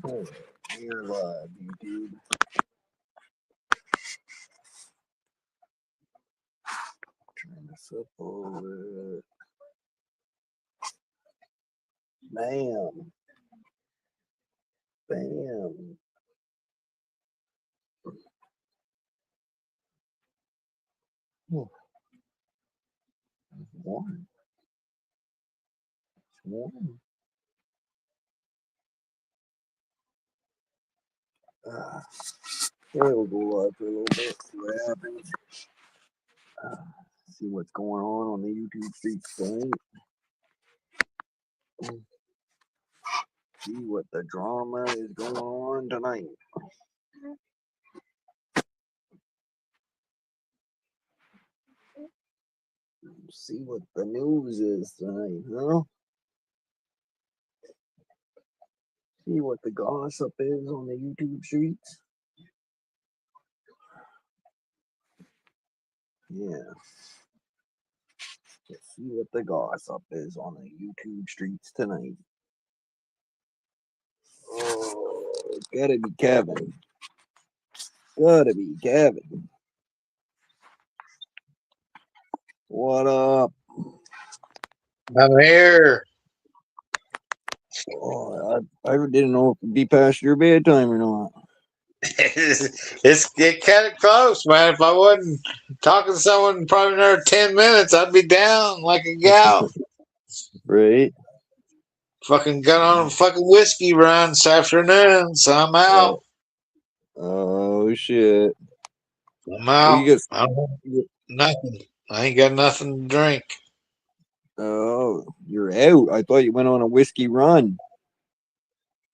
Oh, you're live, YouTube. Trying to flip over it. Bam. Bam. Oh, it's warm. It's warm. Yeah, we'll go live for a little bit, see what happens. See what's going on the YouTube streets tonight. See what the drama is going on tonight. See what the news is tonight, huh? See what the gossip is on the YouTube streets. Yeah. Let's see what the gossip is on the YouTube streets tonight. Oh, gotta be Kevin. Gotta be Kevin. What up? I'm here. Oh, I didn't know if it'd be past your bedtime or not. It's get kind of close, man. If I wasn't talking to someone probably another 10 minutes, I'd be down like a gal. Right? Fucking got on a fucking whiskey run this afternoon, so I'm out. Oh shit. I'm out. You just, I don't have nothing. I ain't got nothing to drink. oh, you're out. I thought you went on a whiskey run.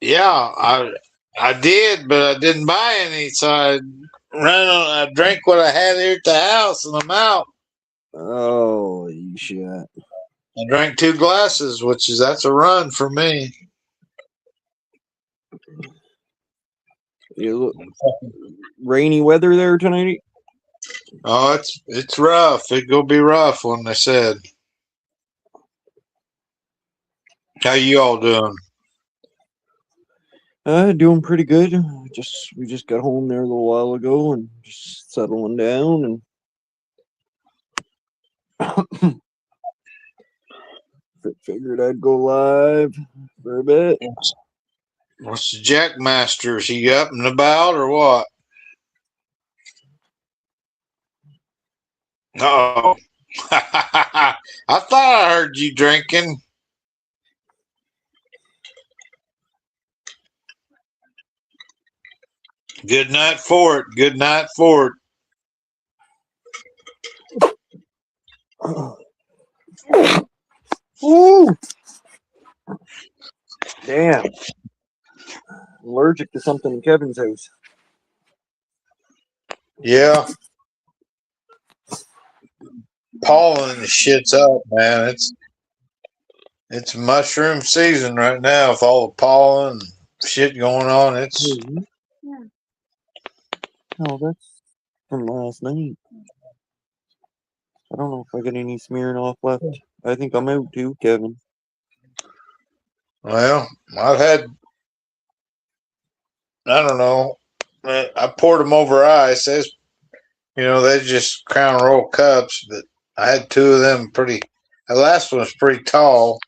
Yeah, I did, but I didn't buy any, so I drank what I had here at the house, and I'm out. Oh shit. I drank 2 glasses, that's a run for me. You look rainy weather there tonight. Oh, it's rough. It gonna be rough when they said. How you all doing? Doing pretty good. We just got home there a little while ago and just settling down and figured I'd go live for a bit. What's the Jackmaster? Is he up and about or what? Oh, I thought I heard you drinking. Good night for it. Good night for it. Woo! Damn. I'm allergic to something in Kevin's house. Yeah. Pollen shit's up, man. It's mushroom season right now with all the pollen and shit going on. It's Oh, that's from last night. I don't know if I got any Smirnoff left. I think I'm out too, Kevin. Well, I don't know. I poured them over ice. They're just Crown Royal cups, but I had 2 of them the last one was pretty tall.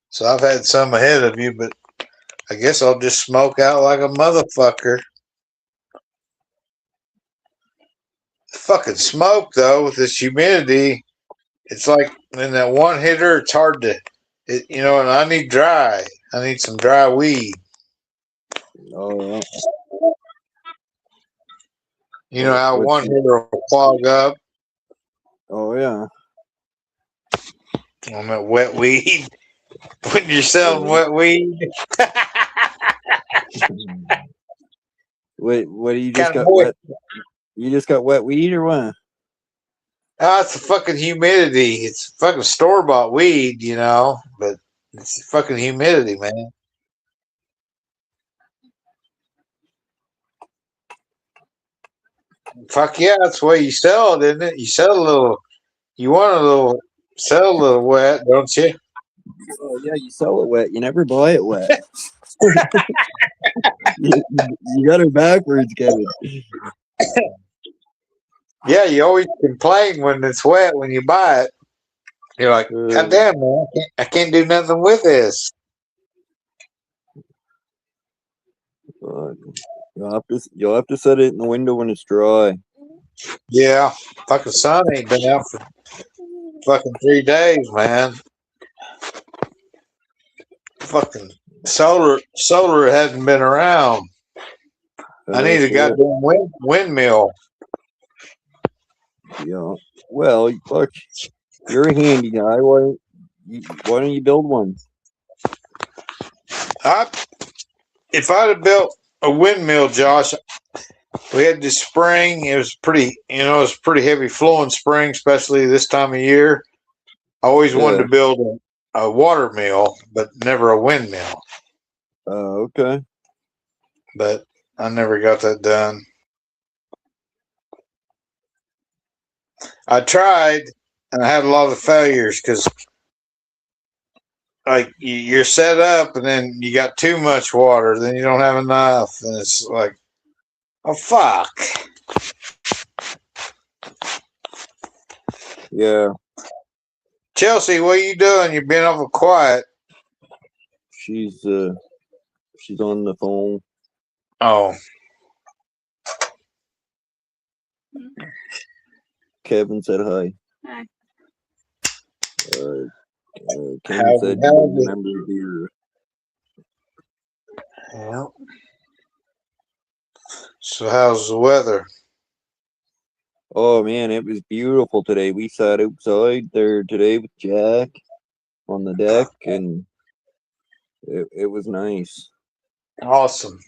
So I've had some ahead of you, but I guess I'll just smoke out like a motherfucker. Fucking smoke, though, with this humidity. It's like in that one hitter, it's hard to, and I need dry. I need some dry weed. Oh, yeah. You know how one hitter will clog up? Oh, yeah. On that wet weed. When you're selling wet weed. Wait, what? You just got wet? You just got wet weed or what? Oh, it's the fucking humidity. It's fucking store-bought weed, but it's the fucking humidity, man. Fuck yeah, that's the way you sell it, isn't it? You want a little wet, don't you? Oh yeah, you sell it wet. You never buy it wet. You got her backwards, Kevin. Yeah, you always complain when it's wet when you buy it. You're like, God damn, man, I can't do nothing with this. You'll have to set it in the window when it's dry. Yeah, fucking sun ain't been out for fucking 3 days, man. Fucking solar hasn't been around. I need a goddamn windmill. Yeah. Well, fuck. You're a handy guy. Why don't you build one? If I'd have built a windmill, Josh, we had this spring. It was pretty, pretty heavy flowing spring, especially this time of year. I always wanted to build a water mill, but never a windmill. Oh, okay. But I never got that done. I tried, and I had a lot of failures because, like, you're set up, and then you got too much water, then you don't have enough, and it's like, oh fuck. Yeah. Chelsea, what are you doing? You've been awful quiet. She's on the phone. Oh. Kevin said hi. Hi. Kevin said you didn't remember the beer. Yeah. So how's the weather? Oh man, it was beautiful today. We sat outside there today with Jack on the deck, and it was nice. Awesome.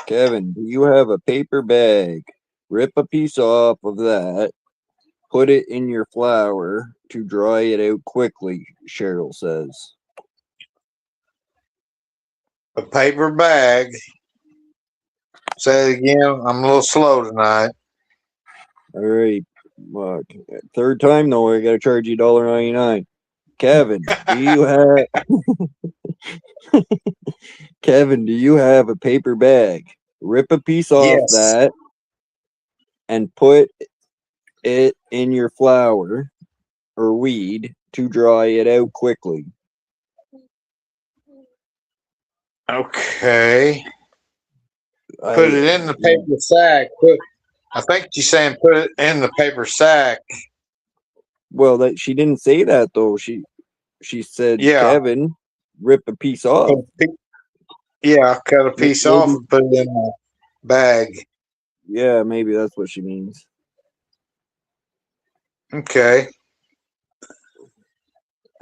Kevin, do you have a paper bag? Rip a piece off of that, put it in your flour to dry it out quickly, Cheryl says. A paper bag. Say it again. I'm a little slow tonight. All right. Third time though, I gotta charge you $1.99. Kevin, do you have Kevin, do you have a paper bag? Rip a piece off that and put it in your flour or weed to dry it out quickly. Okay. Put it in the paper sack. I think you're saying put it in the paper sack. Well, she didn't say that though. She said, Kevin, rip a piece off. Yeah, cut a piece off and put it in a bag. Yeah, maybe that's what she means. Okay.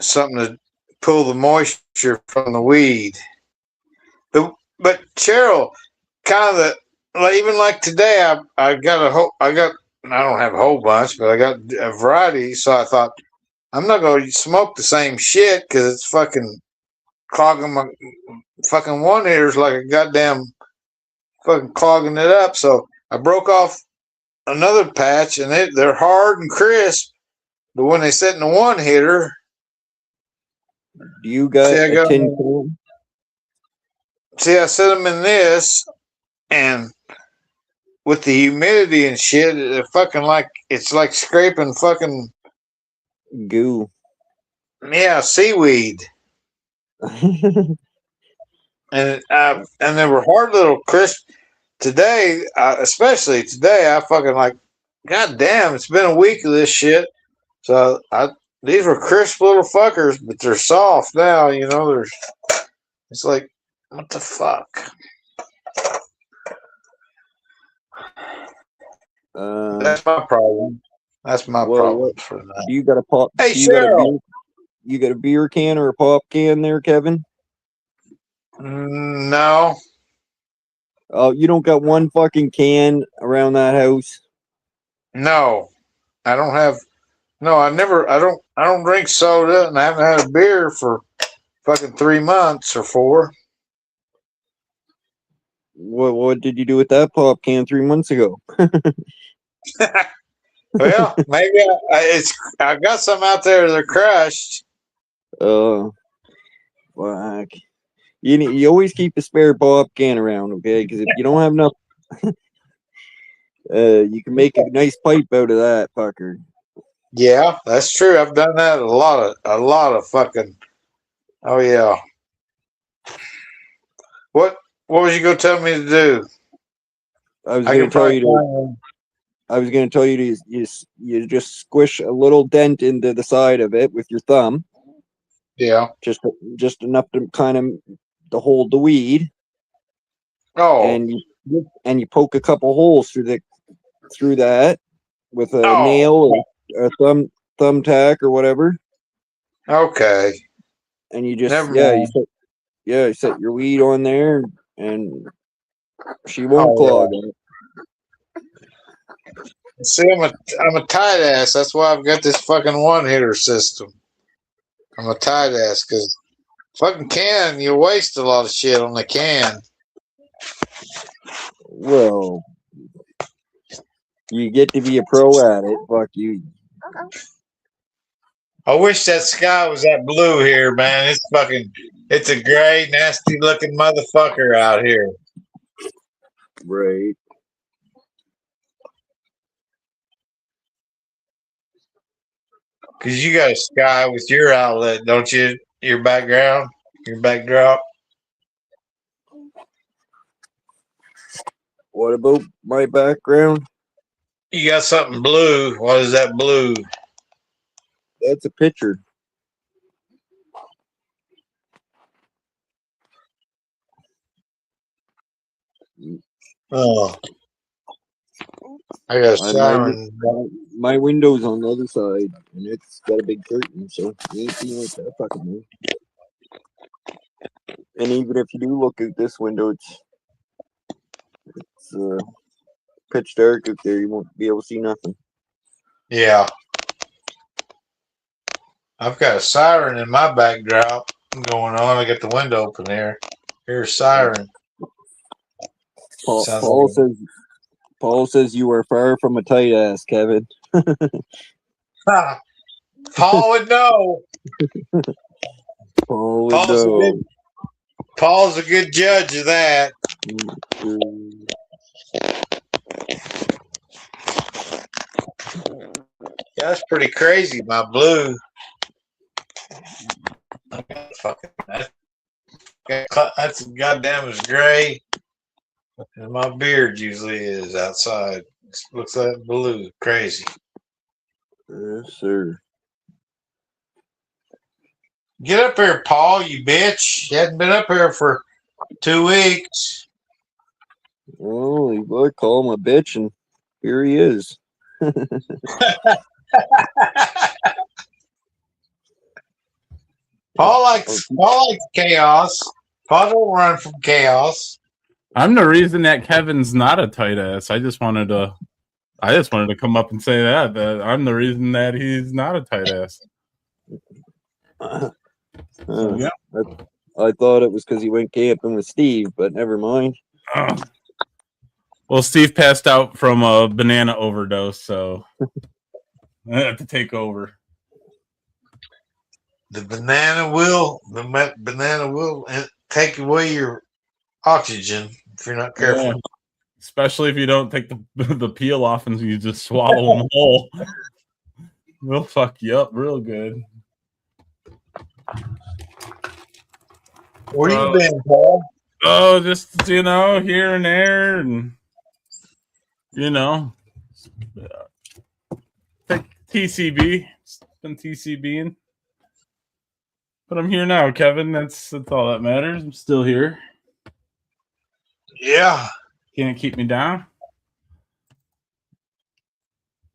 Something to pull the moisture from the weed. But Cheryl, kind of even like today, I don't have a whole bunch, but I got a variety. So I thought I'm not going to smoke the same shit because it's fucking clogging my fucking one hitters like a goddamn fucking clogging it up. So I broke off another patch, and they're hard and crisp. But when they sit in the one hitter, do you got a tin can? See, I set them in this, and with the humidity and shit, it's like scraping fucking goo. Yeah, seaweed. And they were hard little crisp. Today, especially today, I fucking like, God damn, it's been a week of this shit. So these were crisp little fuckers, but they're soft now. It's like, what the fuck? That's my problem. That's my problem for that. You got a pop? Hey, Cheryl. You got a beer can or a pop can there, Kevin? No. Oh, you don't got one fucking can around that house? No, I don't have. No, I don't drink soda, and I haven't had a beer for fucking 3 months or 4. What did you do with that pop can 3 months ago? Well, maybe I got some out there that are crushed. Fuck. You always keep a spare pop can around, okay? Because if you don't have enough, you can make a nice pipe out of that fucker. Yeah, that's true. I've done that a lot of fucking. Oh yeah. What was you gonna tell me to do? I was going to tell you to you just squish a little dent into the side of it with your thumb. Yeah. Just enough to kind of to hold the weed. Oh. And you poke a couple holes through that with a nail or a thumbtack or whatever. Okay. And you just you set your weed on there and she won't clog it. See, I'm a tight ass. That's why I've got this fucking one hitter system. I'm a tight ass because fucking can, you waste a lot of shit on the can. Well, you get to be a pro at it. Fuck you. I wish that sky was that blue here, man. It's a gray, nasty looking motherfucker out here. Right. Because you got a sky with your outlet, don't you? Your background, your backdrop. What about my background? You got something blue. What is that blue? That's a picture. Oh. I got a siren. My window's on the other side, and it's got a big curtain, so you ain't seeing what that fucking means. And even if you do look at this window, it's pitch dark out there. You won't be able to see nothing. Yeah. I've got a siren in my backdrop going on. I got the window open there. Here's a siren. Paul says you are far from a tight ass, Kevin. Paul would know. Paul's a good judge of that. Yeah, that's pretty crazy. My blue. That's goddamn is gray. And my beard usually is outside. It looks like blue. Crazy. Yes, sir. Get up here, Paul, you bitch. You hadn't been up here for 2 weeks. Well, you call him a bitch, and here he is. Paul likes chaos. Paul don't run from chaos. I'm the reason that Kevin's not a tight ass. I just wanted to come up and say that I'm the reason that he's not a tight ass. Yeah. I thought it was because he went camping with Steve, but never mind. Well, Steve passed out from a banana overdose, so I have to take over. The banana will take away your oxygen if you're not careful. Yeah. Especially if you don't take the peel off and you just swallow them whole. They'll fuck you up real good. Where you been, Paul? Oh, just, here and there, and, take TCB. Been TCBing. But I'm here now, Kevin. That's all that matters. I'm still here. Yeah. Can't keep me down.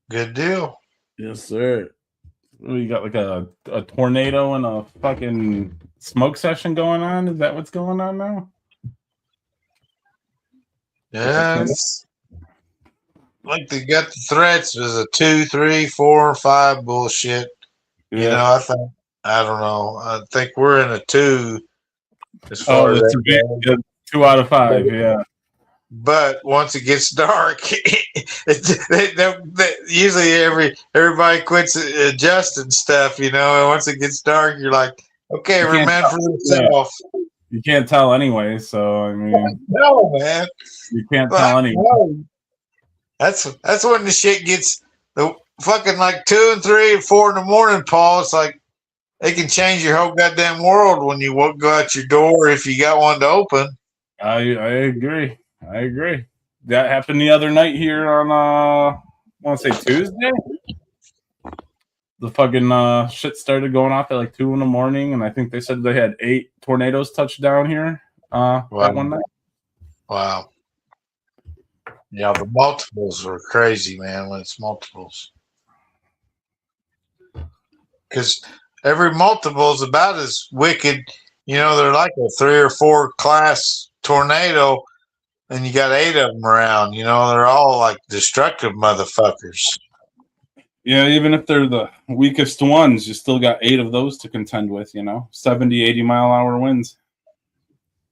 Good deal. Yes, sir. Oh, you got like a tornado and a fucking smoke session going on? Is that what's going on now? Yes. Like they got the threats as a 2, 3, 4, 5 bullshit. Yeah. I don't know. I think we're in a 2 as far as it's 2 out of 5, yeah. But once it gets dark, usually everybody quits adjusting stuff, you know. And once it gets dark, you're like, okay, every man for himself. You can't tell anyway, so I mean, no, man, you can't tell anyway. No. That's when the shit gets the fucking like 2 and 3 and 4 in the morning, Paul. It's like they can change your whole goddamn world when you go out your door if you got one to open. I agree. That happened the other night here on I want to say Tuesday. The fucking shit started going off at like 2 in the morning, and I think they said they had 8 tornadoes touch down here that one night. Wow. Yeah, the multiples are crazy, man, when it's multiples. Because every multiple is about as wicked. You know, they're like a 3 or 4 class tornado, and you got 8 of them around. You know, they're all like destructive motherfuckers. Yeah, even if they're the weakest ones, you still got 8 of those to contend with, you know, 70, 80 mile hour winds.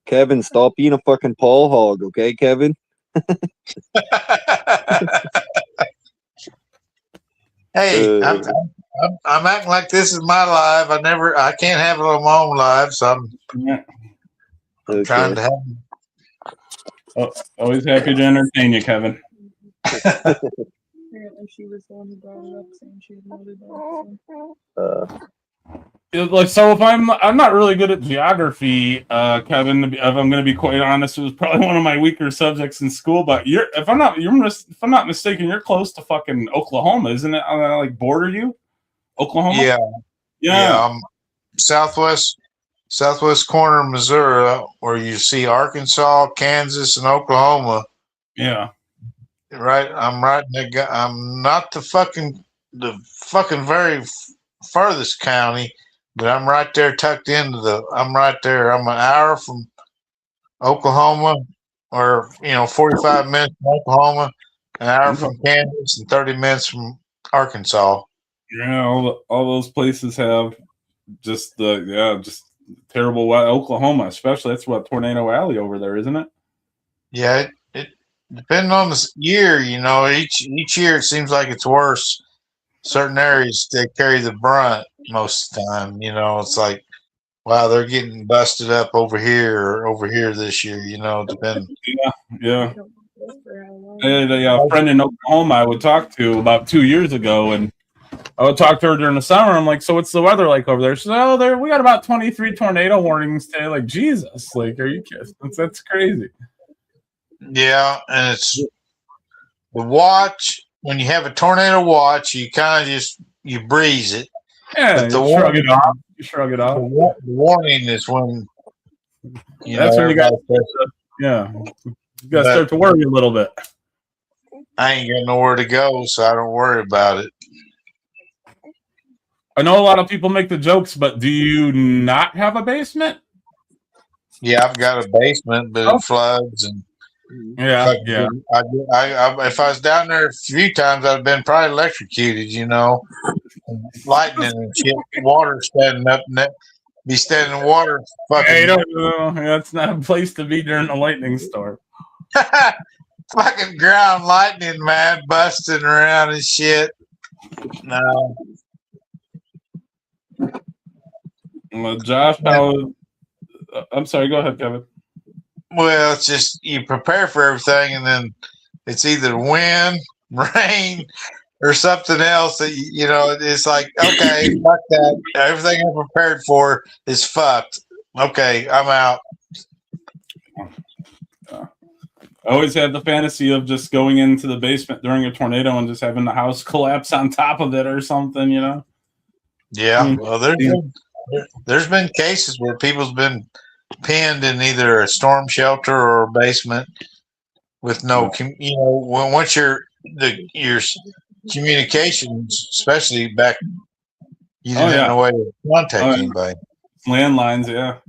Kevin, stop being a fucking Paul hog, okay, Kevin? Hey, I'm acting like this is my live. I can't have it on my own live, so I'm trying to have. Always happy to entertain you, Kevin. Apparently, she was the one who brought it up, saying she had noted that. So if I'm not really good at geography, Kevin. If I'm going to be quite honest, it was probably one of my weaker subjects in school. But if I'm not mistaken, you're close to fucking Oklahoma, isn't it? Like border you, Oklahoma? Yeah. Southwest corner of Missouri, where you see Arkansas, Kansas, and Oklahoma. Yeah. Right. I'm right in the. I'm not the fucking very furthest county. But I'm right there tucked into I'm right there. I'm an hour from Oklahoma, or 45 minutes from Oklahoma, an hour from Kansas, and 30 minutes from Arkansas. Yeah, all those places have just terrible weather. Oklahoma, especially, that's what Tornado Alley over there, isn't it? Yeah, it depending on the year, each year it seems like it's worse. Certain areas they carry the brunt most of the time. It's like, wow, they're getting busted up over here or over here this year. Depending. Yeah. A friend in Oklahoma I would talk to about 2 years ago, and I would talk to her during the summer. I'm like, so what's the weather like over there? She said, we got about 23 tornado warnings today. Like, Jesus, like, are you kidding? That's crazy. Yeah, and it's the watch. When you have a tornado watch, you kind of you breeze it. Yeah, shrug it off. You shrug it off. The warning is when that's when you got you got to start to worry a little bit. I ain't got nowhere to go, so I don't worry about it. I know a lot of people make the jokes, but do you not have a basement? Yeah, I've got a basement, but it floods and. Yeah. If I was down there a few times, I'd have been probably electrocuted. Lightning and shit, water standing up, and be standing in water. Fucking, that's not a place to be during a lightning storm. Fucking ground lightning, man, busting around and shit. No. Well, Josh, I'm sorry. Go ahead, Kevin. Well, it's just you prepare for everything, and then it's either wind, rain, or something else that it's like, okay, fuck that. Everything I'm prepared for is fucked. Okay, I'm out. I always had the fantasy of just going into the basement during a tornado and just having the house collapse on top of it or something, Yeah, well, there's been cases where people's been pinned in either a storm shelter or a basement with no, once your communications, especially back, you didn't have no way to contact anybody. Landlines, yeah. If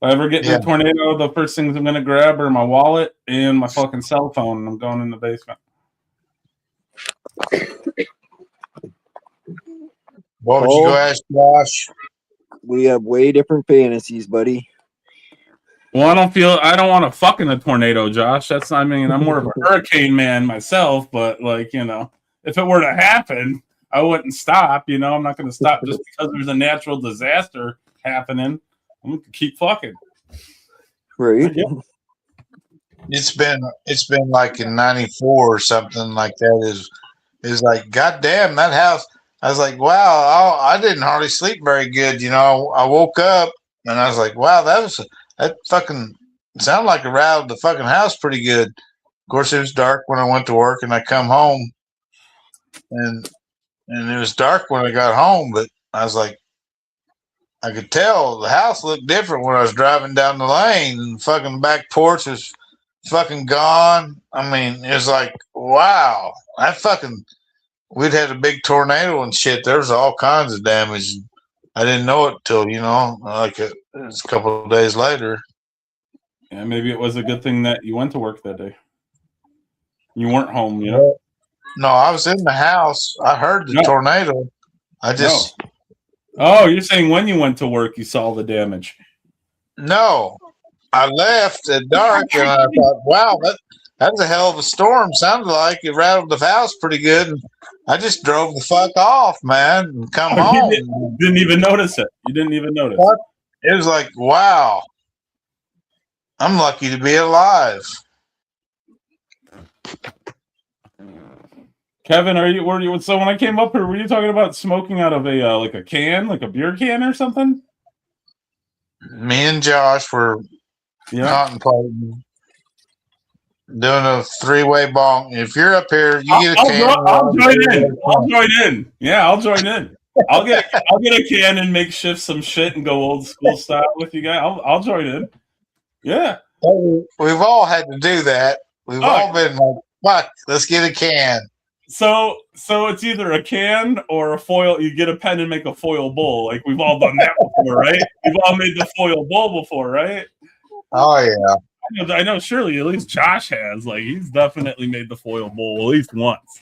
I ever get in a tornado, the first things I'm going to grab are my wallet and my fucking cell phone, and I'm going in the basement. What would you go ask Josh? We have way different fantasies, buddy. Well, I don't want to fuck in a tornado, Josh. I mean, I'm more of a hurricane man myself, but like, if it were to happen, I wouldn't stop, I'm not going to stop just because there's a natural disaster happening. I'm going to keep fucking. Right. It's been like in '94 or something like that. Is like, goddamn, that house. I was like, wow, I didn't hardly sleep very good. I woke up and I was like, wow, that fucking sounded like it rattled the fucking house pretty good. Of course, it was dark when I went to work, and I come home, and it was dark when I got home. But I was like, I could tell the house looked different when I was driving down the lane, and fucking back porch was fucking gone. I mean, it was like, wow, we'd had a big tornado and shit. There was all kinds of damage. I didn't know it till, like it was a couple of days later. Yeah, maybe it was a good thing that you went to work that day. You weren't home, No, I was in the house. I heard the tornado. I just. No. Oh, you're saying when you went to work, you saw the damage? No, I left at dark, and I thought, wow, that's a hell of a storm. Sounded like it rattled the house pretty good. And I just drove the fuck off, man, and come home. You didn't even notice it. You didn't even notice. It was like, wow, I'm lucky to be alive. Kevin, were you? So when I came up here, were you talking about smoking out of a like a can, like a beer can or something? Me and Josh were contemplating doing a 3-way bong. If you're up here, you get a can. I'll join in. I'll join in. Yeah, I'll join in. I'll get a can and make shift some shit and go old school style with you guys. I'll join in. Yeah. We've all had to do that. We've all been like, fuck, let's get a can. So it's either a can or a foil. You get a pen and make a foil bowl. Like we've all done that before, right? We've all made the foil bowl before, right? Oh yeah. I know. Surely, at least Josh has. Like he's definitely made the foil bowl at least once.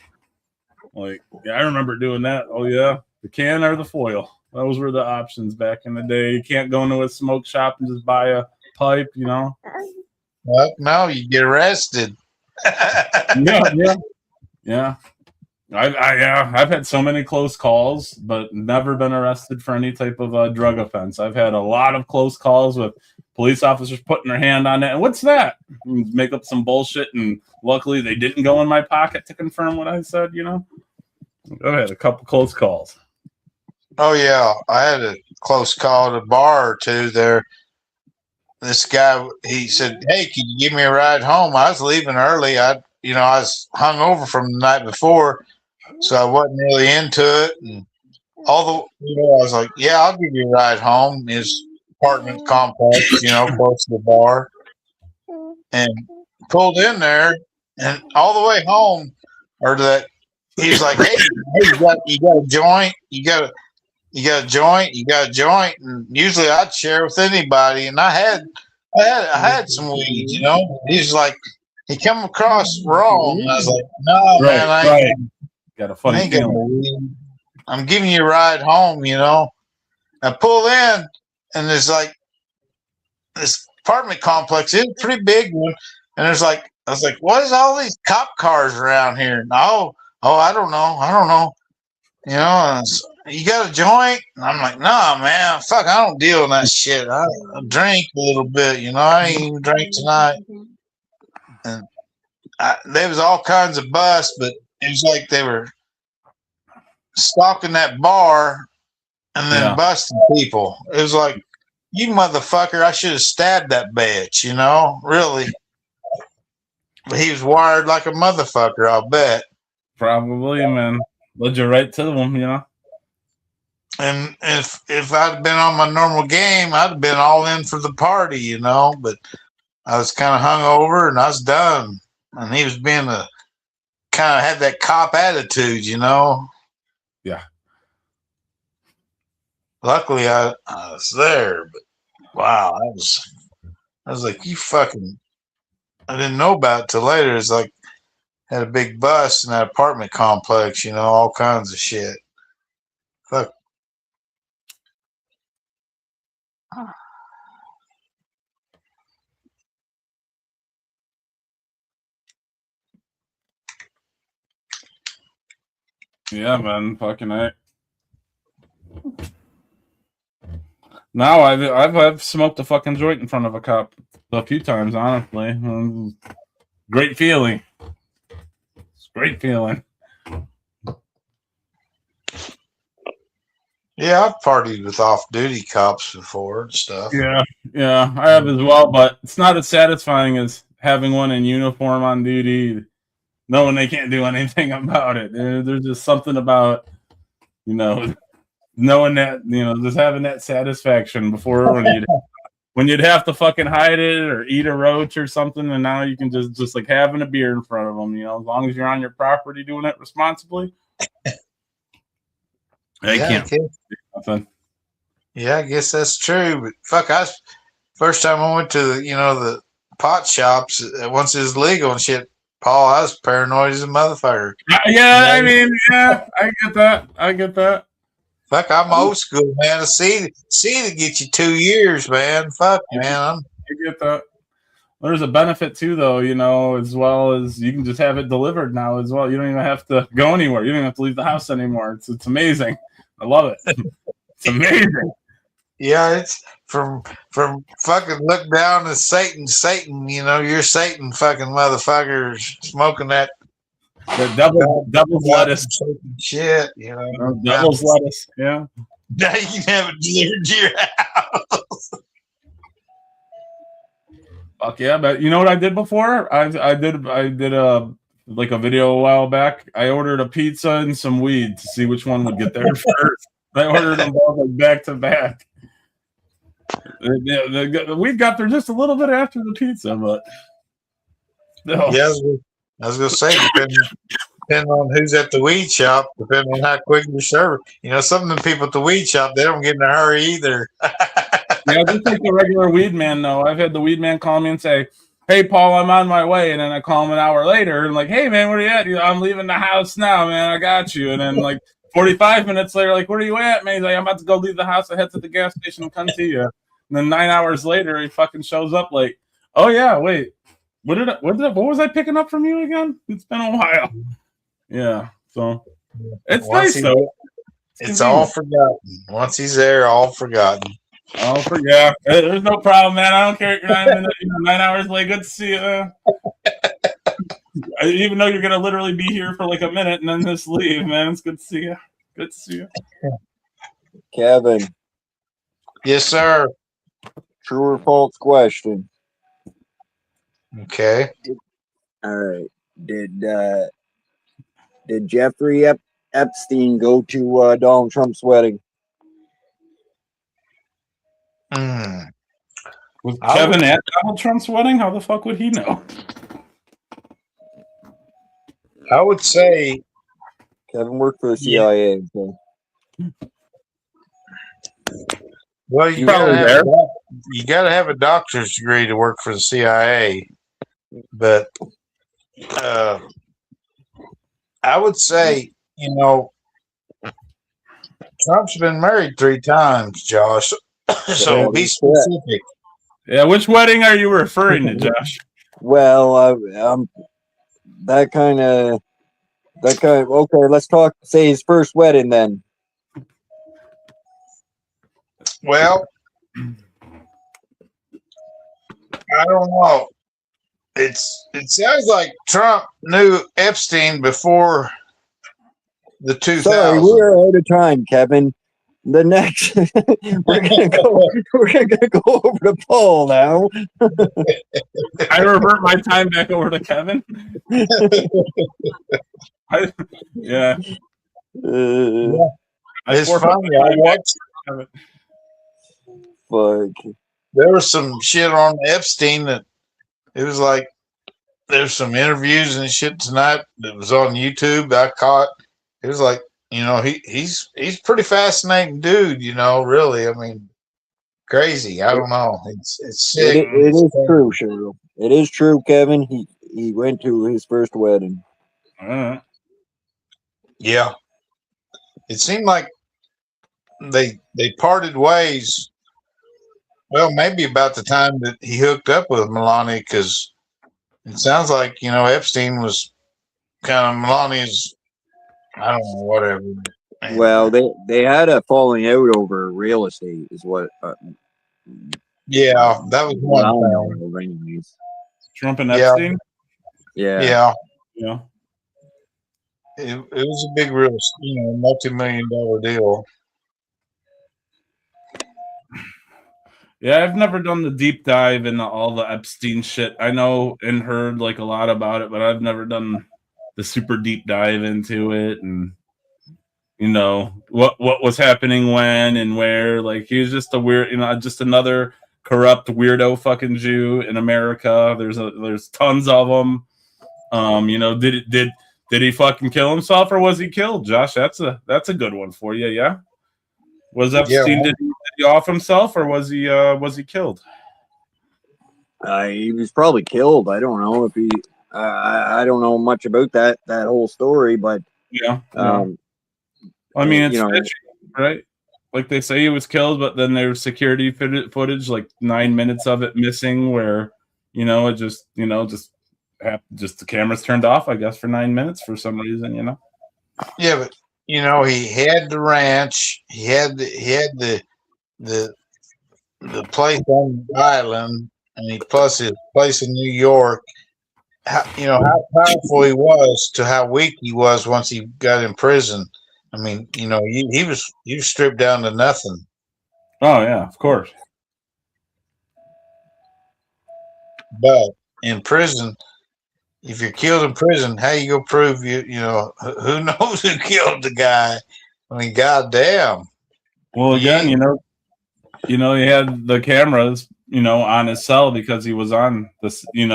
Like I remember doing that. Oh yeah, the can or the foil. Those were the options back in the day. You can't go into a smoke shop and just buy a pipe, Well, no, you get arrested. Yeah. I've had so many close calls, but never been arrested for any type of drug offense. I've had a lot of close calls with police officers putting their hand on it. And what's that? And make up some bullshit, and luckily they didn't go in my pocket to confirm what I said. I've had a couple close calls. Oh yeah, I had a close call at a bar or two there. This guy, he said, "Hey, can you give me a ride home?" I was leaving early. I was hungover from the night before, so I wasn't really into it. And I was like, "Yeah, I'll give you a ride home." His apartment complex, close to the bar, and pulled in there, and all the way home, he's like, "Hey, you got a joint? You got a joint? You got a joint?" And usually I'd share with anybody, and I had some weed, He's like, he come across wrong. And I was like, no, man, I ain't got a funny feeling. I'm giving you a ride home, I pull in, and there's like this apartment complex. It's a pretty big one, and I was like, what is all these cop cars around here? And I don't know. You got a joint? And I'm like, nah, man, fuck, I don't deal in that shit. I drink a little bit, I ain't even drink tonight. And there was all kinds of busts, but it was like they were stalking that bar and then busting people. It was like, you motherfucker, I should have stabbed that bitch, really. But he was wired like a motherfucker, I'll bet. Probably, man. Led you right to them, And if I'd been on my normal game, I'd have been all in for the party, But I was kind of hungover and I was done. And he was being kind of had that cop attitude, Yeah. Luckily, I was there, but wow, I was like, you fucking. I didn't know about it till later. It's like had a big bust in that apartment complex, all kinds of shit. Fuck. Yeah, man, fucking A. Now I've smoked a fucking joint in front of a cop a few times, honestly. Great feeling. It's a great feeling. Yeah, I've partied with off-duty cops before and stuff. Yeah, I have as well, but it's not as satisfying as having one in uniform on duty, knowing they can't do anything about it. There's just something about, knowing that, just having that satisfaction before when you'd have to fucking hide it or eat a roach or something, and now you can just like having a beer in front of them, as long as you're on your property doing it responsibly. They can't do nothing. Yeah, I guess that's true. But fuck, first time I went to the pot shops once it was legal and shit. Paul, I was paranoid as a motherfucker. Yeah, I mean, yeah, I get that. Fuck, I'm old school, man. A seed to get you 2 years, man. Fuck, man. I get that. There's a benefit too, though, as well as you can just have it delivered now as well. You don't even have to go anywhere. You don't even have to leave the house anymore. It's amazing. I love it. It's amazing. Yeah, it's from fucking look down as Satan, you're Satan fucking motherfucker smoking that devil's lettuce shit, devil's lettuce, yeah. Now you can have it delivered to your house. Fuck yeah, but you know what I did before? I did a video a while back. I ordered a pizza and some weed to see which one would get there first. I ordered them both like back to back. The weed got there just a little bit after the pizza, but no. Yeah, I was gonna say depending on who's at the weed shop, depending on how quick you serve it. Some of the people at the weed shop, they don't get in a hurry either. Yeah, just like the regular weed man, though. I've had the weed man call me and say, "Hey, Paul, I'm on my way," and then I call him an hour later and like, "Hey, man, where are you at?" I'm leaving the house now, man. I got you. And then like 45 minutes later, like, "Where are you at, man?" He's like, "I'm about to go leave the house. I head to the gas station and come to you." And then 9 hours later, he fucking shows up like, "Oh yeah, wait, what was I picking up from you again? It's been a while." Yeah, so it's nice though. It's all forgotten. Once he's there, all forgotten. Oh, yeah. There's no problem, man. I don't care. You're not even 9 hours late. Good to see you. Even though you're gonna literally be here for like a minute and then just leave, man. It's good to see you. Good to see you, Kevin. Yes, sir. True or false question. Okay. All right. Did Jeffrey Epstein go to Donald Trump's wedding? Was Kevin at Donald Trump's wedding? How the fuck would he know? I would say Kevin worked for the CIA. So. Well, you gotta have a doctor's degree to work for the CIA, but I would say, Trump's been married 3 times, Josh. So be specific. Yeah, which wedding are you referring to, Josh? Well, that kind of. Okay, let's say his first wedding then. Well, I don't know. It sounds like Trump knew Epstein before the 2000s. Sorry, we're out of time, Kevin. The next, we're gonna go over to Paul now. I revert my time back over to Kevin. Yeah. It's funny. I watched. Fuck. There was some shit on Epstein that it was like there's some interviews and shit tonight that was on YouTube that I caught. It was like, he's pretty fascinating dude, really. I mean, crazy. I don't know. It's sick. It is true, Cheryl. It is true, Kevin. He went to his first wedding. Yeah. It seemed like they parted ways. Well, maybe about the time that he hooked up with Melania, because it sounds like, Epstein was kind of Melania's I don't know, whatever. Well, they had a falling out over real estate, is what. Yeah, that was What I one know thing. of anyways. Trump and Yeah. Epstein. Yeah. Yeah, Yeah. it was a big, real, multi-million-dollar deal. Yeah, I've never done the deep dive into all the Epstein shit. I know and heard like a lot about it, but I've never done the super deep dive into it and what was happening when and where. Like he was just a weird, just another corrupt weirdo fucking Jew in America. There's tons of them. Did he fucking kill himself or was he killed? Josh, that's a good one for you. Yeah. Was Epstein did he off himself or was he killed? He was probably killed. I don't know if he. I don't know much about that whole story, but Yeah. I mean, it's fishy, right? Like they say he was killed, but then there's security footage, like 9 minutes of it missing, where it just the cameras turned off, I guess, for 9 minutes for some reason, Yeah, but he had the ranch, he had the place on the island, and plus his place in New York. How powerful he was to how weak he was once he got in prison. I mean, he was stripped down to nothing. Oh yeah, of course. But in prison, if you're killed in prison, how you go prove who knows who killed the guy? I mean, goddamn. Well, again, he had the cameras, on his cell because he was on this, I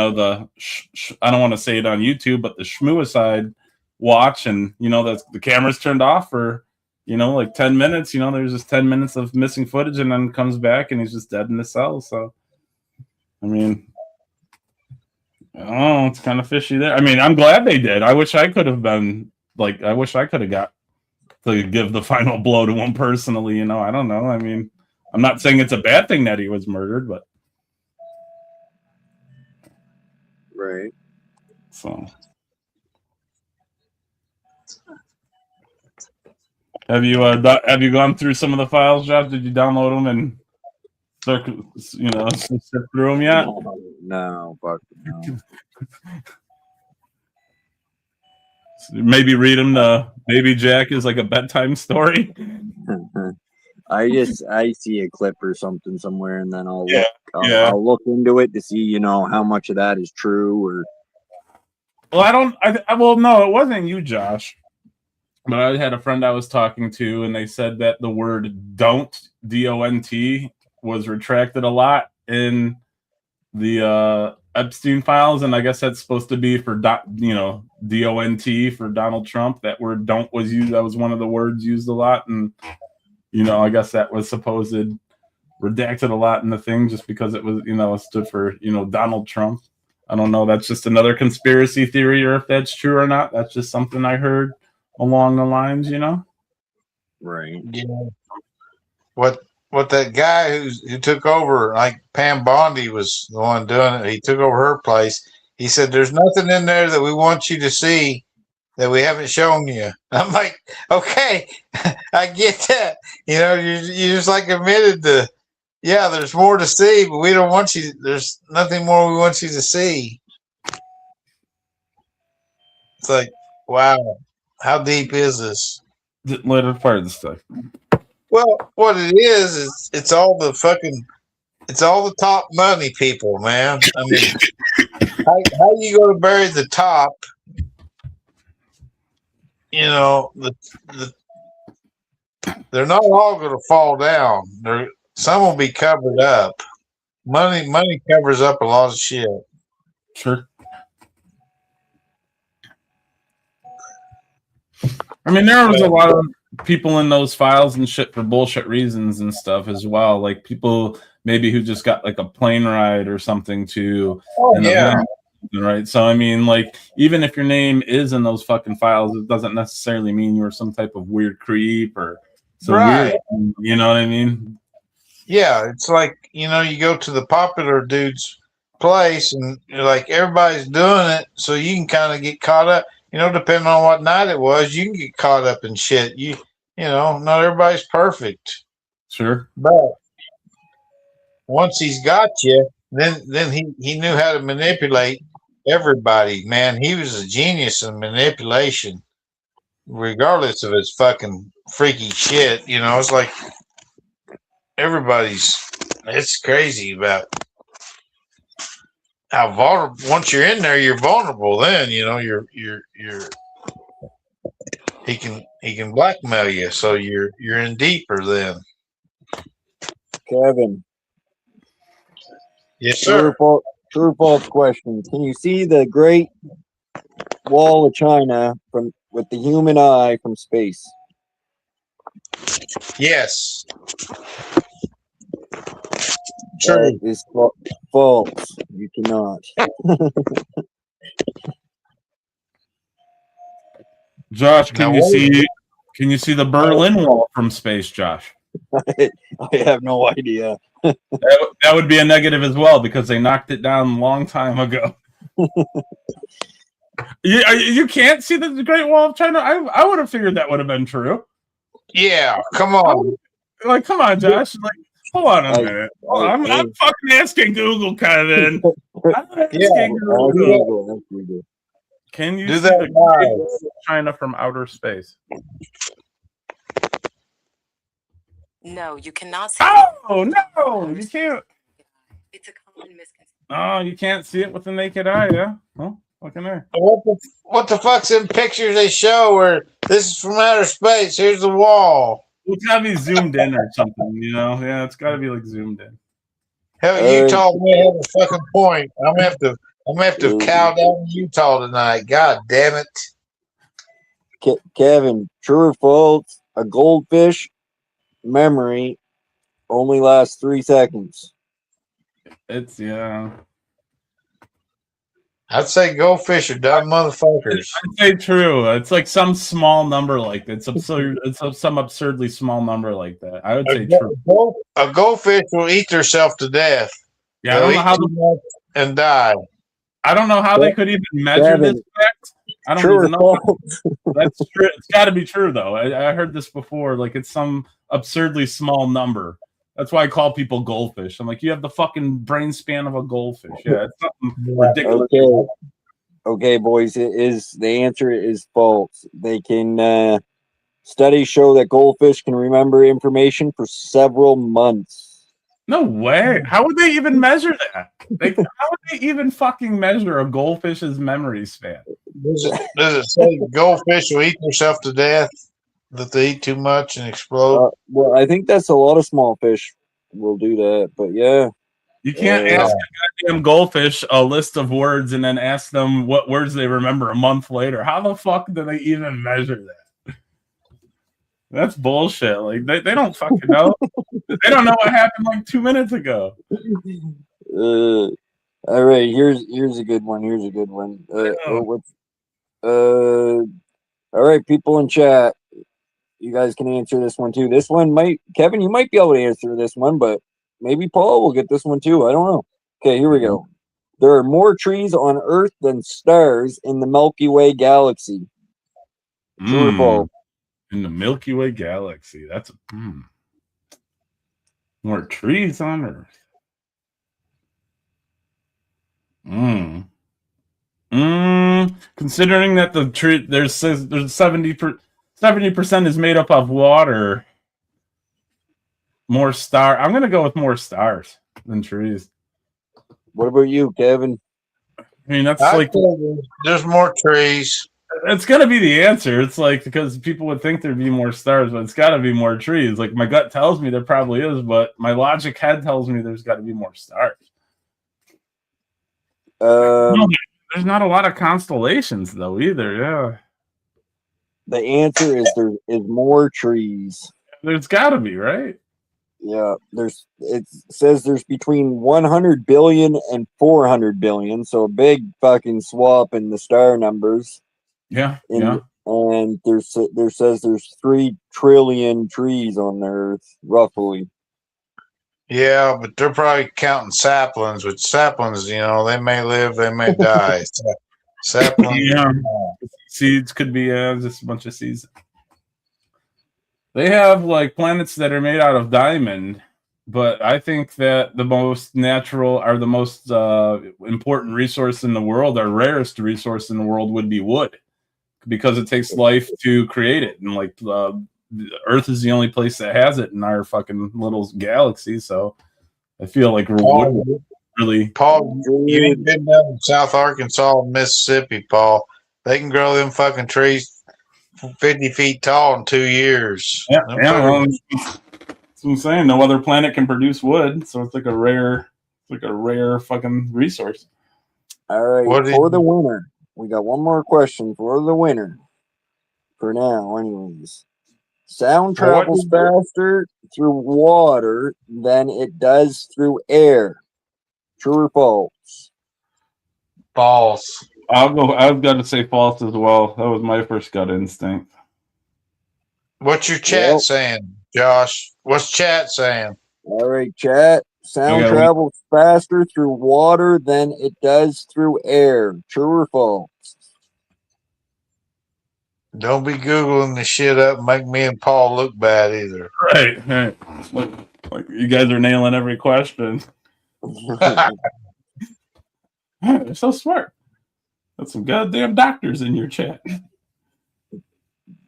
don't want to say it on YouTube, but the Schmuicide watch, and the cameras turned off for like 10 minutes. There's just 10 minutes of missing footage, and then comes back and he's just dead in the cell. So I mean, it's kind of fishy there. I mean, I'm glad they did. I wish I could have been I wish I could have got to give the final blow to him personally. I don't know. I mean, I'm not saying it's a bad thing that he was murdered, but right. So have you gone through some of the files, Josh? Did you download them and sift through them yet? No, fuck no. Maybe read them. The Baby Jack is like a bedtime story. I see a clip or something somewhere, and then I'll look into it to see how much of that is true or. Well, no, it wasn't you, Josh. But I had a friend I was talking to, and they said that the word "don't" D-O-N-T was retracted a lot in the Epstein files, and I guess that's supposed to be for D-O-N-T for Donald Trump. That word "don't" was used. That was one of the words used a lot, and I guess that was supposed redacted a lot in the thing just because it was it stood for Donald Trump. I don't know. That's just another conspiracy theory, or if that's true or not. That's just something I heard along the lines, Right. What that guy who took over, like Pam Bondi was the one doing it. He took over her place. He said, "There's nothing in there that we want you to see that we haven't shown you." I'm like, okay, I get that. You just like admitted to, yeah, there's more to see, but we don't want you. There's nothing more we want you to see. It's like, wow, how deep is this? Later part of the stuff. Well, what it is it's all the top money people, man. I mean, how you go to bury the top? They're not all going to fall down. Some will be covered up. Money covers up a lot of shit. Sure. I mean, there was a lot of people in those files and shit for bullshit reasons and stuff as well. Like people maybe who just got like a plane ride or something to. Oh, yeah. Right. So, I mean, like, even if your name is in those fucking files, it doesn't necessarily mean you're some type of weird creep or some weird, you know what I mean? Yeah. It's like, you go to the popular dude's place and you're like, everybody's doing it. So you can kind of get caught up. depending on what night it was, you can get caught up in shit. Not everybody's perfect. Sure. But once he's got you, then he knew how to manipulate everybody. Man, he was a genius in manipulation, regardless of his fucking freaky shit. It's like it's crazy about how vulnerable. Once you're in there, you're vulnerable. Then you're he can blackmail you, so you're in deeper then. Kevin. Yes, sir. True or false question. Can you see the Great Wall of China with the human eye from space? Yes. That is false. You cannot. Josh, can you see the Berlin Wall from space, Josh? I have no idea. That would be a negative as well because they knocked it down a long time ago. You can't see the Great Wall of China? I would have figured that would have been true. Yeah, come on. Come on, Josh. Hold on a minute. I'm fucking asking Google, Kevin. Google. Can you do see that the Great Wall of China from outer space? No, you cannot see. Oh no, you can't. It's a common misconception. Oh, you can't see it with the naked eye, yeah? Oh, look in there. What the fuck's in pictures they show where this is from outer space? Here's the wall. It's gotta be zoomed in or something, Yeah, it's gotta be like zoomed in. Hell, Utah may have a fucking point. I'm gonna have to cow down Utah tonight. God damn it. Kevin, true or false? A goldfish memory only lasts 3 seconds. It's I'd say goldfish are dumb motherfuckers. I'd say true. It's like some small number like that. It's absurd. Some absurdly small number like that. I would say true. A goldfish will eat herself to death. Yeah, I don't know how and die. I don't know how they could even measure this fact. I don't even know. That's true. It's got to be true though. I heard this before. Like it's some absurdly small number. That's why I call people goldfish. I'm like, you have the fucking brain span of a goldfish. Yeah, it's something ridiculous. Okay, boys. The answer is false. They can studies show that goldfish can remember information for several months. No way. How would they even measure that? How would they even fucking measure a goldfish's memory span? Does it say goldfish will eat themselves to death? That they eat too much and explode? Well, I think that's a lot of small fish will do that, but yeah. You can't ask a goddamn goldfish a list of words and then ask them what words they remember a month later. How the fuck do they even measure that? That's bullshit. Like they don't fucking know. They don't know what happened like 2 minutes ago. All right, here's a good one. All right, people in chat. You guys can answer this one too. This one Kevin, you might be able to answer this one, but maybe Paul will get this one too. I don't know. Okay, here we go. There are more trees on Earth than stars in the Milky Way galaxy. True or false? In the Milky Way galaxy. That's more trees on Earth. Considering that the tree there's 70% is made up of water. More star. I'm gonna go with more stars than trees. What about you, Kevin? I mean, that's there's more trees. It's gonna be the answer. It's like because people would think there'd be more stars, but it's got to be more trees. Like my gut tells me there probably is, but my logic head tells me there's got to be more stars. There's not a lot of constellations though either. Yeah. The answer is there is more trees. There's got to be, right? Yeah, it says there's between 100 billion and 400 billion, so a big fucking swap in the star numbers. Yeah, And there says there's 3 trillion trees on the Earth, roughly. Yeah, but they're probably counting saplings, which saplings, they may live, they may die. Saplings. Yeah. Seeds could be just a bunch of seeds. They have like planets that are made out of diamond, but I think that the most natural or the most important resource in the world, our rarest resource in the world, would be wood, because it takes life to create it, and like Earth is the only place that has it in our fucking little galaxy. So I feel like wood really. Paul, you ain't been down in South Arkansas and Mississippi, Paul. They can grow them fucking trees 50 feet tall in 2 years. Yeah, Them yeah. Well, fucking- that's what I'm saying. No other planet can produce wood, so it's like a rare fucking resource. All right, What did for you- the winner, we got one more question for the winner. For now, anyways. Sound Well, what travels did you- faster through water than it does through air. True or false? False. I've got to say false as well. That was my first gut instinct. What's your chat Well- saying, Josh? What's chat saying? All right, chat. Sound Okay. travels faster through water than it does through air. True or false? Don't be Googling the shit up and make me and Paul look bad either. Right. Like you guys are nailing every question. You're so smart. Got some goddamn doctors in your chat.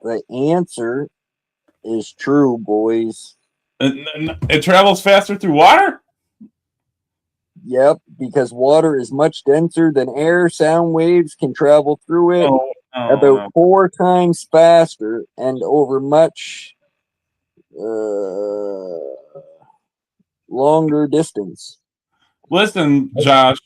The answer is true, boys. It travels faster through water? Yep, because water is much denser than air. Sound waves can travel through it about no. 4 times faster and over much longer distance. Listen, Josh.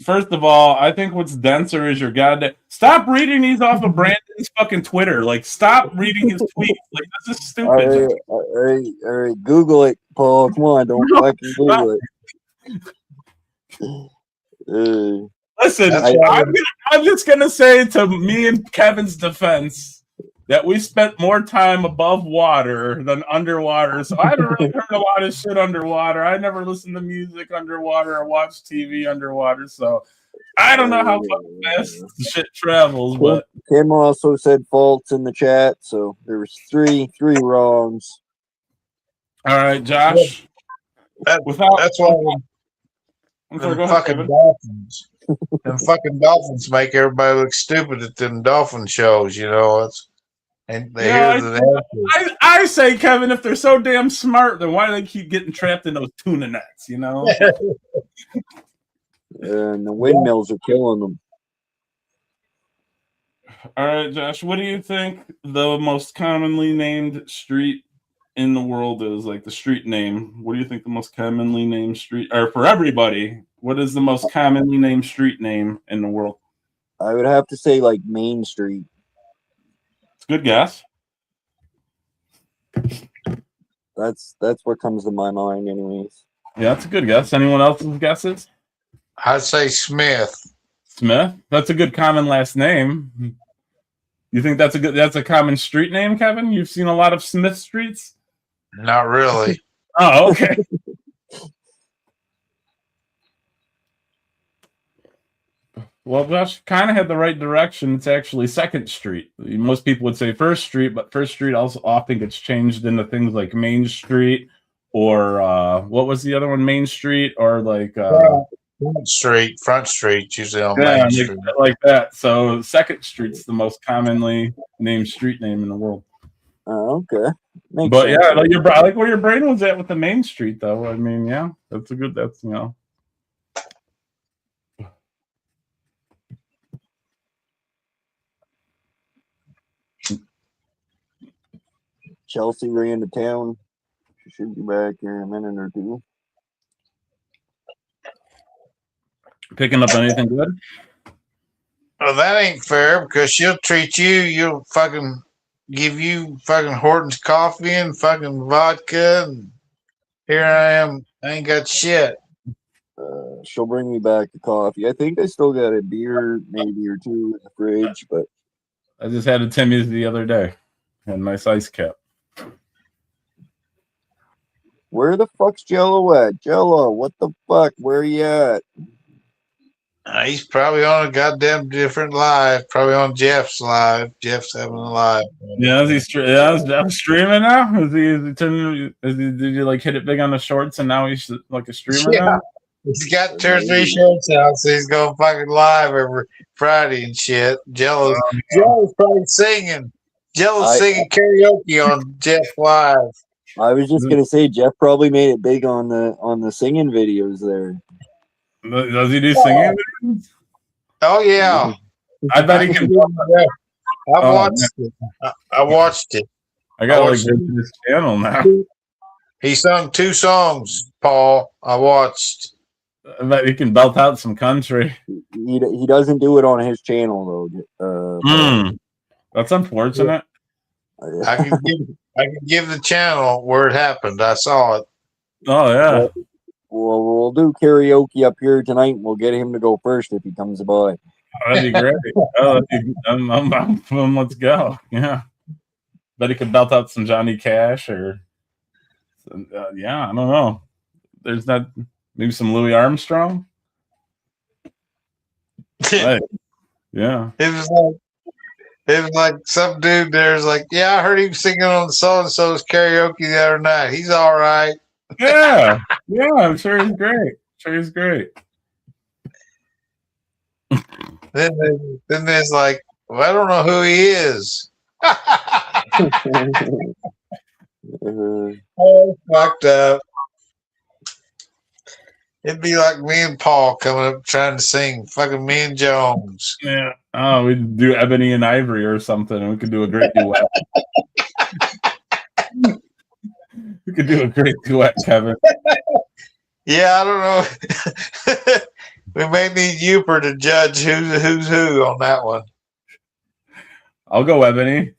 First of all, I think what's denser is your goddamn. Stop reading these off of Brandon's fucking Twitter. Like, stop reading his tweets. Like, this is All stupid. right, all right. Google it, Paul. Come on, don't fucking Google it. Listen, I'm just gonna say to me and Kevin's defense that we spent more time above water than underwater. So I haven't really heard a lot of shit underwater. I never listened to music underwater or watched TV underwater. So I don't know how fucking fast the shit travels, but Kim also said false in the chat, so there was three wrongs. all right, Josh. That's why I'm sorry, them go ahead, fucking Kevin. dolphins. Them fucking dolphins make everybody look stupid at them dolphin shows, you know. And they Yeah, hear the answers. I say, Kevin, if they're so damn smart, then why do they keep getting trapped in those tuna nets? You know. And the windmills are killing them. All right, Josh, what do you think the most commonly named street in the world is? Like the street name. What do you think the most commonly named street, or for everybody, what is the most commonly named street name in the world? I would have to say like Main Street. It's a good guess. That's what comes to my mind, anyways. Yeah, that's a good guess. Anyone else's guesses? I'd say Smith. Smith. That's a good common last name. You think that's a common street name, Kevin? You've seen a lot of Smith streets? Not really. Oh, okay. Well, Josh kind of had the right direction. It's actually Second Street. Most people would say First Street, but First Street also often gets changed into things like Main Street or what was the other one? Main Street or like Front Street, usually on yeah, Main Street. like that. So Second Street's the most commonly named street name in the world. Oh, okay. Makes But sense. yeah, I like where your brain was at with the Main Street, though. I mean, yeah, that's you know. Chelsea ran to town. She should be back here in a minute or two. Picking up anything good? Well, that ain't fair because she'll treat you. You'll fucking give you fucking Horton's coffee and fucking vodka. And here I am. I ain't got shit. She'll bring me back the coffee. I think I still got a beer, maybe or two in the fridge, but I just had a Timmy's the other day. Had a nice ice cap. where the fuck's Jello at? Jello, what the fuck? Where you at? He's probably on a goddamn different live. Probably on Jeff's live. Jeff's having a live. Yeah, is Jeff streaming now? Is he turning? Did you like hit it big on the shorts and now he's like a streamer Yeah. now? He's got 2 or 3 shorts out, so he's going fucking live every Friday and shit. Jello's probably singing. Jello's singing karaoke on Jeff Live. I was just gonna say Jeff probably made it big on the singing videos there. Does he do singing? Oh yeah, I bet he can. I watched it. I watched it. I gotta like go to this channel now. He sung 2 songs, Paul. I watched. I bet he can belt out some country. He doesn't do it on his channel though. That's unfortunate. I can give the channel where it happened. I saw it. Oh yeah. Well, we'll do karaoke up here tonight. And we'll get him to go first if he comes by. That'd be great. Let's go. Yeah. Bet he could belt out some Johnny Cash or yeah, I don't know. There's not maybe some Louis Armstrong. Right. Yeah. It was like some dude there's like, yeah, I heard him singing on so and so's karaoke the other night. He's all right. Yeah. Yeah, I'm sure he's great. Then there's like, well, I don't know who he is. Oh, fucked up. It'd be like me and Paul coming up trying to sing fucking me and Jones. Yeah. Oh, we'd do Ebony and Ivory or something, and we could do a great duet. We could do a great duet, Kevin. Yeah, I don't know. We may need Uper to judge who's who on that one. I'll go Ebony.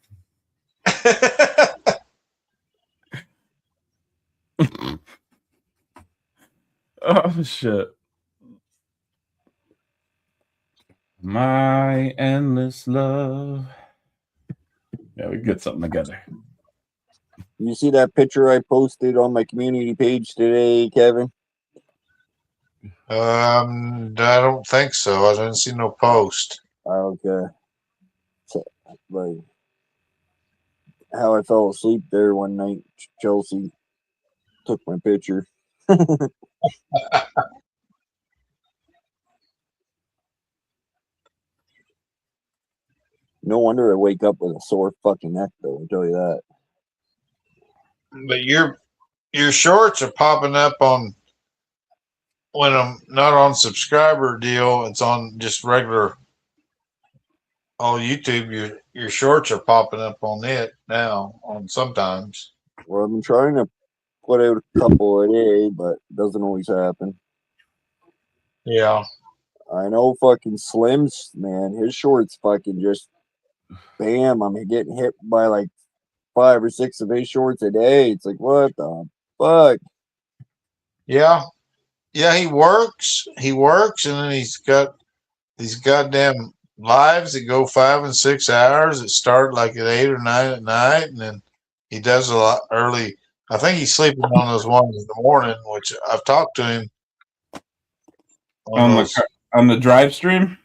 Oh shit. My endless love. Yeah, we get something together. You see that picture I posted on my community page today, Kevin? I don't think so. I didn't see no post. Okay. So, like how I fell asleep there one night. Chelsea took my picture. No wonder I wake up with a sore fucking neck, though. I'll tell you that. But your shorts are popping up on when I'm not on subscriber deal. It's on just regular. Oh, YouTube. Your shorts are popping up on it now. On sometimes. Well, I've been trying to put out a couple a day, but it doesn't always happen. Yeah. I know fucking Slim's, man. His shorts fucking just bam. I'm getting hit by like 5 or 6 of his shorts a day. It's like, what the fuck? Yeah. Yeah, he works, and then he's got these goddamn lives that go 5 and 6 hours. That start like at 8 or 9 at night, and then he does a lot early. I think he's sleeping on those ones in the morning, which I've talked to him on the drive stream.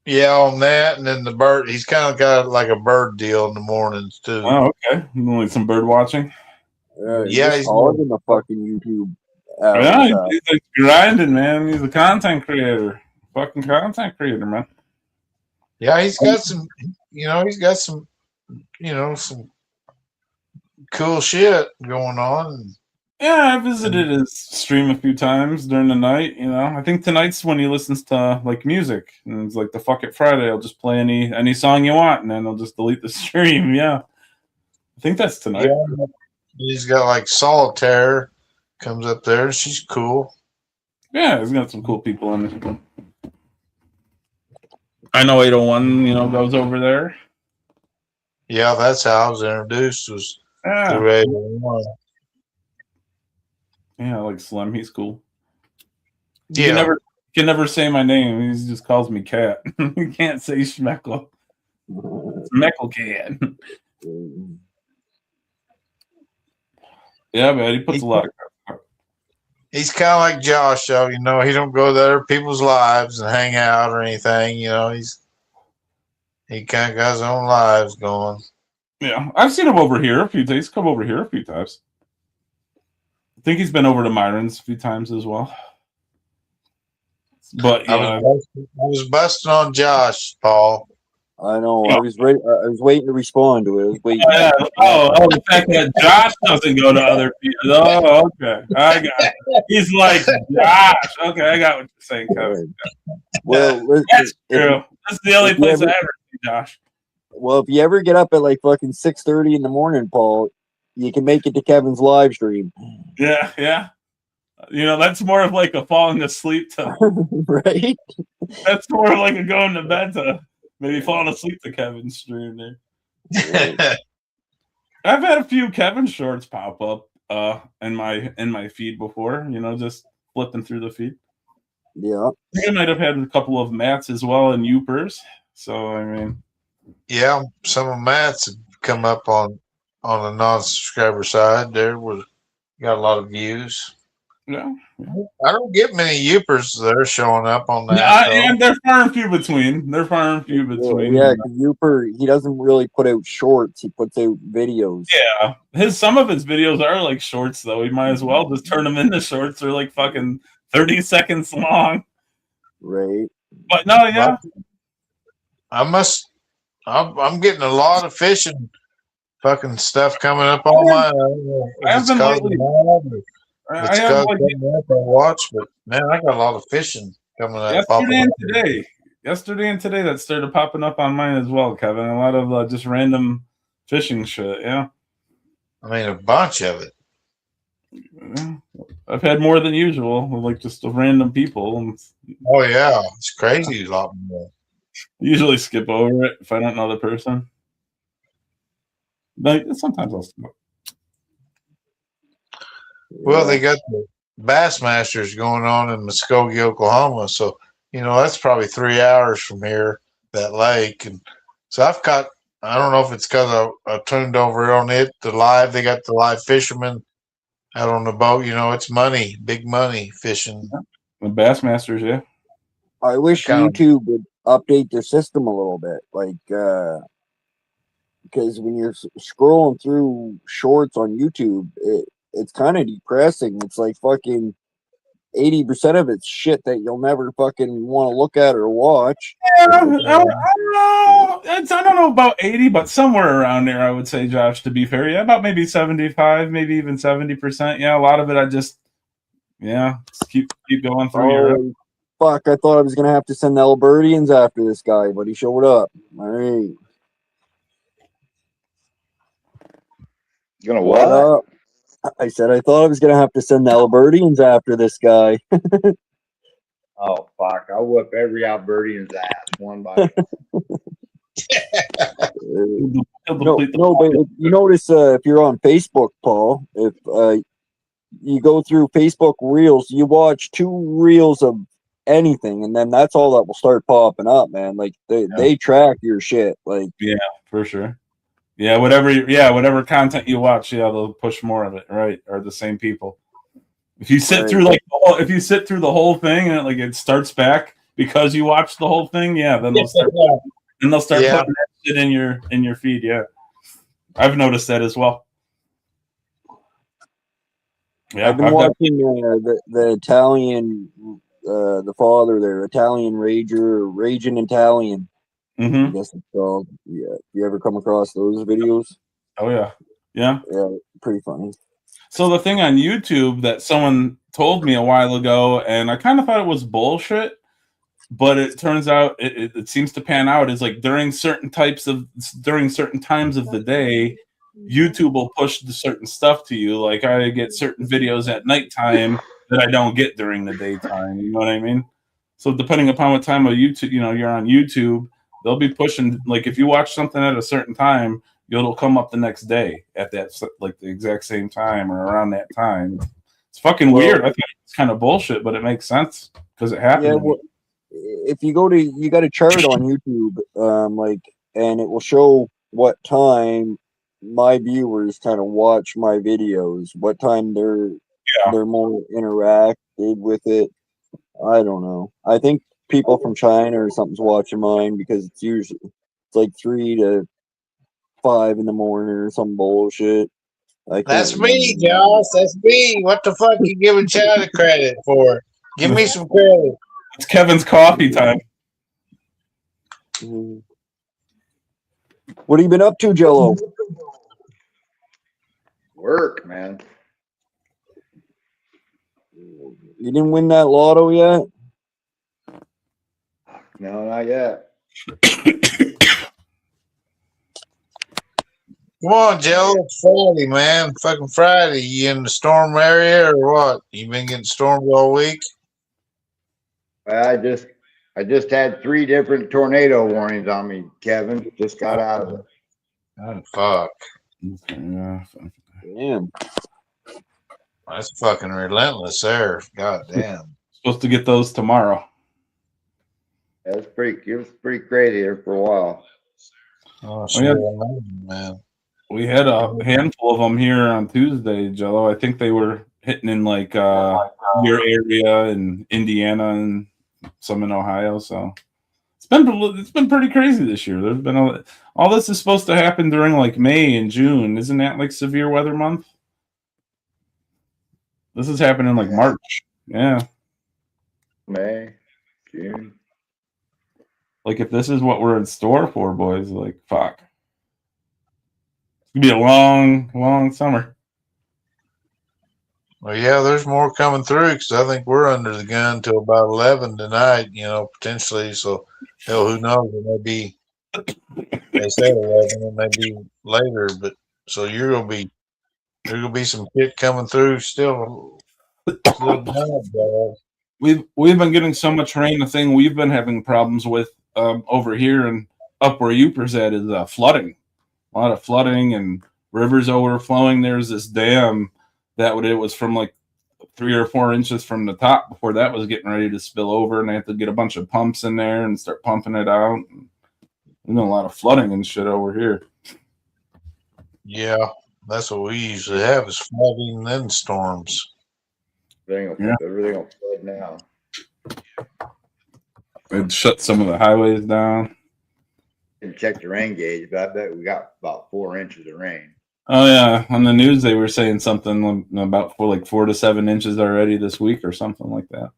Yeah, on that, and then the bird. He's kind of got like a bird deal in the mornings too. Oh, okay. Like some bird watching. Yeah, he's hogging the fucking YouTube. Yeah, he's like grinding, man. He's a content creator. Fucking content creator, man. Yeah, he's got some. He's got some. Some cool shit going on. Yeah, I visited his stream a few times during the night. I think tonight's when he listens to like music, and it's like the Fuck It Friday. I'll just play any song you want, and then I'll just delete the stream. Yeah, I think that's tonight. Yeah. He's got like Solitaire comes up there. She's cool. Yeah, he's got some cool people in it. I know 801. Goes over there. Yeah, that's how I was introduced. Was through 801. Yeah, I like Slim. He's cool. Yeah. He can never say my name. He just calls me Cat. He can't say Schmeckle. Schmeckle can. Yeah, man. He puts a lot of. he's kind of like Josh, though. You know, he don't go to other people's lives and hang out or anything. You know, he kind of got his own lives going. Yeah, I've seen him over here a few days. Come over here a few times. I think he's been over to Myron's a few times as well. But I was busting on Josh, Paul. I know. I was ready. I was waiting to respond to it. I was waiting. The fact that Josh doesn't go to other people. Oh, okay. I got it. He's like, Josh. Okay, I got what you're saying, Kevin. Well, That's true. That's the only place I ever see Josh. Well, if you ever get up at like fucking 6:30 in the morning, Paul, you can make it to Kevin's live stream. Yeah. You know, that's more of like a falling asleep to, right? That's more like a going to bed to maybe falling asleep to Kevin's stream there. I've had a few Kevin shorts pop up in my feed before, you know, just flipping through the feed. Yeah. I think I might have had a couple of Matts as well and Youpers. So I mean, yeah, some of Matt's have come up on the non-subscriber side. There was got a lot of views. Yeah. I don't get many Youpers that are showing up on that. And they're far and few between. Yeah, because Youper, he doesn't really put out shorts. He puts out videos. Yeah. Some of his videos are like shorts, though. He might as well just turn them into shorts. They're like fucking 30 seconds long. Right. But no, yeah. I'm getting a lot of fishing fucking stuff coming up on my. I haven't lately. I watch, but man, I got a lot of fishing coming up. Yesterday and today, that started popping up on mine as well, Kevin. A lot of just random fishing shit. Yeah, I mean a bunch of it. Yeah. I've had more than usual, like just random people. Oh yeah, it's crazy. A lot more. Usually skip over it if I don't know the person. But sometimes I'll skip. Well, they got the Bassmasters going on in Muskogee, Oklahoma. So, you know, that's probably 3 hours from here, that lake. And so I don't know if it's because I tuned over on it, they got the live fishermen out on the boat. You know, it's money, big money fishing. The Bassmasters, yeah. I wish YouTube would update their system a little bit. Like, because when you're scrolling through shorts on YouTube, it's kind of depressing. It's like fucking 80% of it's shit that you'll never fucking want to look at or watch. Yeah, I don't know. I don't know about 80, but somewhere around there, I would say, Josh, to be fair. Yeah, about maybe 75, maybe even 70%. Yeah, a lot of it I just keep going through. Fuck, I thought I was going to have to send the Albertians after this guy, but he showed up. All right. You gonna what? I said I thought I was going to have to send the Albertians after this guy. Oh, fuck. I'll whip every Albertian's ass one by one. No, but you notice if you're on Facebook, Paul, if you go through Facebook Reels, you watch 2 reels of anything, and then that's all that will start popping up, man. Like they track your shit. Like, yeah, for sure. Yeah, whatever content you watch, they'll push more of it, right? Or the same people. If you sit through the whole thing and it starts back because you watched the whole thing, then they'll start putting that shit in your feed. Yeah, I've noticed that as well. Yeah, I've been watching the Italian, the father there, Italian Rager, Raging Italian. Mm-hmm. I guess it's called. Yeah, you ever come across those videos? Oh yeah, pretty funny. So the thing on YouTube that someone told me a while ago, and I kind of thought it was bullshit, but it turns out it seems to pan out, is like during certain times of the day, YouTube will push the certain stuff to you. Like I get certain videos at nighttime that I don't get during the daytime. You know what I mean? So depending upon what time of YouTube, you're on YouTube, they'll be pushing, like if you watch something at a certain time, it'll come up the next day at that, like the exact same time or around that time. It's fucking weird. I think it's kind of bullshit, but it makes sense because it happened. Yeah, well, if you got a chart on YouTube, and it will show what time my viewers kind of watch my videos, what time they're they're more interactive with it. I don't know. I think people from China or something's watching mine because it's like 3 to 5 in the morning or some bullshit. I can't That's me, remember. Josh. That's me. What the fuck you giving China credit for? Give me some credit. It's Kevin's coffee time. Mhm. What have you been up to, Jello? Work, man. You didn't win that lotto yet? No, not yet. Come on, Joe. It's Friday, man. Fucking Friday. You in the storm area or what? You been getting stormed all week? I just had 3 different tornado warnings on me, Kevin. Just got out of it. Oh, fuck. Yeah. Damn. That's fucking relentless there. God damn. Supposed to get those tomorrow. It was pretty crazy there for a while. Oh, yeah. sure, man. We had a handful of them here on Tuesday, Jello. I think they were hitting in like your area and Indiana and some in Ohio. So it's been pretty crazy this year. There's been all this is supposed to happen during like May and June. Isn't that like severe weather month? This is happening like March. Yeah. May, June. Like if this is what we're in store for, boys, like fuck. It's gonna be a long, long summer. Well, yeah, there's more coming through because I think we're under the gun till about 11 tonight, potentially. So, hell, who knows? It may be, they said 11, it may be later, but so there's going to be some shit coming through still bad, dog. We've been getting so much rain. The thing we've been having problems with over here and up where Youper's at is flooding. A lot of flooding and rivers overflowing. There's this dam that it was from like 3 or 4 inches from the top before that was getting ready to spill over, and they had to get a bunch of pumps in there and start pumping it out. There's been a lot of flooding and shit over here. Yeah, that's what we usually have is flooding and then storms. Everything will flood now. It shut some of the highways down. Didn't check the rain gauge, but I bet we got about 4 inches of rain. Oh yeah, on the news they were saying something about 4 to 7 inches already this week or something like that.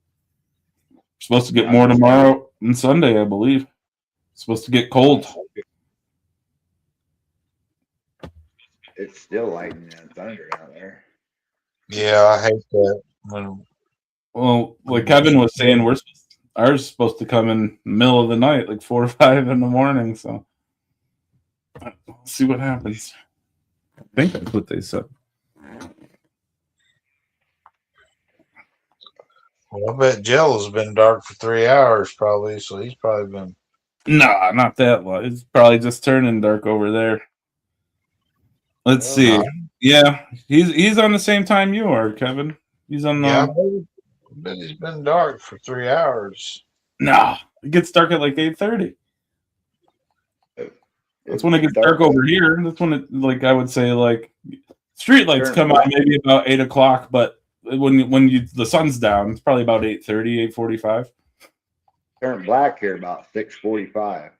We're supposed to get more tomorrow and Sunday, I believe. It's supposed to get cold. It's still lightning and thunder out there. Yeah, I hate that. Well, like Kevin was saying, ours is supposed to come in the middle of the night, like 4 or 5 in the morning. So we'll see what happens. I think that's what they said. Well, I bet Jello's been dark for 3 hours probably, so he's probably been. Nah, not that long. It's probably just turning dark over there. Let's see. Yeah, he's on the same time you are, Kevin. He's on the. Yeah, I bet he's been dark for 3 hours. No, it gets dark at like 8:30. That's when it gets dark over here. That's when it, like I would say, like street lights come on maybe about 8 o'clock, but when the sun's down, it's probably about 8:30, 8:45. Turned black here about 6:45.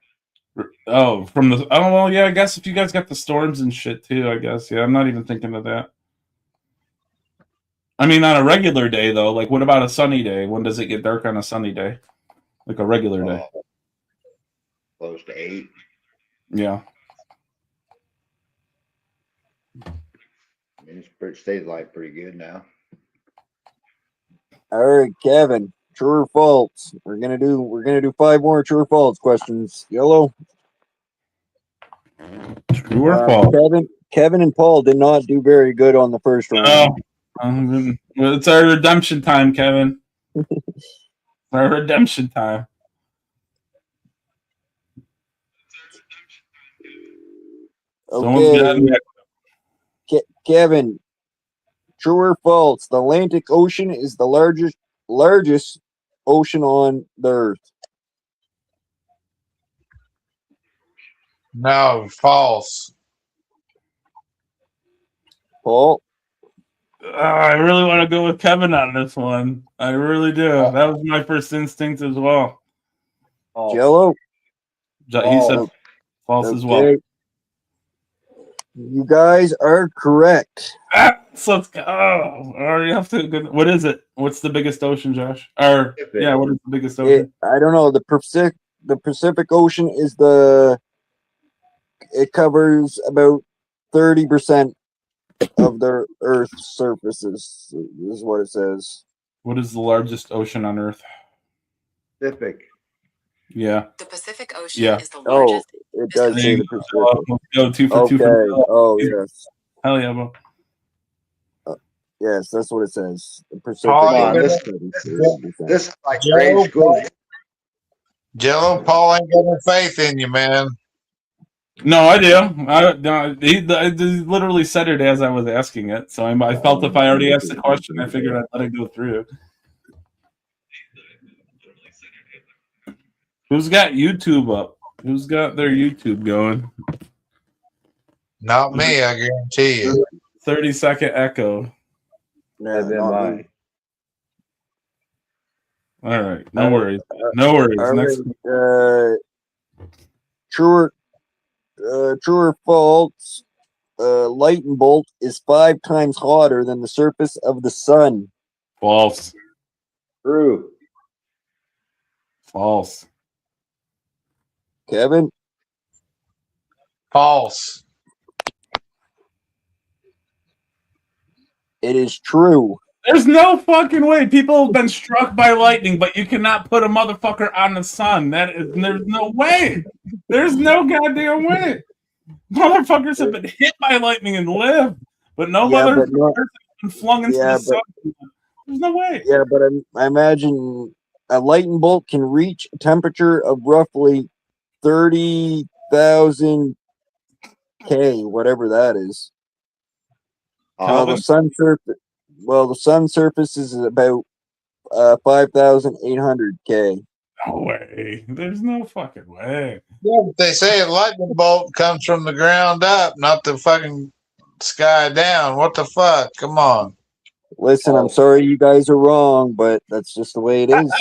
Oh, well, yeah, I guess if you guys got the storms and shit too, I guess. Yeah, I'm not even thinking of that. I mean, on a regular day though, like what about a sunny day? When does it get dark on a sunny day? Like a regular day. Close to 8. Yeah. I mean, it stays light pretty good now. All right, Kevin. True or false? We're gonna do 5 more true or false questions. Yellow. True or false? Kevin and Paul did not do very good on the first round. No. It's our redemption time, Kevin. Our redemption time. Okay. Kevin, true or false? The Atlantic Ocean is the largest ocean on the Earth. No, false. Paul? I really want to go with Kevin on this one. I really do. That was my first instinct as well. Oh, Jello. He said oh, false as well. Okay. You guys are correct. So let's go. Oh, you have to. What is it? What's the biggest ocean, Josh? Or Pacific. yeah, what is the biggest ocean? I don't know. The Pacific Ocean is it covers about 30% of the Earth's surfaces. Is what it says. What is the largest ocean on Earth? Pacific. Yeah. The Pacific Ocean Yeah. is the Oh, largest. it does say the Pacific. Let's go 2 for 2 Okay. for Oh, yes. hell yeah, bro. Yes, that's what it says. The Pacific Paul, Come on, Ocean this, is 30%. this is like Joe, grade school. Jello, Paul ain't got no faith in you, man. No, I do. He literally said it as I was asking it. So I felt if I already asked the question, I figured I'd let it go through. Who's got YouTube up? Who's got their YouTube going? Not me, I guarantee you. 30-second echo. Yeah, Then not mine. me. All right. No worries. No worries. All Next. right, true or false? Lightning bolt is 5 times hotter than the surface of the sun. False. True. False. Kevin? False. It is true. There's no fucking way. People have been struck by lightning, but you cannot put a motherfucker on the sun. There's no way. There's no goddamn way. Motherfuckers have been hit by lightning and lived, but no Yeah, but motherfuckers no- have been flung into Yeah, the sun. There's no way. Yeah, but I imagine a lightning bolt can reach a temperature of roughly 30,000 K, whatever that is. Kelvin? The sun surface is about 5,800 K. No way. There's no fucking way. Yeah, but they say a lightning bolt comes from the ground up, not the fucking sky down. What the fuck? Come on. Listen, I'm sorry you guys are wrong, but that's just the way it is.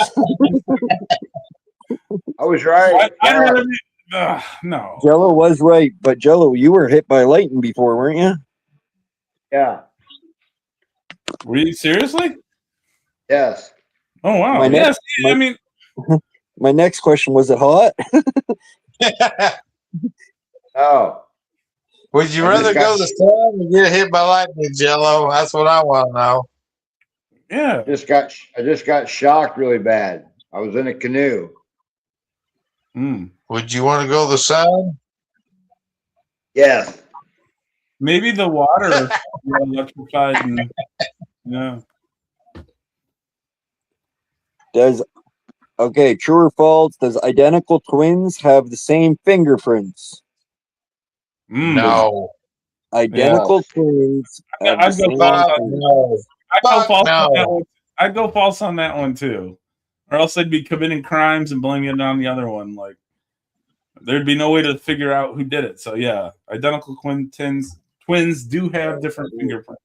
I was right. I Yeah. really, no. Jello was right, but Jello, you were hit by lightning before, weren't you? Yeah. Were you seriously? Yes. Oh wow. My Yes. next- I mean, My next question, was it hot? Oh. Would you I just rather got- go to the sun or get hit by lightning, Jello? That's what I want to know. yeah. I just got shocked really bad. I was in a canoe. Would you want to go to the sun? Yes. Maybe the water is electrified and yeah. True or false? Does identical twins have the same fingerprints? No. Identical twins have I'd the go same false on fingerprints. No. I'd go Fuck false no. on that one. I'd go false on that one too. Or else they'd be committing crimes and blaming it on the other one. Like there'd be no way to figure out who did it. So yeah, identical twins do have different fingerprints.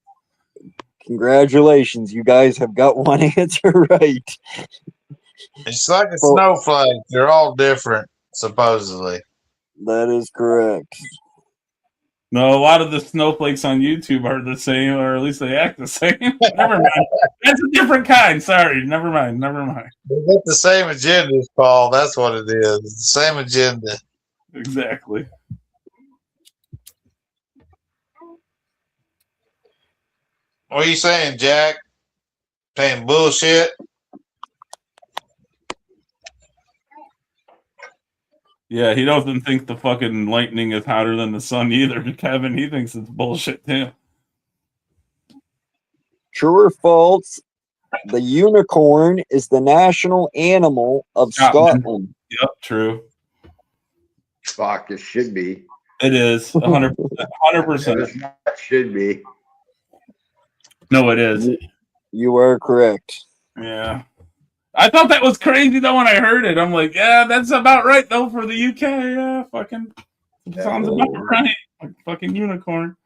Congratulations, you guys have got one answer right. It's like a snowflake. They're all different, supposedly. That is correct. No, a lot of the snowflakes on YouTube are the same, or at least they act the same. Never mind. That's a different kind. Sorry. Never mind. They got the same agendas, Paul. That's what it is. It's the same agenda. Exactly. What are you saying, Jack? Saying bullshit? Yeah, he doesn't think the fucking lightning is hotter than the sun either. Kevin, he thinks it's bullshit too. True or false? The unicorn is the national animal of Scotland. Yep, true. Fuck, it should be. It is 100%. 100%. It's not, it should be. No, it is. You are correct. Yeah. I thought that was crazy though when I heard it. I'm like, yeah, that's about right though for the UK. Yeah, fucking sounds about right. Like fucking unicorn.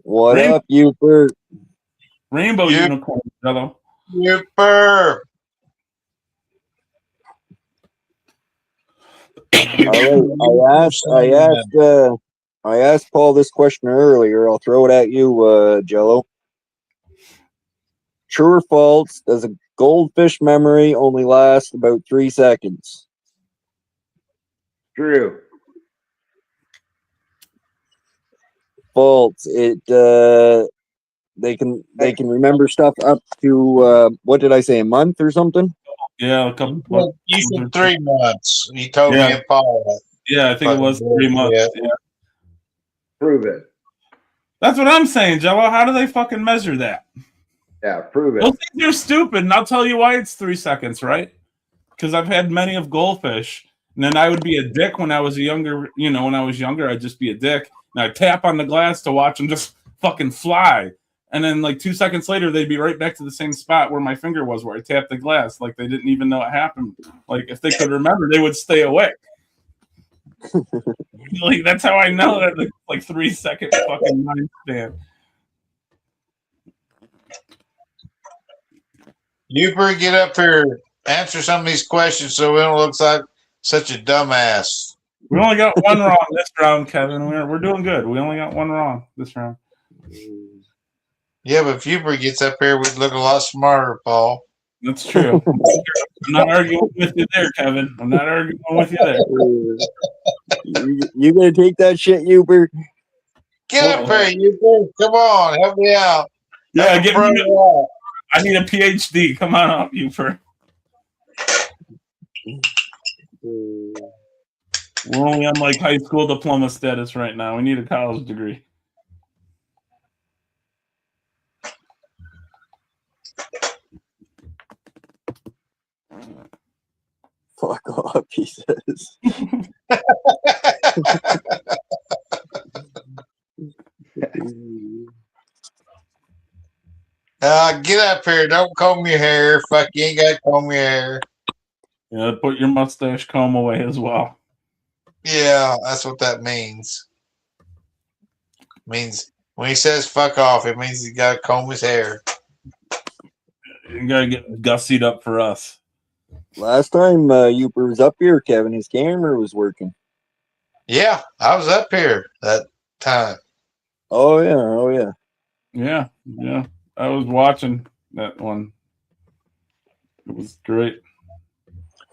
What Rain- up, Hubert? Rainbow Yeah. unicorn, Jello. Super. I asked Paul this question earlier. I'll throw it at you, Jello. True or false? Does a goldfish memory only last about 3 seconds? True. False. They can remember stuff up to what did I say, a month or something? Yeah, a couple. You said 3 months. You told me and Paul. Yeah, I think it was 3 months. Yeah. Prove it. That's what I'm saying, Jello. How do they fucking measure that? Yeah, prove it. Those things are stupid, and I'll tell you why it's 3 seconds, right? Because I've had many of goldfish, and then I would be a dick when I was younger. You know, when I was younger, I'd just be a dick, and I'd tap on the glass to watch them just fucking fly. And then, like 2 seconds later, they'd be right back to the same spot where my finger was, where I tapped the glass. Like they didn't even know it happened. Like if they could remember, they would stay awake. Like that's how I know that like 3 second fucking mind span. Uper, get up here, answer some of these questions so we don't look like such a dumbass. We only got one wrong this round, Kevin. We're doing good. We only got one wrong this round. Yeah, but if Uper gets up here, we'd look a lot smarter, Paul. That's true. I'm not arguing with you there, Kevin. I'm not arguing with you there. You gonna take that shit, Uber? Get up here, Uper. Come on, help me out. Yeah, Help get a brother me. out. I need a PhD. Come on up, Uper. We're only on like high school diploma status right now. We need a college degree. Fuck off, he says. Get up here. Don't comb your hair. Fuck, you ain't got to comb your hair. Yeah, put your mustache comb away as well. Yeah, that's what that means. Means when he says fuck off, it means he's got to comb his hair. You gotta get gussied up for us. Last time Uper was up here, Kevin, his camera was working. Yeah, I was up here that time. Oh yeah. Yeah. I was watching that one. It was great.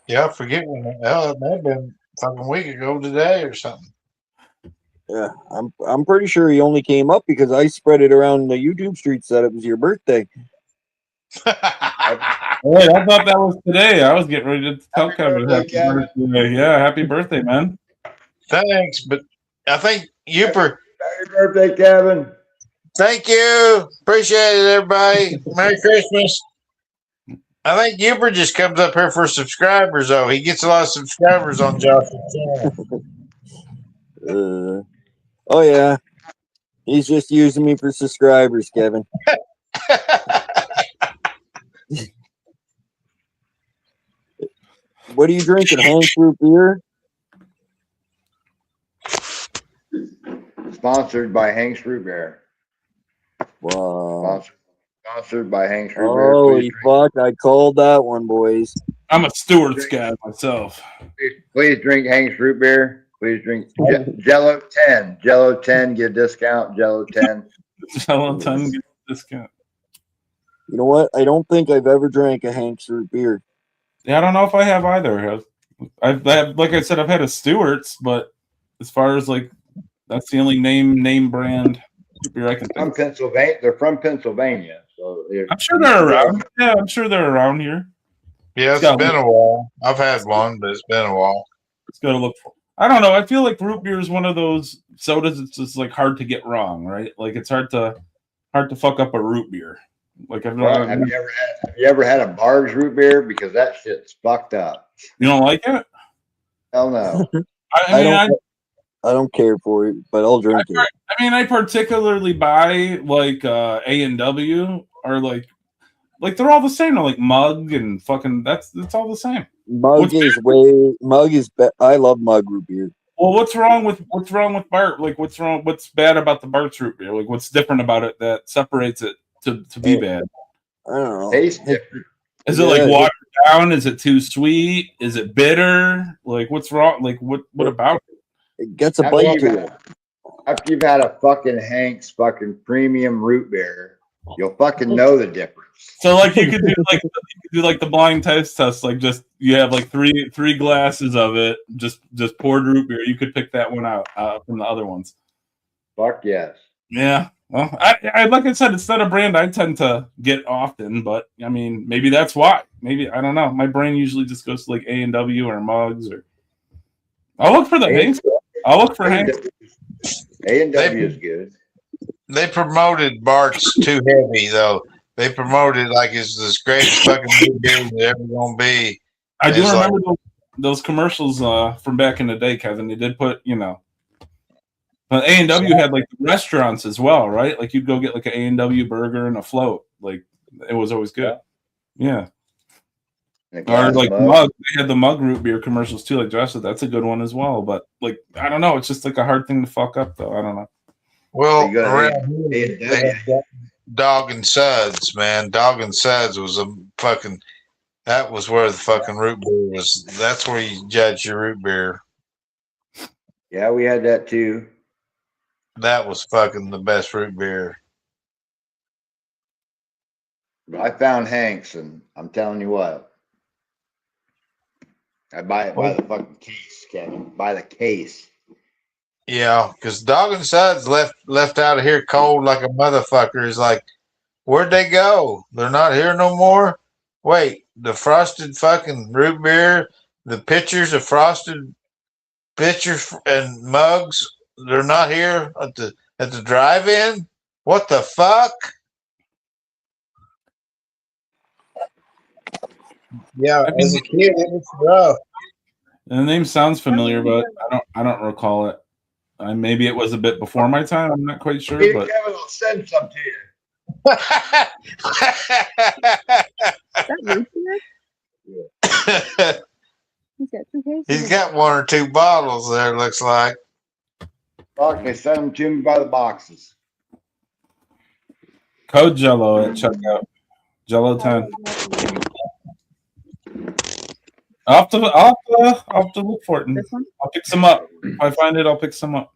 Yeah, I forget when. Hell, it may have been a fucking week ago today or something. Yeah, I'm pretty sure he only came up because I spread it around the YouTube streets that it was your birthday. Wait, I thought that was today. I was getting ready to tell Kevin happy birthday. Yeah, happy birthday, man. Thanks, but I think Uper. Happy birthday, Kevin. Thank you. Appreciate it, everybody. Merry Christmas. I think Uber just comes up here for subscribers, though. He gets a lot of subscribers on Josh's channel. Oh yeah, he's just using me for subscribers, Kevin. What are you drinking? Hank's root beer? Sponsored by Hank's Root Beer. Wow. Sponsored by Hank's Root Beer. Holy fuck, I called that one, boys. I'm a Stewart's guy myself. Please drink Hank's Root Beer. Please drink Jello 10. Jello 10, get a discount. Jello 10. Jello 10, get a discount. You know what? I don't think I've ever drank a Hank's root beer. Yeah, I don't know if I have either. I've like I said, I've had a Stewart's, but as far as like that's the only name brand beer I can think. From Pennsylvania. They're from Pennsylvania, so I'm sure they're around. Yeah, I'm sure they're around here. Yeah, it's been a while. I've had one, but it's been a while. It's got to look for. I don't know. I feel like root beer is one of those sodas. It's just like hard to get wrong, right? Like it's hard to fuck up a root beer. Like have you ever had a Bargs root beer? Because that shit's fucked up. You don't like it? Hell no. I don't care for it, but I'll drink it. I mean, I particularly buy like A&W or like they're all the same. They're like Mug and fucking that's all the same. Mug is I love Mug root beer. Well, what's wrong with Bart? Like what's bad about the Bart's root beer? Like what's different about it that separates it to be bad? I don't know. Taste different. Is it like watered down? Is it too sweet? Is it bitter? Like what's wrong? Like what about it? It gets a bite to it. After you've had a fucking Hank's fucking premium root beer, you'll fucking know the difference. So like you could do like the blind taste test, like just you have like three glasses of it, just poured root beer. You could pick that one out from the other ones. Fuck yes. Yeah. Well, I like I said, it's not a brand I tend to get often, but I mean, maybe that's why. Maybe I don't know. My brain usually just goes to like A&W or Mugs, or I'll look for the Hanks. I'll look for Hanks. A&W is good. They promoted Bart's too heavy though. They promoted like it's this great fucking new beer that ever gonna be. I do remember those commercials from back in the day, Kevin. They did put, but A&W had like restaurants as well, right? Like you'd go get like an A&W burger and a float. Like it was always good. Yeah. Or like Mug. They had the Mug root beer commercials too. Like Josh said, that's a good one as well. But like I don't know, it's just like a hard thing to fuck up though. I don't know. Well, around here, they had Dog and Suds, man. Dog and Suds was a fucking. That was where the fucking root beer was. That's where you judge your root beer. Yeah, we had that too. That was fucking the best root beer. But I found Hank's, and I'm telling you what. I buy it by the fucking case, Kevin. By the case. Yeah, because Dog and Suds left out of here cold like a motherfucker. Is like, where'd they go? They're not here no more. Wait, the frosted fucking root beer, the pitchers of frosted pitchers and mugs, they're not here at the drive-in. What the fuck? Yeah, as a kid, it was rough. The name sounds familiar, but I don't recall it. Maybe it was a bit before my time. I'm not quite sure. But Kevin will send some to you. He's got 2 cases. He's got 1 or 2 bottles there, looks like. Fuck, they send them to me by the boxes. Code Jello at checkout. Jello 10. I'll have to look for it. And I'll pick some up. If I find it, I'll pick some up.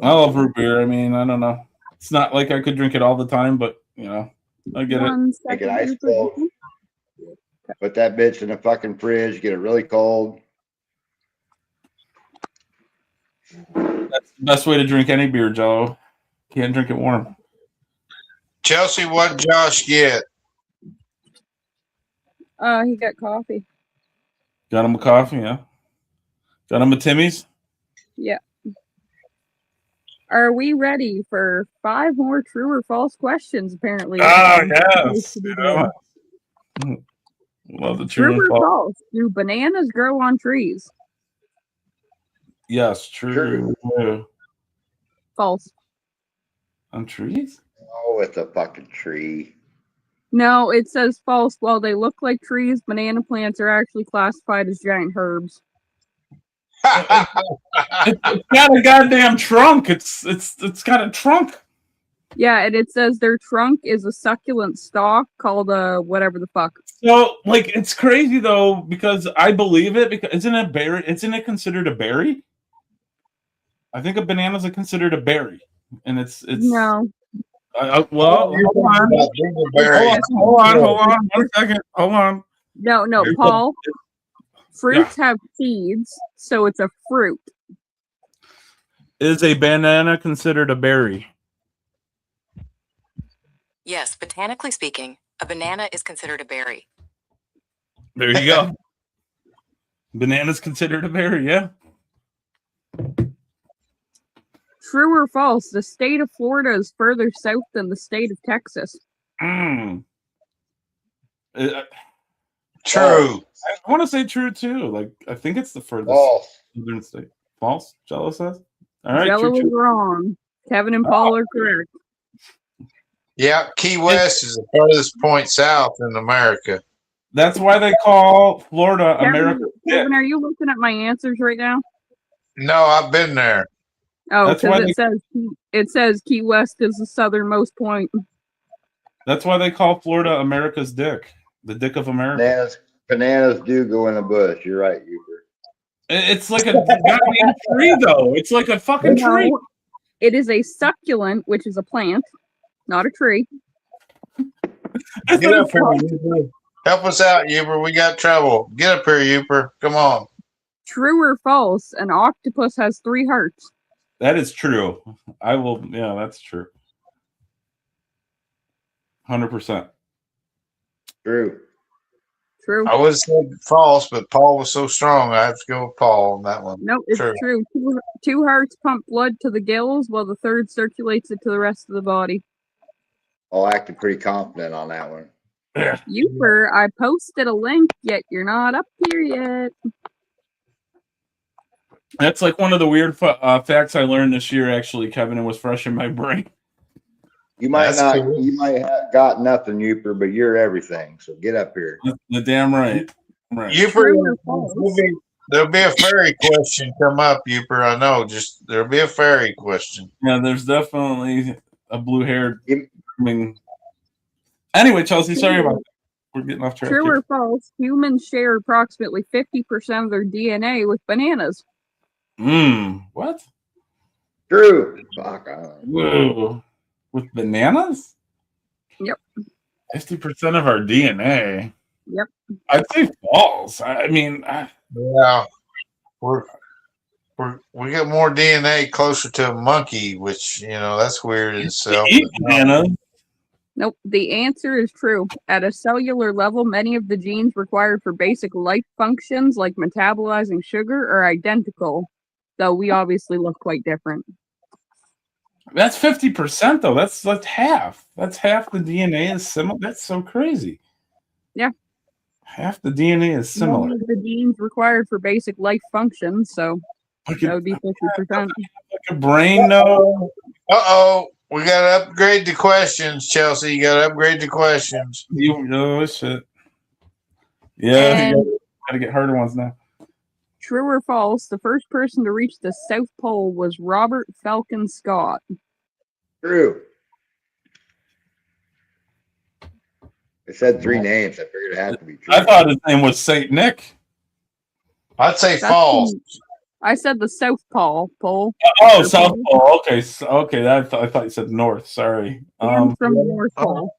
I love root beer. I mean, I don't know. It's not like I could drink it all the time, but I get it. Make it ice cold. Put that bitch in the fucking fridge. Get it really cold. That's the best way to drink any beer, Jello. Can't drink it warm. Chelsea, what Josh get? He got coffee. Got him a coffee, yeah. Got him a Timmy's? Yeah. Are we ready for 5 more true or false questions, apparently? Oh, yes. Love the true or false. Do bananas grow on trees? Yes, true. False. On trees? Oh, it's a fucking tree. No, it says false. While they look like trees, banana plants are actually classified as giant herbs. It's got a goddamn trunk. It's got a trunk. Yeah, and it says their trunk is a succulent stalk called whatever the fuck. So, like, it's crazy though because I believe it. Because isn't it berry? Isn't it considered a berry? I think a banana's considered a berry, and it's no. Well, hold on, 1 second. Hold on. No, Paul. Fruits have seeds, so it's a fruit. Is a banana considered a berry? Yes, botanically speaking, a banana is considered a berry. There you go. Banana's considered a berry, yeah. True or false? The state of Florida is further south than the state of Texas. True. I want to say true too. Like I think it's the furthest southern state. False? Jello says. All right. Jello is wrong. Kevin and Paul are correct. Yeah, Key West is the furthest point south in America. That's why they call Florida America. Kevin, are you looking at my answers right now? No, I've been there. Oh, That's because why it says Key West is the southernmost point. That's why they call Florida America's dick, the dick of America. Bananas do go in a bush. You're right, Hubert. It's like a goddamn tree, though. It's like a fucking tree. No, it is a succulent, which is a plant, not a tree. Get up here, Uber. Help us out, Uber. We got trouble. Get up here, Uber. Come on. True or false? An octopus has 3 hearts. That is true. I will. Yeah, that's true. 100%. True. True. I would have said false, but Paul was so strong. I have to go with Paul on that one. Nope, it's true. Two hearts pump blood to the gills, while the third circulates it to the rest of the body. I'll act pretty confident on that one. Uper, I posted a link, yet you're not up here yet. That's like one of the weird facts I learned this year. Actually, Kevin, it was fresh in my brain. You might That's not. cool. You might have got nothing, Uper, but you're everything. So get up here. The damn right. Right. Uper, there'll be a fairy question come up, Uper. I know. Just there'll be a fairy question. Yeah, there's definitely a blue-haired. Yep. Anyway, Chelsea, sorry about that. We're getting off track. True here. or false? Humans share approximately 50% of their DNA with bananas. What? True. Fuck. I don't know. Whoa. With bananas? Yep. 50% of our DNA. Yep. I'd say false. I mean, Yeah, we got more DNA closer to a monkey, which that's weird in itself. eat bananas. Nope. The answer is true. At a cellular level, many of the genes required for basic life functions, like metabolizing sugar, are identical, though we obviously look quite different. That's 50%, though. That's half. That's half the DNA is similar. That's so crazy. Yeah. Half the DNA is similar. Many of the genes required for basic life functions, so Like that would be 50%. a brain, no. We got to upgrade the questions, Chelsea. You got to upgrade the questions. Shit. Yeah, And gotta get harder ones now. true or false, the first person to reach the South Pole was Robert Falcon Scott. True. It said 3 names. I figured it had to be true. I thought his name was Saint Nick. I'd say That's false. I said the South Pole. Oh, South Pole. Okay, okay. I thought you said North. Sorry. I'm from the North Pole.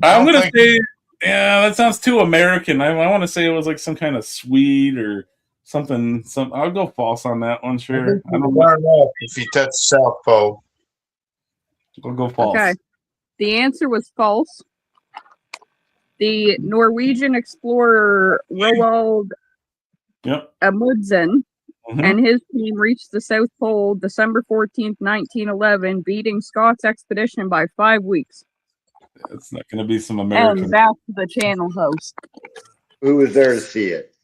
I'm gonna say, yeah, that sounds too American. I want to say it was like some kind of Swede or something. I'll go false on that one. Sure. I don't know if you touch the South Pole. I'll go false. Okay. The answer was false. The Norwegian explorer Roald Amundsen and his team reached the South Pole December 14th, 1911, beating Scott's expedition by 5 weeks. It's not going to be some American. And back to the channel host. Who was there to see it?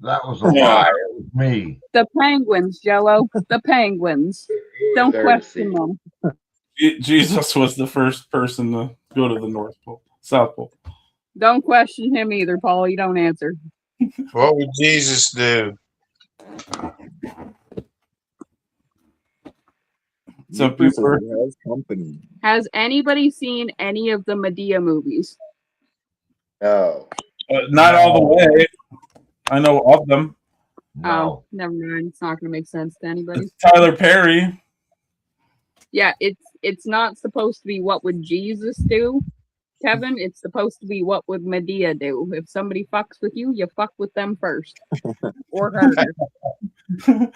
That was a lie. It was me. The Penguins, Jello. The Penguins. Don't question them. Jesus was the first person to go to the North Pole, South Pole. Don't question him either, Paul. You don't answer. What would Jesus do? So people has company. Has anybody seen any of the Medea movies? No. Not all the way. I know of them. No. Oh, never mind. It's not going to make sense to anybody. It's Tyler Perry. Yeah, it's not supposed to be what would Jesus do, Kevin. It's supposed to be what would Medea do. If somebody fucks with you, you fuck with them first. Or her.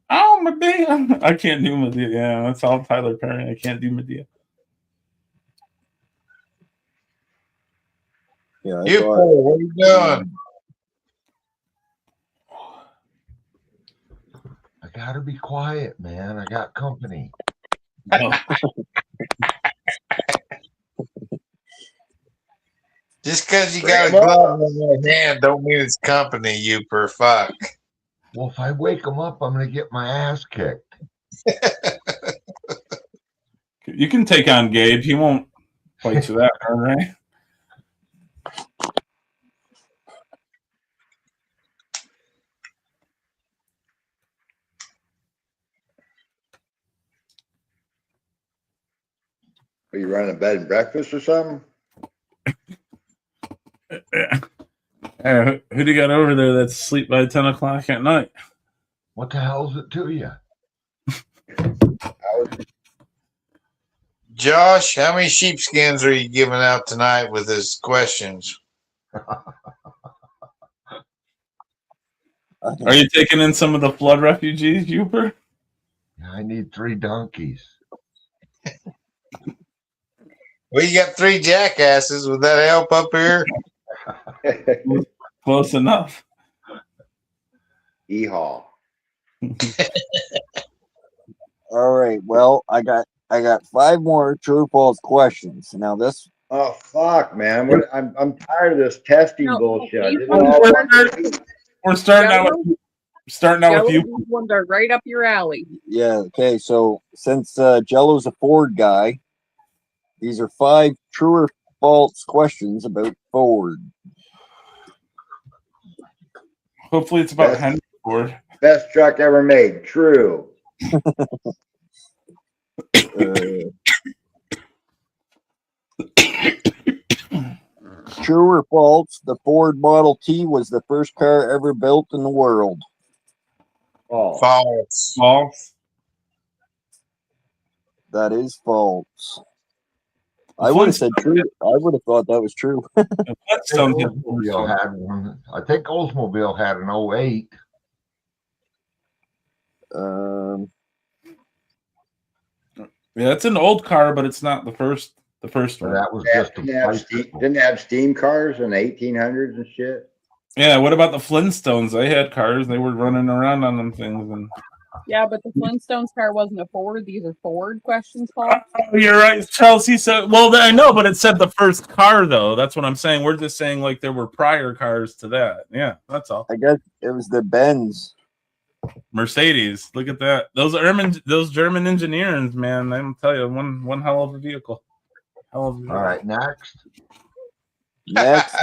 Oh, Medea. I can't do Medea. Yeah, that's all Tyler Perry. I can't do Medea. Yeah, What are you doing? I gotta be quiet, man. I got company. Just because you got a glove in your hand don't mean it's company, you per fuck. Well, if I wake him up, I'm gonna get my ass kicked. You can take on Gabe. He won't fight you that hard, right? Are you running a bed and breakfast or something? Hey, who do you got over there that's asleep by 10 o'clock at night? What the hell's it to you? Josh, how many sheepskins are you giving out tonight with his questions? Are you taking in some of the flood refugees, Uper? I need 3 donkeys. Well, you got 3 jackasses. Would that help up here? Close enough. Yeehaw. All right. Well, I got 5 more true or false questions. Now this. Oh fuck, man! I'm tired of this testing No, bullshit. I these did it ones all are once a week. We're starting out with Jello, you. these ones are right up your alley. Yeah. Okay. So since Jello's a Ford guy, these are 5 true or false questions about Ford. Hopefully, it's about Best- Henry Ford. Best truck ever made. True. True or false? The Ford Model T was the first car ever built in the world. Oh, False. False. That is false. I would have said true. I would have thought that was true. Oldsmobile had one. I think Oldsmobile had an 08. Yeah, it's an old car, but it's not the first one. That was just a didn't they have steam cars in the 1800s and shit? Yeah, what about the Flintstones? They had cars. They were running around on them things. And Yeah, but the Flintstones car wasn't a Ford. These are Ford questions, Paul. oh, you're right, Chelsea. So, well, I know, but it said the first car, though. That's what I'm saying. We're just saying like there were prior cars to that. Yeah, that's all. I guess it was the Benz. Mercedes. Look at that. Those German engineers, man. I'm tell you, one hell of a vehicle. All right, next. Next,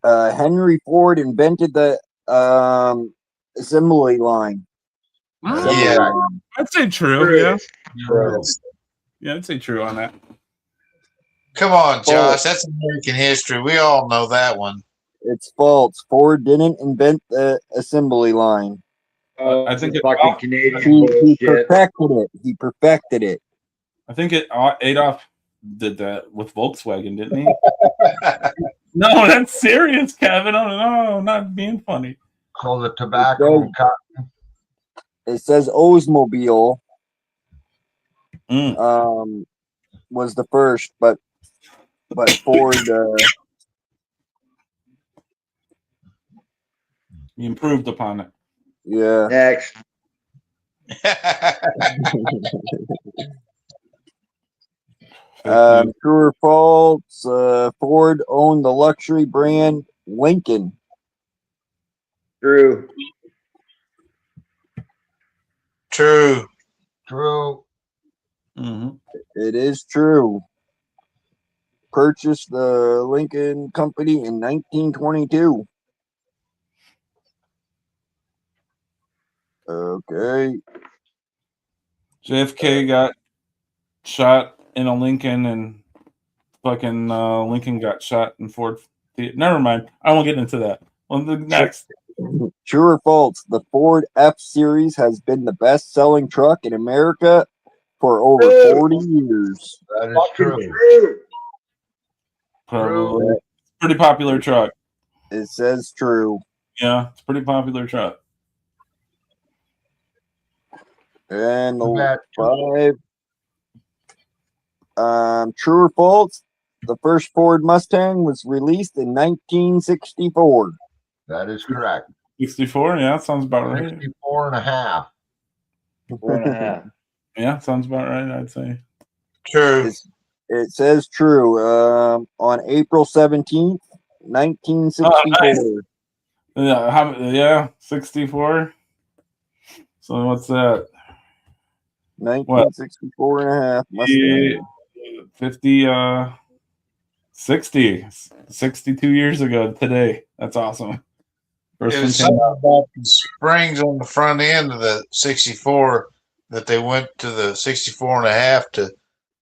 Henry Ford invented the assembly line. Yeah. I'd say true. Yeah, True. yeah, I'd say true on that. Come on, Josh. That's American history. We all know that one. It's false. Ford didn't invent the assembly line. I think fucking Canadian He bullshit. perfected it. He perfected it. I think Adolf did that with Volkswagen, didn't he? No, that's serious, Kevin. No, not being funny. So the tobacco and cotton. It says Oldsmobile Mm. was the first, but Ford You improved upon it. yeah. Next. True or false? Ford owned the luxury brand Lincoln. True. True. True. Mm-hmm. It is true. Purchased the Lincoln Company in 1922. Okay. JFK got shot in a Lincoln, and fucking Lincoln got shot in Ford. Never mind. I won't get into that. On the next. True or false? The Ford F-Series has been the best-selling truck in America for over 40 years. That is Fucking true. true. Probably. Pretty popular truck. It says true. Yeah, it's a pretty popular truck. And the That- 5. True or false? The first Ford Mustang was released in 1964. That is correct. 64? Yeah, sounds about right. 64 and a half. 4.5. Yeah, sounds about right, I'd say. True. It says true. On April 17th, 1964. Yeah, 64. So what's that? 1964 and a half. Mustang. 62 years ago today. That's awesome. First It one was came something out. about the springs on the front end of the 64 that they went to the 64 and a half to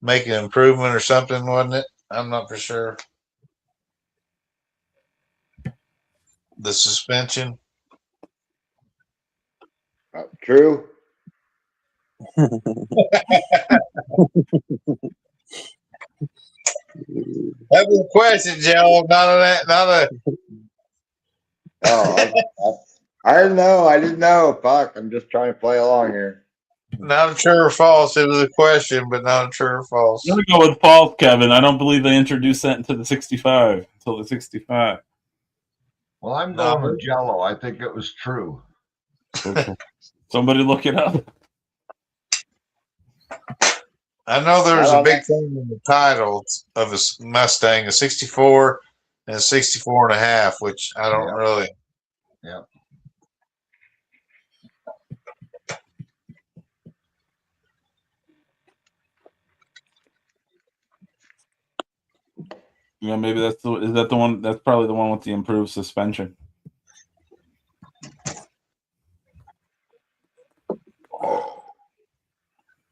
make an improvement or something, wasn't it? I'm not for sure. The suspension. True. That was a question, Joe. Not a that. Not a. Oh, I didn't know. I didn't know. Fuck. I'm just trying to play along here. Not a true or false. It was a question, but not a true or false. I'm gonna go with false, Kevin. I don't believe they introduced that into the 65 until the 65. Well, I'm No. going with Jello. I think it was true. Okay. Somebody look it up. I know there was Not a on big that- thing in the title of a Mustang, a 64 and a 64 and a half, which I don't Yeah. really. Yeah. Yeah, maybe that's the. Is that the one? That's probably the one with the improved suspension.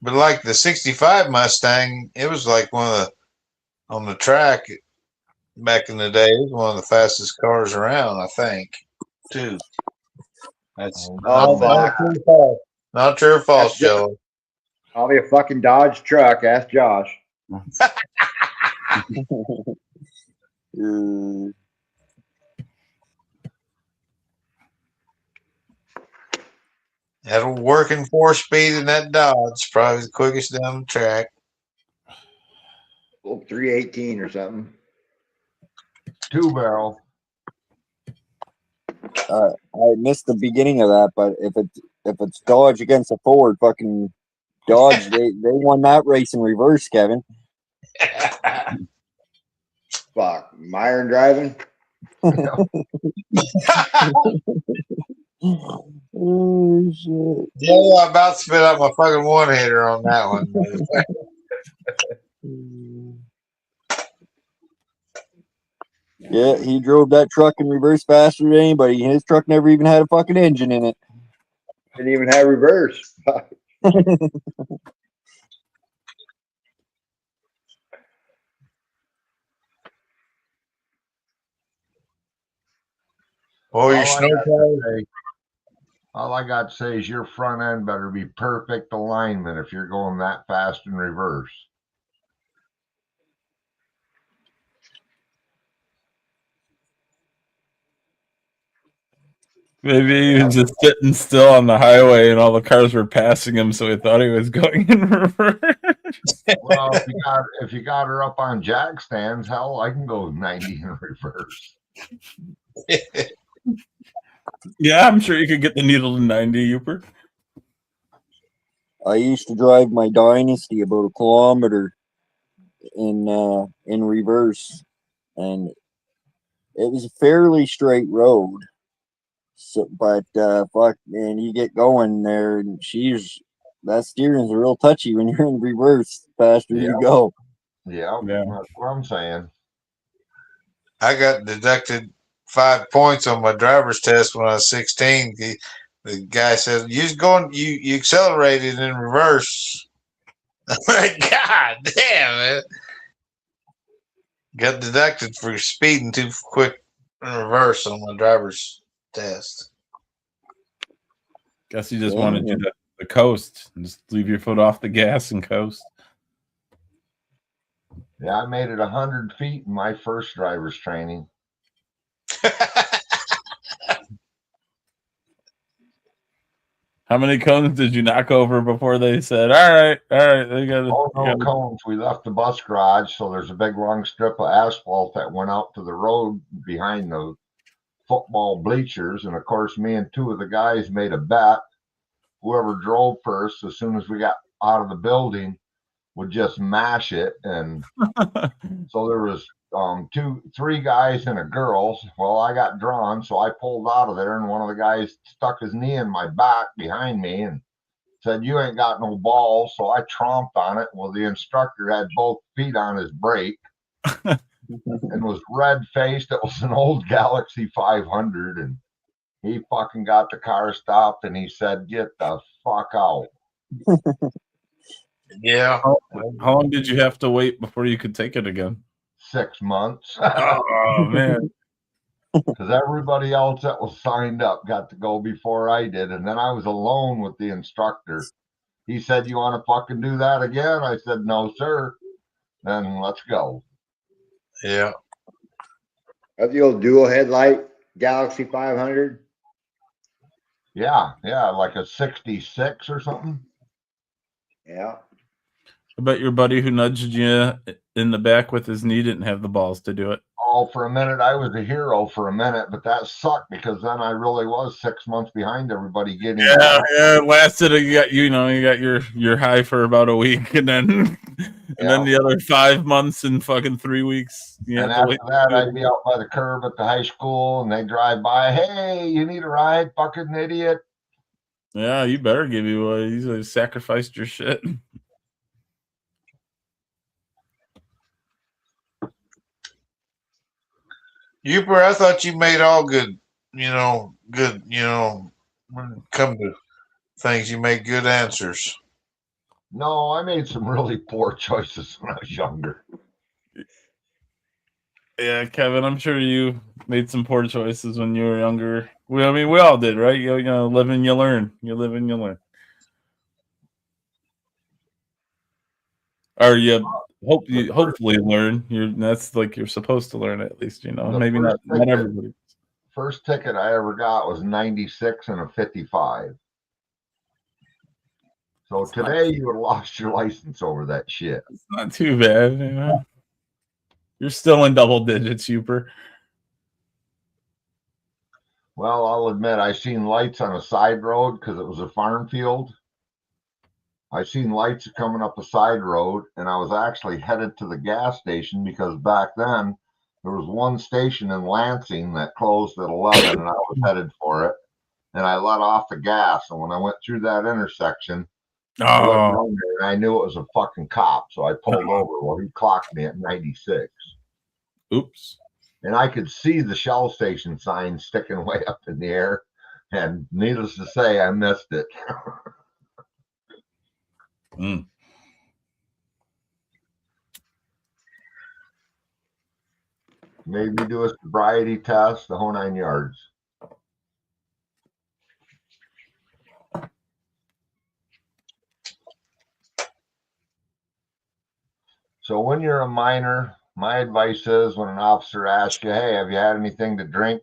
But like the 65 Mustang, it was like one of the, on the track back in the day, it was one of the fastest cars around, I think, too. That's Oh, not true or false. Not true or false, That's- Joe. I'll be a fucking Dodge truck. Ask Josh. Had a working 4-speed in that Dodge, probably the quickest down the track. Well, 318 or something. 2-barrel. I missed the beginning of that, but if it's Dodge against a Ford, fucking Dodge, they won that race in reverse, Kevin. Fuck. Myron driving. Oh shit! Joe, I'm about to spit out my fucking one-hitter on that one. Yeah, he drove that truck in reverse faster than anybody. His truck never even had a fucking engine in it. Didn't even have reverse. Oh, your All I snow got to tires. say- all I got to say is your front end better be perfect alignment if you're going that fast in reverse. Maybe he was just sitting still on the highway and all the cars were passing him, so he thought he was going in reverse. Well, if you got her up on jack stands, hell, I can go 90 in reverse. Yeah, I'm sure you could get the needle to 90, Uper. I used to drive my Dynasty about a kilometer in reverse, and it was a fairly straight road. So, but fuck, man, you get going there, and that steering's real touchy when you're in reverse. Faster you go. Yeah, Yeah. that's what I'm saying. I got deducted 5 points on my driver's test when I was 16. The guy said, you accelerated in reverse. I'm like, God damn it. Got deducted for speeding too quick in reverse on my driver's test. Guess he just wanted you to coast and just leave your foot off the gas and coast. Yeah, I made it 100 feet in my first driver's training. How many cones did you knock over before they said, all right, they got Oh, no cones. We left the bus garage, so there's a big long strip of asphalt that went out to the road behind the football bleachers. And of course, me and two of the guys made a bet. Whoever drove first, as soon as we got out of the building, would just mash it. And so there was 3 guys and a girl. Well, I got drawn, so I pulled out of there, and one of the guys stuck his knee in my back behind me and said, "You ain't got no balls." So I tromped on it. Well, the instructor had both feet on his brake and was red faced. It was an old Galaxy 500, and He fucking got the car stopped and he said, "Get the fuck out." Yeah. How long did you have to wait before you could take it again? 6 months. Oh man. Because everybody else that was signed up got to go before I did. And then I was alone with the instructor. He said, "You want to fucking do that again?" I said, "No, sir." Then let's go. Yeah. That's the old dual headlight Galaxy 500. Yeah, like a 66 or something. Yeah. I bet your buddy who nudged you in the back with his knee didn't have the balls to do it. Oh, for a minute, I was a hero for a minute, but that sucked because then I really was 6 months behind everybody getting. Yeah, it lasted. You got your high for about a week, and then then the other 5 months and fucking 3 weeks. And after that, I'd be out by the curb at the high school, and they drive by. "Hey, you need a ride, fucking idiot." Yeah, you better give you one. You sacrificed your shit. Uper, I thought you made all good, when it come to things, you make good answers. No, I made some really poor choices when I was younger. Yeah, Kevin, I'm sure you made some poor choices when you were younger. We all did, right? You live and you learn. You live and you learn. Or you hopefully learn. That's like you're supposed to learn at least, maybe not everybody. First ticket I ever got was 96 and a 55. So today you would have lost your license over that shit. It's not too bad, You're still in double digits, Uper. Well, I'll admit I seen lights on a side road because it was a farm field. I seen lights coming up a side road, and I was actually headed to the gas station because back then there was one station in Lansing that closed at 11, and I was headed for it. And I let off the gas, and when I went through that intersection, I looked down there and I knew it was a fucking cop, so I pulled over. Well, he clocked me at 96. Oops. And I could see the Shell station sign sticking way up in the air, and needless to say, I missed it. Maybe do a sobriety test, the whole 9 yards. So when you're a minor, my advice is when an officer asks you, "Hey, have you had anything to drink?"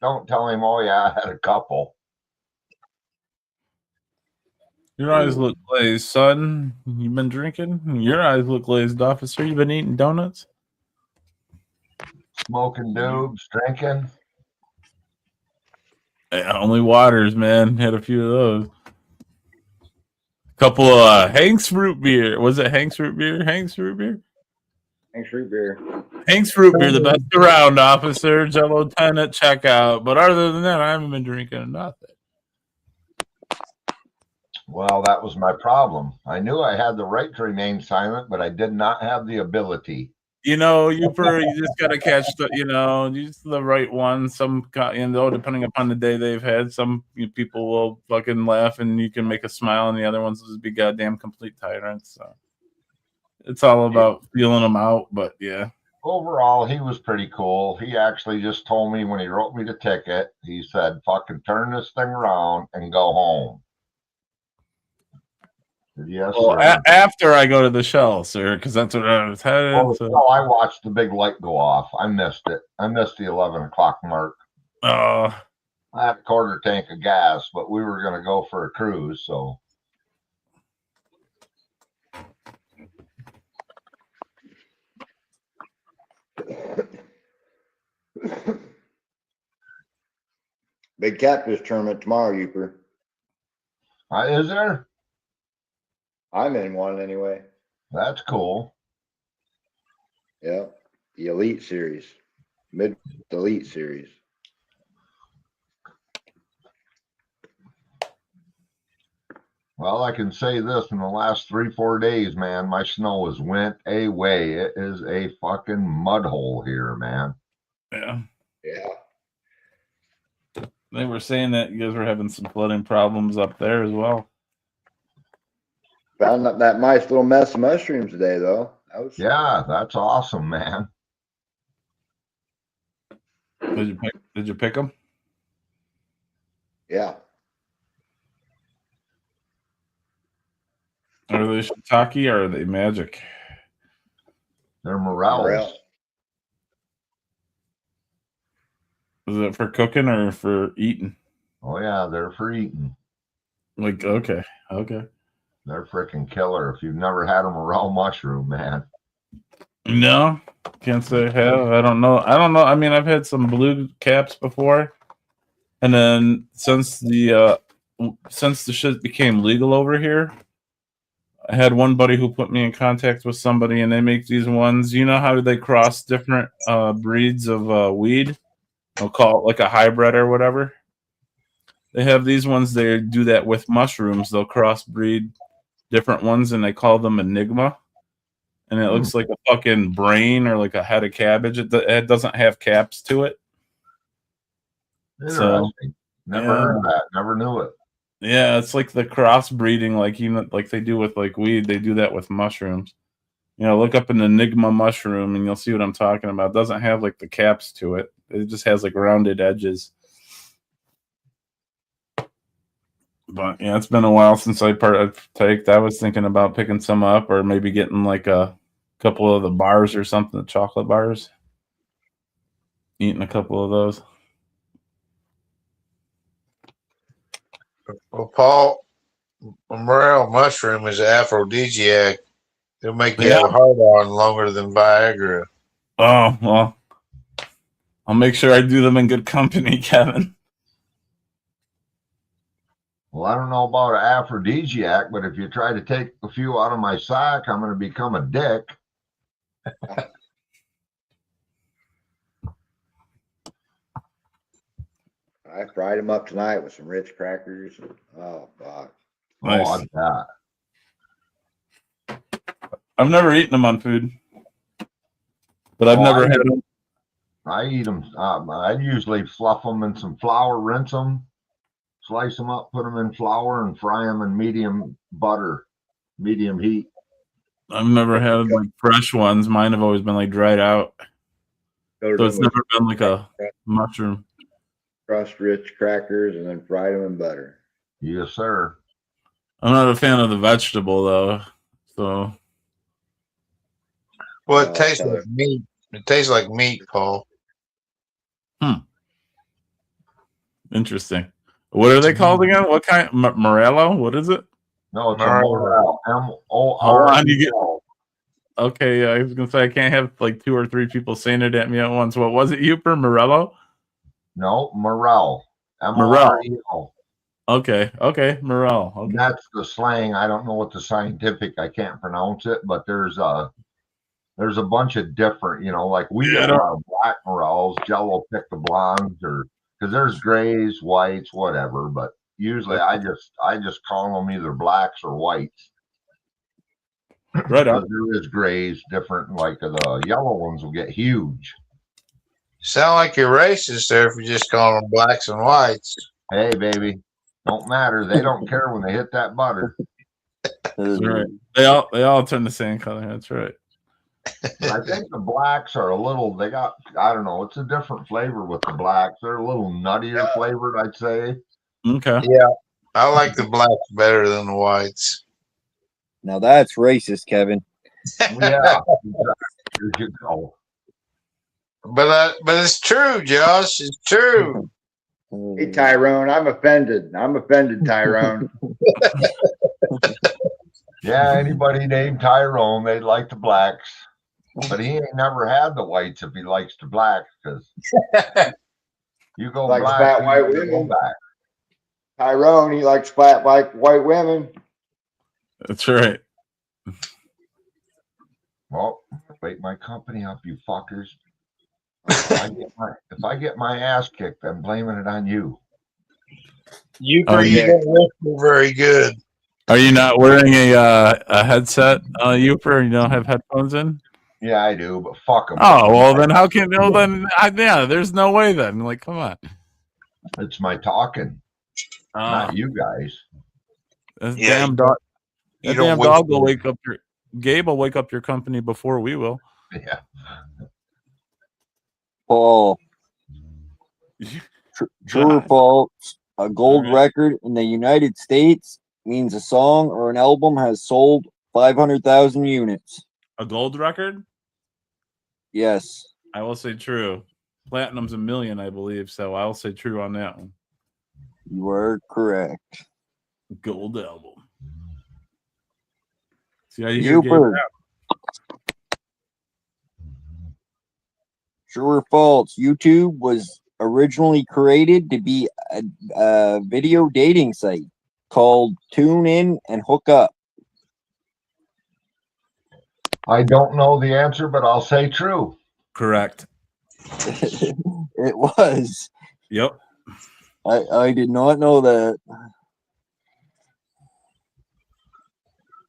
Don't tell him, "Oh yeah, I had a couple." Your eyes look glazed, son. You been drinking? Your eyes look glazed, officer. You been eating donuts? Smoking doobs, drinking. Yeah, only waters, man. Had a few of those. Couple of Hank's root beer. Was it Hank's root beer? Hank's root beer? Hank's root beer. Hank's root beer, the best around, officer. Jello 10 at checkout. But other than that, I haven't been drinking nothing. Well, that was my problem. I knew I had the right to remain silent, but I did not have the ability. You just gotta catch just the right one. Some, depending upon the day they've had, some people will fucking laugh and you can make a smile, and the other ones will just be goddamn complete tyrants. So it's all about feeling them out. But yeah, overall, he was pretty cool. He actually just told me when he wrote me the ticket, he said, "Fucking turn this thing around and go home." Yes, well, after I go to the Shell, sir, because that's what I was headed. I watched the big light go off. I missed it. I missed the 11 o'clock mark. I had a quarter tank of gas, but we were going to go for a cruise, so. Big Catfish tournament tomorrow, Uper. Is there? I'm in one anyway. That's cool. Yeah. The Elite Series. Elite Series. Well, I can say this, in the last 3-4 days, man, my snow has went away. It is a fucking mud hole here, man. Yeah. Yeah. They were saying that you guys were having some flooding problems up there as well. Found that nice little mess of mushrooms today, though. That was Yeah, that's awesome, man. Did you pick them? yeah. Are they shiitake or are they magic? They're morels. Morel. Is it for cooking or for eating? Oh yeah, they're for eating. Like, okay. They're freaking killer. If you've never had a morel mushroom, man. No, can't say I have. I don't know. I mean, I've had some blue caps before, and then since the shit became legal over here, I had one buddy who put me in contact with somebody, and they make these ones. You know how they cross different breeds of weed? I'll call it like a hybrid or whatever. They have these ones. They do that with mushrooms. They'll crossbreed different ones, and they call them Enigma. And it looks like a fucking brain or like a head of cabbage. It doesn't have caps to it. Interesting. Never heard of that. Never knew it. Yeah, it's like the crossbreeding, like they do with like weed. They do that with mushrooms. Look up an Enigma mushroom, and you'll see what I'm talking about. It doesn't have like the caps to it. It just has like rounded edges. But yeah, it's been a while since I partaked. I was thinking about picking some up, or maybe getting like a couple of the bars or something, the chocolate bars. Eating a couple of those. Well, Paul, a morel mushroom is an aphrodisiac. It'll make you have a heart on longer than Viagra. Oh, well, I'll make sure I do them in good company, Kevin. Well, I don't know about an aphrodisiac, but if you try to take a few out of my sack, I'm going to become a dick. I fried them up tonight with some Ritz crackers. Oh, fuck. Nice. Oh, that. I've never eaten them on food, but I've never had them. I eat them. I usually fluff them in some flour, rinse them, slice them up, put them in flour, and fry them in medium butter, medium heat. I've never had like fresh ones. Mine have always been like dried out. So it's never been like a mushroom. Crushed Ritz crackers and then fried them in butter. Yes, sir. I'm not a fan of the vegetable though. So Well, it tastes like meat. It tastes like meat, Paul. Interesting. What are they called again? What kind? Morello? What is it? No, it's Morel. a Morel. M-O-R-E-L. Okay, I was gonna say I can't have like 2 or 3 people saying it at me at once. What was it, Uper? Morello? No, Morel. M-O-R-E-L. Okay, Morel. Okay. That's the slang. I don't know what the scientific. I can't pronounce it, but there's a bunch of different. Like we get a lot of black morels. Jello pick the blondes, or because there's grays, whites, whatever. But usually, I just call them either blacks or whites. Right on. There is grays different. Like the yellow ones will get huge. Sound like you're racist there if you just call them blacks and whites. Hey, baby, don't matter. They don't care when they hit that butter. That's right. They all turn the same color. That's right. I think the blacks are a little. They got. I don't know. It's a different flavor with the blacks. They're a little nuttier flavored, I'd say. Okay. Yeah, I like the blacks better than the whites. Now that's racist, Kevin. Yeah. There you go. But it's true, Josh. It's true. Hey, Tyrone, I'm offended. Tyrone. Yeah, anybody named Tyrone, they like the blacks. But he ain't never had the whites if he likes the blacks, because you go Likes black, fat white you go women. back. Tyrone, he likes flat like white women. That's right. Well, wake my company up, you fuckers. If I get my ass kicked, I'm blaming it on you. You don't listen very good. Are you not wearing a headset, Uper? You don't have headphones in? Yeah, I do, but fuck them. Oh, well, then how can... Well, then, yeah, there's no way then. Like, come on. It's my talking, not you guys. That Yeah, damn dog. you That don't damn wait dog will for- wake up your. Gabe will wake up your company before we will. Yeah. Paul, true or false? A gold All right. record in the United States means a song or an album has sold 500,000 units. A gold record? Yes. I will say true. Platinum's 1 million, I believe. So I'll say true on that one. You are correct. Gold album. See how you hear Gabe Hubert, rap? true or false? YouTube was originally created to be a video dating site called Tune In and Hook Up. I don't know the answer, but I'll say true. Correct. It was. Yep. I did not know that.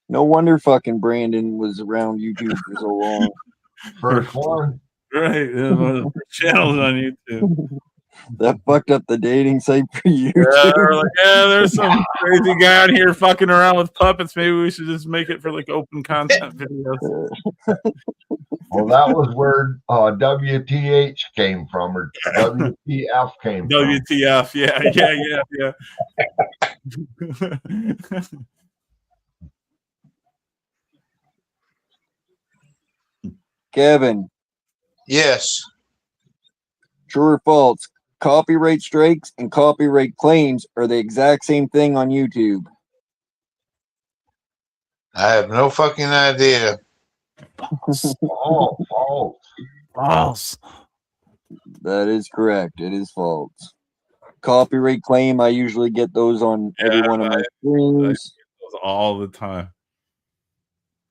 No wonder fucking Brandon was around YouTube for so long. First one. Right. Channels on YouTube. That fucked up the dating site for you. Yeah, they're like, yeah, there's some crazy guy on here fucking around with puppets. Maybe we should just make it for like open content videos. Well, that was where WTH came from, or WTF came from. WTF? Yeah. Kevin, Yes. true or false? Copyright strikes and copyright claims are the exact same thing on YouTube. I have no fucking idea. Oh, false. False. That is correct. It is false. Copyright claim, I usually get those on every Yeah, one of my streams. All the time.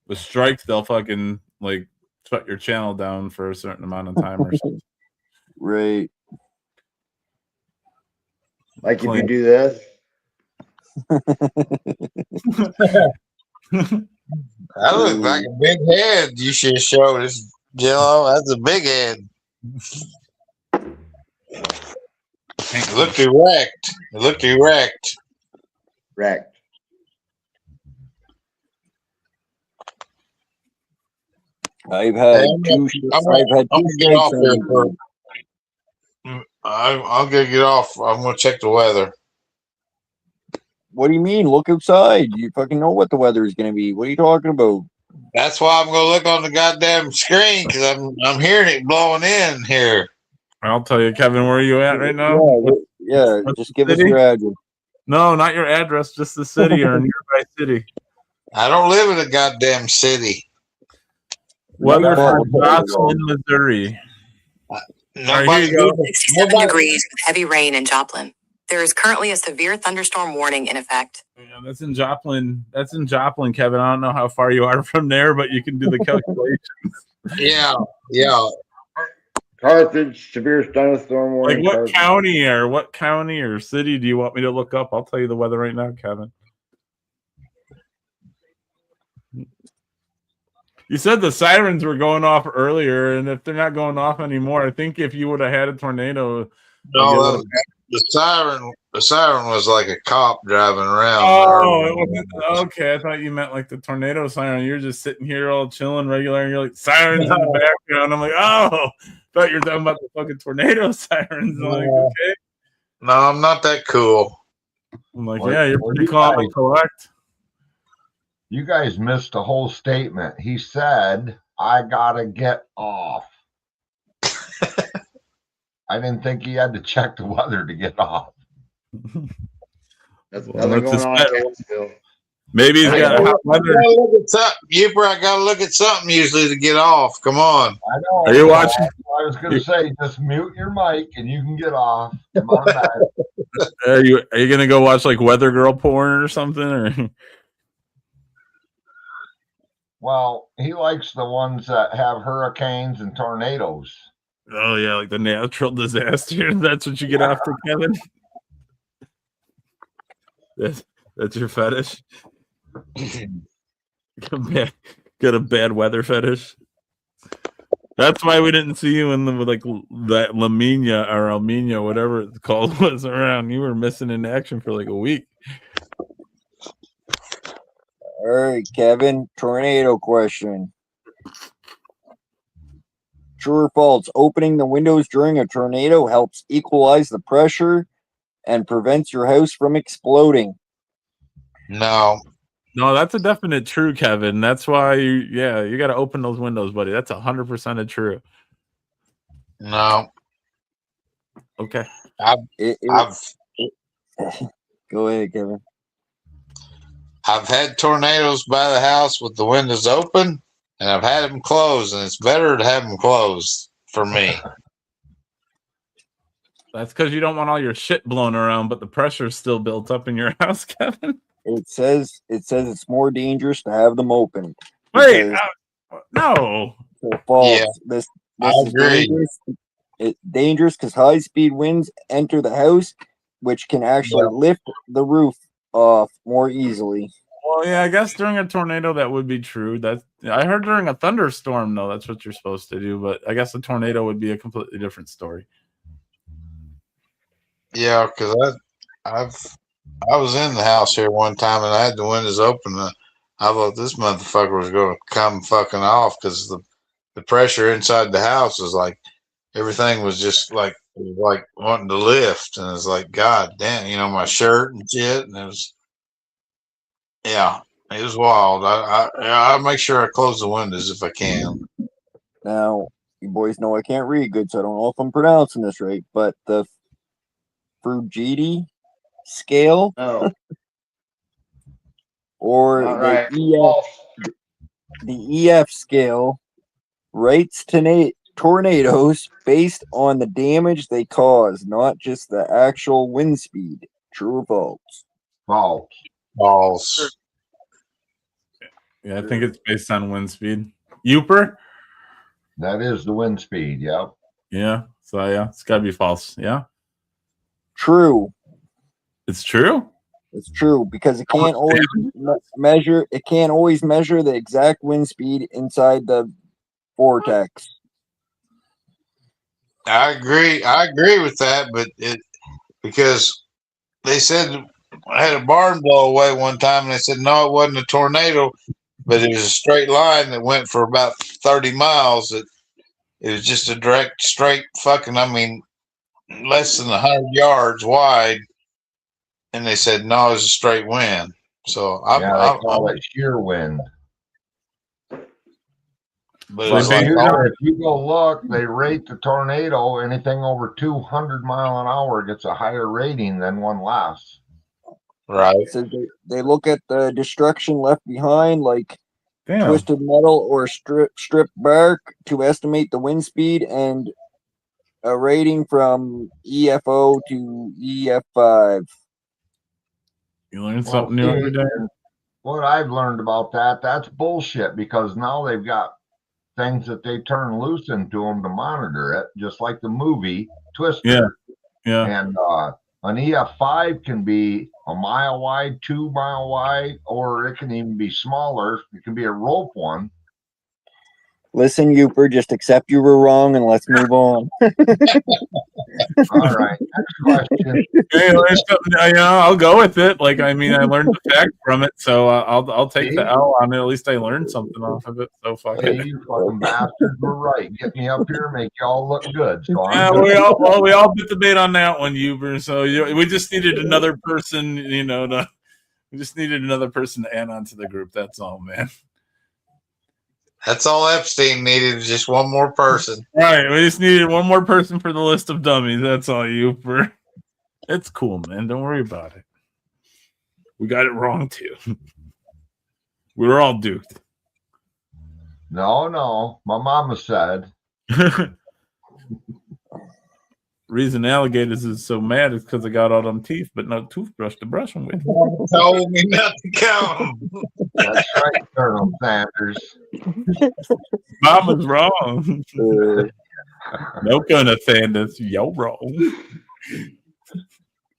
With strikes, they'll fucking like shut your channel down for a certain amount of time or something. Right. Like if you Clean. do this, I look like a big head. You should show this, Jello. That's a big head. Look erect. Look erect. wrecked. I've had I'm two. I'm I've had I'm two gonna get off strikes here on for. me. I'm gonna get off. I'm gonna check the weather. What do you mean? Look outside. You fucking know what the weather is going to be. What are you talking about? That's why I'm gonna look on the goddamn screen because I'm hearing it blowing in here. I'll tell you, Kevin, where are you at right now? Yeah, What's just the give us city? your address. No, not your address, just the city or a nearby city. I don't live in a goddamn city. Weather for Well, Joplin, Missouri. Nobody. you go. 67 Nobody- degrees with heavy rain in Joplin. There is currently a severe thunderstorm warning in effect. Yeah, that's in Joplin. That's in Joplin, Kevin. I don't know how far you are from there, but you can do the calculations. Yeah. Carthage, severe thunderstorm Like warning. what Carthage. county or city do you want me to look up? I'll tell you the weather right now, Kevin. You said the sirens were going off earlier, and if they're not going off anymore, I think if you would have had a tornado. No, the siren was like a cop driving around. Oh, it wasn't, okay. I thought you meant like the tornado siren. You're just sitting here all chilling, regular, and you're like sirens in the background. I'm like, oh, thought you were talking about the fucking tornado sirens. I'm like, okay. No, I'm not that cool. I'm like, Well, yeah, you're well, pretty you calm guys- and collect. You guys missed a whole statement. He said, I gotta get off. I didn't think he had to check the weather to get off. That's Well, nothing that's going his on pet. in Catonsville. Maybe he's I got gotta hot weather. look at something. I gotta look at something usually to get off. Come on. I know. Are you watching? I was gonna say, just mute your mic and you can get off. Come on back. Are you gonna go watch like Weather Girl porn or something? Or Well, he likes the ones that have hurricanes and tornadoes. oh yeah, like the natural disaster. That's what you get after, Kevin. That's your fetish. Got a bad weather fetish. That's why we didn't see you in the like that La Nina or El Nino, whatever it's called, was around. You were missing in action for like a week. All right, Kevin. Tornado question. True or false? Opening the windows during a tornado helps equalize the pressure and prevents your house from exploding. No. No, that's a definite true, Kevin. That's why you got to open those windows, buddy. That's 100% a true. No. Okay. Go ahead, Kevin. I've had tornadoes by the house with the windows open, and I've had them closed, and it's better to have them closed for me. That's because you don't want all your shit blown around, but the pressure is still built up in your house, Kevin. It says it's more dangerous to have them open. Wait, no. False. Yeah, this I agree. It's dangerous because high-speed winds enter the house, which can actually lift the roof off more easily. Well, yeah, I guess during a tornado that would be true. I heard during a thunderstorm, though, that's what you're supposed to do. But I guess a tornado would be a completely different story. Yeah, because I was in the house here one time and I had the windows open. And I thought this motherfucker was going to come fucking off because the pressure inside the house was like everything was just like wanting to lift, and it's like, God damn, my shirt and shit, and it was wild. I make sure I close the windows if I can. Now, you boys know I can't read good, so I don't know if I'm pronouncing this right, but the Fugiti scale or the EF scale rates tornadoes based on the damage they cause, not just the actual wind speed. True or false? False. Yeah, I think it's based on wind speed. Uper? That is the wind speed, yeah. Yeah, so yeah, it's got to be false, yeah? True. It's true? It's true because it can't always measure. It can't always measure the exact wind speed inside the vortex. I agree with that, but because they said I had a barn blow away one time, and they said no, it wasn't a tornado, but it was a straight line that went for about 30 miles. It was just a direct, straight fucking. I mean, less than 100 yards wide, and they said no, it was a straight wind. So they call it shear wind. But if you go look, they rate the tornado anything over 200 mile an hour gets a higher rating than one less. Right. So they look at the destruction left behind, like Damn. Twisted metal or stripped bark, to estimate the wind speed, and a rating from EFO to EF5. You learn something new every day. What I've learned about that's bullshit, because now they've got things that they turn loose into them to monitor it, just like the movie Twister. Yeah. And an EF5 can be a mile wide, 2 mile wide, or it can even be smaller. It can be a rope one. Listen, Uper, just accept you were wrong and let's move on. All right, next question. Hey, I'll go with it. Like, I mean, I learned the fact from it, so I'll take the L on it. At least I learned something off of it. So fuck it. You fucking bastards were right. Get me up here, make y'all look good. So we all bit the bait on that one, Uber. So we just needed another person, we just needed another person to add on to the group. That's all, man. That's all Epstein needed, just one more person. Right, we just needed one more person for the list of dummies. That's all, Uber. It's cool, man. Don't worry about it. We got it wrong, too. We were all duped. No. My mama said. Reason alligators is so mad is because I got all them teeth, but no toothbrush to brush them with. Told me not to count. That's right, Colonel Sanders. Mama's wrong. No gonna Sanders, you're wrong.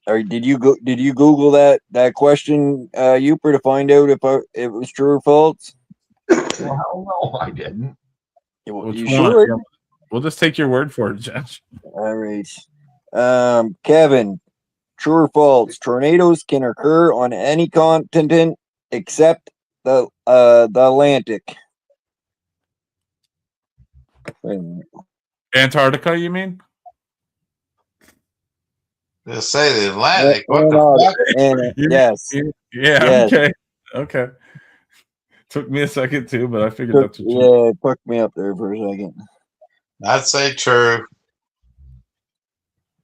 All right, did you Google that question, Uper, to find out if it was true or false? Well, no, I didn't. Which You one? should. Yeah. We'll just take your word for it, Josh. All right. Kevin, true or false? Tornadoes can occur on any continent except the Atlantic. Wait a minute. Antarctica, you mean? They'll say the Atlantic. What the fuck? Yes. Yeah. Yes. Okay. Okay. Took me a second too, but I figured that's what you. Yeah, it fucked me up there for a second. I'd say true.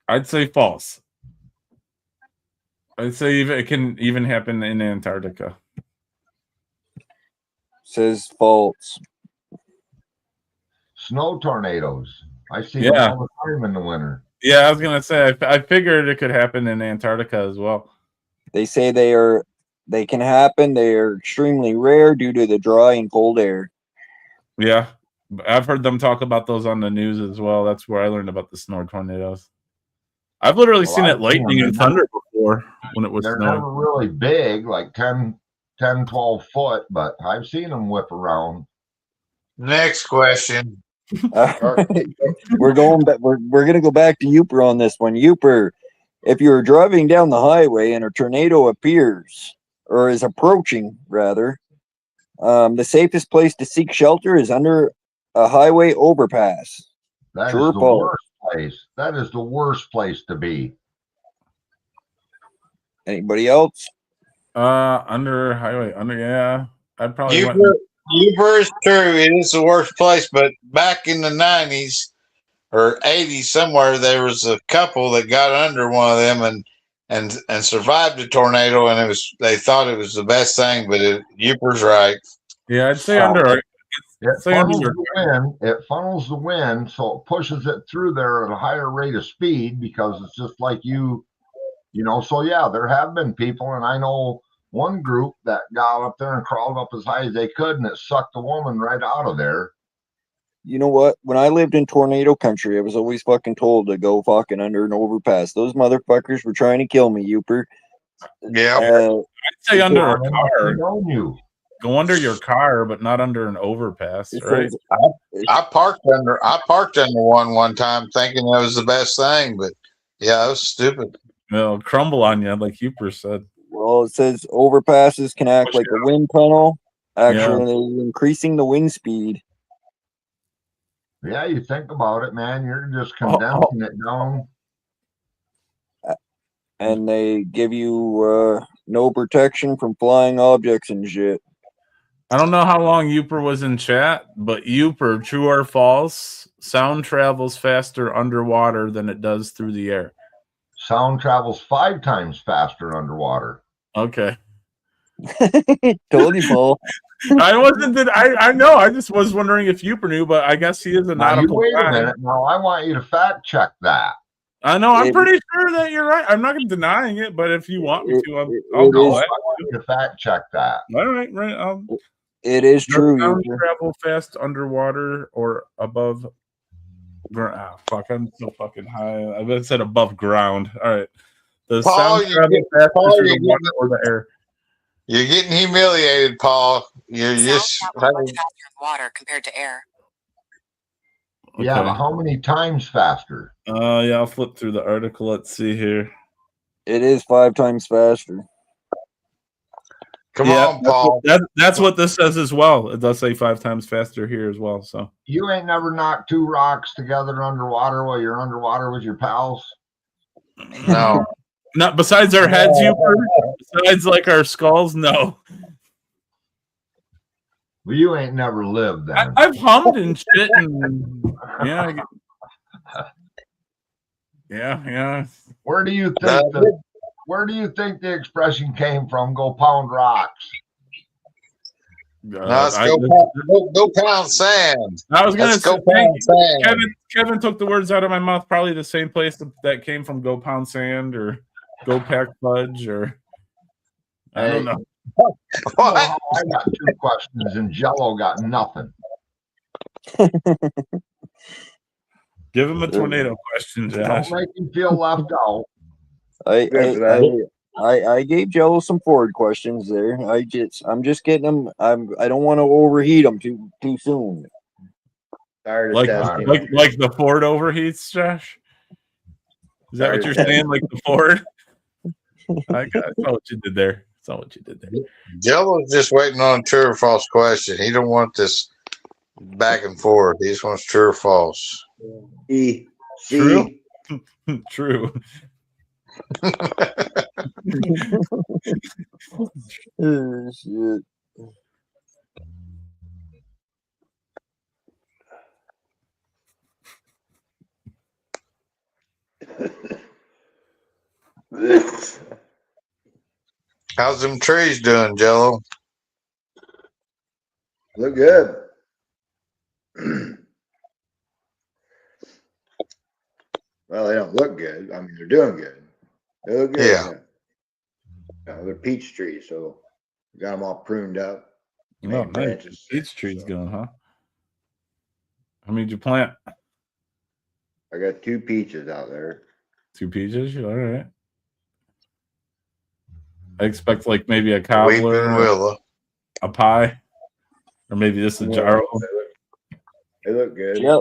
I'd say false. I'd say it can even happen in Antarctica. Says false. Snow tornadoes. I see Yeah. them all the time in the winter. Yeah, I was gonna say I figured it could happen in Antarctica as well. They say they can happen. They are extremely rare due to the dry and cold air. Yeah, I've heard them talk about those on the news as well. That's where I learned about the snow tornadoes. I've literally seen it lightning and thunder before when it was They're snowing. never really big, like 10, 12 foot, but I've seen them whip around. Next question. We're going back. We're gonna go back to Uper on this one. Uper, if you're driving down the highway and a tornado appears or is approaching, rather, the safest place to seek shelter is under a highway overpass. That True is or the false? worst place. That is the worst place to be. Anybody else? Under highway, yeah. I'd probably went. Uber is true. It is the worst place, but back in the 90s or 80s somewhere, there was a couple that got under one of them and survived a tornado, and they thought it was the best thing. But Uber's right. Yeah, I'd say under. It Say funnels under. the wind. It funnels the wind, so it pushes it through there at a higher rate of speed because it's just like you know. So yeah, there have been people, and I know one group that got up there and crawled up as high as they could, and it sucked the woman right out of there. You know what? When I lived in tornado country, I was always fucking told to go fucking under an overpass. Those motherfuckers were trying to kill me, Uper. Yeah. I'd say under a They car. know you. Go under your car, but not under an overpass, It right? says- I parked under one time thinking that was the best thing, but yeah, it was stupid. They'll crumble on you, like Uper said. Well, it says overpasses can act like a wind tunnel, actually increasing the wind speed. Yeah, you think about it, man. You're just condensing it down. And they give you no protection from flying objects and shit. I don't know how long Uper was in chat, but Uper, true or false, sound travels faster underwater than it does through the air. Sound travels 5 times faster underwater. Okay. Told you, Paul. I wasn't. I know. I just was wondering if Uper knew, but I guess he is a Now, you nautical wait a guy. minute. Now, I want you to fact check that. I know. I'm It- pretty sure that you're right. I'm not denying it, but if you want me to, I'll it go is- ahead. I want you to fact check that. All right, right. It is Does true. sound Uper. travel fast underwater or above? Fuck! I'm so fucking high. I said above ground. All right. Does Paul, sound travel faster Paul, through you the water or the air? You're getting humiliated, Paul. You're Sound just travels much faster in water compared to air. Yeah, Okay. but how many times faster? Yeah, I'll flip through the article. Let's see here. It is 5 times faster. come Yeah, on, Paul. That's what this says as well. It does say 5 times faster here as well. So You ain't never knocked 2 rocks together underwater while you're underwater with your pals? No. not besides our heads, besides like our skulls. No, Well, you ain't never lived then. I've hummed and shit, and yeah, yeah. Where do you think the expression came from? Go pound rocks. No, let's go pound sand. I was gonna Let's say, go pound sand. Kevin took the words out of my mouth. Probably the same place that came from Go Pound Sand or Go Pack Fudge or I don't know. What? I got 2 questions and Jello got nothing. Give him a tornado question, Josh. Don't make him feel left out. I gave Jello some forward questions there. I'm just getting them. I don't want to overheat them too soon. Tired of Like testing. the Ford overheats, Josh? Is that what you're saying? Like the Ford? I saw what you did there. Jello's just waiting on true or false question. He don't want this back and forth. He just wants true or false. True. True. Oh, shit. How's them trees doing, Jello? Look good. Well, they don't look good. I mean, they're doing good. They look good. Yeah. They're peach trees, so we got them all pruned up. Oh, Main nice. branches. Peach trees going, huh? How many did you plant? I got 2 peaches out there. 2 peaches? All right. I expect like maybe a Weeping cobbler, willow. a pie, or maybe just a jar. They look good. Yep.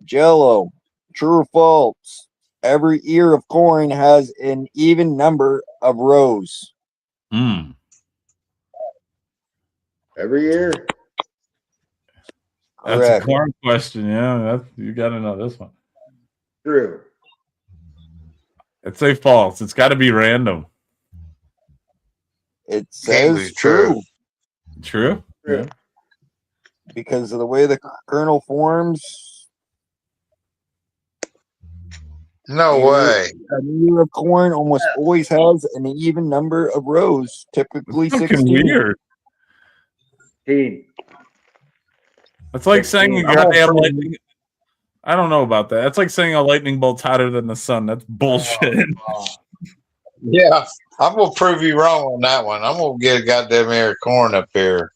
Jello. True or false? Every ear of corn has an even number of rows. Every year. That's Correct. a corn question. Yeah, you got to know this one. True. I'd say false. It's got to be random. It Can't be says true. true. True? Yeah. Because of the way the kernel forms. No Ear- way. An ear of corn almost always has an even number of rows, typically Fucking 16. weird. 16. It's like saying a 16. goddamn lightning. I don't know about that. That's like saying a lightning bolt's hotter than the sun. That's bullshit. Yeah. I'm going to prove you wrong on that one. I'm going to get a goddamn ear of corn up here.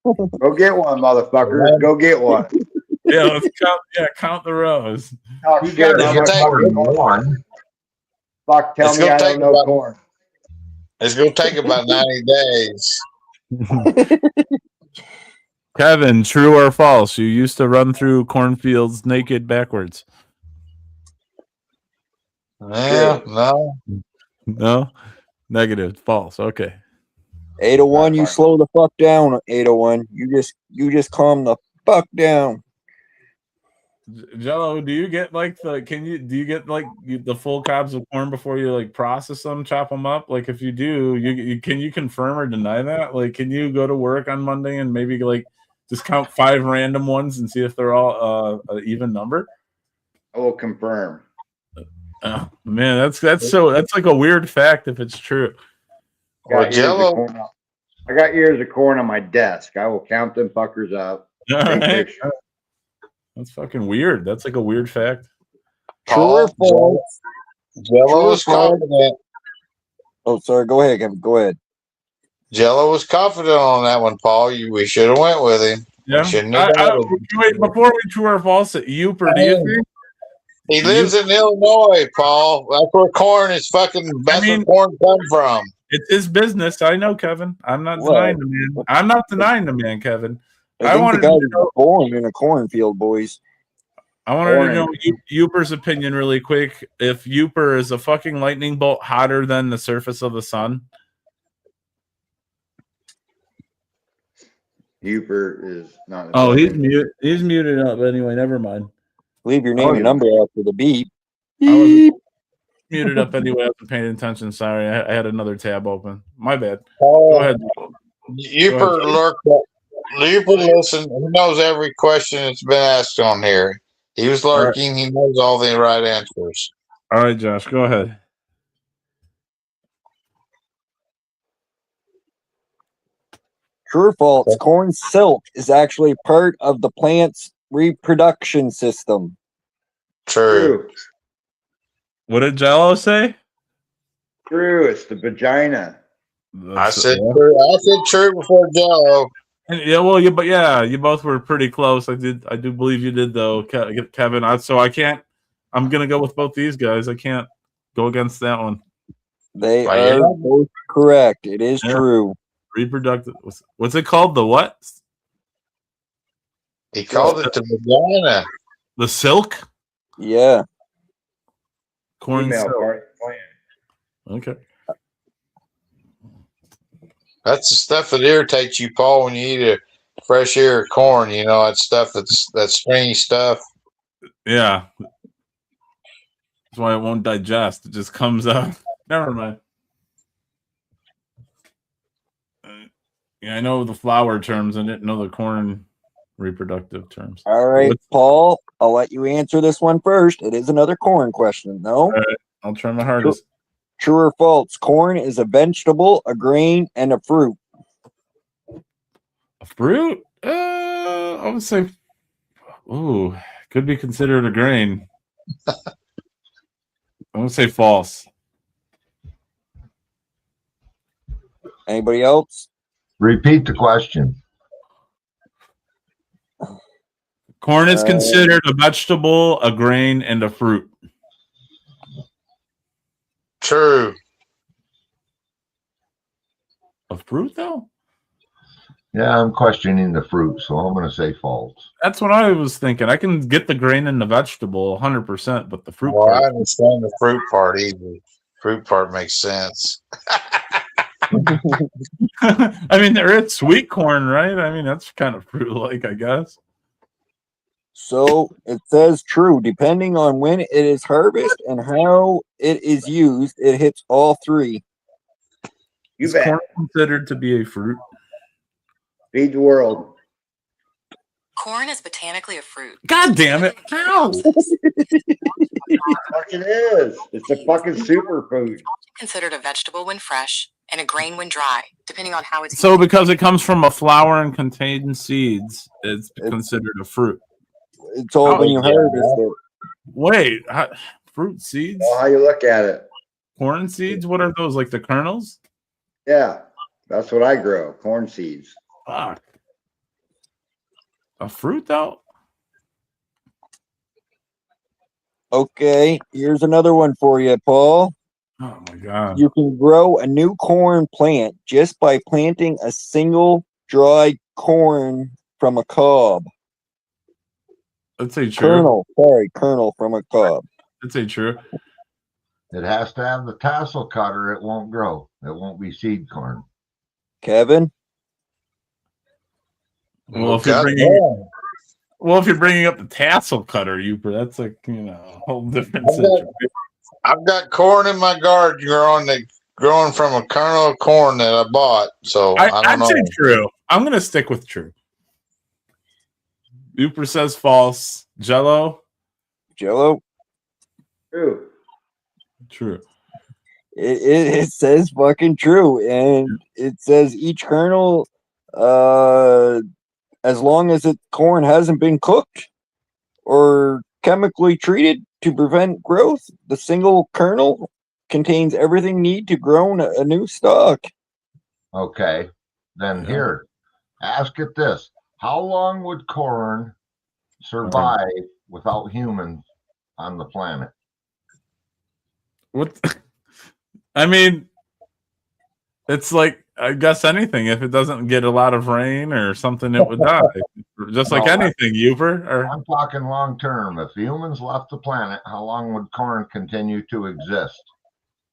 Go get one, motherfucker. Go get one. Yeah, let's count. Yeah, count the rows. Talk You shit gotta about get my more than fucking corn. one. Fuck, tell It's me gonna I take don't know about- corn. It's going to take about 90 days. Kevin, true or false? You used to run through cornfields naked backwards. Yeah, no. No? Negative. False. Okay. 801, you slow the fuck down. 801, you just calm the fuck down. Jello, do you get like the the full cobs of corn before you like process them, chop them up? Like if you do, you can you confirm or deny that? Like can you go to work on Monday and maybe like just count 5 random ones and see if they're all an even number? I will confirm. Oh, man, that's like a weird fact if it's true. Or Got ears of Jello. corn on- I got ears of corn on my desk. I will count them fuckers up. All Take right. pictures. That's fucking weird. That's like a weird fact. True or false? Jello was confident. Oh, sorry. Go ahead, Kevin. Go ahead. Jello was confident on that one, Paul. We should have went with him. Yeah. Shouldn't have doubted. Wait, before we true or false, Uper, do you think? He lives in Illinois, Paul. That's where corn is fucking. That's where corn come from. It's his business. I know, Kevin. I'm not denying the man. I'm not denying the man, Kevin. I think the guy was born in a cornfield, boys. I wanted to know Uper's opinion really quick. If Uper is a fucking lightning bolt hotter than the surface of the sun? Uper is not. Oh, he's muted. He's muted up anyway. Never mind. Leave your name and number after the beep. I was muted up anyway. I wasn't paying attention. Sorry, I had another tab open. My bad. Go ahead. Uper listen. He knows every question that's been asked on here. He was lurking. He knows all the right answers. All right, Josh, go ahead. True or false? Corn silk is actually part of the plant's reproduction system. True. What did Jello say? True. It's the vagina. I said true. I said true before Jello. Yeah, well, you both were pretty close. I do believe you did though, Kevin. So I can't. I'm gonna go with both these guys. I can't go against that one. They are both correct. It is true. Reproductive. What's it called? The what? He called it the vagina. The silk? Yeah. Corn Female silk. part of the plant. Okay. That's the stuff that irritates you, Paul, when you eat a fresh ear of corn. You know, that stuff that stringy stuff. Yeah. That's why it won't digest. It just comes out. Never mind. Yeah, I know the flower terms. I didn't know the corn reproductive terms. All right, Paul, I'll let you answer this one first. It is another corn question, though. All right, I'll try my hardest. True or false? Corn is a vegetable, a grain, and a fruit. A fruit? I would say, ooh, could be considered a grain. I'm gonna say false. Anybody else? Repeat the question. Corn is considered a vegetable, a grain, and a fruit. True. A fruit, though? Yeah, I'm questioning the fruit, so I'm going to say false. That's what I was thinking. I can get the grain and the vegetable 100%, but the fruit Well, I part. understand the fruit part either. Fruit part makes sense. I mean, there is sweet corn, right? I mean, that's kind of fruit-like, I guess. So it says true. Depending on when it is harvested and how it is used, it hits all three. You Is bet. corn considered to be a fruit? Feed the world. Corn is botanically a fruit. God damn it! How? Fuck it is. It's a fucking superfood. Considered a vegetable when fresh and a grain when dry, depending on how it's So, because it comes from a flower and contains seeds, it's considered a fruit. It's all when you harvest it. Wait, fruit seeds? Well, how you look at it. Corn seeds? What are those? Like the kernels? Yeah, that's what I grow. Corn seeds. Fuck. A fruit, though? Okay, here's another one for you, Paul. Oh my god. You can grow a new corn plant just by planting a single dry corn from a cob. Let's say true. Kernel from a cob. Let's say true. It has to have the tassel cutter. It won't grow. It won't be seed corn. Kevin? Well, if you're bringing up the tassel cutter, that's like, a whole different situation. I've got corn in my garden growing from a kernel of corn that I bought. So I'd say true. I'm gonna stick with true. Uper says false. Jello? True. True. It says fucking true, and it says each kernel, as long as corn hasn't been cooked or chemically treated to prevent growth, the single kernel contains everything needed to grow a new stalk. Okay. Then here, ask it this. How long would corn survive without humans on the planet? What? I mean, it's like, I guess anything. If it doesn't get a lot of rain or something, it would die. Just like anything, Uber. I'm talking long term. If humans left the planet, how long would corn continue to exist?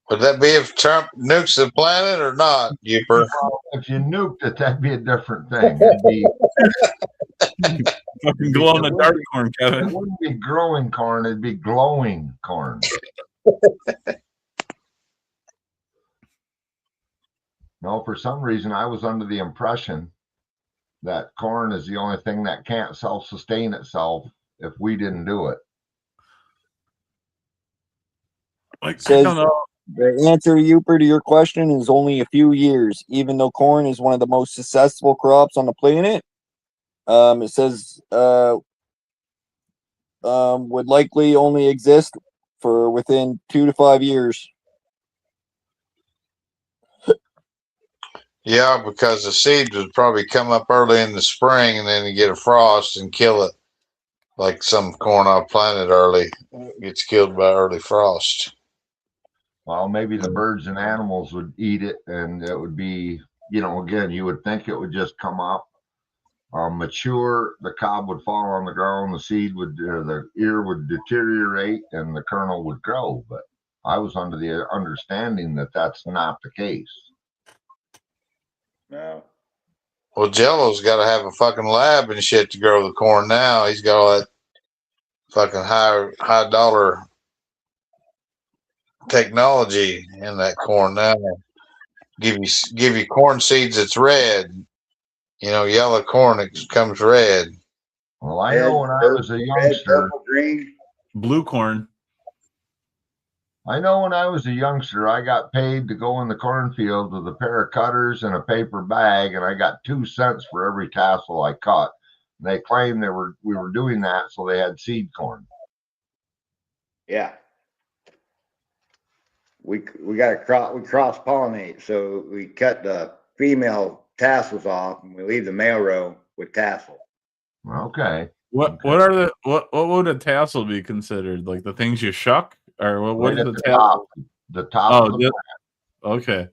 Would that be if Trump nukes the planet or not, Uper? Well, if you nuked it, that'd be a different thing. It'd be fucking glow in the dark corn, Kevin. It wouldn't be growing corn, it'd be glowing corn. No, for some reason I was under the impression that corn is the only thing that can't self-sustain itself if we didn't do it. Like, Says, I don't know. The answer, Uper, to your question is only a few years. Even though corn is one of the most successful crops on the planet, it says would likely only exist for within 2 to 5 years. Yeah, because the seeds would probably come up early in the spring and then you get a frost and kill it. Like some corn I planted early gets killed by early frost. Well, maybe the birds and animals would eat it and it would be, again, you would think it would just come up mature, the cob would fall on the ground, the seed would, the ear would deteriorate, and the kernel would grow. But I was under the understanding that that's not the case. No. Well, Jello's got to have a fucking lab and shit to grow the corn now. He's got all that fucking high dollar technology in that corn now. Give you corn seeds that's red. You know, yellow corn it comes red. Well, I know when I was a youngster, purple, green. Blue corn. I know when I was a youngster, I got paid to go in the cornfield with a pair of cutters and a paper bag, and I got 2 cents for every tassel I cut. And they claimed we were doing that so they had seed corn. Yeah. We got we cross pollinate, so we cut the female tassels off and we leave the male row with tassel. Okay. What would a tassel be considered? Like the things you shuck, or what Right is at the the tassel? top. The top of the Okay.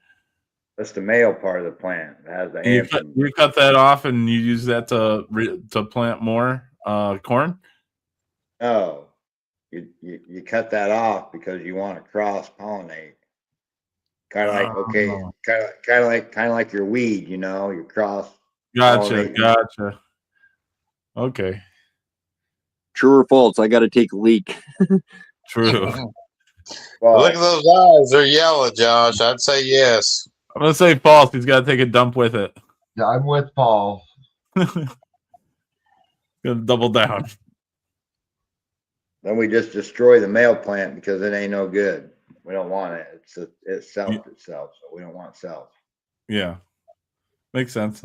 That's the male part of the plant. It has the And anthem. you cut that off, and you use that to plant more corn. No, you cut that off because you want to cross pollinate. Kind of like kind of like your weed, you know, your cross. Gotcha. Okay. True or false? I got to take a leak. True. Well, Look at those eyes. They're yellow, Josh. I'd say yes. I'm gonna say false. He's got to take a dump with it. Yeah, I'm with Paul. Gonna double down. then we just destroy the male plant because it ain't no good. We don't want it. It self itself, so we don't want self. Yeah, makes sense.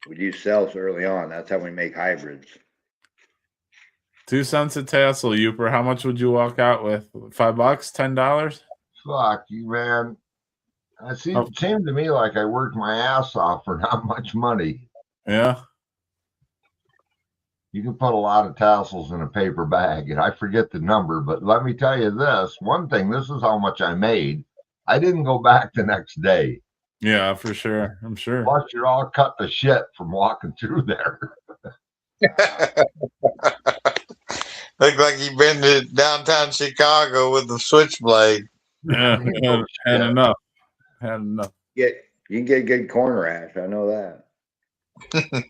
We use cells early on. That's how we make hybrids. 2 cents a tassel, Youper. How much would you walk out with? $5? $10? Fuck you, man. It seemed to me like I worked my ass off for not much money. Yeah. You can put a lot of tassels in a paper bag, and I forget the number, but let me tell you this. One thing, this is how much I made. I didn't go back the next day. Yeah, for sure. I'm sure. Plus, you're all cut to shit from walking through there. Look like you've been to downtown Chicago with the switchblade. Yeah, had enough. Had enough. You can get good corn rash. I know that.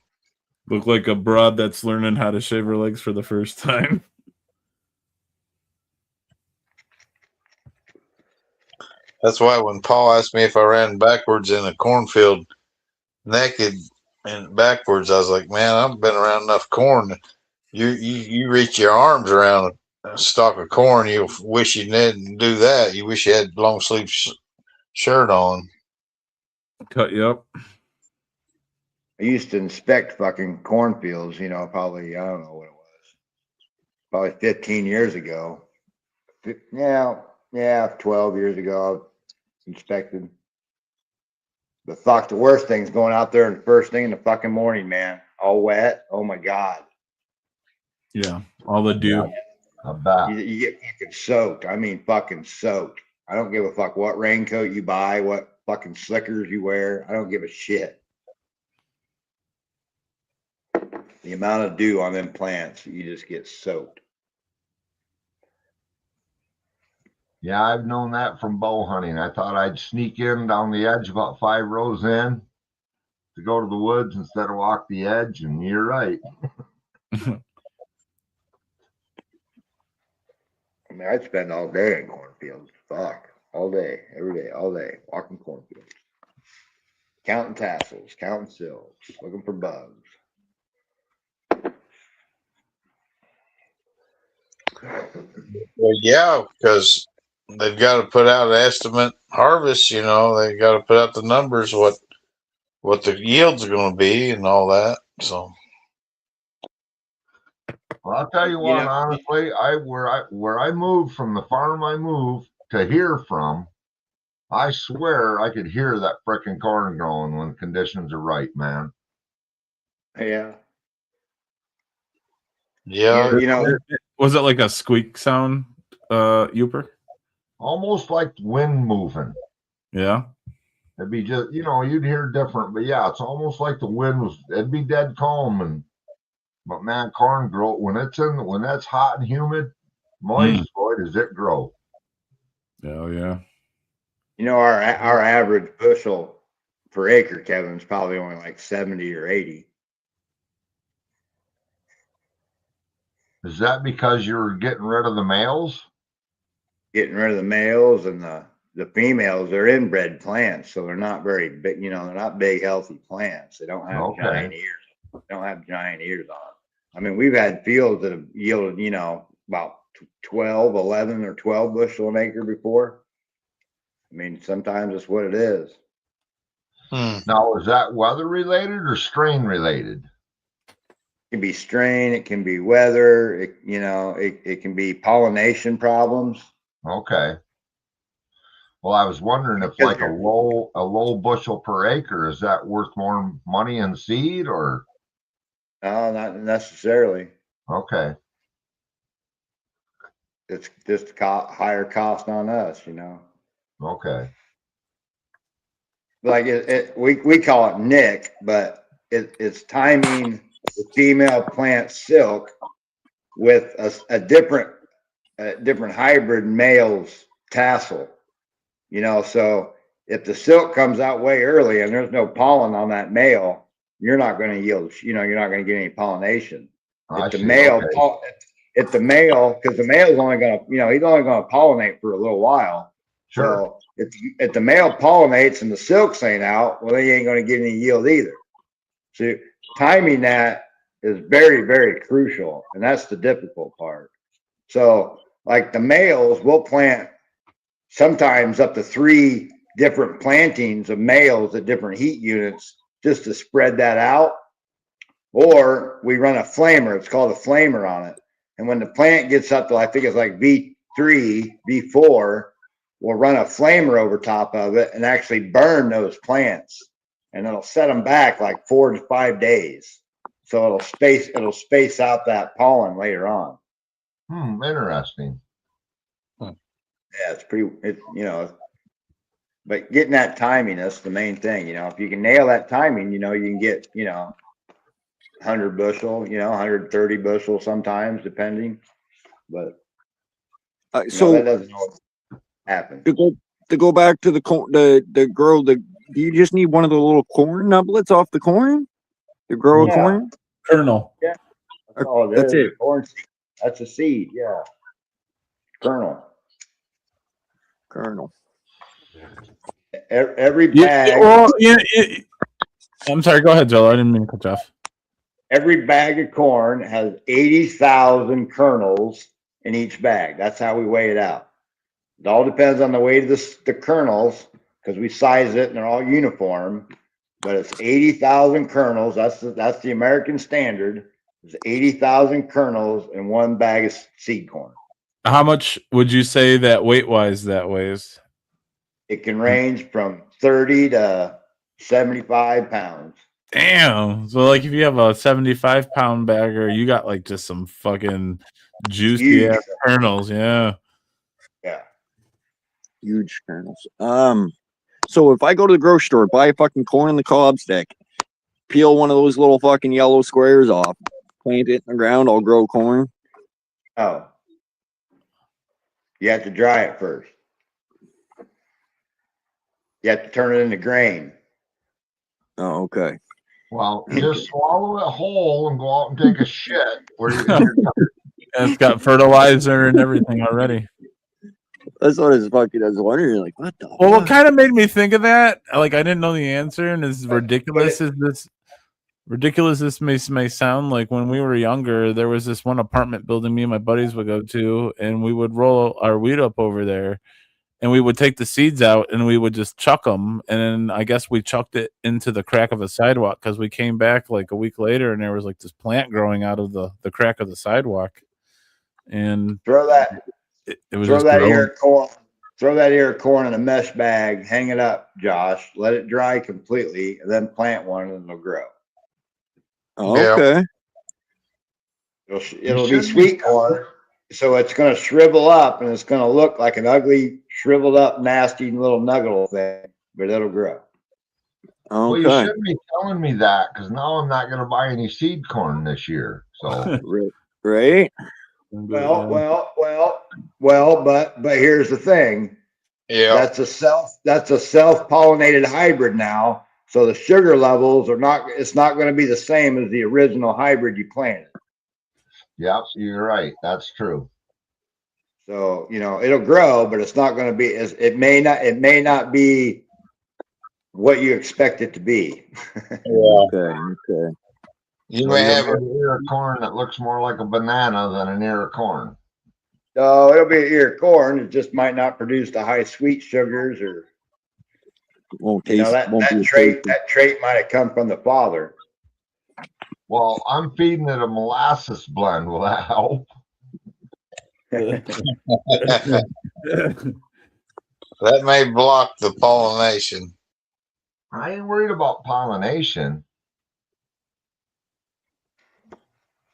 Look like a broad that's learning how to shave her legs for the first time. That's why when Paul asked me if I ran backwards in a cornfield naked and backwards, I was like, man, I've been around enough corn. You reach your arms around a stalk of corn, you wish you didn't do that. You wish you had long sleeve shirt on. Cut you up. I used to inspect fucking cornfields, you know, probably, I don't know what it was. Probably 15 years ago. Yeah, 12 years ago, I inspected. But fuck, the worst thing's going out there and the first thing in the fucking morning, man. All wet. Oh my God. Yeah, all the dew. I bet. You get fucking soaked. I mean, fucking soaked. I don't give a fuck what raincoat you buy, what fucking slickers you wear. I don't give a shit. The amount of dew on them plants, you just get soaked. Yeah, I've known that from bow hunting. I thought I'd sneak in down the edge about 5 rows in to go to the woods instead of walk the edge, and you're right. I mean, I'd spend all day in cornfields. Fuck. All day, every day, all day, walking cornfields. Counting tassels, counting silks, looking for bugs. Well, yeah, because they've got to put out an estimate harvest, you know, they got to put out the numbers, what the yields are going to be and all that. So, Well, I'll tell you what, honestly, where I moved from, the farm I moved to here from, I swear I could hear that frickin' corn growing when conditions are right, man. Yeah. yeah, You know, Was it like a squeak sound, Youper? Almost like wind moving. Yeah. It'd be just, you'd hear different, but yeah, it's almost like the wind it'd be dead calm. But man, corn grow when that's hot and humid, moist, boy, does it grow. Oh yeah. Our average bushel per acre, Kevin, is probably only like 70 or 80. Is that because you're getting rid of the males? Getting rid of the males and the females, they're inbred plants, so they're not very big, they're not big, healthy plants. They don't have giant ears. They don't have giant ears on them. I mean, we've had fields that have yielded, about 12, 11 or 12 bushel an acre before. I mean, sometimes it's what it is. Now, is that weather related or strain related? It can be strain, it can be weather, it can be pollination problems. Okay. Well, I was wondering if like a low bushel per acre, is that worth more money in seed or? No, not necessarily. Okay. It's just higher cost on us, Okay. Like we call it nick, but it's timing the female plant silk with a different hybrid male's tassel. So if the silk comes out way early and there's no pollen on that male, you're not going to yield. You're not going to get any pollination. If the male, because the male's only going to, he's only going to pollinate for a little while. Sure. So if the male pollinates and the silks ain't out, well, they ain't going to get any yield either. So timing that is very, very crucial, and that's the difficult part. So like the males will plant sometimes up to 3 different plantings of males at different heat units just to spread that out. Or we run a flamer. It's called a flamer on it. And when the plant gets up to, I think it's like V3, V4, we'll run a flamer over top of it and actually burn those plants. And it'll set them back like 4 to 5 days. So it'll space out that pollen later on. Interesting. Yeah, but getting that timing, that's the main thing. If you can nail that timing, you can get, 100 bushel, 130 bushel sometimes, depending. But so that doesn't always happen. To go back to the corn, the grow, do you just need one of the little corn nublets off the corn to grow a corn kernel? Yeah, that's it. Corn seed. That's a seed. Yeah, kernel. Every bag. I'm sorry. Go ahead, Joe. I didn't mean to cut you off. Every bag of corn has 80,000 kernels in each bag. That's how we weigh it out. It all depends on the weight of the kernels because we size it and they're all uniform. But it's 80,000 kernels. That's the American standard. It's 80,000 kernels in one bag of seed corn. How much would you say that weight-wise that weighs? It can range from 30 to 75 pounds. Damn. So like if you have a 75-pound bagger, you got like just some fucking juicy ass kernels. Yeah. Yeah. Huge kernels. So if I go to the grocery store, buy a fucking corn in the cob stick, peel one of those little fucking yellow squares off, plant it in the ground, I'll grow corn. Oh. You have to dry it first. You have to turn it into grain. Oh, okay. Well, just swallow it whole and go out and take a shit. It's got fertilizer and everything already. That's what I was wondering. Like, what the? Well, what kind of made me think of that? Like, I didn't know the answer, and as ridiculous as this may sound, like when we were younger, there was this one apartment building me and my buddies would go to, and we would roll our weed up over there, and we would take the seeds out and we would just chuck them, and then I guess we chucked it into the crack of a sidewalk because we came back like a week later and there was like this plant growing out of the crack of the sidewalk, and throw that. It was throw just that growing. ear corn. Throw that ear of corn in a mesh bag. Hang it up, Josh. Let it dry completely, and then plant one, and it'll grow. Okay. It'll be sweet corn, so it's going to shrivel up, and it's going to look like an ugly, shriveled up, nasty little nugget thing, but it'll grow. Well, you Okay. shouldn't be telling me that because now I'm not going to buy any seed corn this year. So Right? But here's the thing. Yeah. That's a self-pollinated hybrid now. So the sugar levels it's not going to be the same as the original hybrid you planted. yep, you're right. That's true. So, it'll grow, but it's not going to be it may not be what you expect it to be. Yeah. Okay. You So may you'll have get an ear of corn that looks more like a banana than an ear of corn. So it'll be an ear of corn. It just might not produce the high sweet sugars or, Won't taste. that Won't be as trait tasty. might have come from the father. Well, I'm feeding it a molasses blend. Will that help? that may block the pollination. I ain't worried about pollination.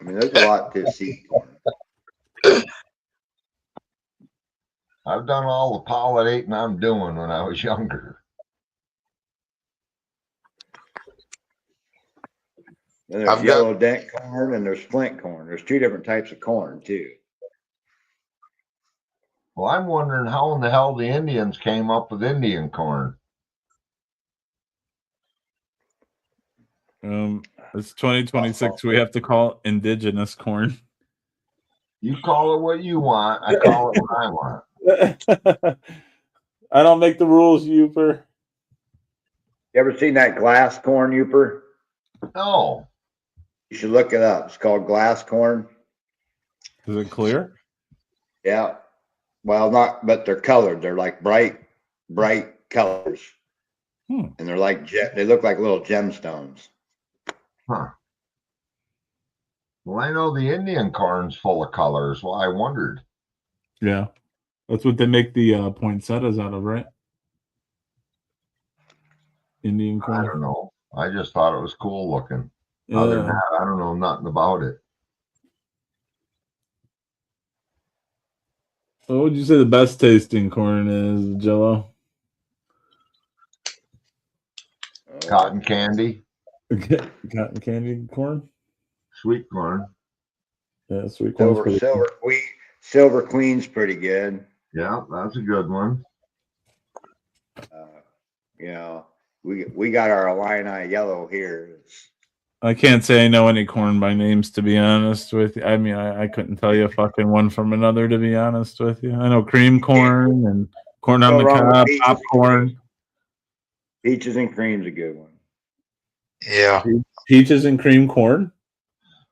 I mean, there's a lot to seed corn. I've done all the pollinating I'm doing when I was younger. And there's I've got- yellow dent corn and there's flint corn. There's two different types of corn too. Well, I'm wondering how in the hell the Indians came up with Indian corn. It's 2026. We have to call it indigenous corn. You call it what you want. I call it what I want. I don't make the rules, Youper. You ever seen that glass corn, Youper? No. You should look it up. It's called glass corn. Is it clear? Yeah. Well, but they're colored. They're like bright colors. And they're they look like little gemstones. Huh. Well, I know the Indian corn's full of colors. Well, I wondered. Yeah. That's what they make the poinsettias out of, right? Indian I corn. don't know. I just thought it was cool looking. Yeah. Other than that, I don't know nothing about it. What would you say the best tasting corn is, Jello? Cotton candy, Cotton candy corn? sweet corn. Yeah, sweet corn's pretty good. Silver Queen's pretty good. Yeah, that's a good one. We got our Illini yellow here. I can't say I know any corn by names, to be honest with you. I mean, I couldn't tell you fucking one from another, to be honest with you. I know cream corn and corn on the cob, popcorn. Peaches and cream's a good one. Yeah. Peaches and cream corn?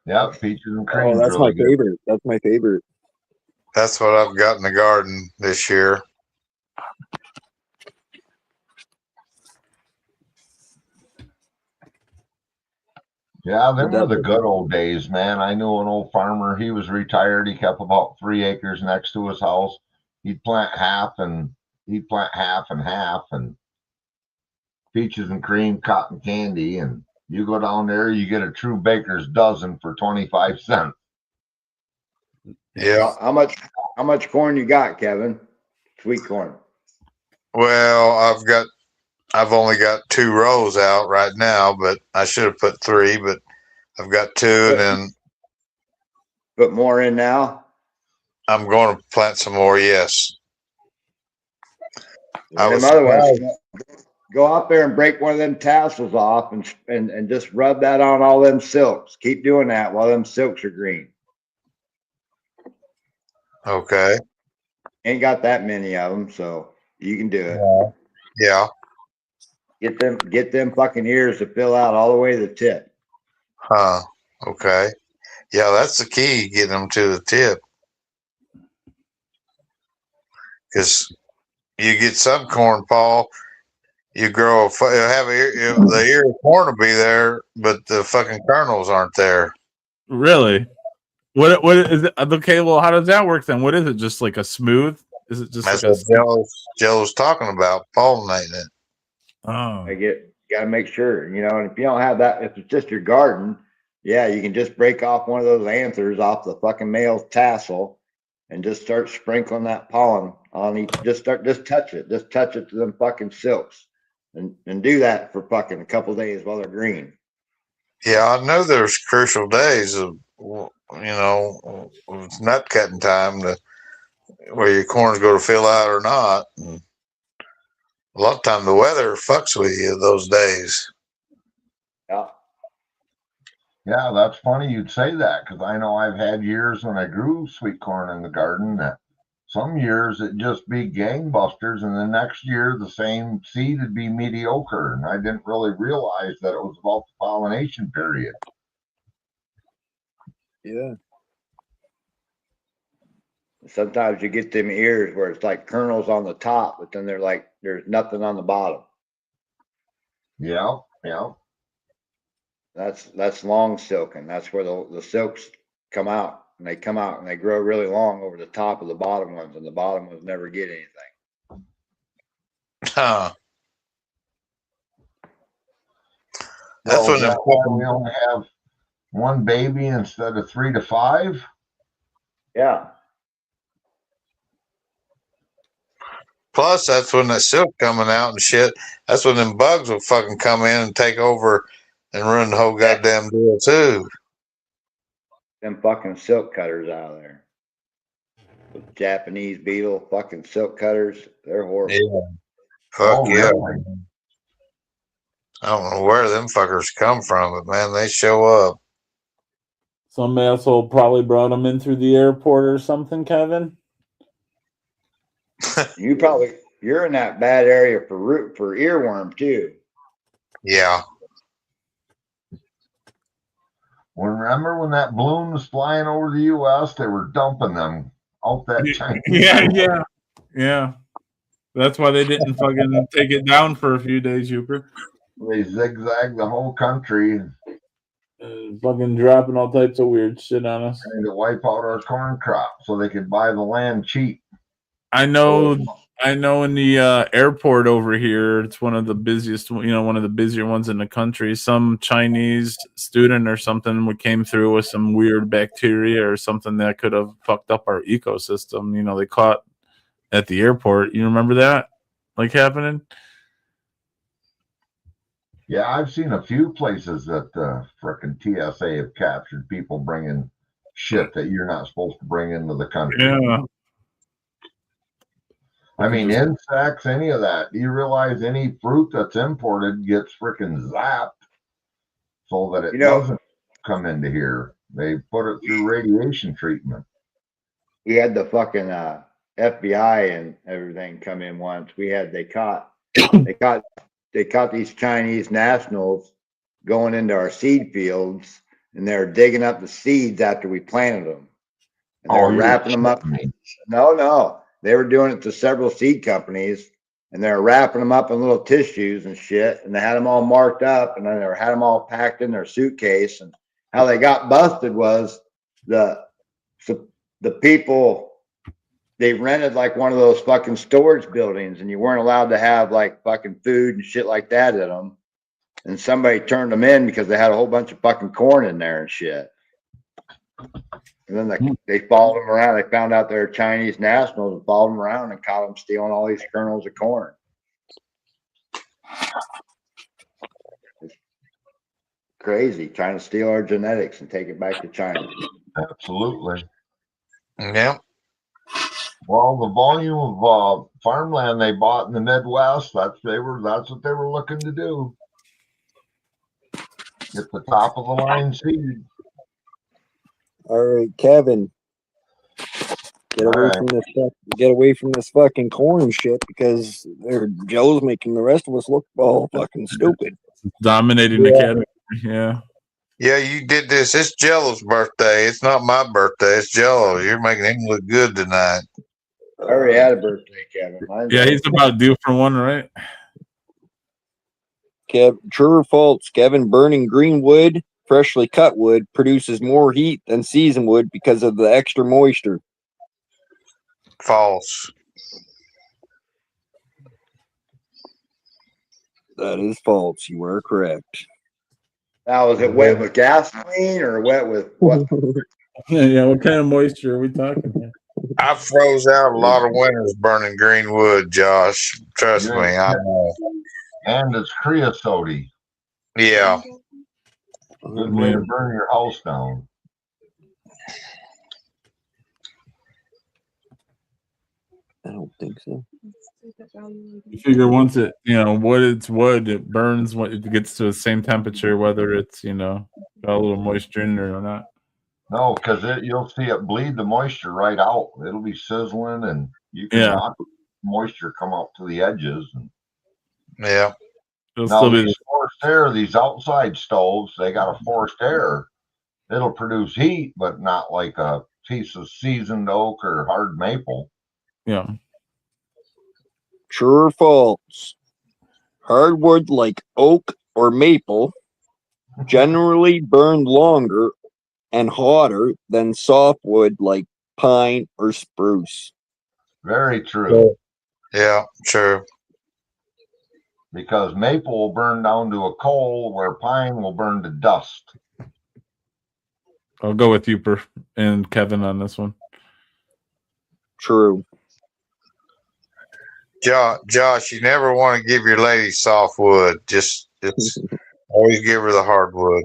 Yeah, peaches and cream. Oh, that's my favorite. That's my favorite. That's what I've got in the garden this year. Yeah, them were the good old days, man. I knew an old farmer. He was retired. He kept about 3 acres next to his house. He'd plant half and half, and peaches and cream, cotton candy. And you go down there, you get a true baker's dozen for 25 cents. Yeah. How much corn you got, Kevin? Sweet corn. Well, I've only got 2 rows out right now, but I should have put 3, but I've got 2 and then put more in now. I'm going to plant some more. Yes. Otherwise, go out there and break one of them tassels off and just rub that on all them silks. Keep doing that while them silks are green. Okay. Ain't got that many of them, so you can do it. Yeah. Get them fucking ears to fill out all the way to the tip. Huh. Okay. Yeah, that's the key, getting them to the tip. Because you get some corn, Paul, you grow, the ear of corn will be there, but the fucking kernels aren't there. Really? What is it? Okay, well, how does that work then? What is it? Just like a smooth? Is it just That's like what Joe's talking about, pollinating it. Oh, Gotta make sure, and if you don't have that, if it's just your garden, yeah, you can just break off one of those anthers off the fucking male tassel and just start sprinkling that pollen on each. Just touch it to them fucking silks. and do that for fucking a couple days while they're green. Yeah, I know there's crucial days of, it's nut cutting time where your corn's going to fill out or not. And a lot of time the weather fucks with you those days. Yeah. Yeah, that's funny you'd say that, because I know I've had years when I grew sweet corn in the garden that some years it'd just be gangbusters, and the next year the same seed would be mediocre. And I didn't really realize that it was about the pollination period. Yeah. Sometimes you get them ears where it's like kernels on the top, but then there's nothing on the bottom. Yeah, yeah. That's long silking. That's where the silks come out, and they come out and they grow really long over the top of the bottom ones, and the bottom ones never get anything. Huh. That's Well, when is that why we only have one baby instead of 3 to 5? Yeah. plus that's when the silk coming out and shit. That's when them bugs will fucking come in and take over and ruin the whole goddamn deal too. Them fucking silk cutters out of there. The Japanese beetle fucking silk cutters. They're horrible. Yeah. Fuck Oh, yeah. really? I don't know where them fuckers come from, but man, they show up. Some asshole probably brought them in through the airport or something, Kevin. You're in that bad area for earworm too. Yeah. Well, remember when that balloon was flying over the U.S., they were dumping them out that Chinese. Yeah. That's why they didn't fucking take it down for a few days, Hooper. They zigzagged the whole country Fucking dropping all types of weird shit on us. trying to wipe out our corn crop so they could buy the land cheap. I know in the airport over here, it's one of the busiest, one of the busier ones in the country. Some Chinese student or something came through with some weird bacteria or something that could have fucked up our ecosystem. They caught at the airport. You remember that happening? Yeah, I've seen a few places that frickin' TSA have captured people bringing shit that you're not supposed to bring into the country. Yeah. I mean, insects, any of that. Do you realize any fruit that's imported gets frickin' zapped so that it doesn't come into here? They put it through radiation treatment. We had the fucking FBI and everything come in once. They caught these Chinese nationals going into our seed fields, and they're digging up the seeds after we planted them. And they're wrapping them up. No. They were doing it to several seed companies, and they're wrapping them up in little tissues and shit. And they had them all marked up, and then they had them all packed in their suitcase. And how they got busted was the people, they rented like one of those fucking storage buildings, and you weren't allowed to have like fucking food and shit like that in them. And somebody turned them in because they had a whole bunch of fucking corn in there and shit. And then they followed them around. They found out they're Chinese nationals and followed them around and caught them stealing all these kernels of corn. It's crazy, trying to steal our genetics and take it back to China. Absolutely. Yeah. Well, the volume of farmland they bought in the Midwest, that's what they were looking to do. Get the top of the line seed. All right, Kevin. Get away from this fucking corn shit, because Joe's making the rest of us look all fucking stupid. Dominating the category. Yeah. Yeah, you did this. It's Jello's birthday. It's not my birthday. It's Jello. You're making him look good tonight. I already had a birthday, Kevin. Yeah, he's about due for one, right? True or false? Kevin, burning green wood, freshly cut wood, produces more heat than seasoned wood because of the extra moisture. False. That is false. You are correct. Now, is it wet with gasoline or wet with what? Yeah, what kind of moisture are we talking about? I froze out a lot of winters burning green wood, Josh. Trust me, I know. And it's creosote. Yeah. Good way to burn your house down. I don't think so. You figure once it, it's wood, it burns when it gets to the same temperature, whether it's, got a little moisture in there or not. No, because you'll see it bleed the moisture right out. It'll be sizzling, and you can watch moisture come up to the edges. And Yeah. now these forced air, these outside stoves, they got a forced air. It'll produce heat, but not like a piece of seasoned oak or hard maple. Yeah. True or false? Hardwood like oak or maple generally burn longer and hotter than softwood like pine or spruce. Very true. Yeah, true. Because maple will burn down to a coal, where pine will burn to dust. I'll go with you and Kevin on this one. True. Josh, you never want to give your lady softwood. It's always give her the hardwood.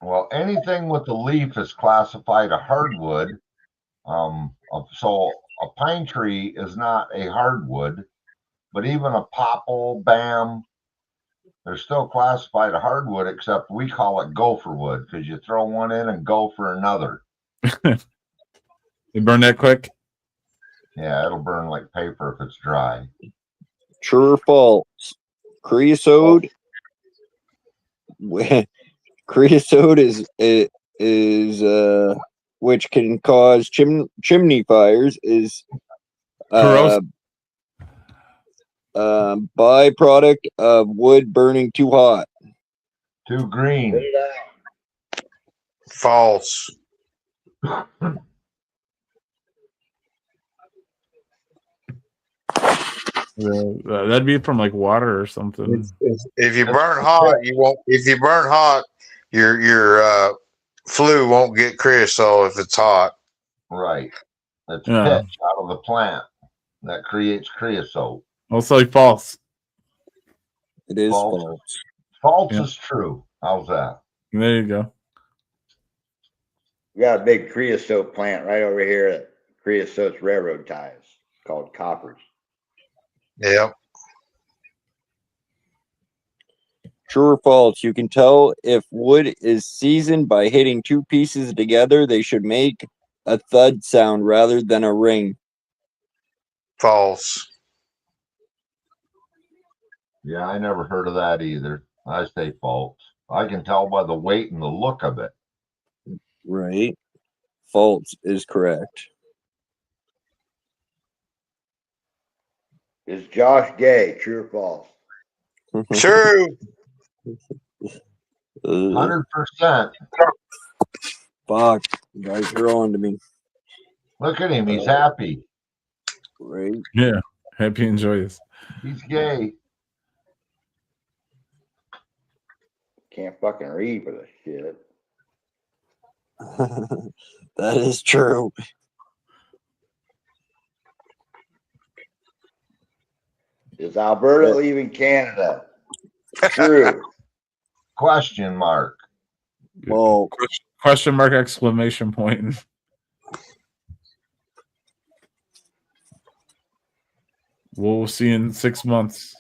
Well, anything with a leaf is classified a hardwood. So a pine tree is not a hardwood, but even a popple, bam, they're still classified a hardwood, except we call it gopher wood because you throw one in and go for another. They burn that quick? Yeah, it'll burn like paper if it's dry. True or false? Creosote. Creosote is which can cause chimney fires is byproduct of wood burning too hot. Too green. False. That'd be from like water or something. If you burn hot, you won't. If you burn hot, your flue won't get creosote if it's hot. Right. It's pitch out of the plant that creates creosote. Also false. It is false. False is true. How's that? There you go. We got a big creosote plant right over here at Creosote's railroad ties called Coppers. Yep. True or false? You can tell if wood is seasoned by hitting two pieces together. They should make a thud sound rather than a ring. False. Yeah, I never heard of that either. I say false. I can tell by the weight and the look of it. Right. False is correct. Is Josh gay? True or false? True. 100%. Fuck. You guys are on to me. Look at him. He's happy. Right. Yeah. Happy and joyous. He's gay. Can't fucking read for this shit. That is true. Is Alberta leaving Canada? True. Question mark. Well, question mark, exclamation point. We'll see in 6 months.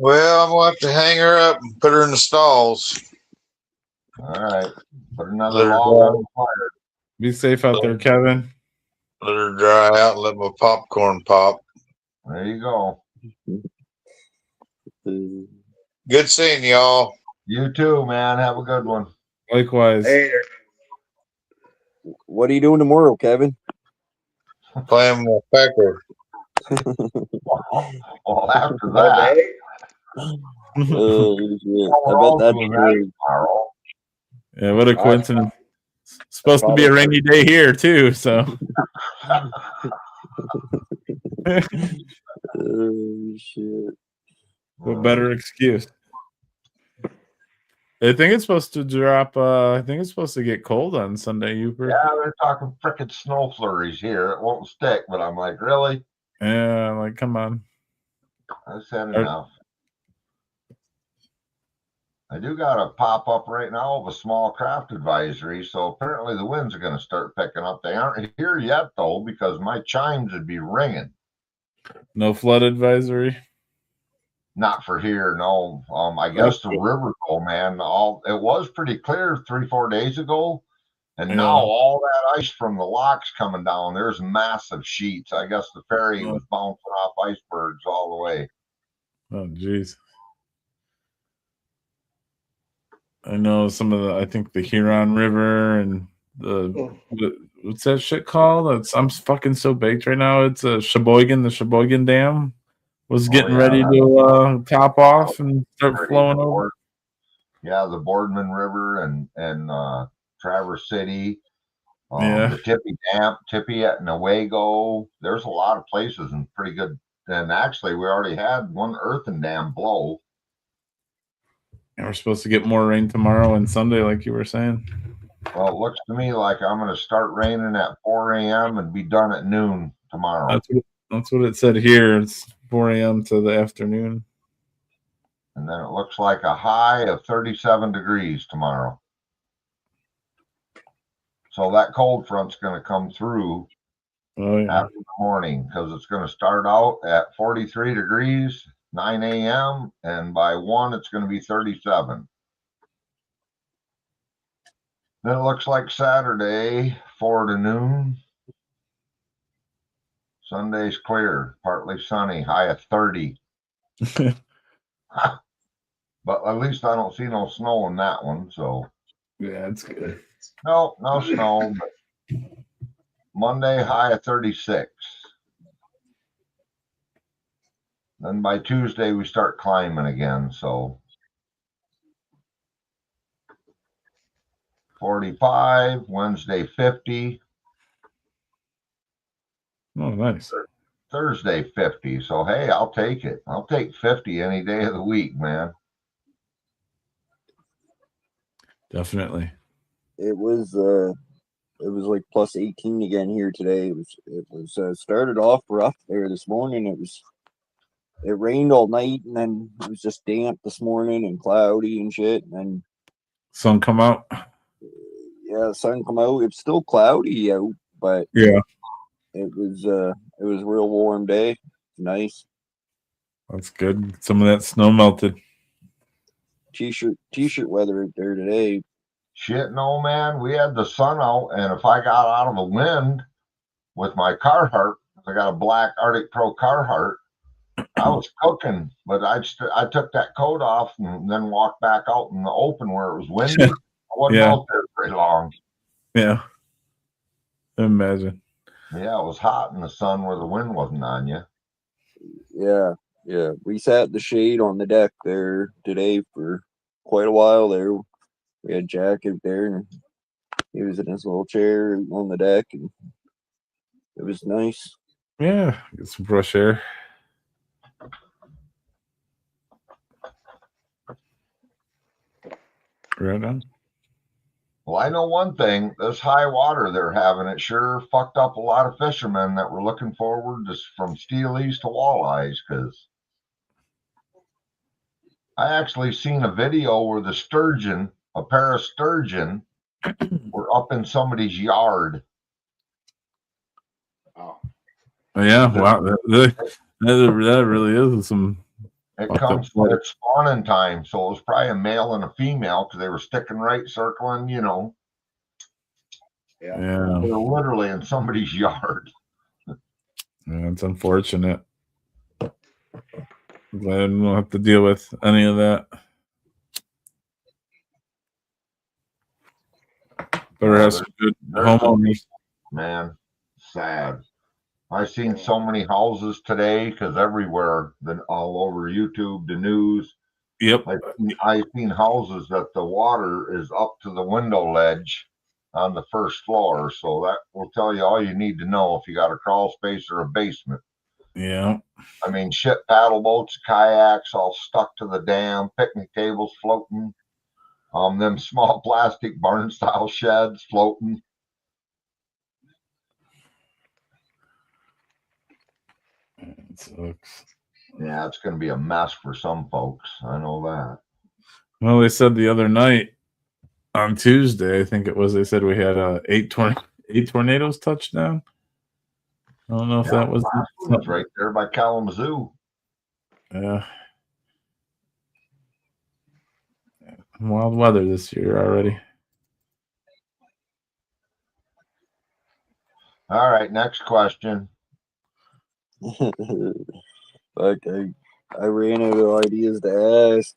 Well, I'm gonna have to hang her up and put her in the stalls. All right. Put another log on the fire. Be safe out there, Kevin. Let her dry out and let my popcorn pop. There you go. Good seeing y'all. You too, man. Have a good one. Likewise. Later. what are you doing tomorrow, Kevin? Playing with Pecker. Well, after that, Oh, shit. I bet that's true. tomorrow. Yeah, what a coincidence. It's supposed to be a rainy day here too, so Oh, shit. What better excuse? I think it's supposed to drop. I think it's supposed to get cold on Sunday, Uper. Yeah, they're talking frickin' snow flurries here. It won't stick, but I'm like, really? Yeah, like come on. I said enough. I do got a pop up right now of a small craft advisory, so apparently the winds are going to start picking up. They aren't here yet though, because my chimes would be ringing. No flood advisory. Not for here, no. I guess the river, though, man. It was pretty clear 3-4 days ago, and now all that ice from the locks coming down. There's massive sheets. I guess the ferry was bouncing off icebergs all the way. Oh, jeez. I know some of the. I think the Huron River and the what's that shit called? I'm fucking so baked right now. It's a Sheboygan. The Sheboygan Dam was getting ready to top off and start flowing over. Yeah, the Boardman River and Traverse City. The Tippy Dam, Tippy at Newaygo. There's a lot of places and pretty good. And actually, we already had one earthen dam blow. And we're supposed to get more rain tomorrow and Sunday, like you were saying. Well, it looks to me like I'm going to start raining at 4 a.m. and be done at noon tomorrow. That's what it said here. It's 4 a.m. to the afternoon. And then it looks like a high of 37 degrees tomorrow. So that cold front's going to come through after the morning, because it's going to start out at 43 degrees, 9 a.m., and by 1, it's going to be 37. Then it looks like Saturday, 4 to noon. Sunday's clear, partly sunny, high of 30. But at least I don't see no snow in that one, so. Yeah, it's good. No snow, but Monday, high of 36. Then by Tuesday, we start climbing again, so. 45, Wednesday 50. Oh, nice. Thursday 50. So hey, I'll take it. I'll take 50 any day of the week, man. Definitely. It was like plus 18 again here today. It was started off rough there this morning. It rained all night, and then it was just damp this morning and cloudy and shit. And then sun come out. Yeah, sun come out. It's still cloudy out, but yeah, it was a real warm day. Nice. That's good. Some of that snow melted. T-shirt weather out there today. Shit, no, man. We had the sun out, and if I got out of the wind with my Carhartt, I got a black Arctic Pro Carhartt, I was cooking, but I took that coat off and then walked back out in the open where it was windy. I wasn't out there very long. Yeah. Imagine. Yeah, it was hot in the sun where the wind wasn't on you. Yeah. We sat in the shade on the deck there today for quite a while there. We had Jack out there, and he was in his little chair on the deck, and it was nice. Yeah, get some fresh air. Right on. Well, I know one thing. This high water they're having, it sure fucked up a lot of fishermen that were looking forward to from steelies to walleyes, because I actually seen a video where the sturgeon, a pair of sturgeon, were up in somebody's yard. Oh. Yeah, wow. That really is some. It comes at spawning time, so it was probably a male and a female because they were sticking right, circling, you know. Yeah. They're literally in somebody's yard. Yeah, it's unfortunate. I'm glad I don't have to deal with any of that. Better have some good homeowners. Man, sad. I've seen so many houses today because everywhere, all over YouTube, the news. Yep. I've seen houses that the water is up to the window ledge on the first floor. So that will tell you all you need to know if you got a crawl space or a basement. Yeah. I mean, shit, paddle boats, kayaks, all stuck to the dam, picnic tables floating, them small plastic barn style sheds floating. It sucks. Yeah, it's going to be a mess for some folks. I know that. Well, they said the other night on Tuesday, I think it was, they said we had 8 tornadoes touchdown. I don't know if that was It's right there by Kalamazoo. Yeah. Wild weather this year already. All right, next question. Fuck, I ran out of ideas to ask.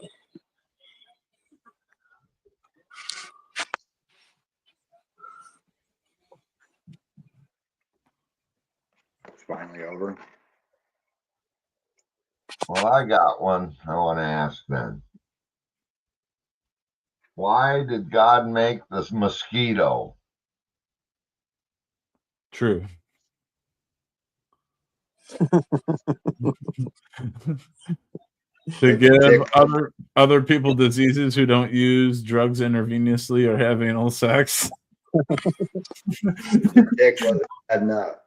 It's finally over. Well, I got one I want to ask then. Why did God make this mosquito? True. To give other people diseases who don't use drugs intravenously or have anal sex. Dick wasn't bad enough.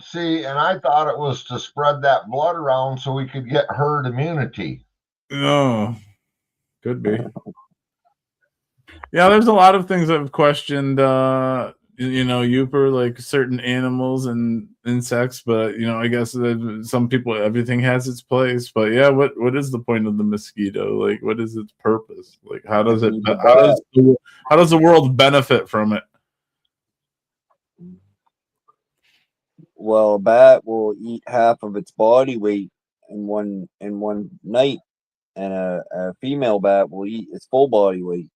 See, and I thought it was to spread that blood around so we could get herd immunity. No, could be. Yeah, there's a lot of things I've questioned. Youper, like certain animals and insects, but I guess that some people, everything has its place. But yeah, what is the point of the mosquito? Like, what is its purpose? Like, how does the world benefit from it? Well, a bat will eat half of its body weight in one night, and a female bat will eat its full body weight.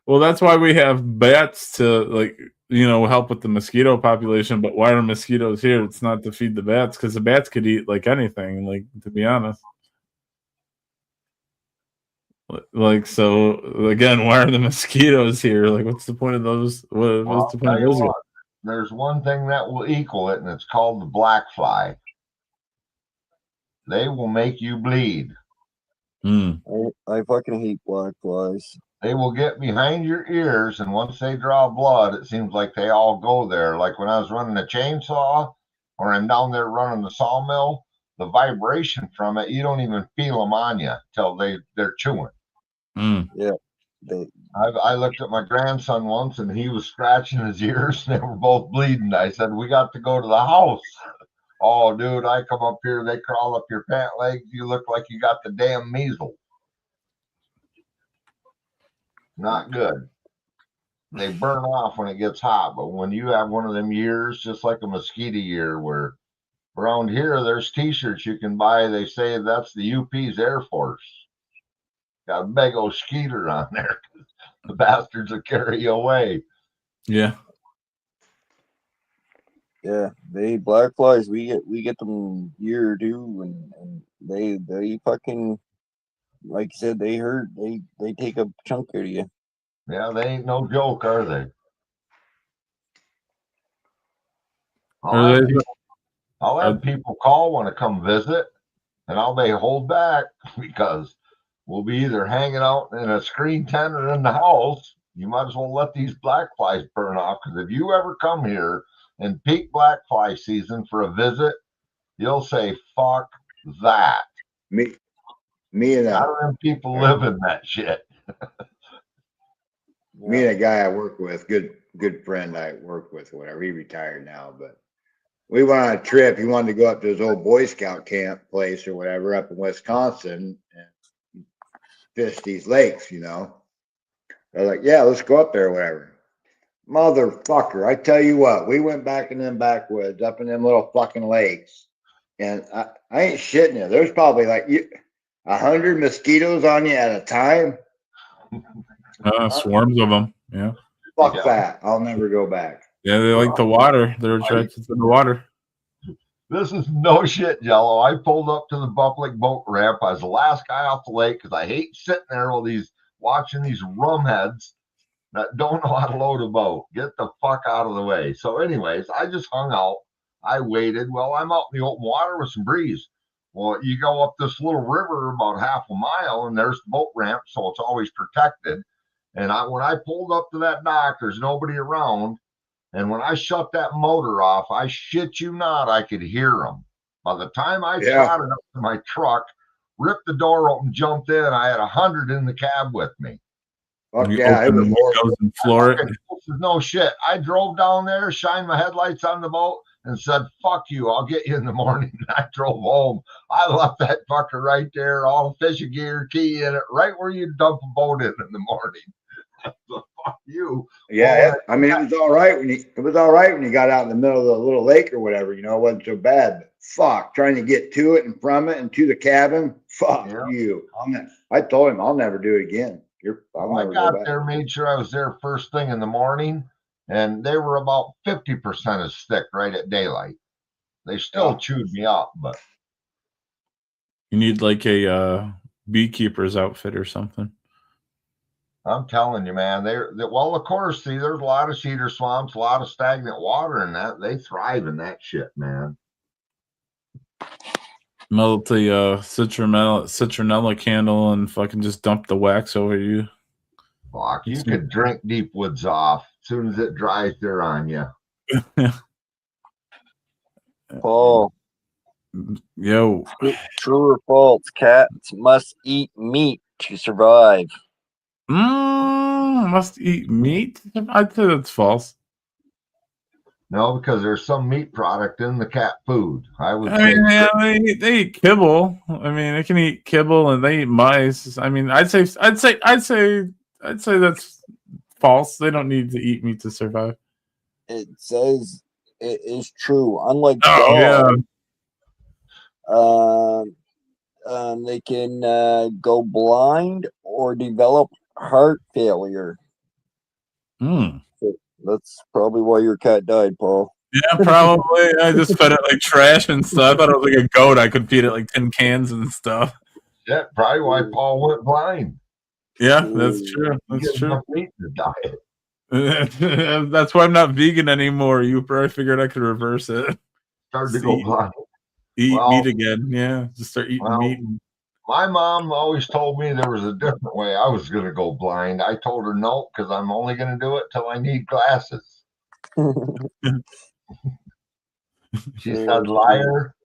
Well, that's why we have bats to help with the mosquito population. But why are mosquitoes here? It's not to feed the bats, because the bats could eat like anything. Like, to be honest, so again, why are the mosquitoes here? Like, what's the point of those? What's the point of those guys? There's one thing that will equal it, and it's called the black fly. They will make you bleed. I fucking hate black flies. They will get behind your ears, and once they draw blood, it seems like they all go there. Like when I was running a chainsaw, or I'm down there running the sawmill, the vibration from it, you don't even feel them on you till they're chewing. Yeah. I looked at my grandson once, and he was scratching his ears, and they were both bleeding. I said, "We got to go to the house." Oh, dude, I come up here, they crawl up your pant legs. You look like you got the damn measles. Not good. They burn off when it gets hot, but when you have one of them years, just like a mosquito year, where around here there's t-shirts you can buy, they say that's the UP's Air Force. Got a big old skeeter on there. The bastards will carry you away. Yeah. Yeah, they black flies. We get them year or two, and they fucking, like you said, they hurt. They take a chunk out of you. Yeah, they ain't no joke, are they? I'll have people call when I come visit, and I'll be hold back because we'll be either hanging out in a screen tent or in the house. You might as well let these black flies burn off, because if you ever come here in peak black fly season for a visit, you'll say, "Fuck that." Me and How do them people live in that shit? Me and a guy I work with, good friend I work with, whatever. He retired now, but we went on a trip. He wanted to go up to his old Boy Scout camp place or whatever up in Wisconsin and fish these lakes, They're like, "Yeah, let's go up there or whatever." Motherfucker, I tell you what, we went back in them backwoods, up in them little fucking lakes, and I ain't shitting you. There's probably like 100 mosquitoes on you at a time. Swarms of them. Yeah. Fuck that. I'll never go back. Yeah, they like the water. They're attracted to the water. This is no shit, Jello. I pulled up to the public boat ramp. I was the last guy off the lake because I hate sitting there watching these rumheads that don't know how to load a boat. Get the fuck out of the way. So anyways, I just hung out. I waited. Well, I'm out in the open water with some breeze. Well, you go up this little river about half a mile, and there's the boat ramp, so it's always protected. And when I pulled up to that dock, there's nobody around. And when I shut that motor off, I shit you not, I could hear them. By the time I shot it up to my truck, ripped the door open, jumped in, I had 100 in the cab with me. Fuck yeah, it was horrible. And floor it. No shit. I drove down there, shined my headlights on the boat, and said, "Fuck you, I'll get you in the morning." And I drove home. I left that fucker right there, all the fishing gear, key in it, right where you dump a boat in the morning. So, fuck you. Yeah, I mean, it was all right when you got out in the middle of the little lake or whatever. You know, it wasn't so bad. But fuck, trying to get to it and from it and to the cabin. Fuck you. I told him I'll never do it again. I got there, made sure I was there first thing in the morning, and they were about 50% as thick right at daylight. They still chewed me up, but you need like a beekeeper's outfit or something. I'm telling you, man, well, of course, see, there's a lot of cedar swamps, a lot of stagnant water in that. They thrive in that shit, man. Melt the citronella candle and fucking just dump the wax over you. Fuck, you could drink Deep Woods off. As soon as it dries, they're on you. Paul. Yo. True or false? Cats must eat meat to survive. Must eat meat? I'd say that's false. No, because there's some meat product in the cat food. I mean, yeah, they eat kibble. I mean, they can eat kibble and they eat mice. I mean, I'd say that's false. They don't need to eat meat to survive. It says it is true. Unlike dogs, they can go blind or develop heart failure. That's probably why your cat died, Paul. Yeah, probably. I just fed it like trash and stuff. I thought it was like a goat. I could feed it like tin cans and stuff. Yeah, probably why Paul went blind. Yeah, that's true. That's true. Meat in the diet. That's why I'm not vegan anymore. You probably figured I could reverse it. Started to go blind. Eat meat again. Yeah, just start eating meat. My mom always told me there was a different way I was going to go blind. I told her no, because I'm only going to do it till I need glasses. She said, "Liar."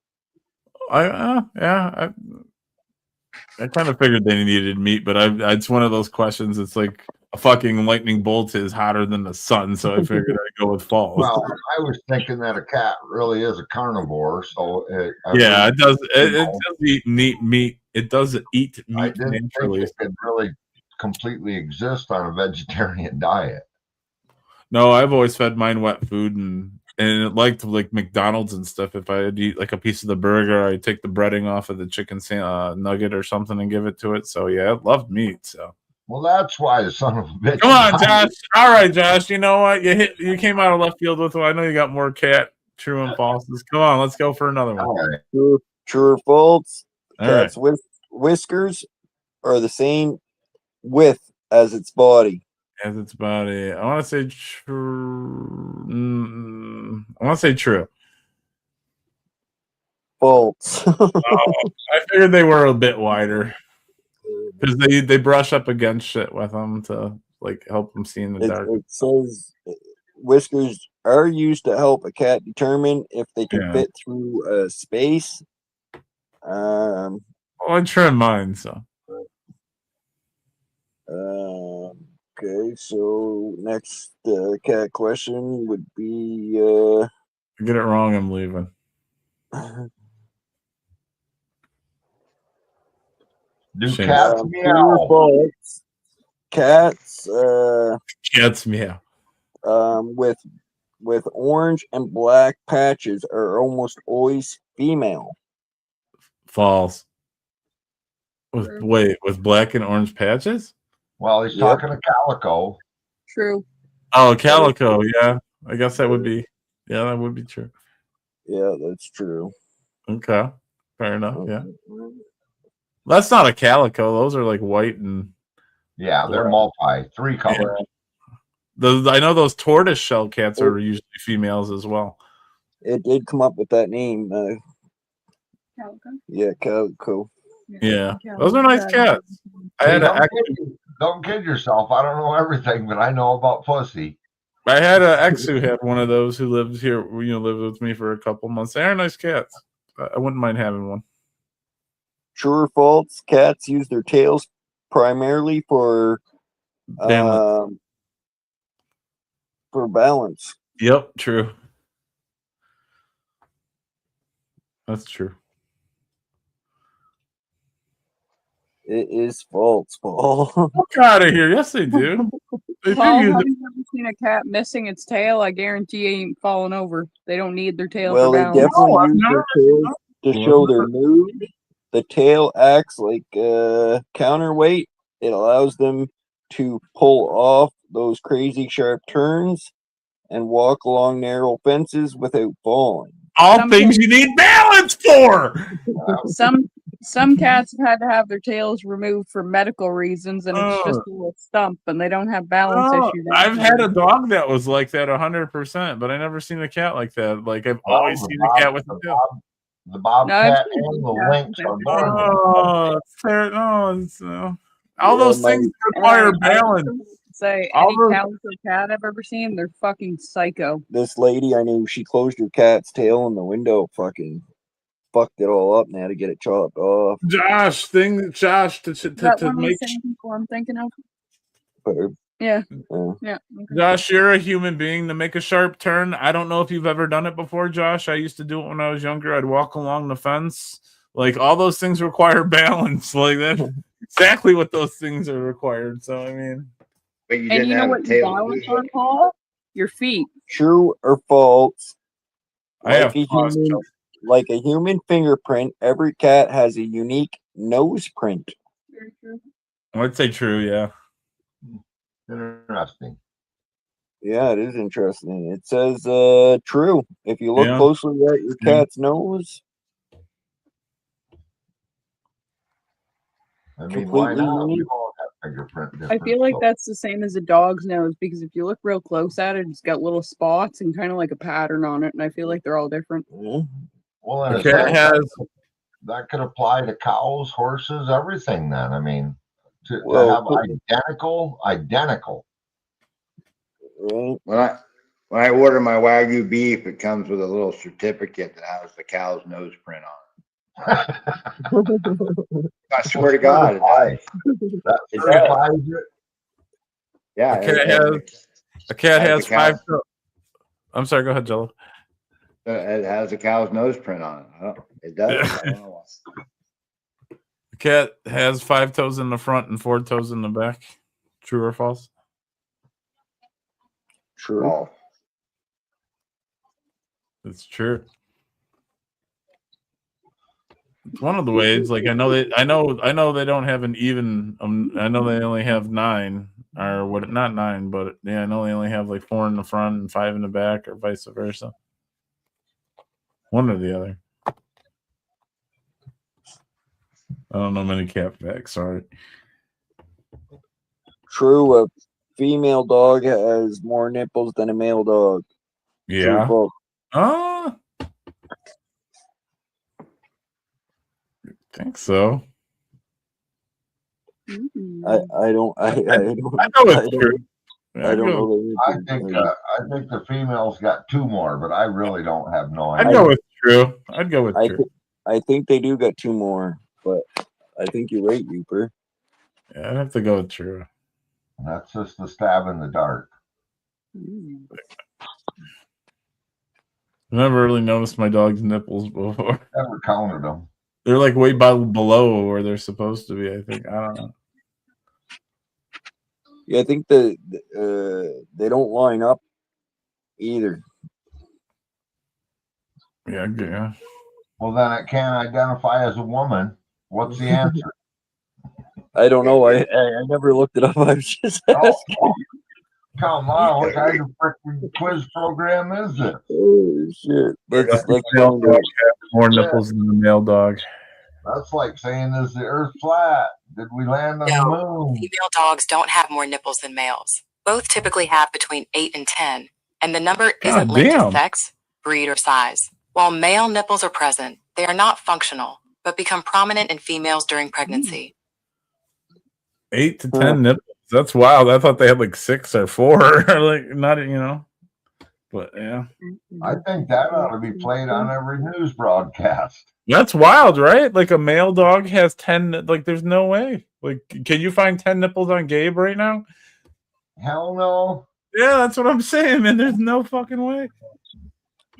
I kind of figured they needed meat, but it's one of those questions. It's like a fucking lightning bolt is hotter than the sun, so I figured I'd go with false. Well, I was thinking that a cat really is a carnivore, so it does. It does eat meat. It does eat meat I didn't naturally. think it could really completely exist on a vegetarian diet. No, I've always fed mine wet food and it liked like McDonald's and stuff. If I had eat like a piece of the burger, I'd take the breading off of the chicken nugget or something and give it to it. So yeah, I loved meat. So well, that's why the son of a bitch. Come on, Josh. All right, Josh. You know what? You came out of left field with one. I know you got more cat true and falses. Come on, let's go for another one. All right. True or false? Cats with whiskers are the same width as its body. As its body. I want to say true. I want to say true. False. I figured they were a bit wider because they brush up against shit with them to like help them see in the dark. It says whiskers are used to help a cat determine if they can fit through a space. Well, I trim mine, so. Okay, so next cat question would be. If I get it wrong, I'm leaving. Do cats meow? Cats. Cats meow. With orange and black patches are almost always female. False. With black and orange patches? Well, he's talking to calico. True. Oh, calico. Yeah, I guess that would be. Yeah, that would be true. Yeah, that's true. Okay, fair enough. Yeah, that's not a calico. Those are like white and. Yeah, they're multi, 3 colors. I know those tortoise shell cats are usually females as well. It did come up with that name. Calico. Yeah, Calico. Yeah, those are nice cats. I had Don't kid yourself. I don't know everything, but I know about Pussy. I had an ex who had one of those who lived here, lived with me for a couple months. They are nice cats. I wouldn't mind having one. True or false? Cats use their tails primarily for Balance. balance. Yep, true. That's true. It is false, Paul. Fuck out of here. Yes, they do. They do Paul, use have it. you ever seen a cat missing its tail? I guarantee it ain't falling over. They don't need their tail Well, for they balance. definitely No, I've use never- their tails to Well, show their mood. The tail acts like a counterweight. It allows them to pull off those crazy sharp turns and walk along narrow fences without falling. All Some things you need balance for. Some cats have had to have their tails removed for medical reasons, and it's just a little stump, and they don't have balance Oh, issues. I've had a dog that was like that 100%, but I never seen a cat like that. Like I've always seen a cat with a tail. The bobcat and the lynx are born with Oh, it's fair. No, it's all those things require balance. Say All any those- calico cat I've ever seen, they're fucking psycho. This lady I knew, she closed her cat's tail in the window, fucking fucked it all up, and had to get it chopped off. Josh, to Is that one of the make same people I'm thinking of? But, Yeah. uh, Yeah. Okay. Josh, you're a human being. To make a sharp turn, I don't know if you've ever done it before, Josh. I used to do it when I was younger. I'd walk along the fence. Like all those things require balance. Like that's exactly what those things are required. So I mean, But you And didn't you know have a what you tail. balance on, Paul? Your feet. true or false? I have a paws, human, Joe. like a human fingerprint, every cat has a unique nose print. Very true. I'd say true. Yeah. Interesting. Yeah, it is interesting. It says true. If you look Yeah. closely at your Yeah. cat's nose, I mean, why Completely not? We unique. all have fingerprint I difference. feel like so- that's the same as a dog's nose because if you look real close at it, it's got little spots and kind of like a pattern on it, and I feel like they're all different. yeah. Well, The and cat has. that could apply to cows, horses, everything. Then I mean, to Well, have identical. Right? When I order my Wagyu beef, it comes with a little certificate that has the cow's nose print on it. I swear to God, it does. That It certifies it. Yeah, A cat it- A cat Has has the cow- 5. I'm sorry. Go ahead, Jello. it has a cow's nose print on it. It does. I don't know why. The cat has 5 toes in the front and 4 toes in the back. True or false? True. Well, It's true. It's one of the ways. Like I know they don't have an even. I know they only have 9 or what? Not 9, but yeah, I know they only have like 4 in the front and 5 in the back, or vice versa. One or the other. I don't know many cat facts. Sorry. True. A female dog has more nipples than a male dog. True or Yeah. false? Think so. Mm. I don't. I don't. I know I it's don't- true. I don't know. the I answer. think the females got 2 more, but I really don't have no I'd idea. go with true. I'd go with I, true. th- I think they do got 2 more, but I think you're right, Reaper. Yeah, I'd have to go with true. That's just the stab in the dark. Mm. I never really noticed my dog's nipples before. Never counted them. They're like way below where they're supposed to be. I think. I don't know. Yeah, I think they don't line up either. Yeah, yeah. Well, then it can't identify as a woman. What's the answer? I don't know. I never looked it up. I was just asking. Oh, come on, what kind of freaking quiz program is this? Oh shit! Let's Male find dog out. has more nipples than the male dog. That's like saying, is the earth flat? Did we land on the No. moon? Female dogs don't have more nipples than males. Both typically have between 8 and 10, and the number isn't linked damn. to sex, breed, or size. While male nipples are present, they are not functional, but become prominent in females during pregnancy. 8 to 10 nipples. That's wild. I thought they had like 6 or 4. Like, not, but yeah. I think that ought to be played on every news broadcast. That's wild, right? Like a male dog has 10, like there's no way. Like, can you find 10 nipples on Gabe right now? Hell no. Yeah, that's what I'm saying, man. There's no fucking way.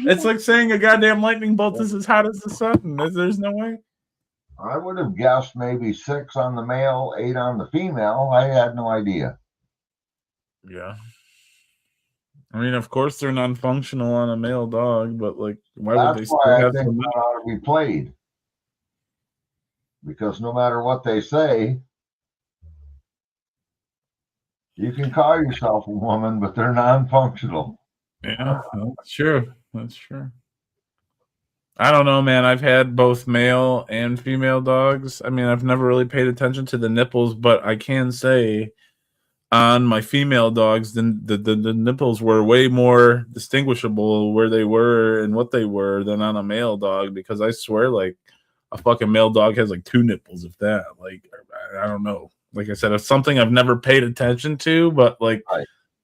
It's like saying a goddamn lightning bolt is as hot as the sun. There's no way. I would have guessed maybe 6 on the male, 8 on the female. I had no idea. Yeah. I mean, of course they're non-functional on a male dog, but like, why would they That's still why I have think some? that ought to be played. Because no matter what they say, you can call yourself a woman, but they're non-functional. Yeah, that's true. That's true. I don't know, man. I've had both male and female dogs. I mean, I've never really paid attention to the nipples, but I can say on my female dogs, the nipples were way more distinguishable where they were and what they were than on a male dog, because I swear, like, a fucking male dog has like 2 nipples, if that. Like, I don't know. Like I said, it's something I've never paid attention to, but like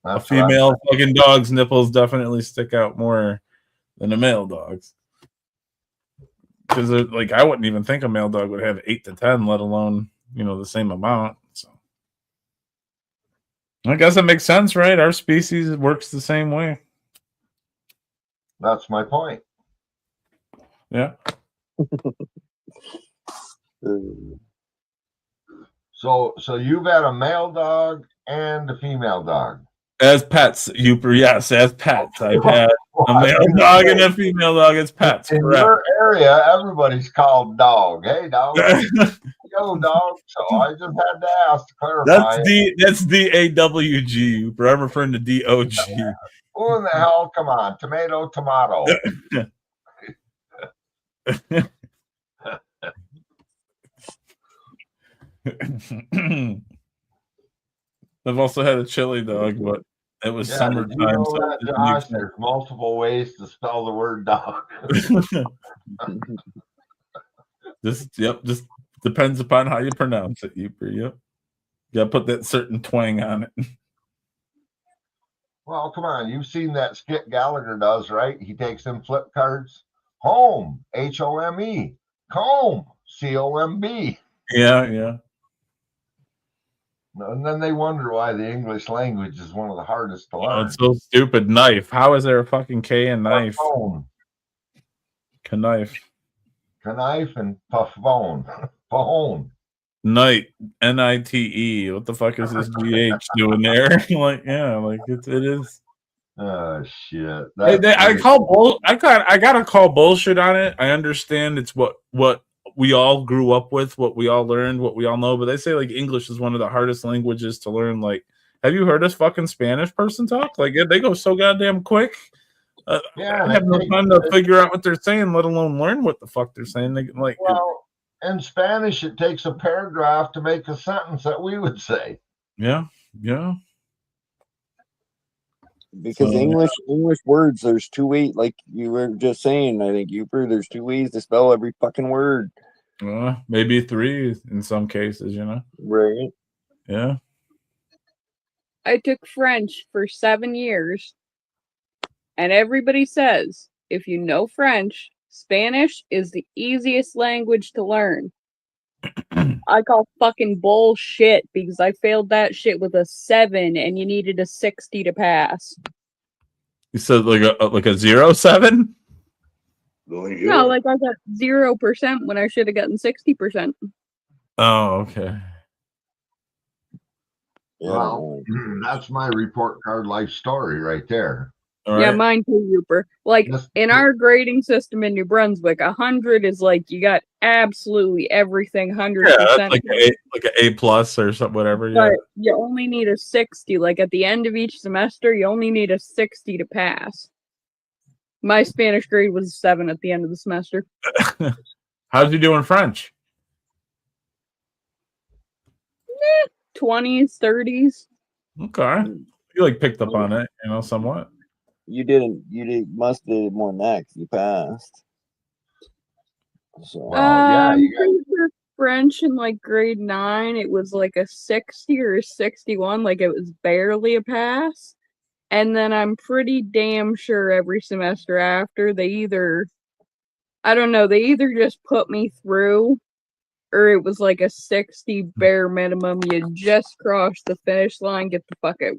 a female fucking dog's nipples definitely stick out more than a male dog's. Because like, I wouldn't even think a male dog would have 8 to 10, let alone, the same amount. So I guess it makes sense, right? Our species works the same way. That's my point. Yeah. So you've had a male dog and a female dog. As pets, yes, as pets. I've had a male dog and a female dog as pets. In correct. your area, everybody's called dog. Hey, dog. Yo, dog. So I just had to ask to clarify. That's DAWG, but I'm referring to DOG. Who in the hell? Come on. Tomato. I've also had a chili dog, but it was summertime. You know that, Josh? There's multiple ways to spell the word dog. Just depends upon how you pronounce it. Yep. You gotta put that certain twang on it. Well, come on. You've seen that skit Gallagher does, right? He takes them flip cards. Home, HOME. Comb, COMB. Yeah. And then they wonder why the English language is one of the hardest to learn. It's so stupid. Knife. How is there a fucking K in knife? Knife. Knife and puffbone. Phone. Night. NITE. What the fuck is this GH doing there? It is. Oh shit. I gotta call bullshit on it. I understand it's what we all grew up with, what we all learned, what we all know, but they say like English is one of the hardest languages to learn. Like, have you heard this fucking Spanish person talk? Like, they go so goddamn quick. I have no time to figure out what they're saying, let alone learn what the fuck they're saying. In Spanish, it takes a paragraph to make a sentence that we would say. Yeah. Because English words, there's 2 ways, like you were just saying. I think there's 2 ways to spell every fucking word. Maybe 3 in some cases, Right? Yeah. I took French for 7 years, and everybody says if you know French, Spanish is the easiest language to learn. I call fucking bullshit because I failed that shit with a 7 and you needed a 60 to pass. You said like a 0.7? No, like I got 0% when I should have gotten 60%. Oh, okay. Well, that's my report card life story right there. All yeah, right. mine too, Uper. Like in our grading system in New Brunswick, 100 is like you got absolutely everything 100%. Yeah, that's like an A plus or something, whatever. Yeah. But you only need a 60. Like at the end of each semester, you only need a 60 to pass. My Spanish grade was 7 at the end of the semester. How'd you do in French? 20s, 30s. Okay. You like picked up on it, somewhat. You didn't. Must have did more than that 'cause you passed. So Well, yeah, you got- pretty sure French in like grade 9, it was like a 60 or a 61, like it was barely a pass. And then I'm pretty damn sure every semester after they either, I don't know, they either just put me through or it was like a 60 bare minimum. You just cross the finish line, get the fuck out.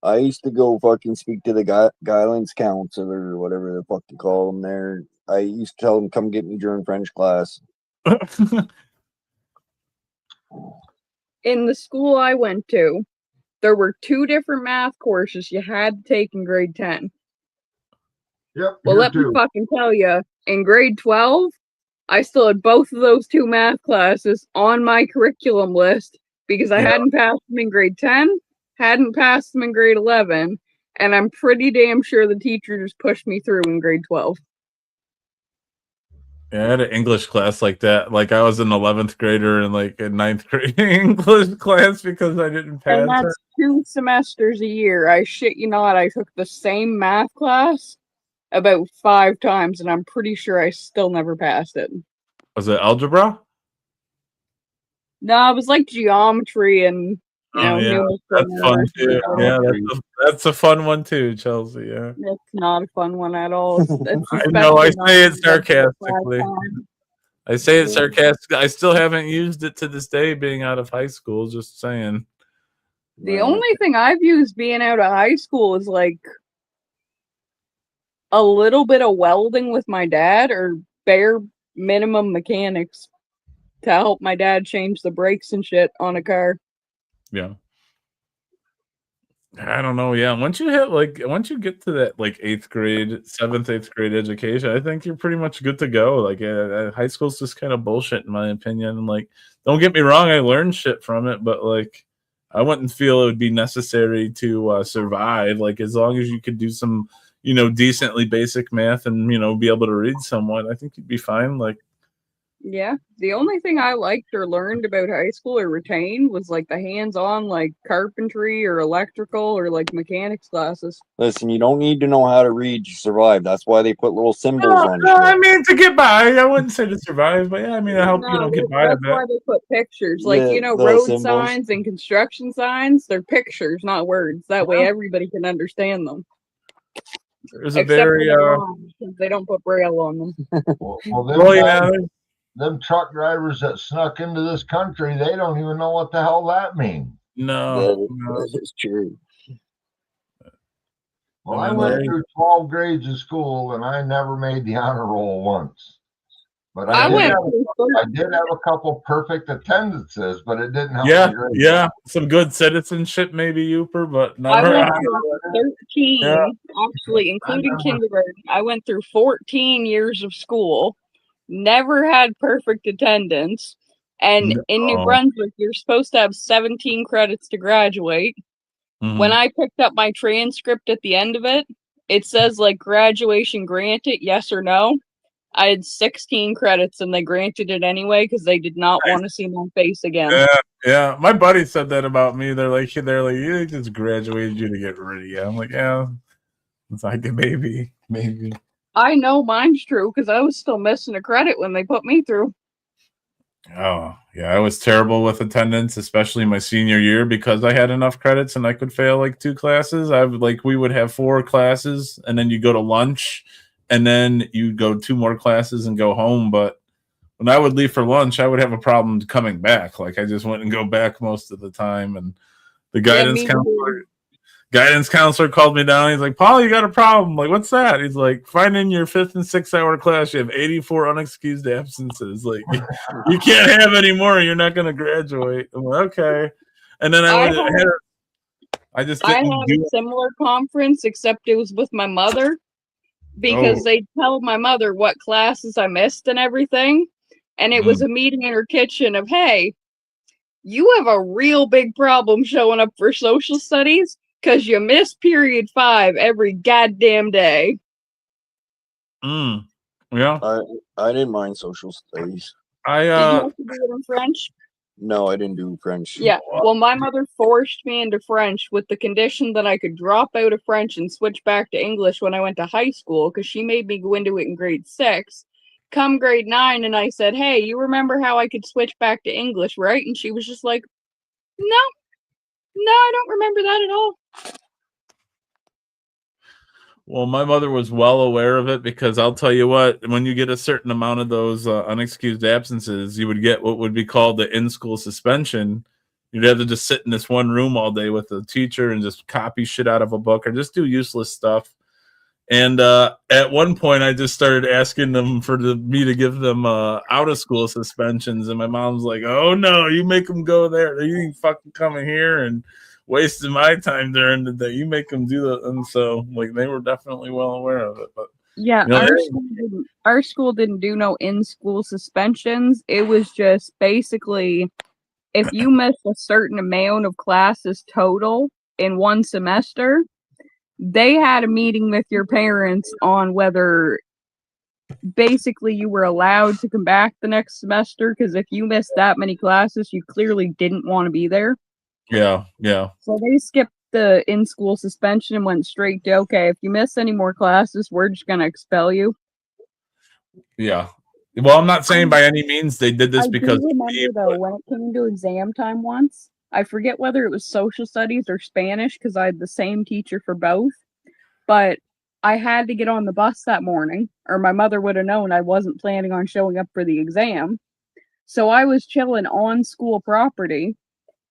I used to go fucking speak to the guidance counselor or whatever the fuck you call them there. I used to tell them come get me during French class. In the school I went to, there were 2 different math courses you had to take in grade 10. Yep. Well, here let me too. fucking tell you, in grade 12, I still had both of those 2 math classes on my curriculum list because I Yeah. hadn't passed them in grade 10, hadn't passed them in grade 11, and I'm pretty damn sure the teacher just pushed me through in grade 12. Yeah, I had an English class like that. Like I was an 11th grader in like a 9th grade English class because I didn't pass And it. that's 2 semesters a year. I shit you not, I took the same math class about 5 times, and I'm pretty sure I still never passed it. Was it algebra? No, it was like geometry and Oh yeah, numerical that's fun numbers. too. Yeah, that's a fun one too, Chelsea. Yeah, It's not a fun one at all. It's I know. I especially say not it sarcastically. time. I say it sarcastically. I still haven't used it to this day, being out of high school. Just saying. The only thing I've used being out of high school is like a little bit of welding with my dad or bare minimum mechanics to help my dad change the brakes and shit on a car. Yeah. I don't know. Yeah, once you get to that like 8th grade, 7th, 8th grade education, I think you're pretty much good to go. Like high school's just kind of bullshit in my opinion. And like, don't get me wrong, I learned shit from it, but like, I wouldn't feel it would be necessary to survive. Like as long as you could do some, decently basic math and be able to read somewhat, I think you'd be fine. Like, Yeah, the only thing I liked or learned about high school or retained was like the hands-on like carpentry or electrical or like mechanics classes. Listen, you don't need to know how to read to survive. That's why they put little symbols on no, shit. I mean to get by. I wouldn't say to survive, but yeah, I mean to help No, get by a that's bit. why they put pictures. Like, The road symbols. signs and construction signs, they're pictures, not words. That way everybody can understand them. There's a Except very for the lines, 'cause they don't put braille on them. Well, yeah. them truck drivers that snuck into this country, they don't even know what the hell that means. No. That is true. Well, I I mean, went through 12 grades of school and I never made the honor roll once. But I did have a couple perfect attendances, but it didn't help my grades. Yeah, some good citizenship maybe, Uper, but I never. went through 13, actually, including kindergarten. I went through 14 years of school, never had perfect attendance. And in New Brunswick, you're supposed to have 17 credits to graduate. When I picked up my transcript at the end of it, it says like graduation granted, yes or no. I had 16 credits and they granted it anyway because they did not want to see my face again. Yeah. My buddy said that about me. They're like, you just graduated you to get rid of you. I'm like, yeah. It's like maybe. I know mine's true because I was still missing a credit when they put me through. Oh, yeah. I was terrible with attendance, especially my senior year, because I had enough credits and I could fail like 2 classes. We would have 4 classes and then you go to lunch and then you go 2 more classes and go home. But when I would leave for lunch, I would have a problem coming back. Like I just wouldn't go back most of the time. And the guidance counselor called me down. He's like, Paul, you got a problem. Like, what's that? He's like, find in your 5th and 6th hour class, you have 84 unexcused absences. Like, you can't have any more. You're not going to graduate. I'm like, okay. And then I had a similar conference, except it was with my mother because they tell my mother what classes I missed and everything. And it was a meeting in her kitchen of, hey, you have a real big problem showing up for social studies because you miss period 5 every goddamn day. Yeah. I didn't mind social studies. Did you have to do it in French? No, I didn't do French. Yeah. Well, my mother forced me into French with the condition that I could drop out of French and switch back to English when I went to high school because she made me go into it in grade 6. Come grade 9, and I said, "Hey, you remember how I could switch back to English, right?" And she was just like, "No, I don't remember that at all." Well, my mother was well aware of it because I'll tell you what, when you get a certain amount of those unexcused absences, you would get what would be called the in-school suspension. You'd have to just sit in this one room all day with the teacher and just copy shit out of a book or just do useless stuff. And at one point, I just started asking them for me to give them out-of-school suspensions, and my mom's like, "Oh no, you make them go there. You ain't fucking coming here and wasting my time during the day. You make them do that." And so, like, they were definitely well aware of it. But Yeah, you know, our school didn't do no in-school suspensions. It was just basically if you missed a certain amount of classes total in one semester, they had a meeting with your parents on whether basically you were allowed to come back the next semester, because if you missed that many classes, you clearly didn't want to be there. yeah. So they skipped the in-school suspension and went straight to, okay, if you miss any more classes, we're just going to expel you. Yeah. Well, I'm not saying by any means they did this I because do remember, though, when it came to exam time once, I forget whether it was social studies or Spanish because I had the same teacher for both, but I had to get on the bus that morning, or my mother would have known I wasn't planning on showing up for the exam. So I was chilling on school property.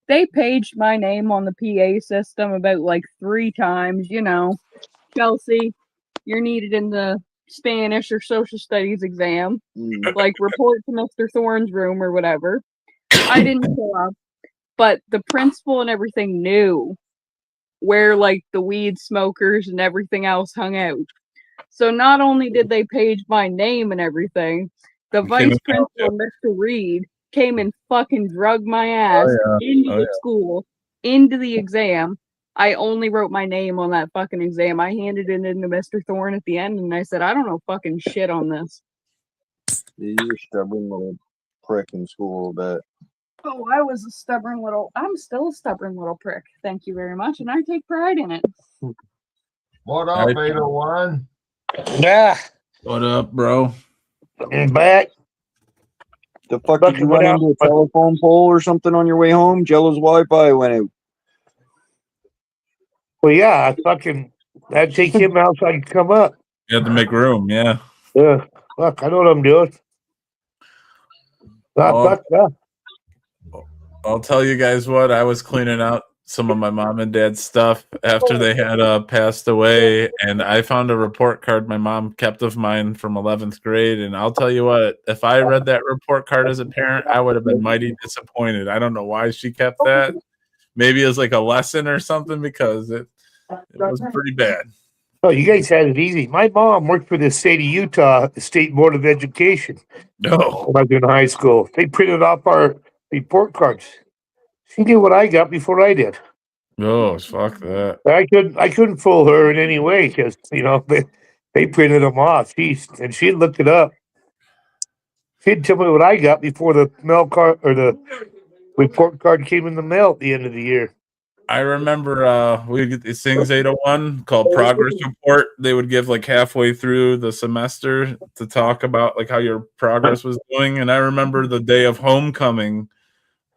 They paged my name on the PA system about like 3 times, you know, "Chelsea, you're needed in the Spanish or social studies exam. Like, report to Mr. Thorne's room," or whatever. I didn't show up, but the principal and everything knew where, like, the weed smokers and everything else hung out. So not only did they page my name and everything, the vice principal, Mr. Reed, came and fucking drugged my ass into the school, into the exam. I only wrote my name on that fucking exam. I handed it into Mr. Thorne at the end, and I said, "I don't know fucking shit on this." You're a stubborn little prick in school, but Oh, I'm still a stubborn little prick. Thank you very much, and I take pride in it. What up, 801? Yeah, what up, bro? I'm back. the fuck did you run into a telephone pole or something on your way home? Jello's Wi-Fi went out. Well, yeah, I'd take him out so I could come up. You had to make room, yeah. Yeah, fuck, I know what I'm doing. I'll tell you guys what, I was cleaning out some of my mom and dad's stuff after they had passed away, and I found a report card my mom kept of mine from 11th grade, and I'll tell you what, if I read that report card as a parent, I would have been mighty disappointed. I don't know why she kept that. Maybe it was like a lesson or something, because it was pretty bad. Oh, you guys had it easy. My mom worked for the state of Utah, the State Board of Education. No. When I was in high school. They printed off our report cards. She knew what I got before I did. Oh, fuck that. I couldn't fool her in any way because, you know, they printed them off. And she looked it up. She'd tell me what I got before the mail card or the report card came in the mail at the end of the year. I remember we would get these things 801 called progress report. They would give like halfway through the semester to talk about like how your progress was doing. And I remember the day of homecoming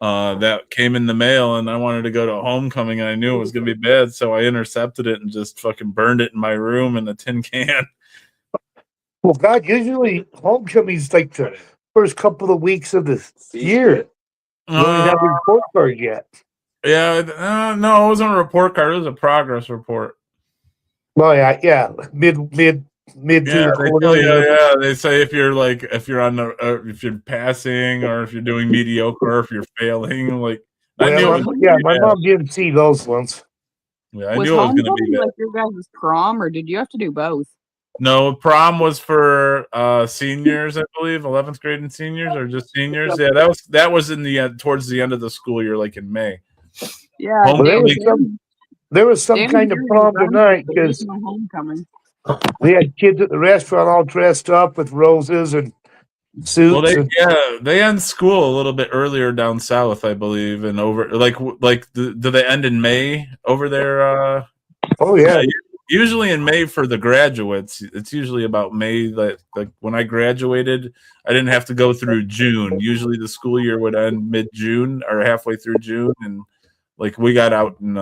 that came in the mail, and I wanted to go to homecoming, and I knew it was going to be bad, so I intercepted it and just fucking burned it in my room in a tin can. Well, God, usually homecoming's like the first couple of weeks of the year. You don't have a report card yet. Yeah, no, it wasn't a report card. It was a progress report. Well, yeah, mid through the quarter. They say if you're passing, or if you're doing mediocre, or if you're failing. Like, my mom didn't see those ones. Yeah, I knew it was going to be bad. Like your guys' prom, or did you have to do both? No, prom was for seniors, I believe, 11th grade and seniors, or just seniors. Yeah, that was in the end, towards the end of the school year, like in May. Yeah, there was some kind of prom tonight because we had kids at the restaurant all dressed up with roses and suits. Well, and, they end school a little bit earlier down south, I believe, and over do they end in May over there? oh yeah, Usually in May for the graduates. It's usually about May. Like when I graduated, I didn't have to go through June. Usually the school year would end mid-June or halfway through June, and like we got out in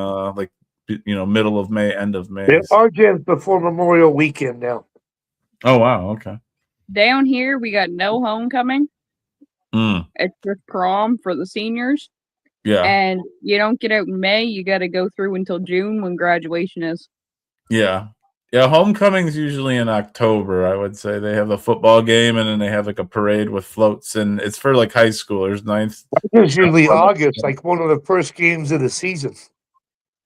middle of May, end of May. yeah, our gen's before Memorial Weekend now. Oh wow, okay. Down here, we got no homecoming. Mm, It's just prom for the seniors. yeah, And you don't get out in May. You got to go through until June when graduation is. yeah. Homecoming's usually in October. I would say they have the football game and then they have like a parade with floats, and it's for like high schoolers. Ninth, It's usually August, like one of the first games of the season.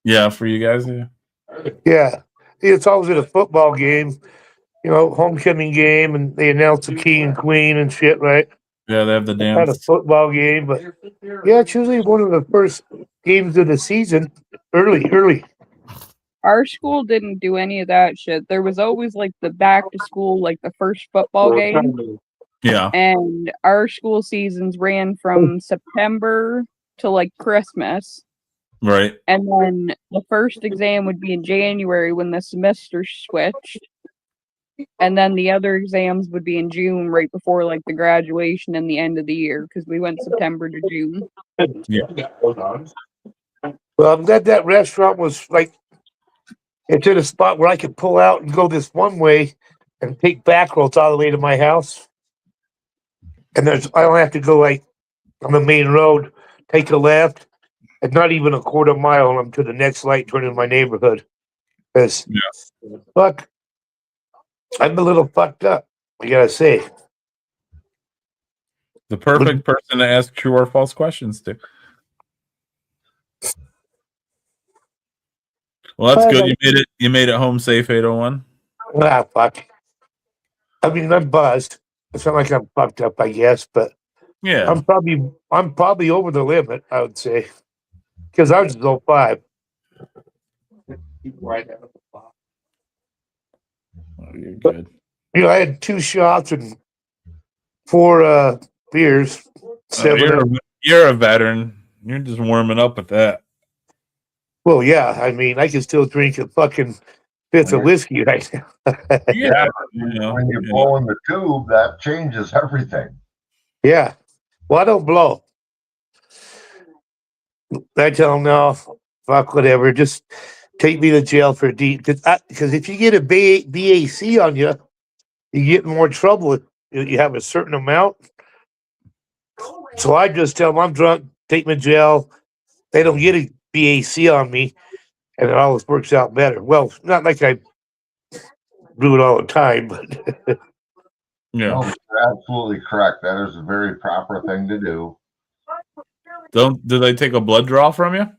yeah, for you guys. Yeah. Yeah, it's always at a football game, homecoming game, and they announce the king and queen and shit, right? Yeah, they have the Not a dance. football game, but yeah, it's usually one of the first games of the season, early. Our school didn't do any of that shit. There was always like the back to school, like the first football game. Yeah. And our school seasons ran from September to like Christmas. Right. And then the first exam would be in January when the semester switched. And then the other exams would be in June, right before like the graduation and the end of the year, because we went September to June. Yeah. Well, I'm glad that restaurant was like, it's in a spot where I could pull out and go this one way and take back roads all the way to my house. And I don't have to go like on the main road, take a left, and not even a quarter mile, and I'm to the next light, turn in my neighborhood. Because, fuck, I'm a little fucked up, I gotta say. The perfect person to ask true or false questions to. Well, that's good. You made it home safe, 801. Ah, fuck. I mean, I'm buzzed. It's not like I'm fucked up, I guess, but Yeah. I'm probably over the limit, I would say. Because ours is 05. Oh, you're good. I had 2 shots and 4 beers. 7. You're a veteran. You're just warming up with that. Well, yeah. I mean, I can still drink a fucking 5th of whiskey right now. Yeah. When you blow in the tube, that changes everything. Yeah. Well, I don't blow. I tell them, no, fuck whatever. Just take me to jail for because if you get a BAC on you, you get more trouble. You have a certain amount. So I just tell them I'm drunk, take me to jail. They don't get a BAC on me, and it always works out better. Well, not like I do it all the time, but Yeah. No, you're absolutely correct. That is a very proper thing to do. Do they take a blood draw from you?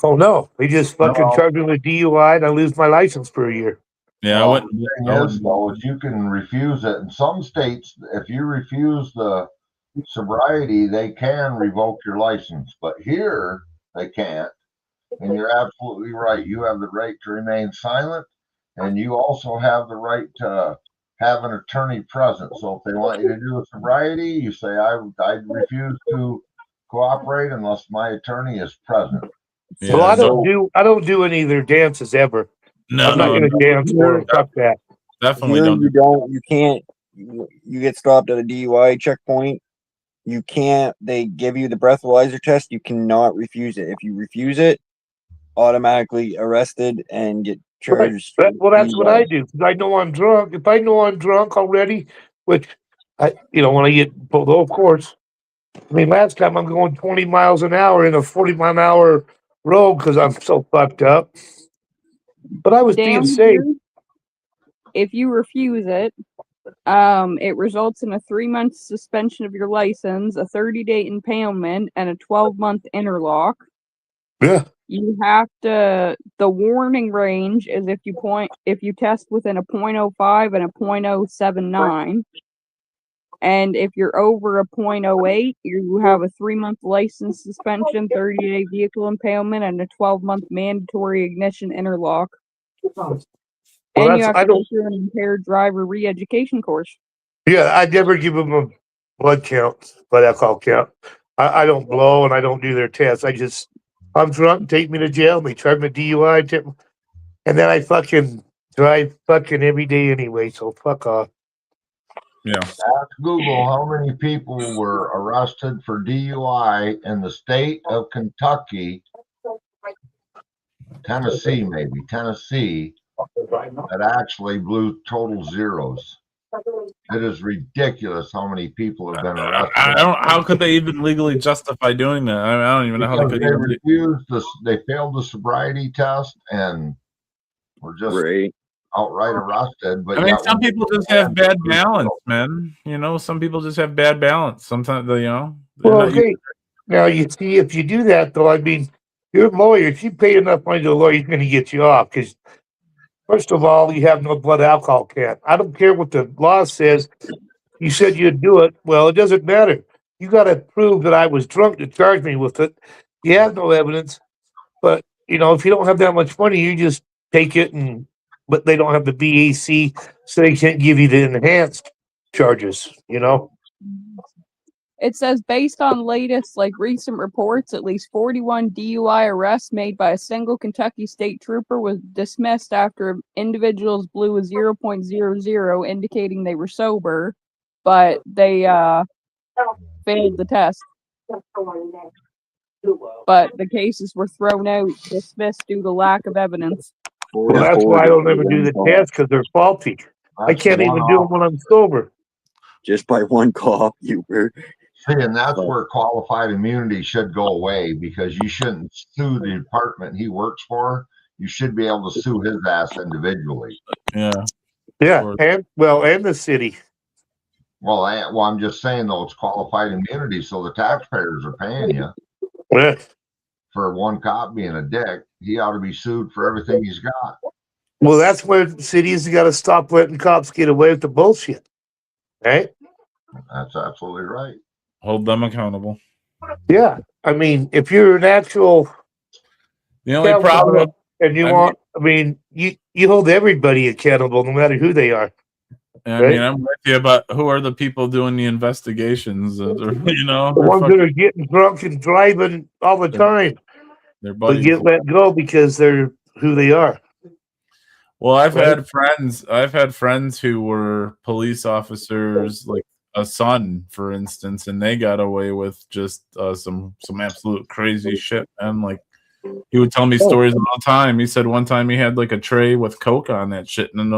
oh no, they just fucking No. charge me with DUI and I lose my license for a year. Yeah, Well, I went. the thing is, though, is you can refuse it. In some states, if you refuse the sobriety, they can revoke your license. But here, they can't. And you're absolutely right. You have the right to remain silent, and you also have the right to have an attorney present. So if they want you to do a sobriety, you say, I refuse to cooperate unless my attorney is present. Yeah, Well, I don't do any of their dances ever. No, I'm not no, gonna dance for them. Fuck that. definitely Here don't. you can't. You get stopped at a DUI checkpoint. You can't. They give you the breathalyzer test. You cannot refuse it. If you refuse it, automatically arrested and get charged. Well, that's what I do. 'Cause I know I'm drunk. If I know I'm drunk already, which when I get pulled over, of course. I mean, last time I'm going 20 miles an hour in a 40-mile-an-hour road because I'm so fucked up. But I was being Down safe. here, if you refuse it, it results in a 3-month suspension of your license, a 30-day impoundment, and a 12-month interlock. Yeah. You have to. The warning range is if you test within a .05 and a .079, and if you're over a .08, you have a 3-month license suspension, 30-day vehicle impoundment, and a 12-month mandatory ignition interlock. And you have to go through an impaired driver re-education course. Yeah, I'd never give them blood count, blood alcohol count. I don't blow and I don't do their tests. I'm drunk, take me to jail, and they charge me DUI, and then I fucking drive fucking every day anyway, so fuck off. Yeah. Ask Google how many people were arrested for DUI in the state of Kentucky, Tennessee, that actually blew total zeros. It is ridiculous how many people have been arrested. How could they even legally justify doing that? I don't even know how they Because could they even. refused this. They failed the sobriety test and were just Right. outright arrested. But I mean, yet some when people just have bad balance, man. You know, some people just have bad balance. Sometimes, you know. they're Well, not hey, now you see, if you do that, though, I mean, you're a lawyer. If you pay enough money to a lawyer, he's going to get you off. Because, first of all, you have no blood alcohol count. I don't care what the law says. You said you'd do it. Well, it doesn't matter. You got to prove that I was drunk to charge me with it. You have no evidence. But, you know, if you don't have that much money, you just take it, but they don't have the BAC, so they can't give you the enhanced charges, you know? It says based on latest, like recent reports, at least 41 DUI arrests made by a single Kentucky state trooper was dismissed after individuals blew a 0.00, indicating they were sober, but they failed the test. But the cases were thrown out, dismissed due to lack of evidence. Well, that's why I don't ever do the test, because they're faulty. I can't even do them when I'm sober. Just by one cop, you were. See, and that's where qualified immunity should go away, because you shouldn't sue the department he works for. You should be able to sue his ass individually. Yeah. Yeah, and the city. Well, I'm just saying, though, it's qualified immunity, so the taxpayers are paying you. Yeah. For one cop being a dick. He ought to be sued for everything he's got. Well, that's where cities got to stop letting cops get away with the bullshit, right? That's absolutely right. Hold them accountable. Yeah, I mean, if you're an actual, the only problem, and you you hold everybody accountable, no matter who they are. I mean, I'm with you, but who are the people doing the investigations? You know, the ones that are getting drunk and driving all the time. Their buddies get let go because they're who they are. Well, I've had friends who were police officers, like a son, for instance, and they got away with just some absolute crazy shit. And like, he would tell me stories all the time. He said one time he had like a tray with coke on that shit, and then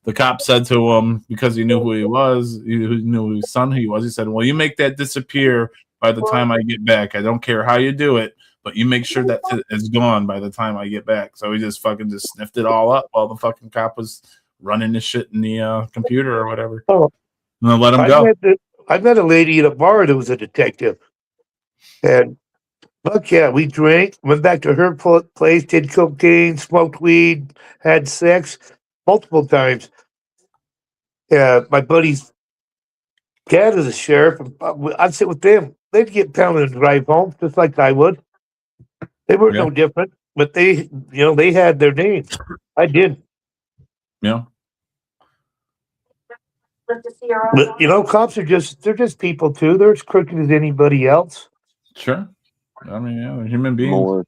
the cop said to him, because he knew who he was, he knew whose son he was. He said, "Well, you make that disappear by the time I get back. I don't care how you do it, but you make sure that it's gone by the time I get back." So he just sniffed it all up while the fucking cop was running this shit in the computer or whatever. Oh, and then let him go. I met a lady at a bar that was a detective, and fuck yeah, we drank, went back to her place, did cocaine, smoked weed, had sex multiple times. My buddy's dad is a sheriff, and I'd sit with them. They'd get pounded and drive home, just like I would. They were no different, but they had their names. I did. Yeah. But cops are they're just people too. They're as crooked as anybody else. Sure. I mean, yeah, they're human beings. More.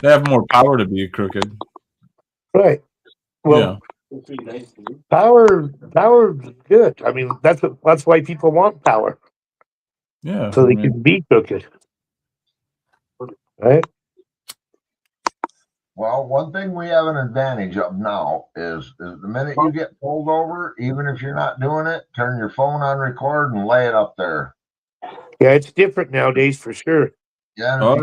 They have more power to be crooked. Right. Well, power is good. I mean, that's why people want power. Yeah. So they can be crooked. Right. Well, one thing we have an advantage of now is the minute you get pulled over, even if you're not doing it, turn your phone on record and lay it up there. Yeah, it's different nowadays for sure. Yeah, and if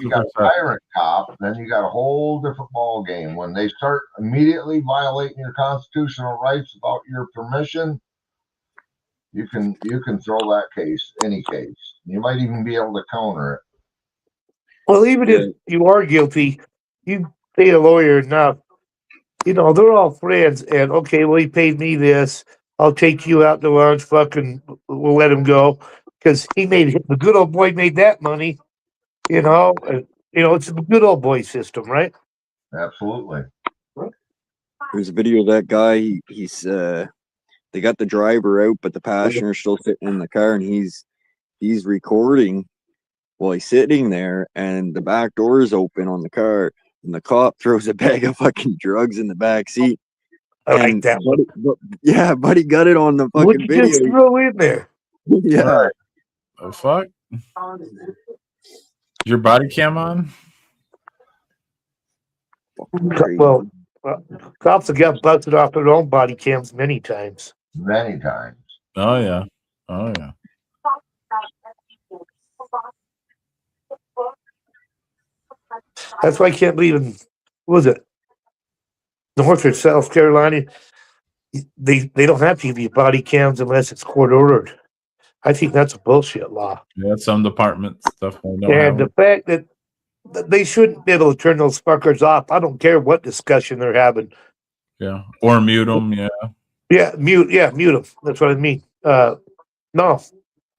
you got a tyrant cop, then you got a whole different ball game. When they start immediately violating your constitutional rights without your permission, you can throw that case, any case. You might even be able to counter it. Well, even if you are guilty, you pay a lawyer enough. They're all friends, and okay, well, he paid me this. I'll take you out to lunch. Fucking, we'll let him go because the good old boy made that money. It's a good old boy system, right? Absolutely. There's a video of that guy. He's they got the driver out, but the passenger's still sitting in the car, and he's recording while he's sitting there, and the back door is open on the car, and the cop throws a bag of fucking drugs in the back seat. I like that one. Yeah, buddy got it on the What fucking you video. just throw in there? Yeah. Right. The fuck? Your body cam on? Crazy. Well, cops have got busted off their own body cams many times. Many times. Oh yeah. Oh yeah. That's why I can't believe in, what was it, North or South Carolina, they don't have to give you body cams unless it's court ordered. I think that's a bullshit law. Yeah, some departments definitely don't And have the it. fact that they shouldn't be able to turn those fuckers off. I don't care what discussion they're having. Yeah. Or mute them, yeah. Yeah, mute them. That's what I mean. No,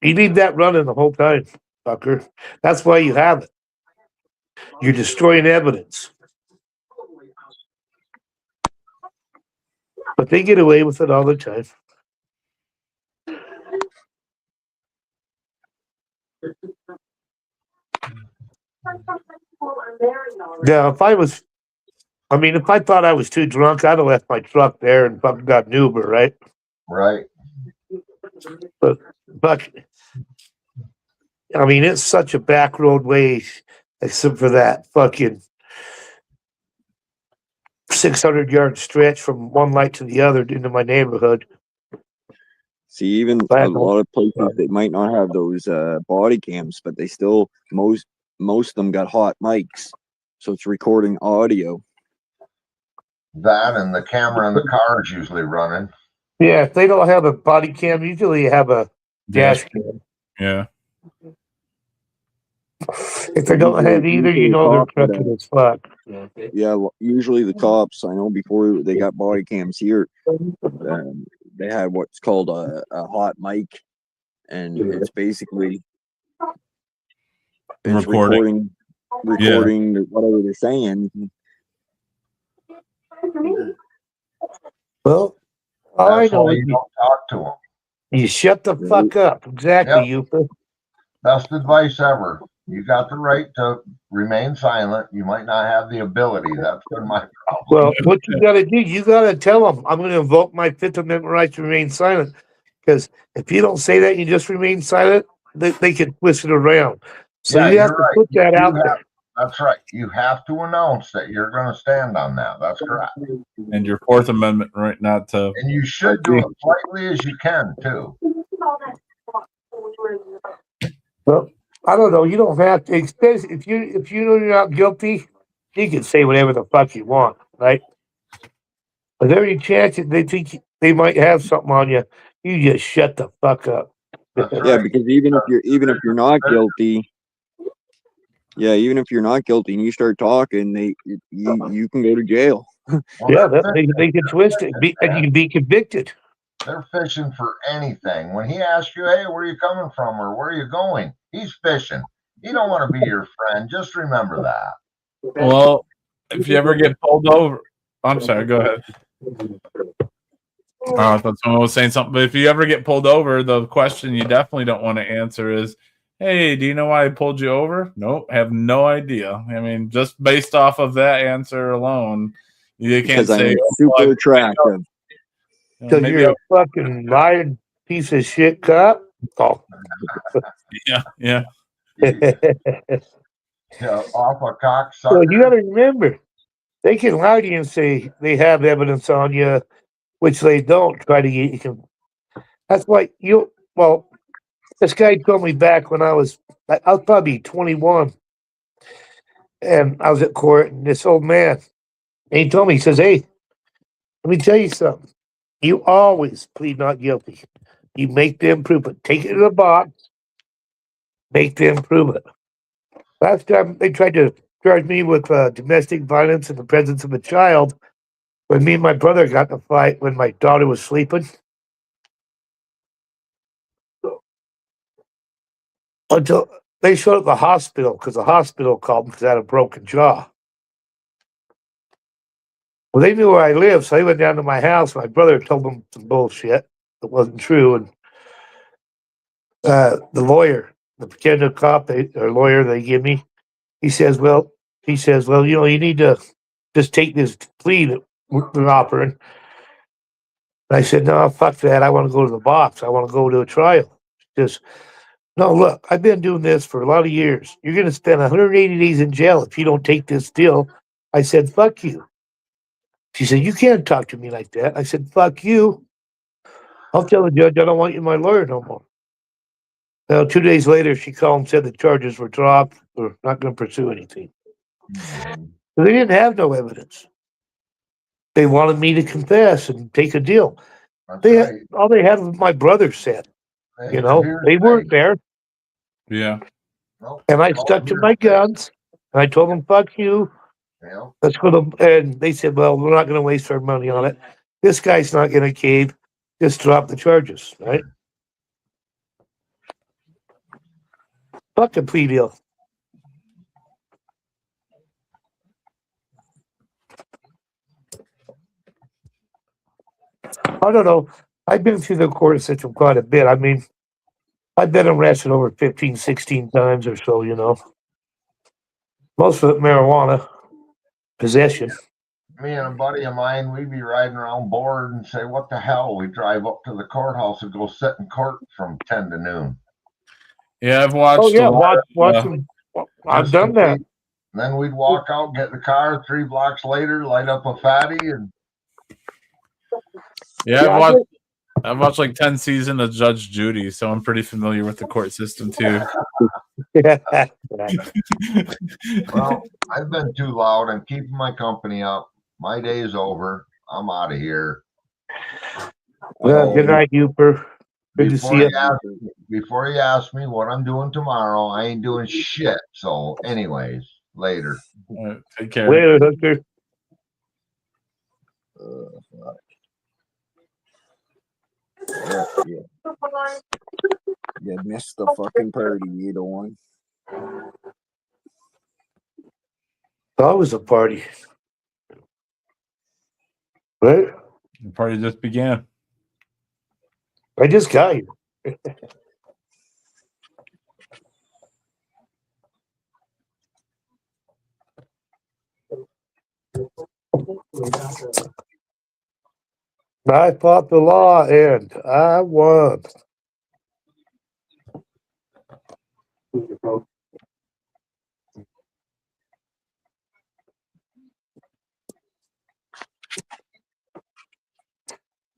you leave that running the whole time, fucker. That's why you have it. You're destroying evidence. But they get away with it all the time. Yeah, if I thought I was too drunk, I'd have left my truck there and fucking got an Uber, right? Right. But I mean, it's such a back road way, except for that fucking 600-yard stretch from one light to the other into my neighborhood. See, even a lot of places they might not have those body cams, but they still most of them got hot mics, so it's recording audio. That and the camera in the car is usually running. Yeah, if they don't have a body cam, usually you have a dash cam. Yeah. If they don't have either, you know they're crooked as fuck. Yeah, usually the cops, I know before they got body cams here, they had what's called a hot mic, and it's basically recording whatever they're saying. Well, all I That's know why is you don't talk to them. you shut the fuck up. Exactly, you. Best advice ever. You got the right to remain silent. You might not have the ability. That's been my problem. Well, what you got to do, you got to tell them, I'm going to invoke my Fifth Amendment right to remain silent. Because if you don't say that, you just remain silent, they can twist it around. So Yeah, you have you're to right. put that out have- there. That's right. You have to announce that you're going to stand on that. That's correct. And your Fourth Amendment right not to. And you should do it politely as you can, too. Well, I don't know. You don't have to. Especially if you know you're not guilty, you can say whatever the fuck you want, right? But every chance that they think they might have something on you, you just shut the fuck up. That's Yeah, right. because even if you're not guilty, even if you're not guilty and you start talking, you can go to jail. Well, Yeah, they're they can twist it, and you can be convicted. They're fishing for anything. When he asks you, hey, where are you coming from or where are you going? He's fishing. He don't want to be your friend. Just remember that. Well, if you ever get pulled over, I'm sorry, go ahead. I thought someone was saying something, but if you ever get pulled over, the question you definitely don't want to answer is, hey, do you know why I pulled you over? Nope, have no idea. I mean, just based off of that answer alone, you can't say super attractive. Because you're a fucking lying piece of shit cop. Oh. Yeah. Off a cocksucker. Well, you got to remember, they can lie to you and say they have evidence on you, which they don't. Try to get you can. That's why this guy told me back when I was probably 21, and I was at court, and this old man, and he told me, he says, hey, let me tell you something. You always plead not guilty. You make them prove it. Take it to the box. Make them prove it. Last time they tried to charge me with domestic violence in the presence of a child when me and my brother got in a fight when my daughter was sleeping. Until they showed up at the hospital because the hospital called them because I had a broken jaw. Well, they knew where I lived, so they went down to my house. My brother told them some bullshit. it wasn't true. And the lawyer, the pretender cop, or lawyer they give me, he says, well, you need to just take this plea that we're offering. And I said, no, fuck that. I want to go to the box. I want to go to a trial. Just, no, look, I've been doing this for a lot of years. You're going to spend 180 days in jail if you don't take this deal. I said, fuck you. She said, you can't talk to me like that. I said, fuck you. I'll tell the judge I don't want you my lawyer no more. Now, 2 days later, she called and said the charges were dropped. We're not going to pursue anything. So they didn't have no evidence. They wanted me to confess and take a deal. All they had was my brother said. They weren't there. Yeah. And I stuck to my guns. And I told them, fuck you. Let's go to, and they said, well, we're not going to waste our money on it. This guy's not going to cave. Just drop the charges, right? Fuck the plea deal. I don't know. I've been through the court system quite a bit. I mean, I've been arrested over 15, 16 times or so, Most of it marijuana possession. Me and a buddy of mine, we'd be riding around bored and say, what the hell? We drive up to the courthouse and go sit in court from 10 to noon. Yeah, I've watched. Oh, yeah, watch them. I've done that. Then we'd walk out, get in the car, 3 blocks later, light up a fatty, and yeah, I've watched like 10 seasons of Judge Judy, so I'm pretty familiar with the court system too. Well, I've been too loud. I'm keeping my company up. My day is over. I'm out of here. Well, good night, Uper. Good to see you. Before you ask me what I'm doing tomorrow, I ain't doing shit. So, anyways, later. Take care. Later, Hooker. You missed the fucking party, you don't want. That was a party. Right? The party just began. I just got you. I fought the law and I won.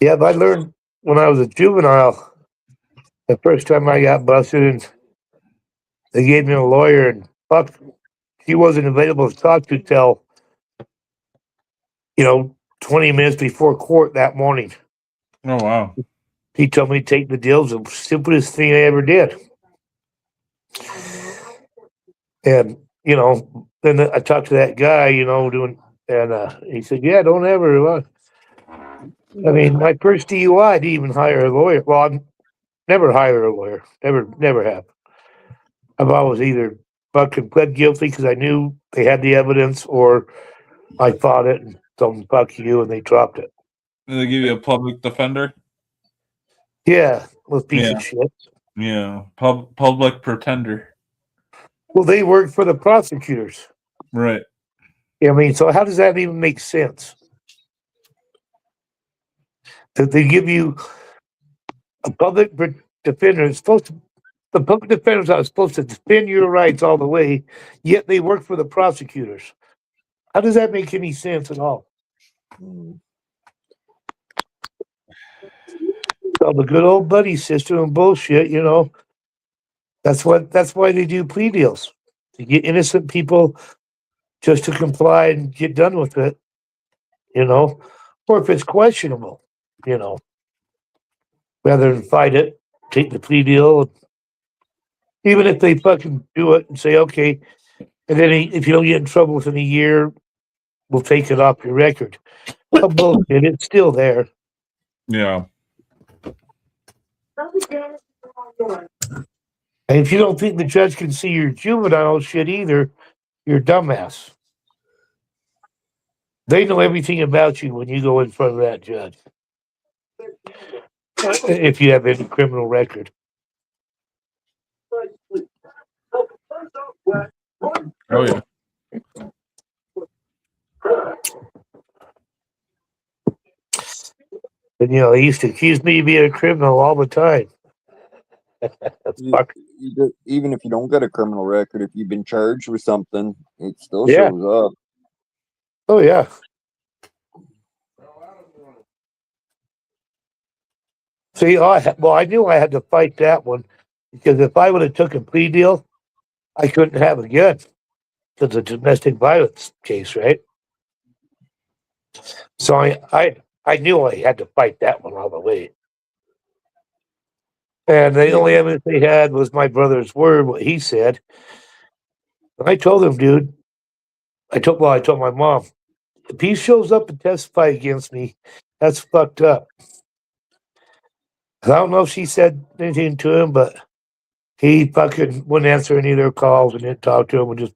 Yeah, but I learned when I was a juvenile, the first time I got busted, and they gave me a lawyer, and fuck, he wasn't available to talk to till 20 minutes before court that morning. Oh, wow. He told me to take the deal. It was the stupidest thing I ever did. And, then I talked to that guy, and he said, yeah, don't ever. I mean, my first DUI, I didn't even hire a lawyer. Well, I've never hired a lawyer. Never have. I've always either fucking pled guilty because I knew they had the evidence, or I fought it and told them, fuck you, and they dropped it. Did they give you a public defender? Yeah, those piece of shit. Yeah, public pretender. Well, they work for the prosecutors. Right. I mean, so how does that even make sense? That they give you a public defender is the public defenders are supposed to defend your rights all the way, yet they work for the prosecutors. How does that make any sense at all? So the good old buddy system and bullshit, that's why they do plea deals, to get innocent people just to comply and get done with it, or if it's questionable, rather than fight it, take the plea deal. Even if they fucking do it and say, okay, and then if you don't get in trouble within a year, we'll take it off your record. Well, bullshit, it's still there. Yeah. And if you don't think the judge can see your juvenile shit either, you're a dumbass. They know everything about you when you go in front of that judge. if you have any criminal record. Oh yeah. And they used to accuse me of being a criminal all the time. Even if you don't got a criminal record, if you've been charged with something, it still Yeah. shows up. Oh yeah. See, I knew I had to fight that one because if I would have took a plea deal, I couldn't have a gun because of domestic violence case, right? So I knew I had to fight that one all the way. And the only evidence they had was my brother's word, what he said. And I told him, dude, I told my mom, if he shows up and testify against me, that's fucked up. I don't know if she said anything to him, but he fucking wouldn't answer any of their calls and didn't talk to him.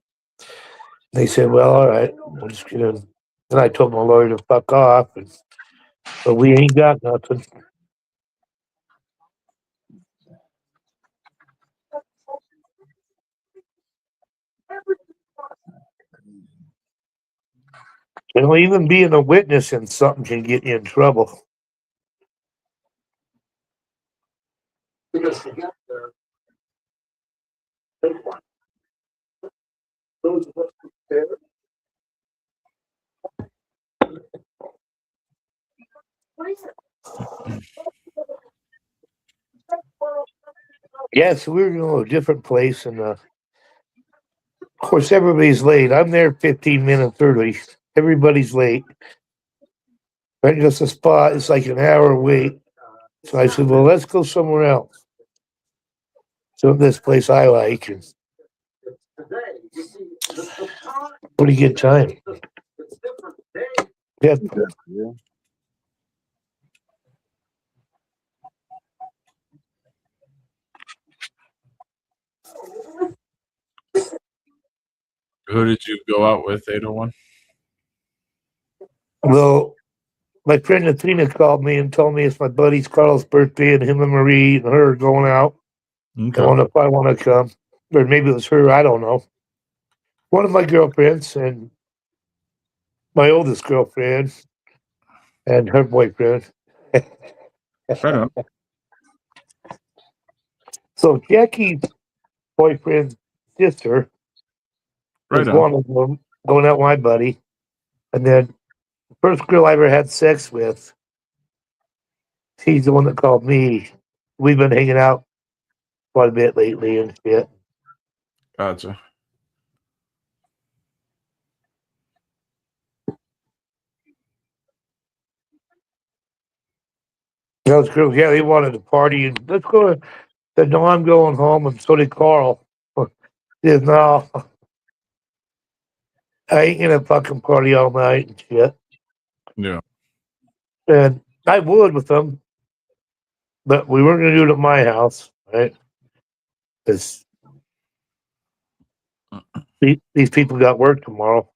They said, well, all right, we'll just get in. And I told my lawyer to fuck off, but we ain't got nothing. Even being a witness in something can get you in trouble. Yes, we're going to a different place, and of course, everybody's late. I'm there 15 minutes early. Everybody's late. Right, just a spot. It's like an hour wait. So I said, well, let's go somewhere else. So this place I like, and pretty good time. Yeah. Yeah. Who did you go out with, 801? Well, my friend Athena called me and told me it's my buddy's Carl's birthday, and him and Marie and her are going out. Okay. I wonder if I want to come, or maybe it was her. I don't know. One of my girlfriends and my oldest girlfriend and her boyfriend. Right on. So Jackie's boyfriend's sister was Right one on. of them going out with my buddy, and then the first girl I ever had sex with, she's the one that called me. We've been hanging out quite a bit lately and shit. Gotcha. Those girls, yeah, they wanted to party, and let's go. Said, no, I'm going home, and so did Carl. He said, no, I ain't gonna fucking party all night and shit. Yeah. And I would with them, but we weren't gonna do it at my house, right? Because these people got work tomorrow.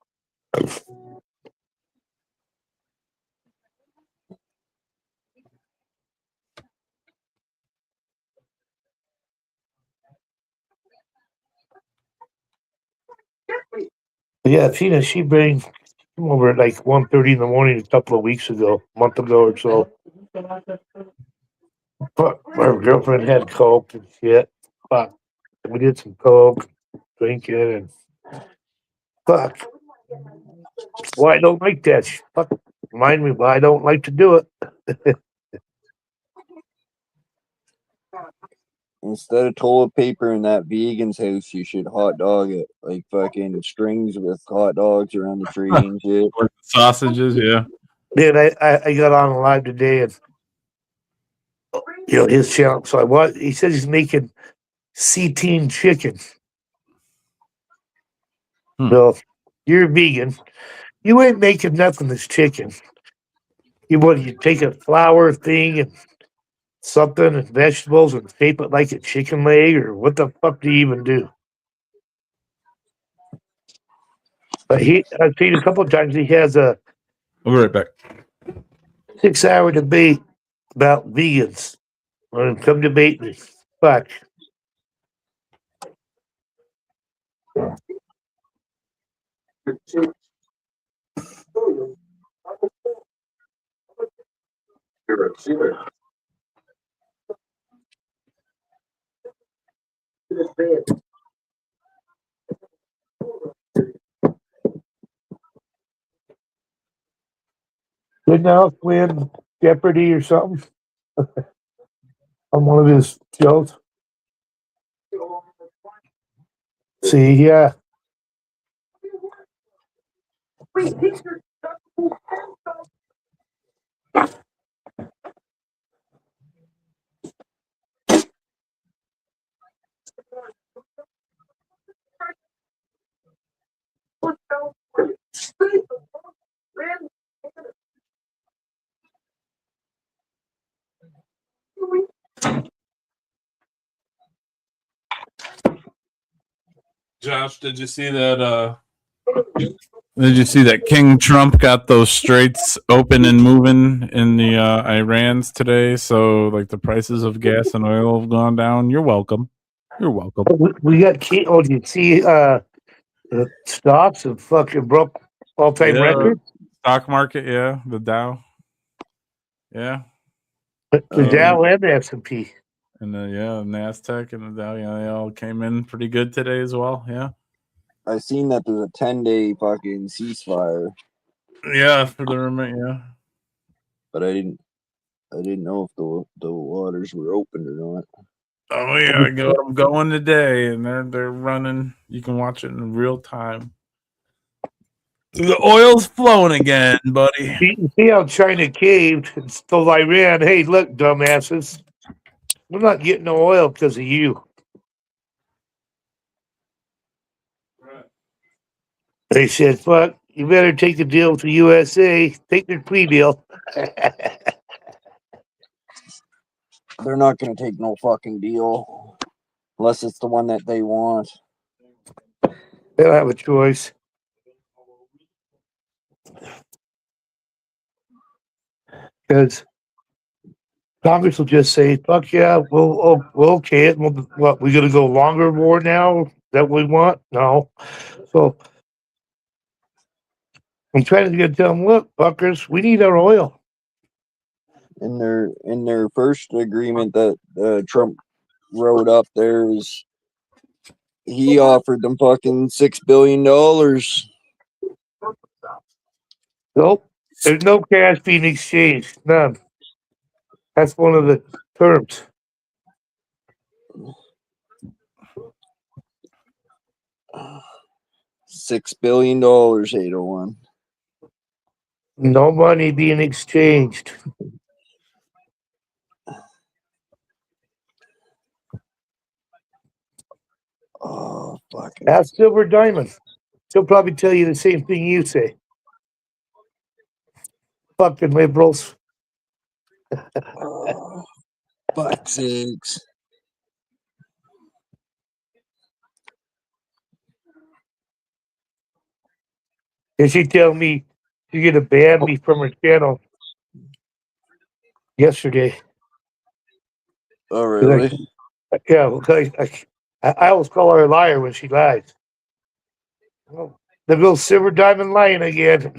Yeah, Tina, she came over at like 1:30 in the morning a couple of weeks ago, a month ago or so. But my girlfriend had coke and shit. Fuck. We did some coke, drinking, and fuck. Well, I don't like that. Fuck. Remind me why I don't like to do it. Instead of toilet paper in that vegan's house, you should hot dog it. Like fucking strings with hot dogs around the tree and shit. Or sausages, yeah. Dude, I got on live today and his channel. So he says he's making C-Team chicken. So you're vegan. You ain't making nothing that's chicken. You take a flour thing and something and vegetables and shape it like a chicken leg, or what the fuck do you even do? But I've seen a couple of times he has a I'll be right back. 6-hour debate about vegans. Well, come debate me. Fuck. Didn't Alf win Jeopardy or something on one of his shows? See, yeah. Josh, did you see that? Did you see that King Trump got those straits open and moving in the Irans today? So, like, the prices of gas and oil have gone down. You're welcome. You're welcome. We got key. Oh, do you see the stocks have fucking broke all-time Yeah. records? Stock market, yeah. The Dow. Yeah. The Dow and the S&P. And NASDAQ and the Dow, yeah, they all came in pretty good today as well. Yeah. I seen that there's a 10-day fucking ceasefire, Yeah, for the remote, yeah. but I didn't know if the waters were open or not. Oh yeah, I got them going today, and they're running. You can watch it in real time. The oil's flowing again, buddy. You see how China caved and stole Iran? Hey, look, dumbasses. We're not getting no oil because of you. They said, fuck, you better take the deal with the USA. Take their plea deal. They're not gonna take no fucking deal unless it's the one that they want. They don't have a choice. Because Congress will just say, fuck yeah, we'll okay it. What, we going to go longer war now? That we want? No. So I'm trying to tell them, look, fuckers, we need our oil. In their first agreement that Trump wrote up, he offered them fucking $6 billion. Nope. There's no cash being exchanged. None. That's one of the terms. $6 billion, 801. No money being exchanged. Oh, fucking. Ask Silver Diamond. She'll probably tell you the same thing you say. Fucking liberals. Oh, fuck sakes. And she tell me she's gonna ban me from her channel yesterday. Oh, really? Yeah, because I always call her a liar when she lies. Well, the little Silver Diamond lying again.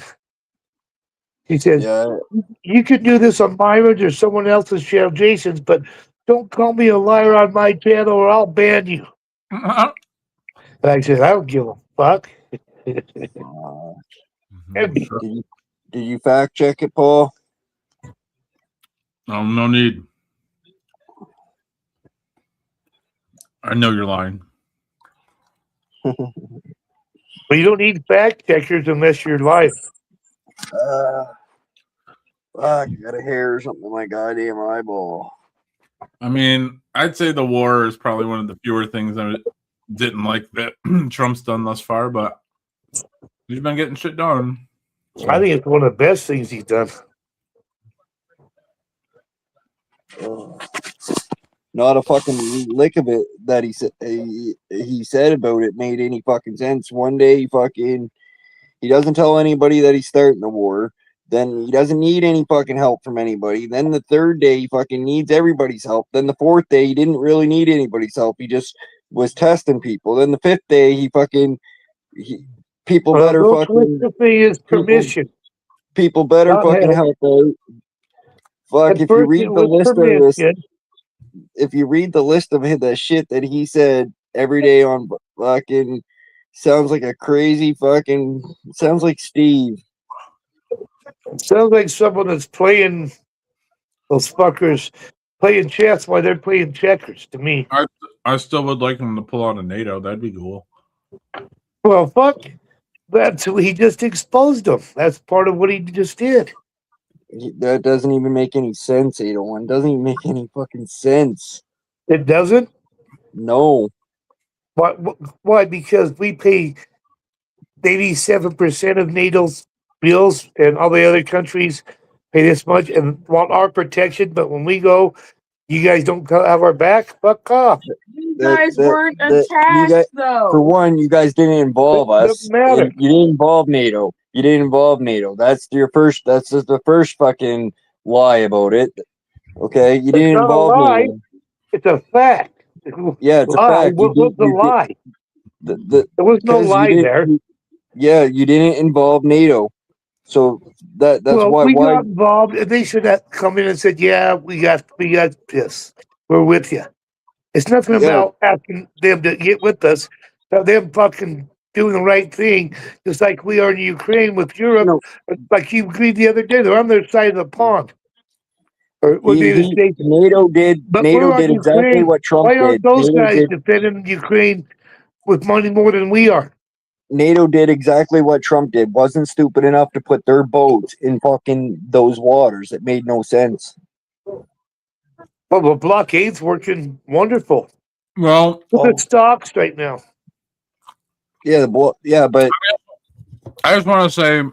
He says, Yeah. you could do this on Myron's or someone else's channel, Jason's, but don't call me a liar on my channel or I'll ban you. And I said, I don't give a fuck. Did you fact check it, Paul? No need. I know you're lying. But you don't need fact checkers unless you're lying. Fuck, I got a hair or something in my goddamn eyeball. I mean, I'd say the war is probably one of the fewer things I didn't like that Trump's done thus far, but he's been getting shit done. So. I think it's one of the best things he's done. Not a fucking lick of it that he said about it made any fucking sense. One day he doesn't tell anybody that he's starting the war. Then he doesn't need any fucking help from anybody. Then the third day he fucking needs everybody's help. Then the fourth day he didn't really need anybody's help. He just was testing people. Then the fifth day people better fucking is permission. people better Not fucking help. help out. Fuck, At if you first read it the was list of this, permission. if you read the list of the shit that he said every day on fucking, sounds like a crazy fucking, sounds like Steve. Sounds like someone that's playing those fuckers playing chess while they're playing checkers to me. I still would like him to pull out of NATO. That'd be cool. Well, fuck. That's he just exposed them. That's part of what he just did. That doesn't even make any sense, 801. Doesn't even make any fucking sense. It doesn't? No. Why? Why? Because we pay 87% of NATO's bills, and all the other countries pay this much and want our protection. But when we go, you guys don't have our back. Fuck off. You guys weren't attacked, though. For one, you guys didn't involve It us. doesn't matter. You didn't involve NATO. You didn't involve NATO. That's just the first fucking lie about it. Okay, you didn't not a involve lie. NATO. It's a fact. Yeah, it's a Lie. fact. What was the lie? There was no 'cause you lie didn't- there. Yeah, you didn't involve NATO. So that's Well, why we got involved, and they should have come in and said, "Yeah, we got this. We're with you." It's nothing Yeah. about asking them to get with us. About them fucking doing the right thing, just like we are in Ukraine with Europe. No. Like you agreed the other day, they're on their side of the pond. Or what the United States. NATO did But NATO we're on did exactly Ukraine. what Trump Why aren't did. those NATO guys did, defending Ukraine with money more than we are? NATO did exactly what Trump did. Wasn't stupid enough to put their boats in fucking those waters. It made no sense. Well, the blockade's working wonderful. Well, Look at stocks right now. Yeah, but I just want to say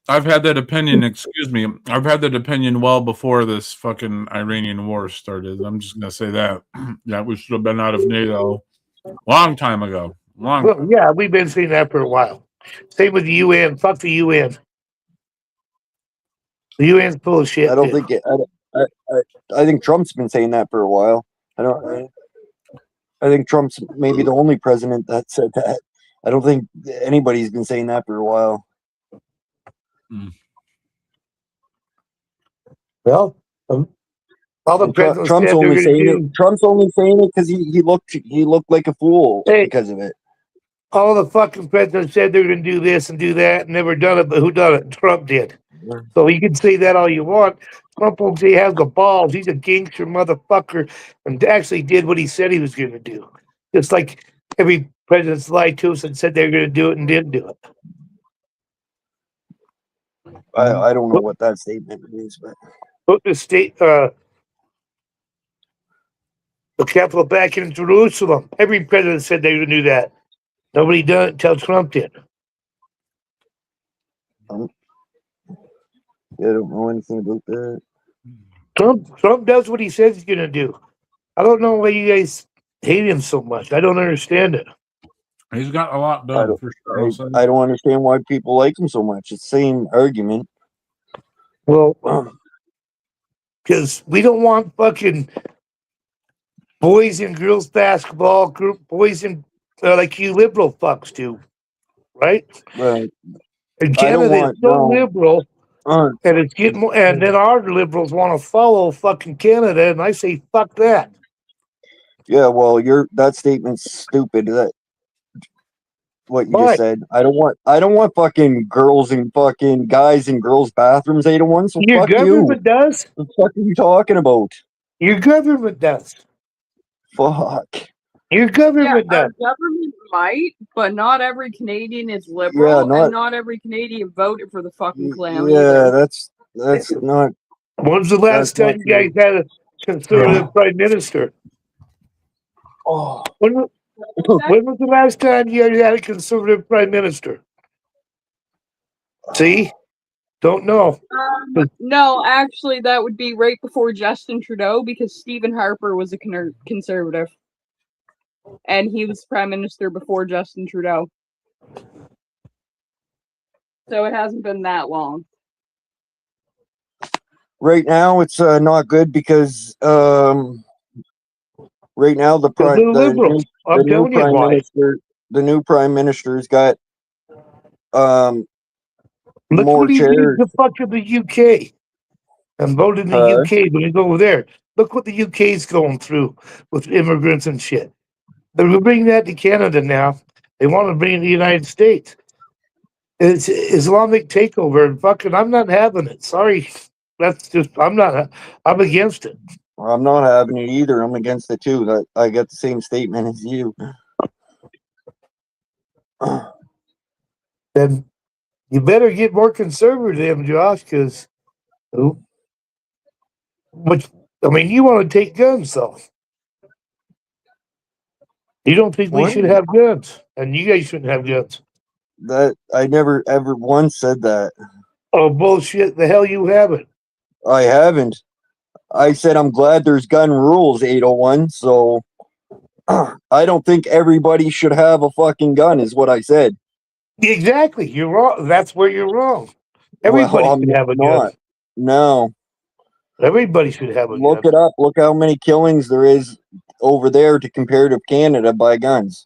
I've had that opinion. Excuse me. I've had that opinion well before this fucking Iranian war started. I'm just gonna say that we should have been out of NATO long time ago. Well, yeah, we've been saying that for a while. Same with the UN. Fuck the UN. The UN's full of shit. I don't too. think it. I think Trump's been saying that for a while. I think Trump's maybe the only president that said that. I don't think anybody's been saying that for a while. Well, all the presidents Trump's said they're only gonna saying do. it. Trump's only saying it because he looked like a fool Hey. because of it. All the fucking presidents said they're going to do this and do that, and never done it. But who done it? Trump did. So you can say that all you want. Trump will say he has the balls. He's a gangster motherfucker, and actually did what he said he was going to do. Just like every president's lied to us and said they were going to do it and didn't do it. I don't know what that statement means, but Put the state, the capital back in Jerusalem. Every president said they would do that. Nobody done it until Trump did. I don't know anything about that. Trump does what he says he's going to do. I don't know why you guys hate him so much. I don't understand it. He's got a lot done for sure. I'll say. I don't understand why people like him so much. It's the same argument. Well, because we don't want fucking boys and girls basketball group, boys and like you liberal fucks do, right? Right. And I don't Canada want- is so no. liberal, and it's getting more, and then our liberals want to follow fucking Canada, and I say fuck that. Yeah, well, that statement's stupid. That what you Why? just said. I don't want fucking girls and fucking guys in girls' bathrooms. 801. So Your fuck you. government does. What the fuck are you talking about? Your government does. Fuck. Your Yeah, government our does. government might, but not every Canadian is liberal, not- and not every Canadian voted for the fucking clown Yeah, either. that's not. When's the last That's time you guys had a conservative prime minister? Oh, When was the last time you guys had a conservative prime minister? See? Don't know. No, actually, that would be right before Justin Trudeau because Stephen Harper was a conservative. And he was prime minister before Justin Trudeau. So it hasn't been that long. Right now, it's not good because right now the They're liberals. I'm new telling you prime why. minister, the new prime minister's got Look more what he did chairs. to fucking the UK. And voted in the Huh? UK when you go over there. Look what the UK's going through with immigrants and shit. They're bringing that to Canada now. They want to bring it to the United States. It's Islamic takeover, and fucking, I'm not having it. Sorry, that's just I'm against it. I'm not having it either. I'm against it too. I got the same statement as you. Then you better get more conservative, Josh, because which I mean, you want to take guns though. You don't think we What? should have guns, and you guys shouldn't have guns. That I never ever once said that. Oh bullshit! The hell you haven't. I haven't. I said I'm glad there's gun rules, 801. So I don't think everybody should have a fucking gun, is what I said. Exactly, you're wrong. That's where you're wrong. Everybody Well, I'm should have a not. gun. No. Everybody should have a Look gun. it up. Look how many killings there is over there to compare to Canada by guns.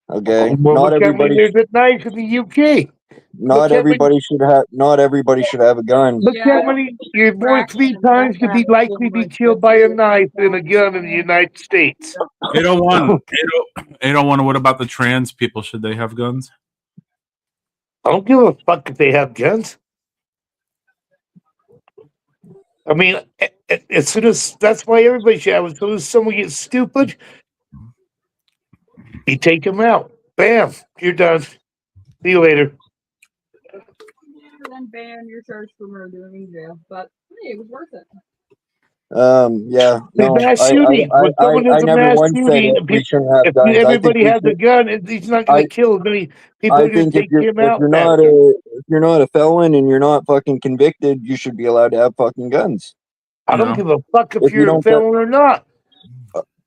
Okay. Well, Not look how many everybody. there's at night in the UK. Not everybody should have. Not everybody should have a gun. Look Yeah, how many. You're more 3 times to be likely to be killed by a knife than a gun in the United States. 801. 801. What about the trans people? Should they have guns? I don't give a fuck if they have guns. I mean, as soon as that's why everybody should have. As soon as someone gets stupid, you take them out. Bam, you're done. See you later. Then ban your search for murder in jail. But hey, it was worth it. Yeah. The No. mass shooting. When someone does a never mass once said shooting, it. We shouldn't have if guns. I think everybody we has a should. gun, and he's not going to kill as many people. I Are going think to if take him out. you're not a felon and you're not fucking convicted, you should be allowed to have fucking guns. I don't give a fuck if If you you're a don't felon or not.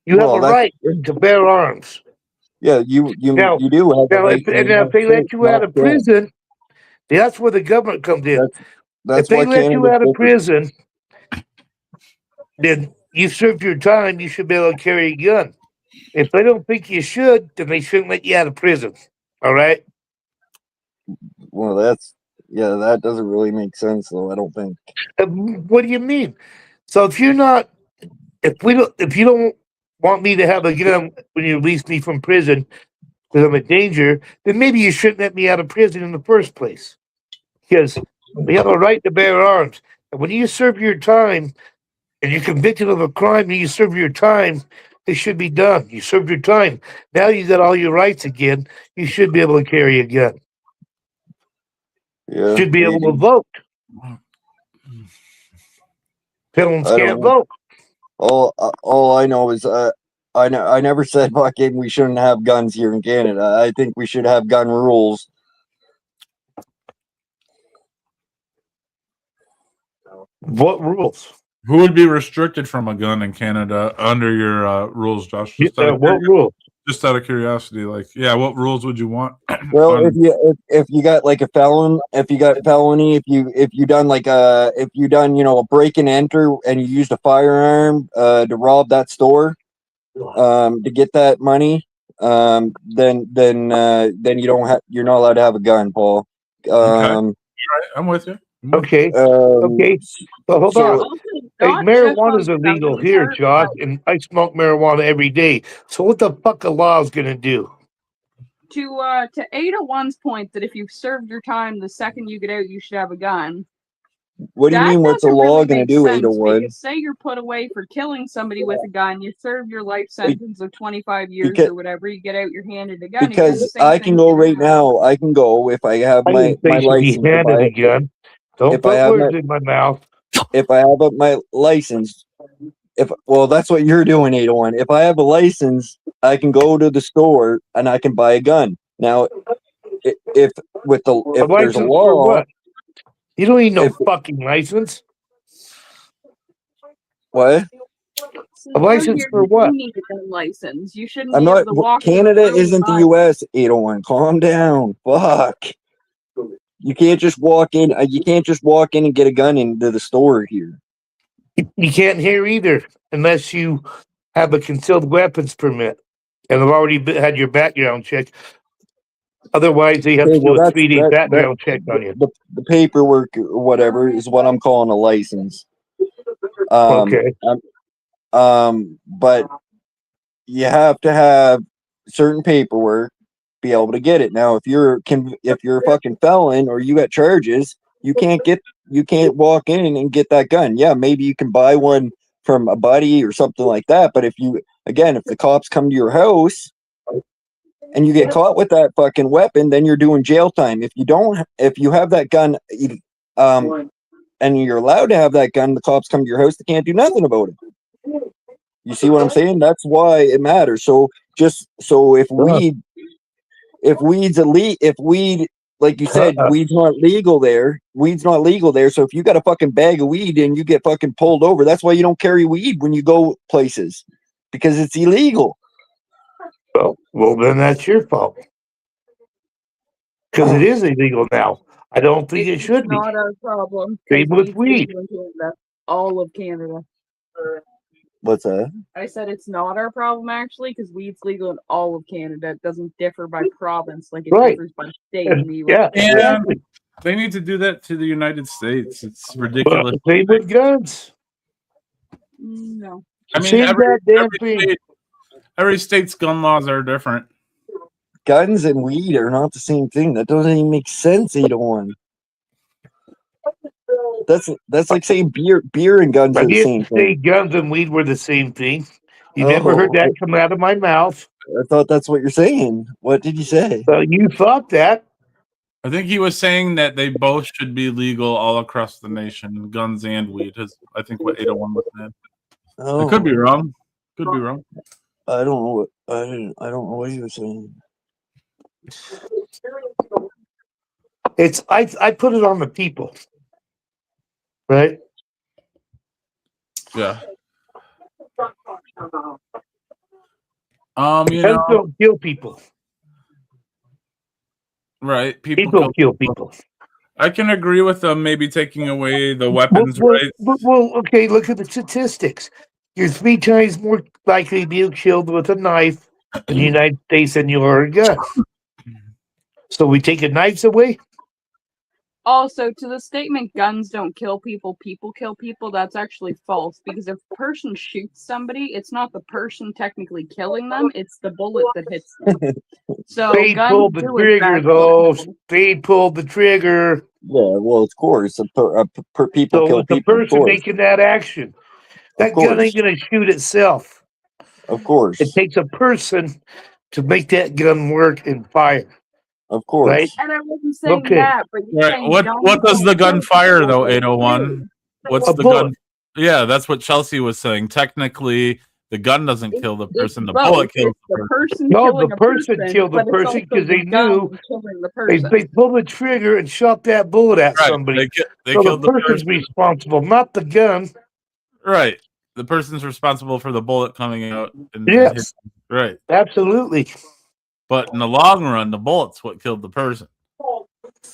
You have well, a that's- right to bear arms. Yeah, you Now- you do have a Now, right. if they let you out of prison, that's where the government comes in. That's If they why let you Canada's out of different. prison, then you served your time. You should be able to carry a gun. If they don't think you should, then they shouldn't let you out of prison. All right. Well, that doesn't really make sense, though. I don't think. What do you mean? So if you don't want me to have a gun when you release me from prison because I'm a danger, then maybe you shouldn't let me out of prison in the first place. Because we have a right to bear arms. And when you serve your time and you're convicted of a crime and you serve your time, it should be done. You served your time. Now you got all your rights again. You should be able to carry a gun. Yeah, Should be able to maybe. vote. Felons I don't can't know. vote. All I know is I never said fucking we shouldn't have guns here in Canada. I think we should have gun rules. What rules? Who would be restricted from a gun in Canada under your rules, Josh? Just out of What rules? Just out of curiosity, like, yeah, what rules would you want? Well, if you got like a felon, if you got felony, if you done a break and enter and you used a firearm to rob that store to get that money, then you're not allowed to have a gun, Paul. Okay. I'm with you. Okay. Okay. But hold on. Also, Hey, not marijuana just is on illegal felony here, charges, Josh, but and I smoke marijuana every day. So what the fuck a law is gonna do? To 801's point that if you've served your time, the second you get out, you should have a gun. What do you That mean? What's a doesn't law really going to make do? sense 801. because say you're put away for killing somebody with a gun, you serve your life sentence of 25 years Because- or whatever, you get out, you're handed a gun. and Because the same I can thing's go gonna right happen. now. I can go if I have I my didn't say you should license. be handed a gun. Don't if I put have words in my mouth. If I have my license, that's what you're doing, 801. If I have a license, I can go to the store and I can buy a gun. Now, if there's a license for law, what? You don't need no if- fucking license. what? See, A license here for you what? need a gun license. You shouldn't I'm be not. able to walk into Canada the road isn't and the buy U.S. 801. Calm down. Fuck. You can't just walk in. You can't just walk in and get a gun into the store here. You can't hear either unless you have a concealed weapons permit and have already had your background check. Otherwise, they have Okay, to do well, a 3-day background check on you. the paperwork or whatever is what I'm calling a license. Okay. But you have to have certain paperwork, be able to get it. Now, if you're a fucking felon or you got charges, you can't walk in and get that gun. Yeah, maybe you can buy one from a buddy or something like that. But if the cops come to your house and you get caught with that fucking weapon, then you're doing jail time. If you have that gun, and you're allowed to have that gun, the cops come to your house, they can't do nothing about it. You see what I'm saying? That's why it matters. So if weed, like you said, weed's not legal there. So if you got a fucking bag of weed and you get fucking pulled over, that's why you don't carry weed when you go places, because it's illegal. Well, then that's your fault. Because it is illegal now. I don't think it should be. Not our problem. Same with Weed's weed. legal in Canada. All of Canada. What's that? I said it's not our problem actually, because weed's legal in all of Canada. It doesn't differ by province like it differs by state. In the US. Yeah, they need to do that to the United States. It's ridiculous. Same with guns. No. I mean, every state's gun laws are different. Guns and weed are not the same thing. That doesn't even make sense. Either one. That's like saying beer and guns I are the same didn't say thing. guns and weed were the same thing. You never heard that come out of my mouth. I thought that's what you're saying. What did you say? You thought that. I think he was saying that they both should be legal all across the nation, guns and weed. I think what 801 was saying. I could be wrong. Could be wrong. I don't know what I don't know what he was saying. It's I put it on the people. Right? Yeah. Guns don't kill people. Right. People kill people. I can agree with them maybe taking away the weapons rights. Well, okay, look at the statistics. You're 3 times more likely to be killed with a knife in the United States than you are a gun. So we taking knives away? Also, to the statement guns don't kill people, people kill people, that's actually false. Because if a person shoots somebody, it's not the person technically killing them, it's the bullet that hits them. So they pulled the trigger, though. They pulled the trigger. Yeah, well, of course. People so kill it's the people. person making that action. That gun ain't going to shoot itself. Of course. It takes a person to make that gun work and fire. Of course. Right? And I wasn't saying that, but you're saying What does the gun fire though, 801? What's the gun? Yeah, that's what Chelsea was saying. Technically, the gun doesn't kill the person, the bullet kills the person. No, the person killed the person because they knew they pulled the trigger and shot that bullet at somebody. They so killed the person's responsible, not the gun. Right. The person's responsible for the bullet coming out. Yes. Right. Absolutely. But in the long run, the bullet's what killed the person.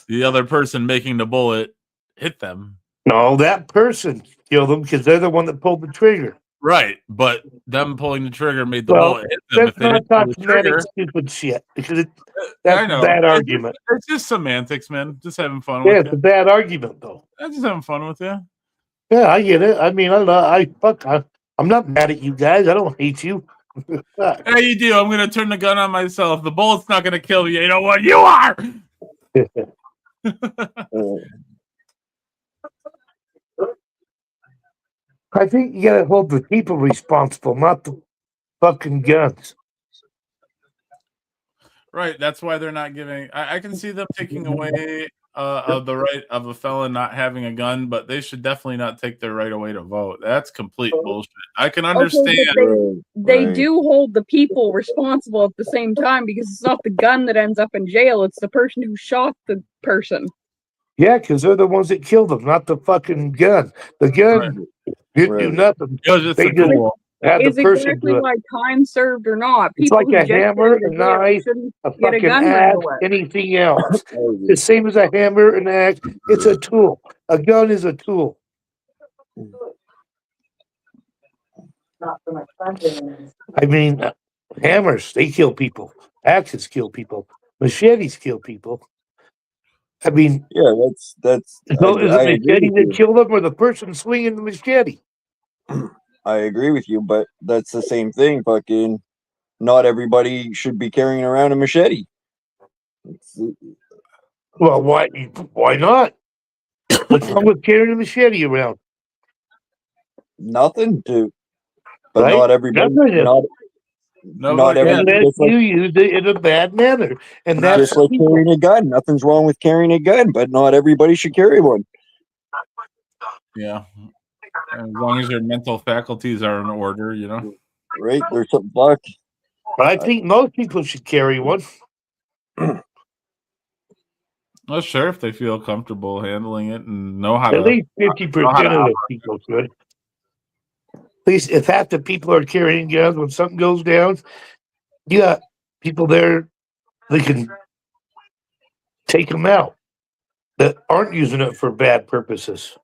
The other person making the bullet hit them. No, that person killed them because they're the one that pulled the trigger. Right, but them pulling the trigger made the bullet hit them. That's not cosmetic stupid shit. Because that's a bad argument. It's just semantics, man. Just having fun with you. you. It's a bad argument, though. I'm just having fun with you. Yeah, I get it. I mean, I'm not mad at you guys. I don't hate you. Hey, you do. I'm gonna turn the gun on myself. The bullet's not gonna kill you. You know what? You are. I think you gotta hold the people responsible, not the fucking guns. Right. That's why they're not giving. I can see them taking away of the right of a felon not having a gun, but they should definitely not take their right away to vote. That's complete bullshit. I can understand. They do hold the people responsible at the same time because it's not the gun that ends up in jail; it's the person who shot the person. Yeah, because they're the ones that killed them, not the fucking gun. The gun didn't do nothing. It was just a tool. Is exactly why time served or not. It's People like a hammer, a knife, a fucking axe, anything else. The same as a hammer and axe. It's a tool. A gun is a tool. I mean, hammers, they kill people. Axes kill people. Machetes kill people. I mean, Yeah, that's so is I it agree machete with that you. killed them or the person swinging the machete? I agree with you, but that's the same thing. Fucking, not everybody should be carrying around a machete. It's Well, why not? What's wrong with carrying a machete around? nothing to, but Right? not everybody. Nothing. Not Yeah. everybody. Unless you use it in a bad manner. And that's Just like carrying a gun. Nothing's wrong with carrying a gun, but not everybody should carry one. Yeah. As long as your mental faculties are in order, you know. Right? There's some fuck. I think most people should carry one. Well, sure, if they feel comfortable handling it and know how At to. least 50% of the people should. At least if half the people are carrying guns, when something goes down, you got people there that can take them out that aren't using it for bad purposes.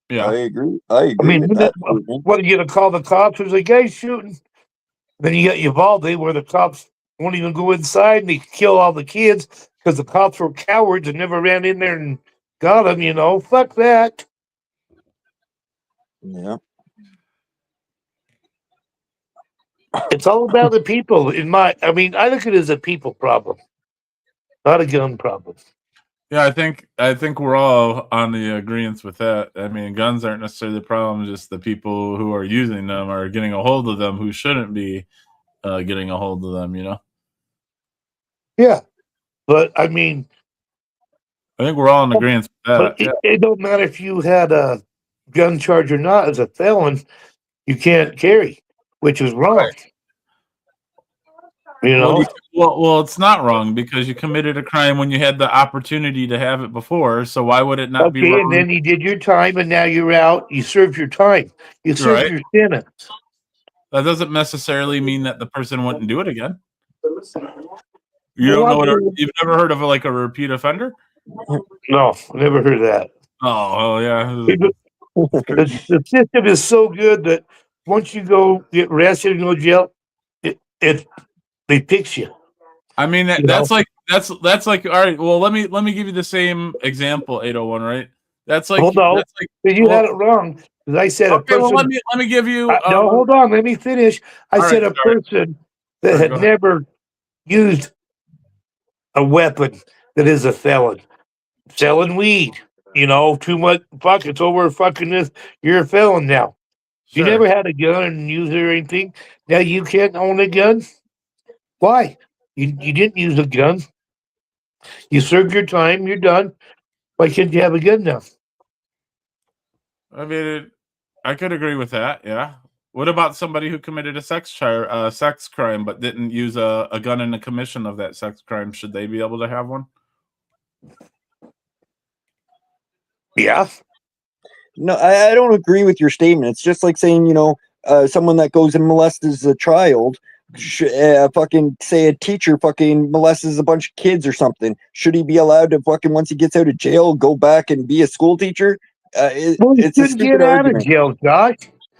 Yeah. I agree. I agree with that statement. What are you going to call the cops? There's a guy shooting. Then you got Uvalde where the cops won't even go inside and they kill all the kids because the cops were cowards and never ran in there and got them, you know. Fuck that. Yeah. It's all about the people. I look at it as a people problem, not a gun problem. Yeah, I think we're all on the agreement with that. I mean, guns aren't necessarily the problem; just the people who are using them are getting a hold of them who shouldn't be getting a hold of them. You know. Yeah, but I mean, I think we're all in agreement with that. but it don't matter if you had a gun charge or not. As a felon, you can't carry, which is wrong. Right. You know. Well, it's not wrong because you committed a crime when you had the opportunity to have it before. So why would it not be wrong? And then you did your time, and now you're out. You served your time. You served your sentence. That doesn't necessarily mean that the person wouldn't do it again. You don't know you've never heard of like a repeat offender? No, never heard of that. Oh yeah. The system is so good that once you go get arrested and go to jail, they fix you. I mean that's like all right. Well, let me give you the same example. 801, right? That's like hold on. That's like, you had it wrong because I said okay, a person. Well, let me give you. No, hold on. Let me finish. I said a person that had never used a weapon that is a felon, selling weed. You know, too much. Fuck, it's over. Fucking this. You're a felon now. You never had a gun and use it or anything. Now you can't own a gun. Why? You didn't use a gun. You served your time. You're done. Why can't you have a gun now? I mean, I could agree with that. Yeah. What about somebody who committed a sex crime but didn't use a gun in the commission of that sex crime? Should they be able to have one? Yeah. No, I don't agree with your statement. It's just like saying, someone that goes and molests a child, fucking say a teacher fucking molests a bunch of kids or something. Should he be allowed to fucking, once he gets out of jail, go back and be a school teacher? It's a stupid argument. Out of jail, Josh.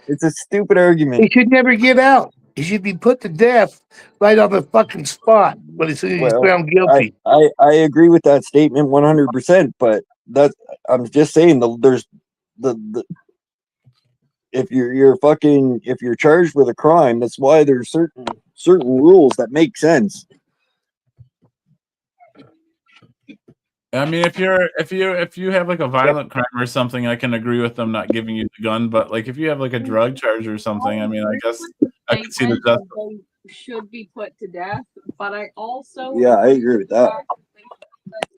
It's a stupid argument. He should never get out. He should be put to death right on the fucking spot when he's found guilty. I agree with that statement 100%, but I'm just saying there's if you're charged with a crime, that's why there's certain rules that make sense. I mean, if you have like a violent crime or something, I can agree with them not giving you the gun. But like if you have like a drug charge or something, I mean, I guess I can see the justice. They should be put to death, but I also I agree with that.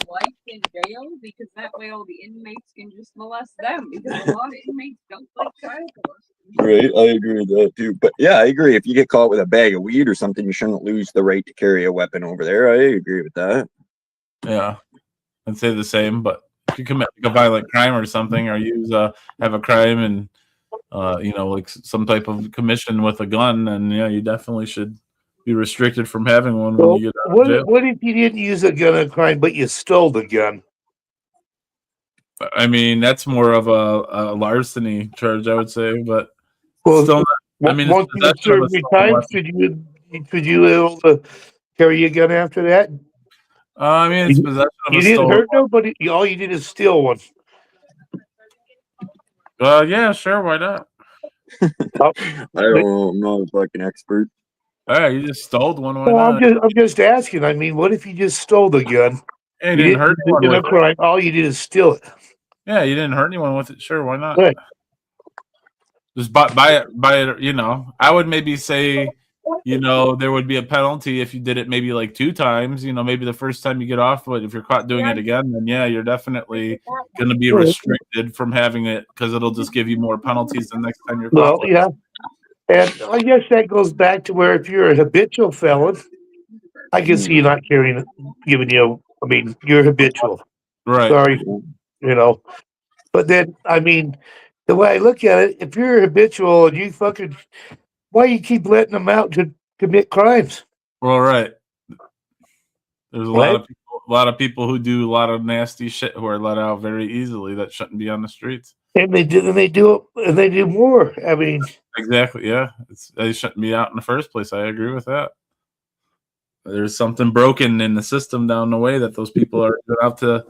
Life in jail because that way all the inmates can just molest them because a lot of inmates don't like child molestation. Right, I agree with that too. But yeah, I agree. If you get caught with a bag of weed or something, you shouldn't lose the right to carry a weapon over there. I agree with that. Yeah, I'd say the same. But if you commit like a violent crime or something, or have a crime and like some type of commission with a gun, then yeah, you definitely should be restricted from having one when you get out of jail. What if you didn't use a gun in a crime, but you stole the gun? I mean, that's more of a larceny charge, I would say. But I mean, it's once you possession of a served your stolen time, weapon. could you able to carry a gun after that? I mean, it's possession of You a didn't stolen hurt nobody. All you did is steal one. weapon. Yeah, sure, why not? I don't know. I'm not a fucking expert. Hey, you just stole one, why Well, not? I'm just asking. I mean, what if you just stole the gun? Hey, you You didn't hurt anyone commit with a it. crime. All you did is steal it. Yeah, you didn't hurt anyone with it. Sure, why not? Right. Just buy it. You know, I would maybe say, you know, there would be a penalty if you did it maybe like 2 times. You know, maybe the first time you get off, but if you're caught doing it again, then yeah, you're definitely going to be restricted from having it because it'll just give you more penalties the next time you're Well, caught. yeah. And I guess that goes back to where if you're a habitual felon, I can see you not carrying, giving you. I mean, you're habitual. Right. Sorry, you know. But then, I mean, the way I look at it, if you're habitual and you fucking, why you keep letting them out to commit crimes? Well, right. There's a Right. lot of people who do a lot of nasty shit who are let out very easily that shouldn't be on the streets. And they do it, and they do more. I mean, Exactly. Yeah, they shouldn't be out in the first place. I agree with that. There's something broken in the system down the way that those people are out to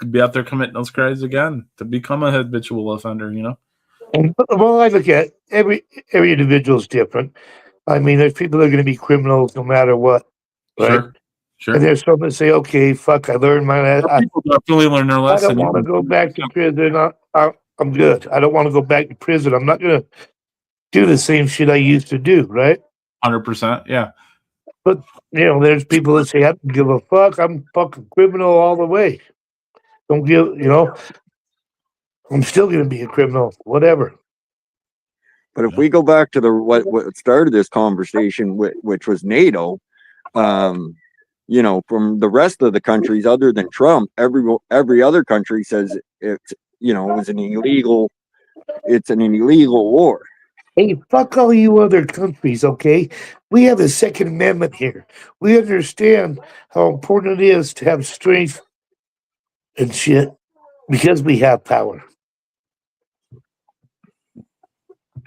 be out there committing those crimes again to become a habitual offender. You know. well, I look at every individual is different. I mean, there's people that are going to be criminals no matter what, right? Sure. And there's some that say, "Okay, fuck, I learned my lesson. People definitely learn their I lesson. don't want to go back to prison. I'm good. I don't want to go back to prison. I'm not going to do the same shit I used to do, right?" 100%. Yeah. But you know, there's people that say, "I don't give a fuck. I'm fucking criminal all the way. Don't give, you know, I'm still going to be a criminal, whatever." But if we go back to the what started this conversation, which was NATO, you know, from the rest of the countries other than Trump, every other country says it's, you know, it's an illegal war. Hey, fuck all you other countries, okay? We have the Second Amendment here. We understand how important it is to have strength and shit because we have power.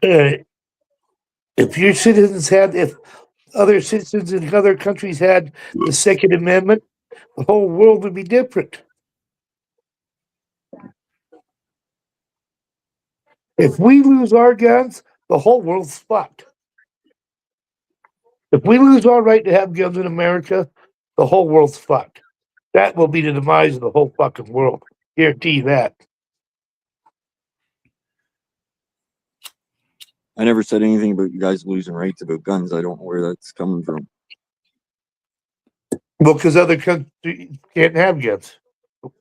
If other citizens in other countries had the Second Amendment, the whole world would be different. If we lose our guns, the whole world's fucked. If we lose our right to have guns in America, the whole world's fucked. That will be the demise of the whole fucking world. Guarantee you that. I never said anything about you guys losing rights about guns. I don't know where that's coming from. Well, because other countries can't have guns.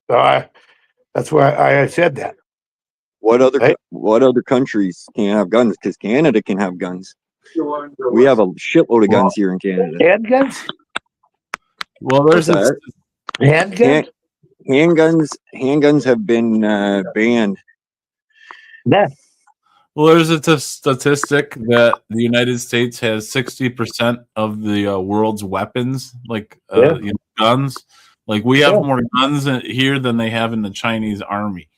That's why I said that. What other Right. countries can't have guns? Because Canada can have guns. We have a shitload of guns here in Canada. Handguns? Well, there's What's that? Handguns? Handguns have been banned. Yeah. Well, there's a statistic that the United States has 60% of the world's weapons, like Yeah. you know, guns. Like we have Yeah. more guns here than they have in the Chinese army.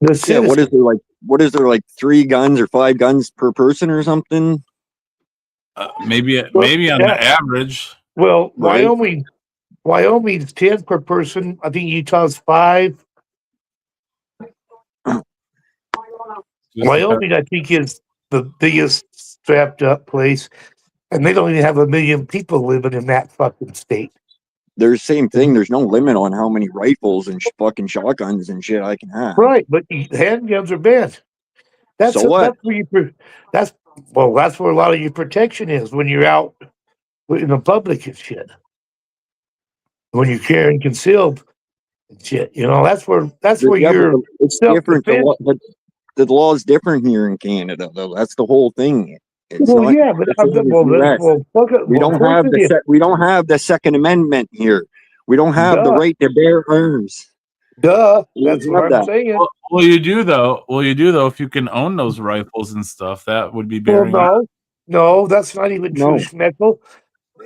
The Yeah, citizens, what is there like 3 guns or 5 guns per person or something? Maybe on yeah. the average. well, Right. Wyoming's 10 per person. I think Utah's 5. Wyoming, I think, is the biggest strapped up place, and they don't even have 1 million people living in that fucking state. There's same thing. There's no limit on how many rifles and fucking shotguns and shit I can have. Right, but handguns are banned. That's So what? That's where a lot of your protection is when you're out in the public and shit. When you're carrying concealed and shit, you know, that's where Yeah, you're but it's different. self-defense. But the law is different here in Canada, though. That's the whole thing. It's Well, not yeah, but the same as US. We don't have the Second Amendment here. We don't have the Duh. right to bear arms. Duh, We that's don't what have I'm that. saying. Well, you do though. If you can own those rifles and stuff, that would be Well, bearing. no, that's not even true, No. Schmeckel.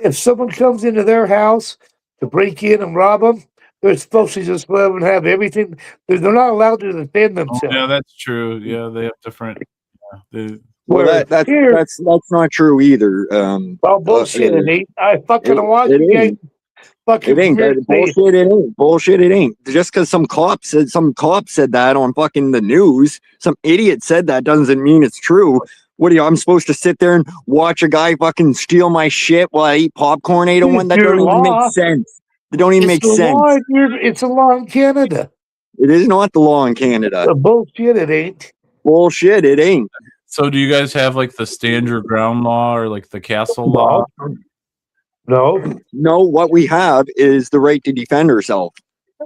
If someone comes into their house to break in and rob them, they're supposed to just let them have everything. They're not allowed to defend Oh, themselves. yeah, that's true. Yeah, they have different. Yeah, Well, Where here, that's not true either. well, bullshit, it ain't. I fucking it, want it you guys ain't. fucking It ain't. permit That, saying, bullshit. It ain't. Bullshit. It ain't. Just because some cop said that on fucking the news, some idiot said that doesn't mean it's true. What are you? I'm supposed to sit there and watch a guy fucking steal my shit while I eat popcorn 801? That your don't even law. make sense. It don't even make It's a sense. law. It's a law in Canada. It is not the law in Canada. The bullshit, it ain't. Bullshit. It ain't. So do you guys have like the stand your ground law or like the castle law? No. No, what we have is the right to defend ourselves.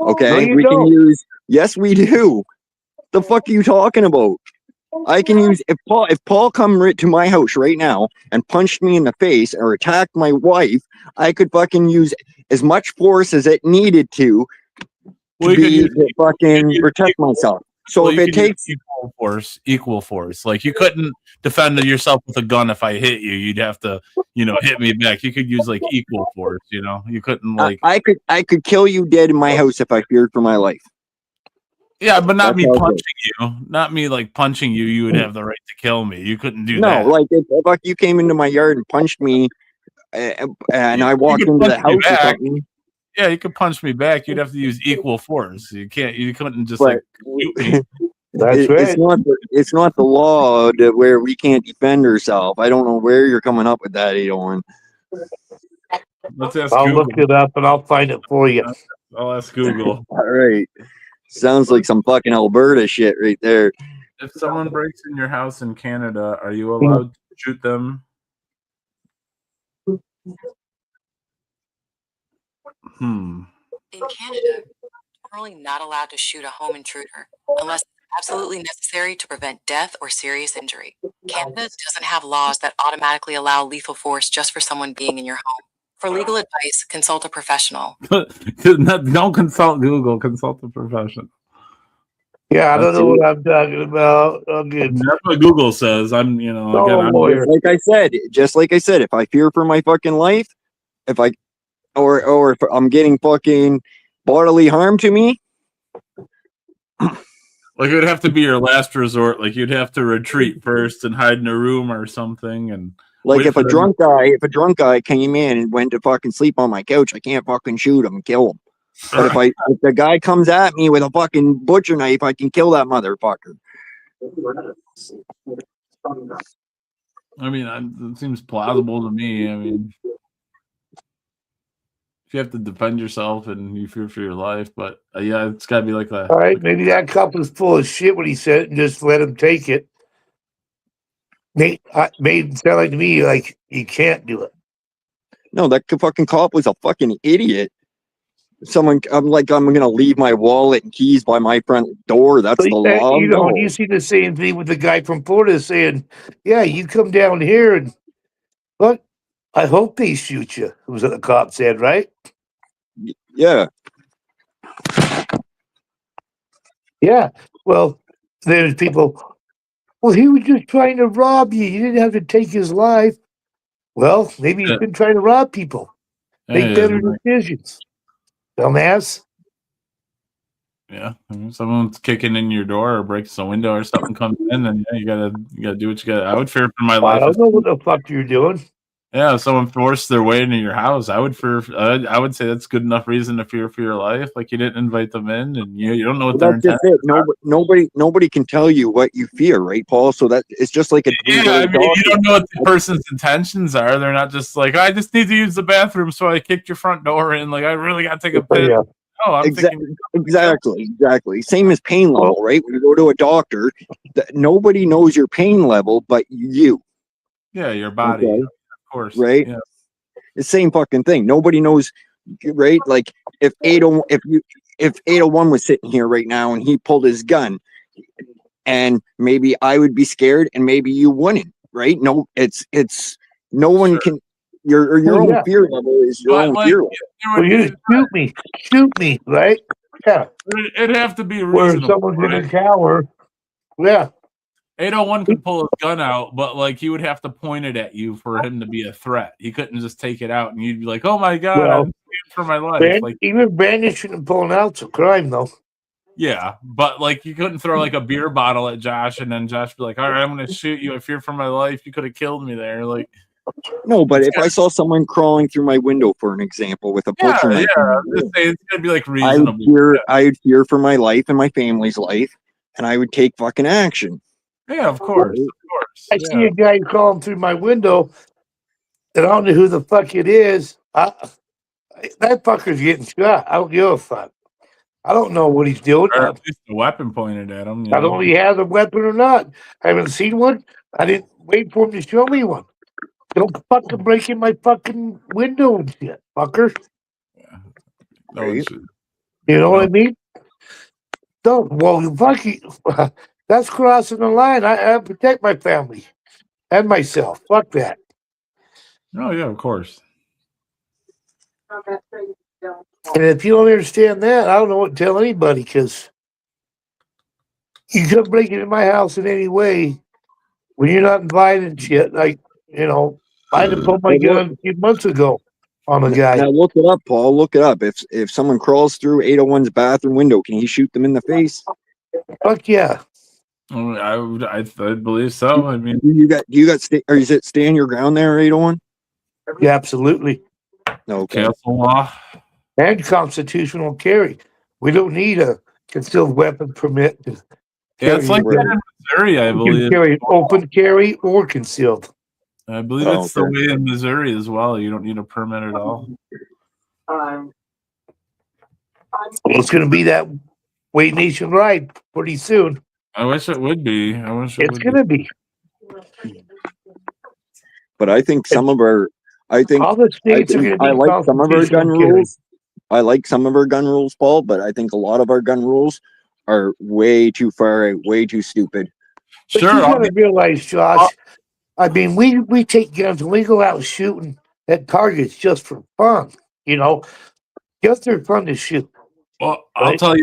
Okay, No, you we can don't. use. Yes, we do. The fuck are you talking about? I can use if Paul come to my house right now and punched me in the face or attacked my wife, I could fucking use as much force as it needed to Well, you could use fucking protect myself. So well, if you it could takes use equal force. Like you couldn't defend yourself with a gun if I hit you. You'd have to, hit me back. You could use like equal force. You couldn't like. I could kill you dead in my house if I feared for my life. Yeah, but not That's me how it punching you. Not me like punching you. You would have the right to kill me. You couldn't do No, that. like if like you came into my yard and punched me, and I walked could into the punch me house or back. something. Yeah, you could punch me back. You'd have to use equal force. You couldn't just But shoot me. That's right. It's not the law where we can't defend ourselves. I don't know where you're coming up with that, Elon. Let's ask I'll Google. look it up and I'll find it for you. I'll ask Google. All right. Sounds like some fucking Alberta shit right there. If someone breaks in your house in Canada, are you allowed to shoot them? In Canada, you're generally not allowed to shoot a home intruder unless it's absolutely necessary to prevent death or serious injury. Canada doesn't have laws that automatically allow lethal force just for someone being in your home. For legal advice, consult a professional. Don't consult Google. Consult a professional. Yeah, I don't know what I'm talking about. Okay. That's what Google says. I'm lawyer. Just like I said, if I fear for my fucking life, if I or if I'm getting fucking bodily harm to me, like it would have to be your last resort. Like you'd have to retreat first and hide in a room or something. And like if a drunk guy came in and went to fucking sleep on my couch, I can't fucking shoot him and kill him. But if the guy comes at me with a fucking butcher knife, I can kill that motherfucker. I mean, it seems plausible to me. I mean, if you have to defend yourself and you fear for your life, but yeah, it's got to be like that. All right, maybe that cop was full of shit when he said it and just let him take it. Made it sound like to me like he can't do it. No, that fucking cop was a fucking idiot. I'm gonna leave my wallet and keys by my front door. That's the law. When you see the same thing with the guy from Florida saying, "Yeah, you come down here and look, I hope they shoot you." Was what the cop said, right? Yeah. Yeah. Well, there's people. Well, he was just trying to rob you. You didn't have to take his life. Well, maybe he's been trying to rob people. Make better decisions. Dumbass. Yeah, someone's kicking in your door or breaks a window or something comes in, and you gotta do what you gotta. I would fear for my life. I don't know what the fuck you're doing. Yeah, if someone forced their way into your house, I would fear. I would say that's good enough reason to fear for your life. Like you didn't invite them in, and you don't know what their that's just it. Nobody can tell you what you fear, right, Paul? So that it's just like a you don't know what the person's intentions are. They're not just like, I just need to use the bathroom, so I kicked your front door in. Like I really got to take a piss. Yeah. Oh, I'm exactly. Same as pain level, right? When you go to a doctor, nobody knows your pain level, but you. Yeah, your body, okay. Of course, right? Yeah. The same fucking thing. Nobody knows, right? Like if 801 was sitting here right now and he pulled his gun, and maybe I would be scared, and maybe you wouldn't, right? No, it's no one can. Your own fear level is your own fear level. Well, you shoot me, right? Yeah. It'd have to be reasonable. Where someone's in a tower. Yeah. 801 could pull his gun out, but like he would have to point it at you for him to be a threat. He couldn't just take it out and you'd be like, "Oh my god, I'm scared for my life." Even brandishing and pulling out's a crime, though. Yeah, but like you couldn't throw like a beer bottle at Josh and then Josh be like, "All right, I'm going to shoot you. I fear for my life. You could have killed me there." Like, No, but if I saw someone crawling through my window, for an example, with a yeah, butcher knife, in I'm their just hand, saying it's going to be like I would reasonable. fear. I would fear for my life and my family's life, and I would take fucking action. Yeah, of course, of course. I see a guy crawling through my window, and I don't know who the fuck it is. That fucker's getting shot. I don't give a fuck. I don't know what he's doing. Or at least a weapon pointed at him. I don't know if he has a weapon or not. I haven't seen one. I didn't wait for him to show me one. Don't fucking break in my fucking window and shit, fucker. No, it's- You know what I mean? Don't. Well, fuck you. That's crossing the line. I protect my family and myself. Fuck that. oh yeah, of course. And if you don't understand that, I don't know what to tell anybody, because you come breaking in my house in any way when you're not invited and shit. Like, you know, I had to pull my gun a few months ago on a guy. Now look it up, Paul. Look it up. If someone crawls through 801's bathroom window, can he shoot them in the face? Fuck yeah. I believe so. I mean, Do you got or is it stand your ground there, 801? Yeah, absolutely. No, okay. castle law. And constitutional carry. We don't need a concealed weapon permit to Yeah, it's like Right. that in Missouri, I you can believe. carry open carry or concealed. I believe Oh, it's the okay. way in Missouri as well. You don't need a permit at all. Well, it's going to be that way nationwide pretty soon. I wish it would be. I wish it It's would going to be. But I think some of our, I think All the states are going to be I like some of our gun constitutional carry. rules. I like some of our gun rules, Paul, but I think a lot of our gun rules are way too far out, way too stupid. But Sure, you I'll got to realize, Josh, I mean, we take guns and we go out shooting at targets just for fun, you know, just for fun to shoot. Well, I'll Right. tell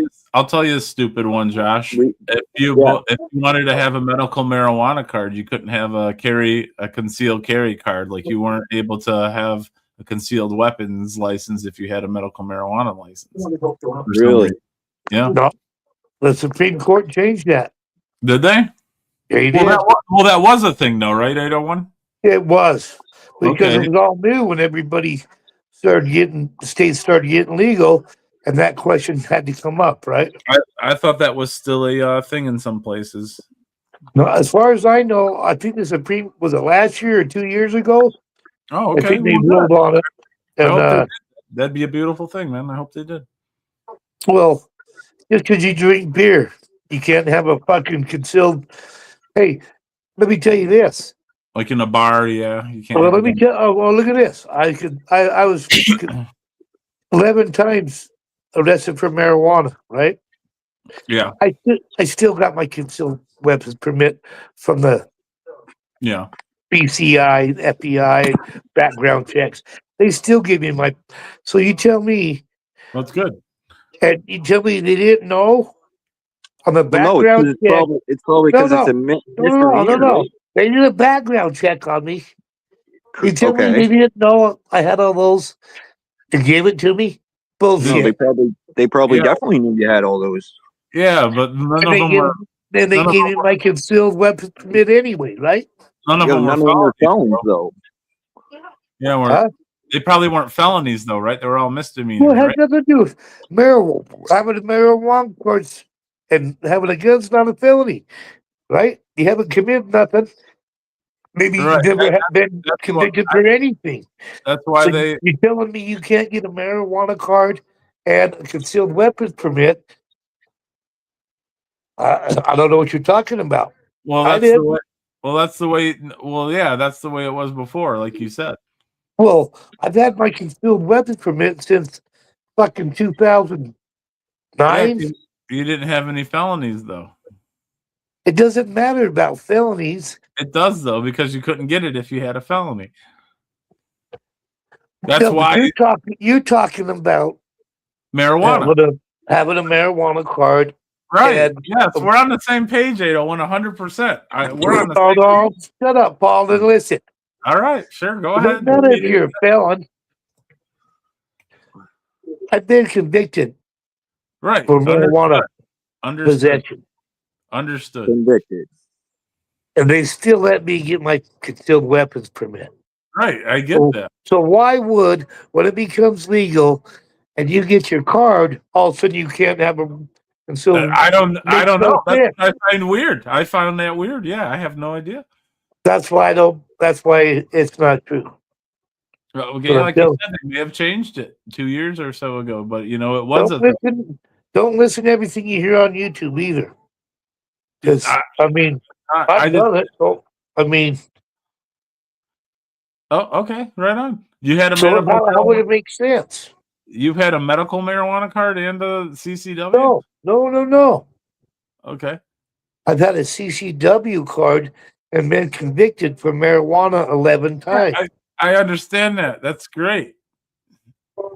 you a stupid one, Josh. We- If you wanted to have a medical marijuana card, you couldn't have a concealed carry card. Like you weren't able to have a concealed weapons license if you had a medical marijuana license. For some Really? reason. Yeah. No, the Supreme Court changed that. Did they? They Well, did. that was a thing, though, right? 801. It was because Okay. it was all new when everybody the states started getting legal, and that question had to come up, right? I thought that was still a thing in some places. No, as far as I know, I think the Supreme was it last year or 2 years ago. Oh, I okay. think they Well, ruled on it, I hope they and did. That'd be a beautiful thing, man. I hope they did. well, just because you drink beer, you can't have a fucking concealed. Hey, let me tell you this. Like in a bar, yeah, you can't. Well, have let me it. tell. Oh, well, look at this. I was 11 times arrested for marijuana. Right. Yeah, I still got my concealed weapons permit from the yeah. BCI, FBI, background checks. They still give me my. So you tell me, That's good. and you tell me they didn't know on the Well, no, background check. it's probably because No, it's a No, misdemeanor, right? They did a background check on me. You tell me Okay. they didn't know I had all those and gave it to me? No, Bullshit. they probably Yeah. definitely knew you had all those. Yeah, but none And of they them gave, were. then they none of gave them me my concealed weapons permit anyway, right? None of Yeah, them none of were them were felonies. felons, though. Yeah, Huh? they probably weren't felonies though, right? They were all misdemeanors, Well, it has right? nothing to do with marijuana. Having a marijuana course and having a gun's not a felony, right? You haven't committed nothing. Maybe Right. you never have been That's what- convicted for anything. That's why So they. you're telling me you can't get a marijuana card and a concealed weapons permit? I don't know what you're talking about. Well, I that's did. the way. Well, that's the way. Well, yeah, that's the way it was before, like you said. Well, I've had my concealed weapons permit since fucking 2009. Yeah, you didn't have any felonies though. It doesn't matter about felonies. It does though, because you couldn't get it if you had a felony. That's No, but why you're talking about marijuana. having a marijuana card. Right. and- Yes, we're on the same page, 801, 100%. We're on the Hold same on, page. shut up, Paul, and listen. All right, sure, go It doesn't ahead. matter if you're a felon. I've been convicted Right. for marijuana. Understood. possession. Understood. Convicted. And they still let me get my concealed weapons permit. Right, I get that. So why would, when it becomes legal and you get your card, all of a sudden you can't have a concealed? I don't Makes know. no That's sense. what I find weird. I found that weird. Yeah, I have no idea. That's why I don't. That's why it's not true. Okay, But like you said, they may have changed it 2 years or so ago, but you know, it was Don't listen to everything you hear on YouTube either. Because I mean, I've done it. So I mean, oh, okay, right on. You had a so medical. how would it make sense? You've had a medical marijuana card and a CCW? No. Okay. I've had a CCW card and been convicted for marijuana 11 times. I understand that. That's great.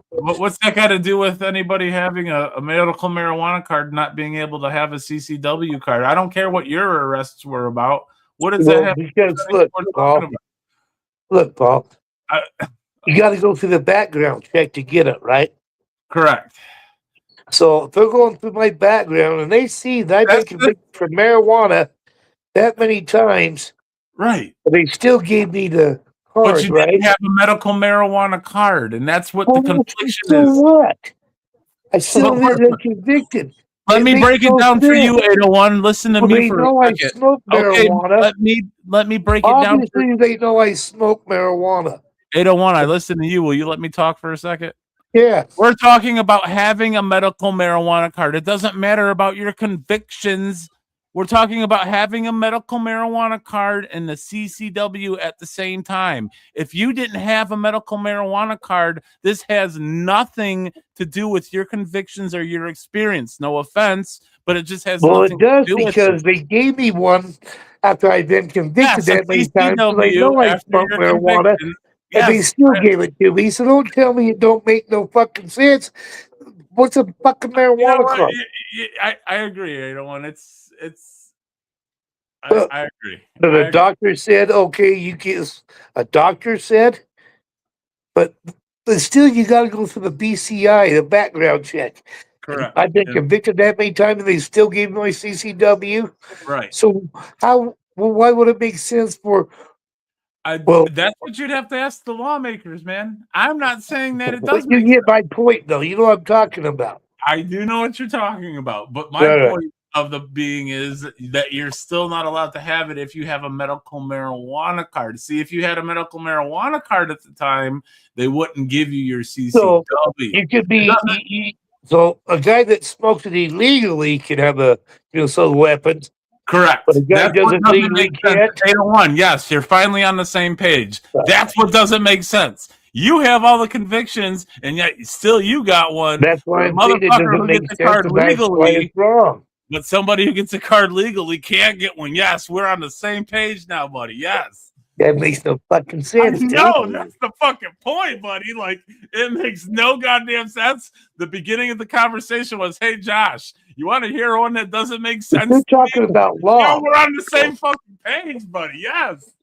What's that got to do with anybody having a medical marijuana card not being able to have a CCW card? I don't care what your arrests were about. What does that have to do with look, what we're talking about? Look, Paul, you got to go through the background check to get it, right? Correct. So if they're going through my background and they see that I've been convicted for marijuana that many times, right? They still gave me the card, but you right? didn't have a medical marijuana card, and that's what the confliction so is. What? I still been convicted. Let me break it down for you, 801. Listen to me for a second. I smoke marijuana. Okay, let me break it down. Obviously, they know I smoke marijuana. 801, I listen to you. Will you let me talk for a second? Yeah. We're talking about having a medical marijuana card. It doesn't matter about your convictions. We're talking about having a medical marijuana card and the CCW at the same time. If you didn't have a medical marijuana card, this has nothing to do with your convictions or your experience. No offense, but it just has nothing to do with it. Because they gave me one after I've been convicted that many times. So they know I smoke marijuana, and they still gave it to me. So don't tell me it don't make no fucking sense. What's a fucking marijuana card? I agree. I don't want I agree. The doctor said, okay, you get a doctor said, but still you got to go through the BCI, the background check. Correct. I've been convicted that many times and they still gave me my CCW. Right. So why would it make sense for? That's what you'd have to ask the lawmakers, man. I'm not saying that it doesn't. You get my point, though. You know what I'm talking about. I do know what you're talking about, but my point of the being is that you're still not allowed to have it if you have a medical marijuana card. See, if you had a medical marijuana card at the time, they wouldn't give you your CCW. So you could be so a guy that smokes it illegally can have a weapons. Correct. But a guy doesn't legally can't. 801. Yes, you're finally on the same page. That's what doesn't make sense. You have all the convictions, and yet still you got one. That's why motherfucker who gets the card legally. Wrong. But somebody who gets a card legally can't get one. Yes, we're on the same page now, buddy. Yes. That makes no fucking sense. No, that's the fucking point, buddy. Like, it makes no goddamn sense. The beginning of the conversation was, hey, Josh, you want to hear one that doesn't make sense? We're talking about law. Yeah, we're on the same fucking page, buddy. Yes.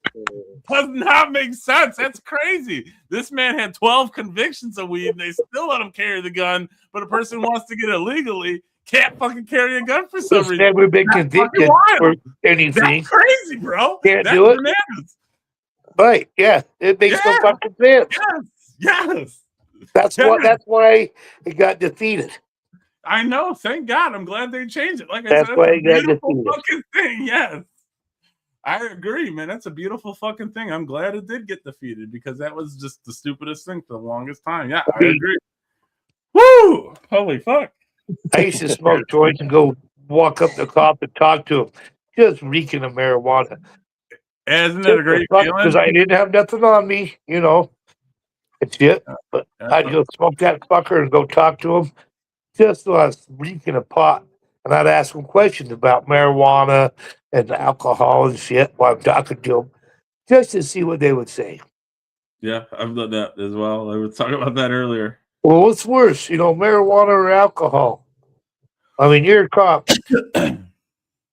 Does not make sense. That's crazy. This man had 12 convictions of weed, and they still let him carry the gun, but a person who wants to get it legally can't fucking carry a gun for some reason. Never been convicted for anything. That's crazy, bro. Can't do it. Bananas. Right? Yeah, it makes no fucking sense. Yes. That's why it got defeated. I know. Thank God. I'm glad they changed it. Like I That's said, why it's it got a beautiful defeated. fucking thing. Yes. I agree, man. That's a beautiful fucking thing. I'm glad it did get defeated because that was just the stupidest thing for the longest time. Yeah, I agree. Woo! Holy fuck. I used to smoke joints and go walk up to the cop and talk to him, just reeking of marijuana. Isn't that a great feeling? Because I didn't have nothing on me, It's it. But I'd go smoke that fucker and go talk to him. Just while I was reeking of pot. And I'd ask him questions about marijuana and alcohol and shit while I'm talking to them, just to see what they would say. Yeah, I've done that as well. I was talking about that earlier. Well, what's worse, marijuana or alcohol? I mean, you're a cop.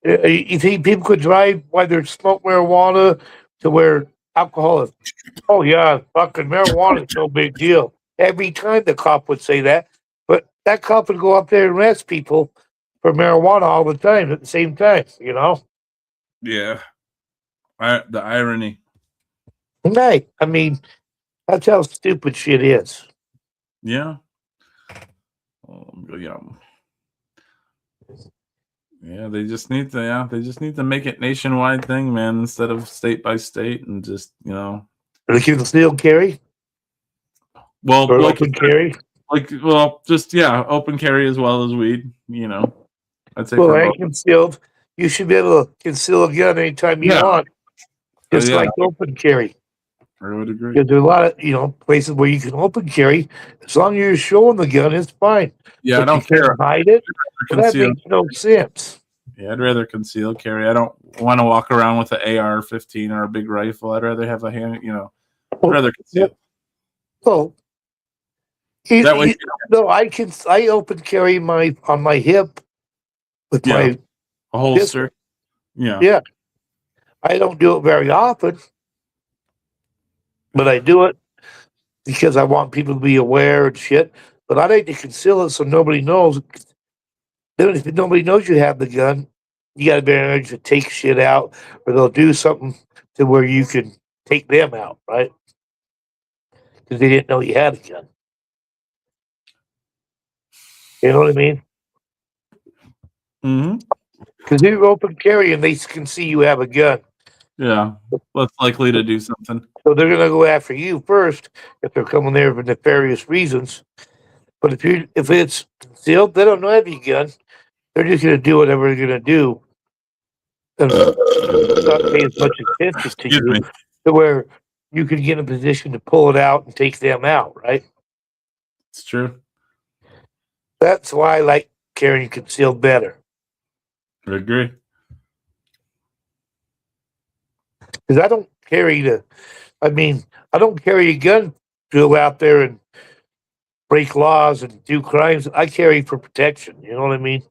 You think people could drive while they smoke marijuana to where alcohol is? Oh, yeah, fucking marijuana is no big deal. Every time the cop would say that. But that cop would go up there and arrest people for marijuana all the time at the same time, you know? Yeah. The irony. Right. I mean, that's how stupid shit is. Yeah. Yeah. Yeah, they just need to make it nationwide thing, man, instead of state by state, and just, you know. They can still carry Well, or like open carry. Just open carry as well as weed, you know. I'd say Well, for I both. concealed. You should be able to conceal a gun anytime you Yeah. want, just Yeah. like open carry. I would agree. Because there's a lot of places where you can open carry. As long as you're showing the gun, it's fine. Yeah, but I don't you can't care. hide it. Well, that Conceal. makes no sense. Yeah, I'd rather conceal carry. I don't want to walk around with an AR-15 or a big rifle. I'd rather have a hand, I'd rather conceal. Well, That way, no, I open carry on my hip with my a holster. Yeah. Yeah. I don't do it very often, but I do it because I want people to be aware and shit. But I like to conceal it so nobody knows. Then if nobody knows you have the gun, you got to be able to take shit out, or they'll do something to where you can take them out, right? Because they didn't know you had a gun. You know what I mean? Mm-hmm. Because you're open carry and they can see you have a gun. Yeah. Less likely to do something. So they're gonna go after you first if they're coming there for nefarious reasons. But if it's concealed, they don't know have your gun. They're just gonna do whatever they're gonna do, and not pay as much attention to you, to where you can get in a position to pull it out and take them out. Right? It's true. That's why I like carrying concealed better. I agree. Because I don't carry I don't carry a gun to go out there and break laws and do crimes. I carry for protection. You know what I mean?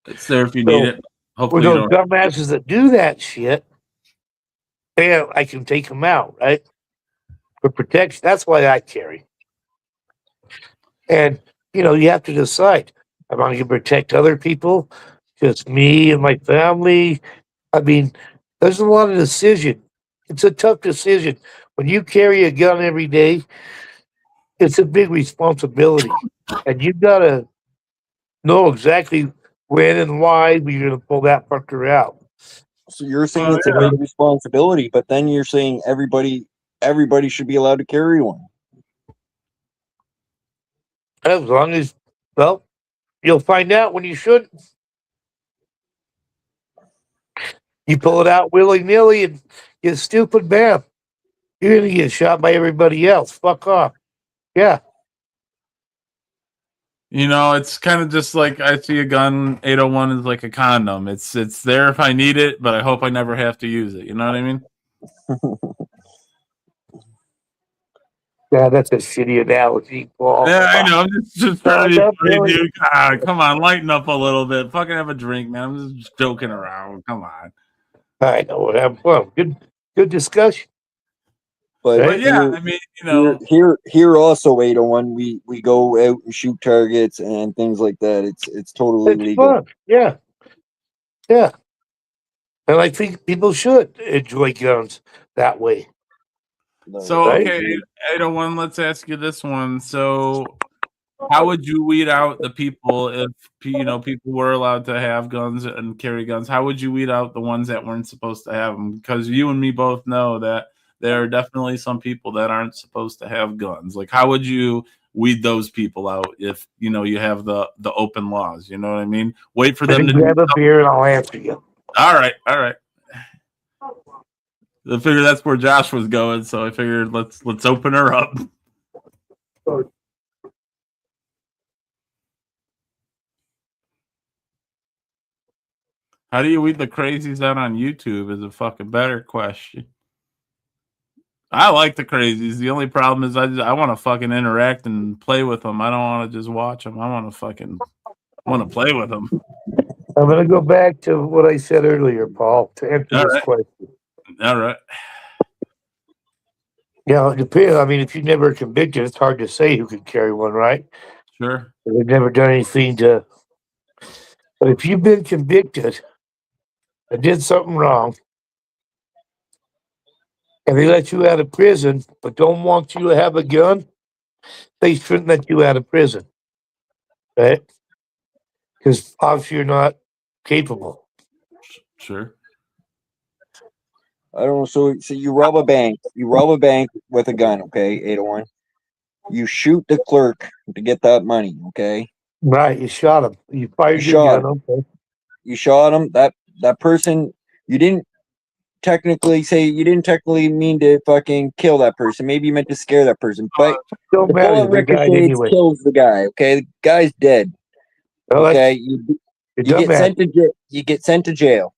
It's there if you need it. Hopefully, those dumbasses that do that shit, yeah, I can take them out, right? For protection. That's why I carry. And you have to decide: am I going to protect other people, just me and my family? I mean, there's a lot of decision. It's a tough decision. When you carry a gun every day, it's a big responsibility. And you got to know exactly when and why you're going to pull that fucker out. So you're saying it's a big responsibility, but then you're saying everybody should be allowed to carry one. As long as, you'll find out when you shouldn't. You pull it out willy-nilly and you're stupid, bam. You're going to get shot by everybody else. Fuck off. Yeah. It's kind of just like I see a gun. 801 is like a condom. It's there if I need it, but I hope I never have to use it. You know what I mean? Yeah, that's a shitty analogy, Paul. Yeah, I know. I'm just trying to be funny, dude. God, come on, lighten up a little bit. Fucking have a drink, man. I'm just joking around. Come on. I know what happened. Well, good discussion. But yeah, here also 801, we go out and shoot targets and things like that. It's totally legal. Fun. Yeah. Yeah. And I think people should enjoy guns that way. So, okay, 801, let's ask you this one. So, how would you weed out the people if, people were allowed to have guns and carry guns? How would you weed out the ones that weren't supposed to have them? Because you and me both know that there are definitely some people that aren't supposed to have guns. Like, how would you weed those people out if, you have the open laws? You know what I mean? Wait for them to grab a beer and I'll answer you. All right. I figured that's where Josh was going, so I figured let's open her up. How do you weed the crazies out on YouTube is a fucking better question. I like the crazies. The only problem is I want to fucking interact and play with them. I don't want to just watch them. I want to play with them. I'm going to go back to what I said earlier, Paul, to answer this question. All right. Yeah, it depends. I mean, if you've never convicted, it's hard to say who could carry one, right? Sure. They've never done anything to But if you've been convicted and did something wrong, and they let you out of prison, but don't want you to have a gun, they shouldn't let you out of prison, right? Because obviously you're not capable. Sure. I don't know. So you rob a bank. You rob a bank with a gun, okay, 801. You shoot the clerk to get that money, okay? Right, you shot him. You fired You your shot gun, okay. You shot him. That person, you didn't technically mean to fucking kill that person. Maybe you meant to scare that person, but Don't the matter, bullet they died ricochets, anyway. kills the guy. Okay, the guy's dead. Well, Okay, it you doesn't get matter. sent to you get sent to jail.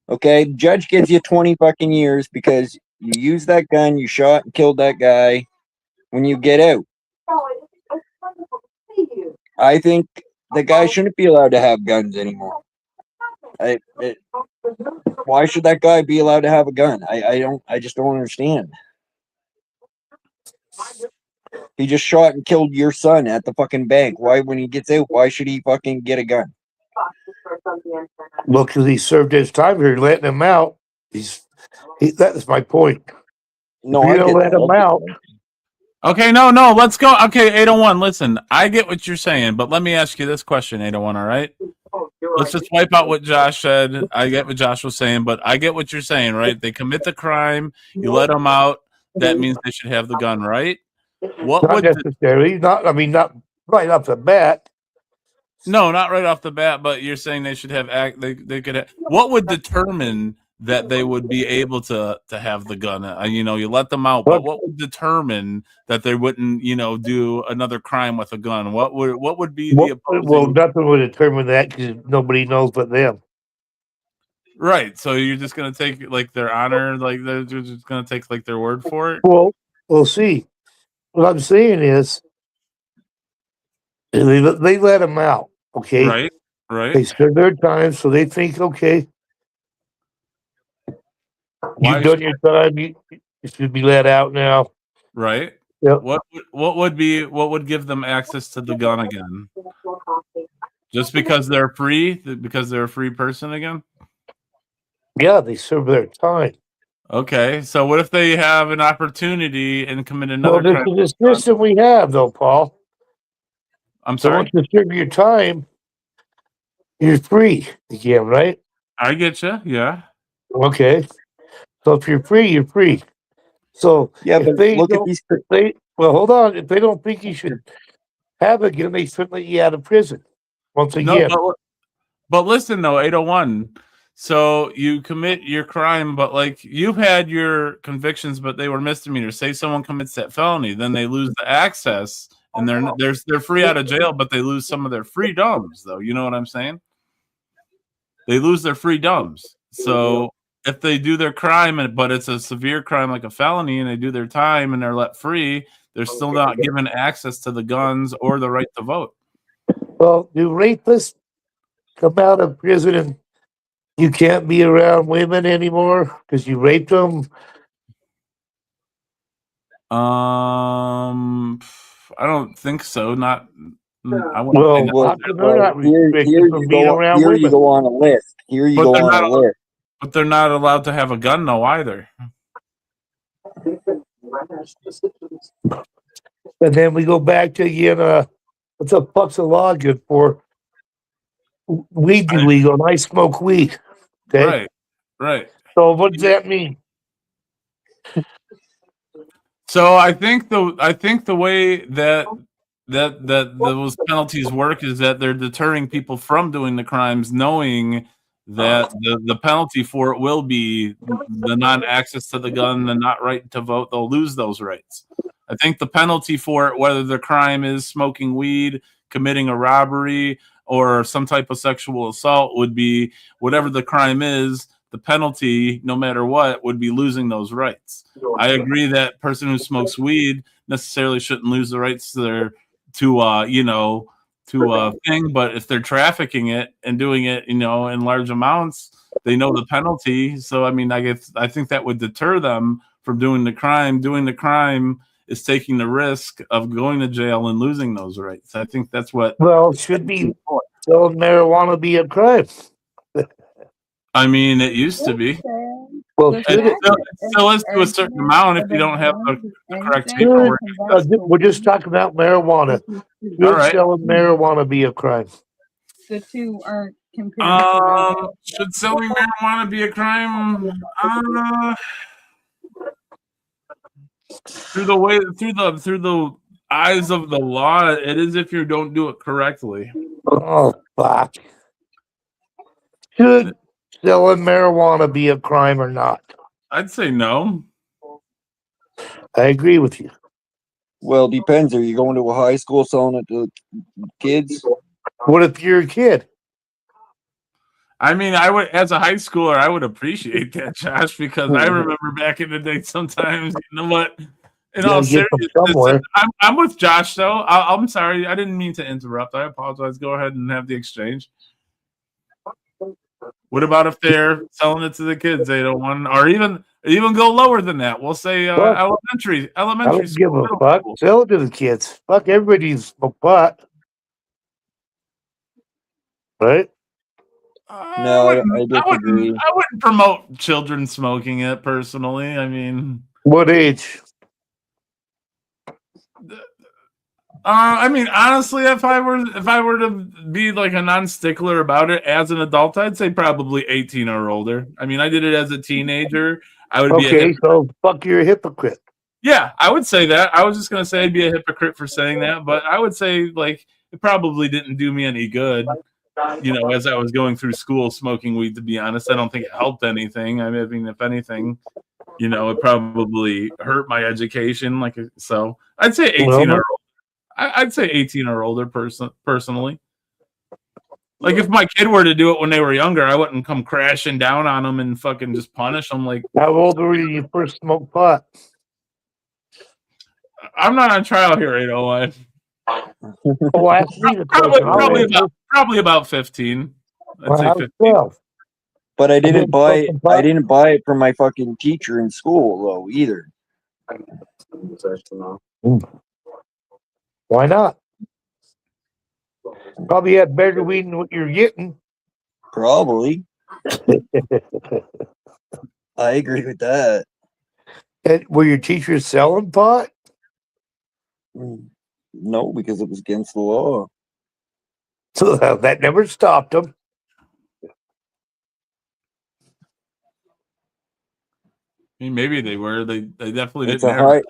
Okay, the judge gives you 20 fucking years because you used that gun, you shot and killed that guy. When you get out, I think the guy shouldn't be allowed to have guns anymore. Why should that guy be allowed to have a gun? I just don't understand. He just shot and killed your son at the fucking bank. Why, when he gets out, why should he fucking get a gun? Well, because he served his time here, letting him out. That's my point. No, If you I don't get let that. him out, Okay, no, let's go. Okay, 801, listen, I get what you're saying, but let me ask you this question, 801, all right? Let's just wipe out what Josh said. I get what Josh was saying, but I get what you're saying, right? They commit the crime, you let them out, that means they should have the gun, right? What not would necessarily. Not right off the bat. no, not right off the bat, but you're saying they should have they could have, what would determine that they would be able to have the gun? You let them out, but what would determine that they wouldn't, do another crime with a gun? What would be the opposing? Well, nothing would determine that because nobody knows but them. Right. So you're just gonna take like their honor, like they're just gonna take like their word for it. Well, we'll see. What I'm saying is, they let them out. Okay, Right. they Right. serve their time, so they think, okay, Why you've done your time. You should be let out now. Right. Yep. What would give them access to the gun again? Just because they're free? Because they're a free person again? Yeah, they serve their time. Okay, so what if they have an opportunity and commit another Well, this crime? is the system we have, though, Paul. I'm So sorry. once you serve your time, you're free again, right? I get you. Yeah. Okay. So if you're free, you're free. So Yeah, if but they look at don't, these. hold on. If they don't think you should have it again, they shouldn't let you out of prison. Once again, But listen though, 801. So you commit your crime, but like you've had your convictions, but they were misdemeanors. Say someone commits that felony, then they lose the access, and they're free out of jail, but they lose some of their freedoms, though. You know what I'm saying? They lose their freedoms. So if they do their crime, but it's a severe crime like a felony, and they do their time and they're let free, they're still not given access to the guns or the right to vote. well, do rapists come out of prison and you can't be around women anymore because you raped them? I don't think so. Not. I wouldn't Well, say how come they're not Here restricted from being around you women? go on a list. Here you But go they're on not a list. But they're not allowed to have a gun, though, either. And then we go back to again. What the fuck's the law good for? Weed be legal, and I smoke weed. Okay, Right. so what does that mean? So I think the way that those penalties work is that they're deterring people from doing the crimes, knowing that the penalty for it will be the non-access to the gun, the not right to vote. They'll lose those rights. I think the penalty for it, whether the crime is smoking weed, committing a robbery, or some type of sexual assault, would be whatever the crime is. The penalty, no matter what, would be losing those rights. I agree that person who smokes weed necessarily shouldn't lose the rights to their thing, but if they're trafficking it and doing it, in large amounts, they know the penalty. So I mean, I think that would deter them from doing the crime. Doing the crime is taking the risk of going to jail and losing those rights. I think that's what. Well, should be selling marijuana be a crime? I mean, it used to be. Well, The should it? It still is to a certain amount if you don't have the correct Should, paperwork. we're just talking about marijuana. Should All right. selling marijuana be a crime? The two aren't compared. Should selling marijuana be a crime? Through the eyes of the law, it is if you don't do it correctly. Oh, fuck. Should selling marijuana be a crime or not? I'd say no. I agree with you. Well, depends. Are you going to a high school selling it to kids? What if you're a kid? I mean, I would, as a high schooler, I would appreciate that, Josh, because I remember back in the day, sometimes, you know what? In all seriousness, I'm with Josh, though. I'm sorry. I didn't mean to interrupt. I apologize. Go ahead and have the exchange. What about if they're selling it to the kids, 801, or even go lower than that? We'll say elementary I don't school. give a fuck. Sell it to the kids. Fuck, everybody's smoke pot. Right? No, I disagree. I wouldn't promote children smoking it personally. I mean, what age? I mean, honestly, if I were to be like a non-stickler about it as an adult, I'd say probably 18 or older. I mean, I did it as a teenager. I would be okay. So fuck, you're a hypocrite. Yeah, I would say that. I was just gonna say I'd be a hypocrite for saying that, but I would say like it probably didn't do me any good. You know, as I was going through school smoking weed, to be honest, I don't think it helped anything. I mean, if anything, you know, it probably hurt my education. Like, so I'd say 18 or older. I'd say 18 or older personally. Like, if my kid were to do it when they were younger, I wouldn't come crashing down on them and fucking just punish them. Like, how old were you when you first smoked pot? I'm not on trial here, 801. Probably about 15. I'd say 15. But I didn't buy it. I didn't buy it from my fucking teacher in school though either. Why not? Probably had better weed than what you're getting. Probably. I agree with that. And were your teachers selling pot? No, because it was against the law. So that never stopped them. I mean, maybe they were. They definitely It's didn't.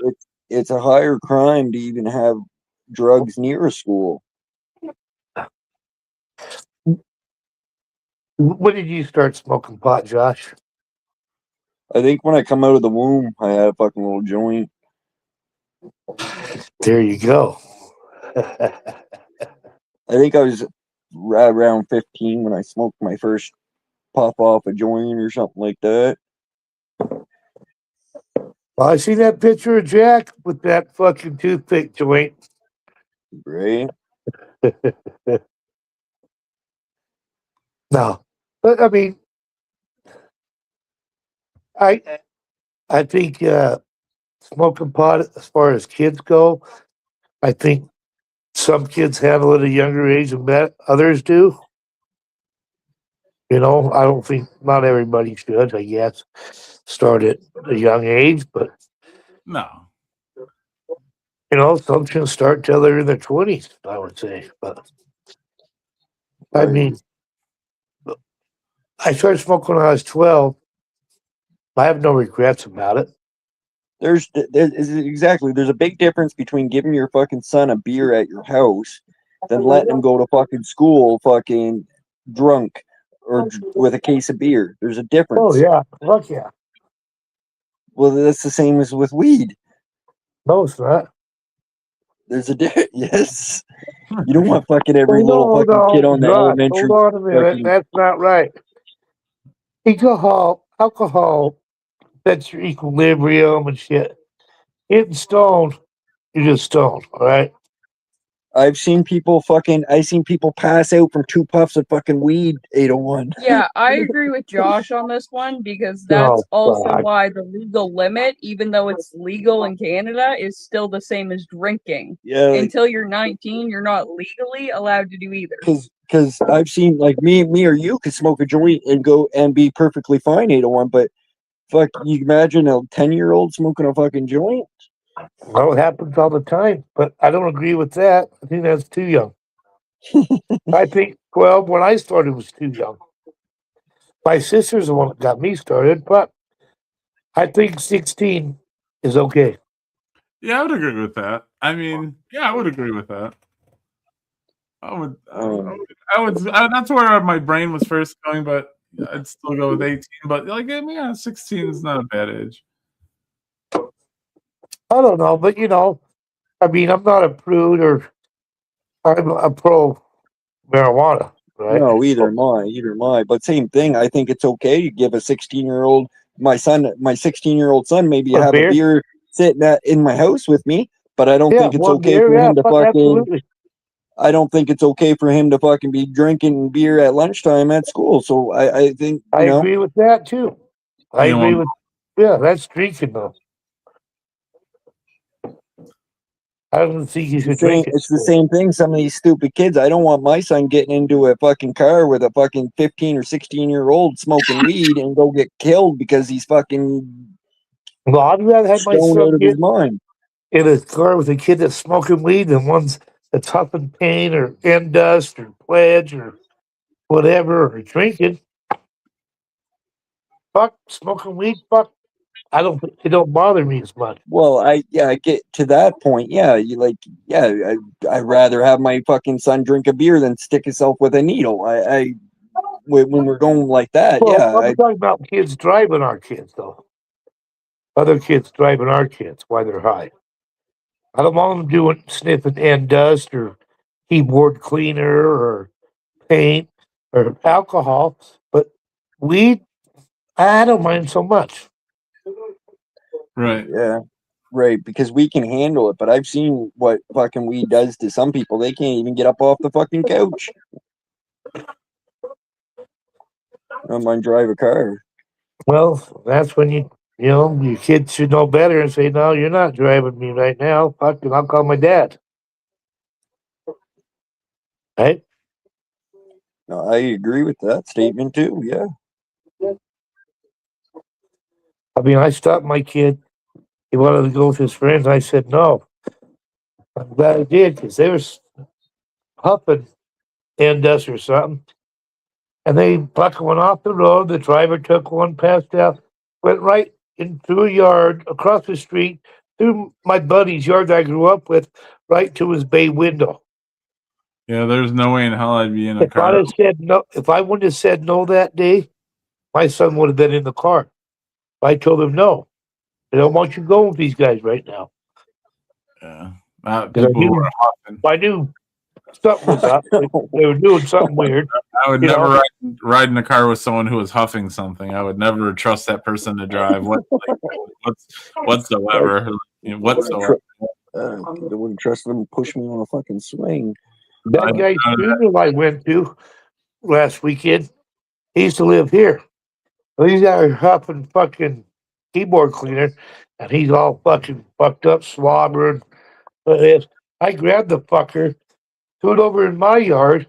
It's a higher crime to even have drugs near a school. When did you start smoking pot, Josh? I think when I come out of the womb, I had a fucking little joint. There you go. I think I was right around 15 when I smoked my first pop off a joint or something like that. Well, I see that picture of Jack with that fucking toothpick joint. Right? No, but I mean, I think smoking pot, as far as kids go, I think some kids handle it at a younger age than others do. You know, I don't think not everybody should, I guess, start at a young age, but No. you know, some should start till they're in their 20s, I would say. But I mean, I started smoking when I was 12. I have no regrets about it. There's a big difference between giving your fucking son a beer at your house than letting him go to fucking school fucking drunk or with a case of beer. There's a difference. Oh yeah, fuck yeah. Well, that's the same as with weed. No, it's not. There's a difference. Yes. You don't want fucking every little fucking kid on the elementary. Hold on a minute. That's not right. Alcohol sets your equilibrium and shit. Hitting stoned, you're just stoned, all right? I've seen people pass out from 2 puffs of fucking weed 801. Yeah, I agree with Josh on this one because Oh, that's also God. why the legal limit, even though it's legal in Canada, is still the same as drinking. Yeah, like, Until you're 19, you're not legally allowed to do either. because I've seen like me or you could smoke a joint and go and be perfectly fine 801, but fuck, you imagine a 10-year-old smoking a fucking joint? Well, it happens all the time, but I don't agree with that. I think that's too young. I think 12 when I started was too young. My sister's the one that got me started, but I think 16 is okay. Yeah, I would agree with that. I mean, yeah, I would agree with that. I would. That's where my brain was first going, but I'd still go with 18. But like, yeah, 16 is not a bad age. I don't know, but I mean, I'm not a prude or I'm a pro marijuana, right? No, either am I. But same thing. I think it's okay to give a 16-year-old my 16-year-old son maybe A have beer? a beer sitting in my house with me, but I don't Yeah, think it's one okay beer, for yeah, him to fuck, fucking. absolutely. I don't think it's okay for him to fucking be drinking beer at lunchtime at school. So I think I agree with that too. I agree with, yeah, that's drinking though. I don't think you should drink it. it's the same thing. Some of these stupid kids. I don't want my son getting into a fucking car with a fucking 15 or 16-year-old smoking weed and go get killed because he's fucking Well, I'd rather have my stoned out son of his get mind. in a car with a kid that's smoking weed than ones that's huffing paint or end dust or pledge or whatever or drinking. Fuck smoking weed. Fuck, it don't bother me as much. Well, I get to that point. Yeah, I'd rather have my fucking son drink a beer than stick himself with a needle. When we're going like that, Well, yeah, I'm talking about kids driving our kids though. Other kids driving our kids while they're high. I don't want them doing sniffing end dust or keyboard cleaner or paint or alcohol, but weed, I don't mind so much. Right. Yeah, right. Because we can handle it, but I've seen what fucking weed does to some people. They can't even get up off the fucking couch. I don't mind drive a car. Well, that's when your kids should know better and say, "No, you're not driving me right now. Fuck, I'll call my dad." Right? No, I agree with that statement too. Yeah. I mean, I stopped my kid. He wanted to go with his friends. I said no. I'm glad I did because they were huffing end us or something. And they buck went off the road. The driver took one, passed out, went right into a yard across the street, through my buddy's yard I grew up with, right to his bay window. Yeah, there's no way in hell I'd be in a If car. I'd have said no, if I wouldn't have said no that day, my son would have been in the car. I told him no. I don't want you going with these guys right now. Yeah. 'Cause People who are huffing. I knew something was up. They were doing something weird. I would You never know? ride in a car with someone who was huffing something. I would never trust that person to drive whatsoever. Whatsoever. I wouldn't trust them to push me on a fucking swing. That guy's funeral I went to last weekend, he used to live here. Well, he's out here huffing fucking keyboard cleaner, and he's all fucking fucked up, slobbering. I grabbed the fucker, threw it over in my yard,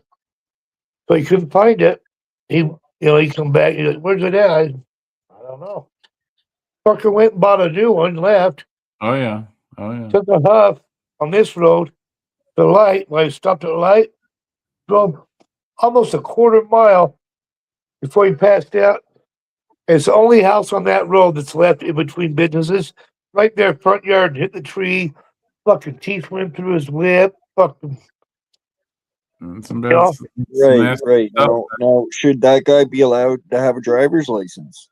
so he couldn't find it. He come back. He's like, "Where's it at?" I don't know. Fucker went and bought a new one, left, Oh yeah. Oh yeah. took a huff on this road. The light, when I stopped at the light, drove almost a quarter mile before he passed out. It's the only house on that road that's left in between businesses. Right there, front yard, hit the tree. Fucking teeth went through his lip. Fucking, Some you know, Right. Now, should that guy be allowed to have a driver's license?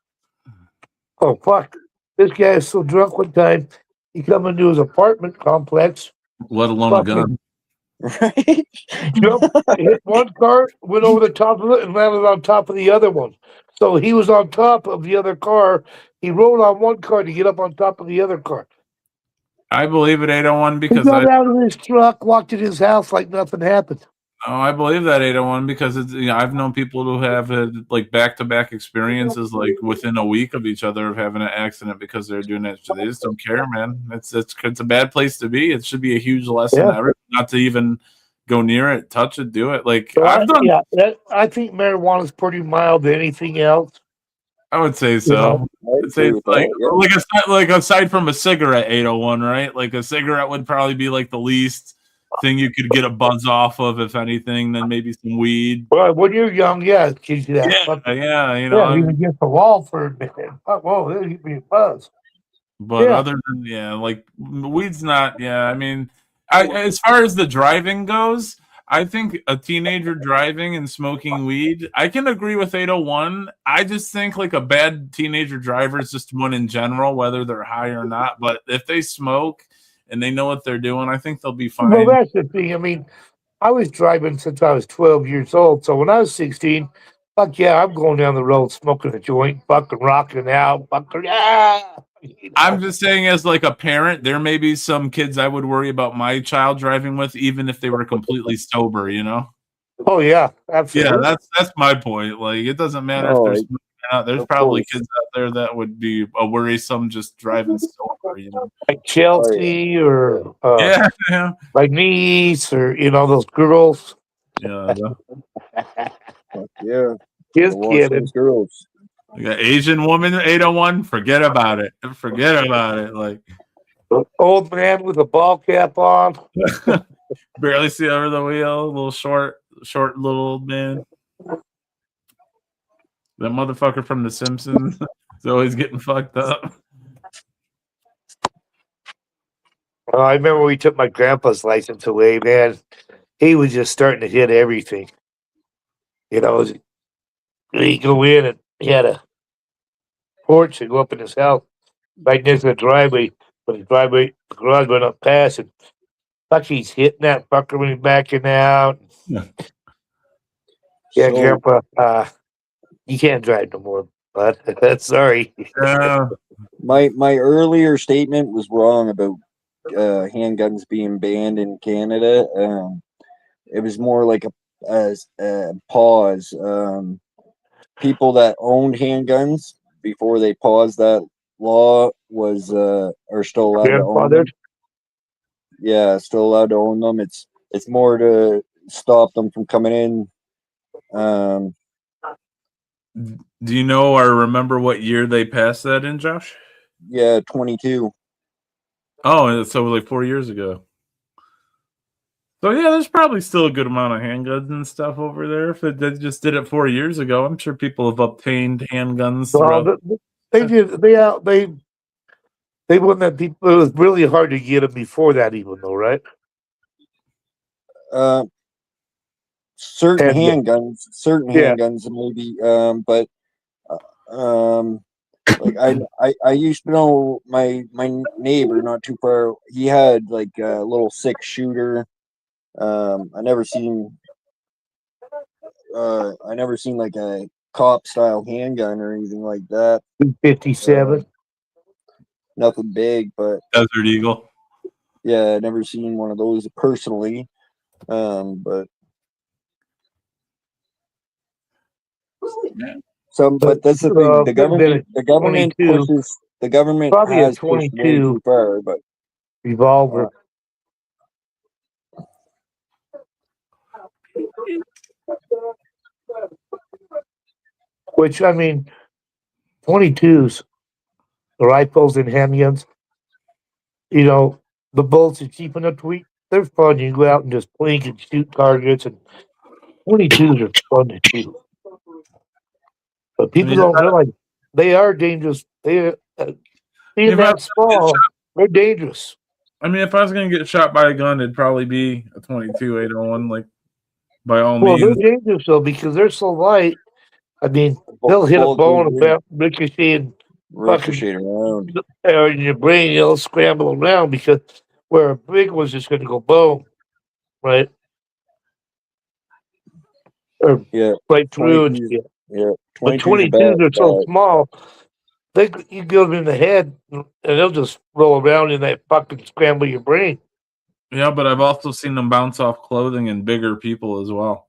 oh fuck! This guy is so drunk one time. He come into his apartment complex. Let alone a gun. Right? Jumped, hit one car, went over the top of it, and landed on top of the other one. So he was on top of the other car. He rolled on one car to get up on top of the other car. I believe it 801 He because got out of his truck, walked in his house like nothing happened. I believe that 801 because it's I've known people who have had like back-to-back experiences like within a week of each other of having an accident because they're doing it. They just don't care, man. It's a bad place to be. It should be a huge lesson Yeah. to everyone not to even go near it, touch it, do it. Like So I've done. I think marijuana's pretty mild to anything else. I would say You so. know, I'd say it's like aside from a cigarette 801, right? Like a cigarette would probably be like the least thing you could get a buzz off of, if anything, then maybe some weed. well, when you're young, yeah, it gives you that. Yeah, even against the wall for a minute. Whoa, it'll give me a buzz. But Yeah. other than like weed's not. Yeah, I mean, as far as the driving goes, I think a teenager driving and smoking weed, I can agree with 801. I just think like a bad teenager driver is just one in general, whether they're high or not. But if they smoke and they know what they're doing, I think they'll be fine. Well, that's the thing. I mean, I was driving since I was 12 years old. So when I was 16, fuck yeah, I'm going down the road smoking a joint, fucking rocking out, fucking I'm just saying, as like a parent, there may be some kids I would worry about my child driving with, even if they were completely sober. Oh yeah, absolutely. Yeah, that's my point. Like, it doesn't matter if there's there's probably kids out there that would be worrisome just driving sober. Like Chelsea or yeah, my niece or those girls. Yeah. Just kidding. Girls. Like an Asian woman 801, forget about it. Forget about it. Like old man with a ball cap on. Barely see over the wheel, a little short little old man. That motherfucker from The Simpsons is always getting fucked up. I remember we took my grandpa's license away, man. He was just starting to hit everything. He'd go in and he had a porch and go up in his house right next to the driveway. But the garage went up past and he's hitting that fucker when he's backing out. Yeah, Grandpa, you can't drive no more, bud. Sorry. My earlier statement was wrong about handguns being banned in Canada. It was more like a pause. People that owned handguns before they paused that law are still allowed to own them. Yeah, still allowed to own them. It's more to stop them from coming in. Do you know or remember what year they passed that in, Josh? Yeah, 22. Oh, so like 4 years ago. So yeah, there's probably still a good amount of handguns and stuff over there. If they just did it 4 years ago, I'm sure people have obtained handguns. They did. They wouldn't have people. It was really hard to get them before that, even though, right? Certain handguns, maybe. But like I used to know my neighbor not too far. He had like a little 6-shooter. I never seen like a cop style handgun or anything like that. 57. Nothing big, but Desert Eagle. Yeah, I never seen one of those personally. But that's the thing. The government probably has a pushed way 22 too far, but revolver. Which, I mean, 22s, the rifles and handguns, the bullets are cheap enough to eat. They're fun. You go out and just blink and shoot targets, and 22s are fun to shoot. But people don't realize they are dangerous. Being that small, they're dangerous. I mean, if I was going to get shot by a gun, it'd probably be a 22 801, like, by all Well, means. they're dangerous, though, because they're so light. I mean, they'll hit a bone about ricochet around. Or in your brain, you'll scramble around because where a big one's just going to go boom, right? Or right through it. Yeah. But 22s are so small, you go them in the head, and they'll just roll around in that fucking scramble your brain. Yeah, but I've also seen them bounce off clothing in bigger people as well.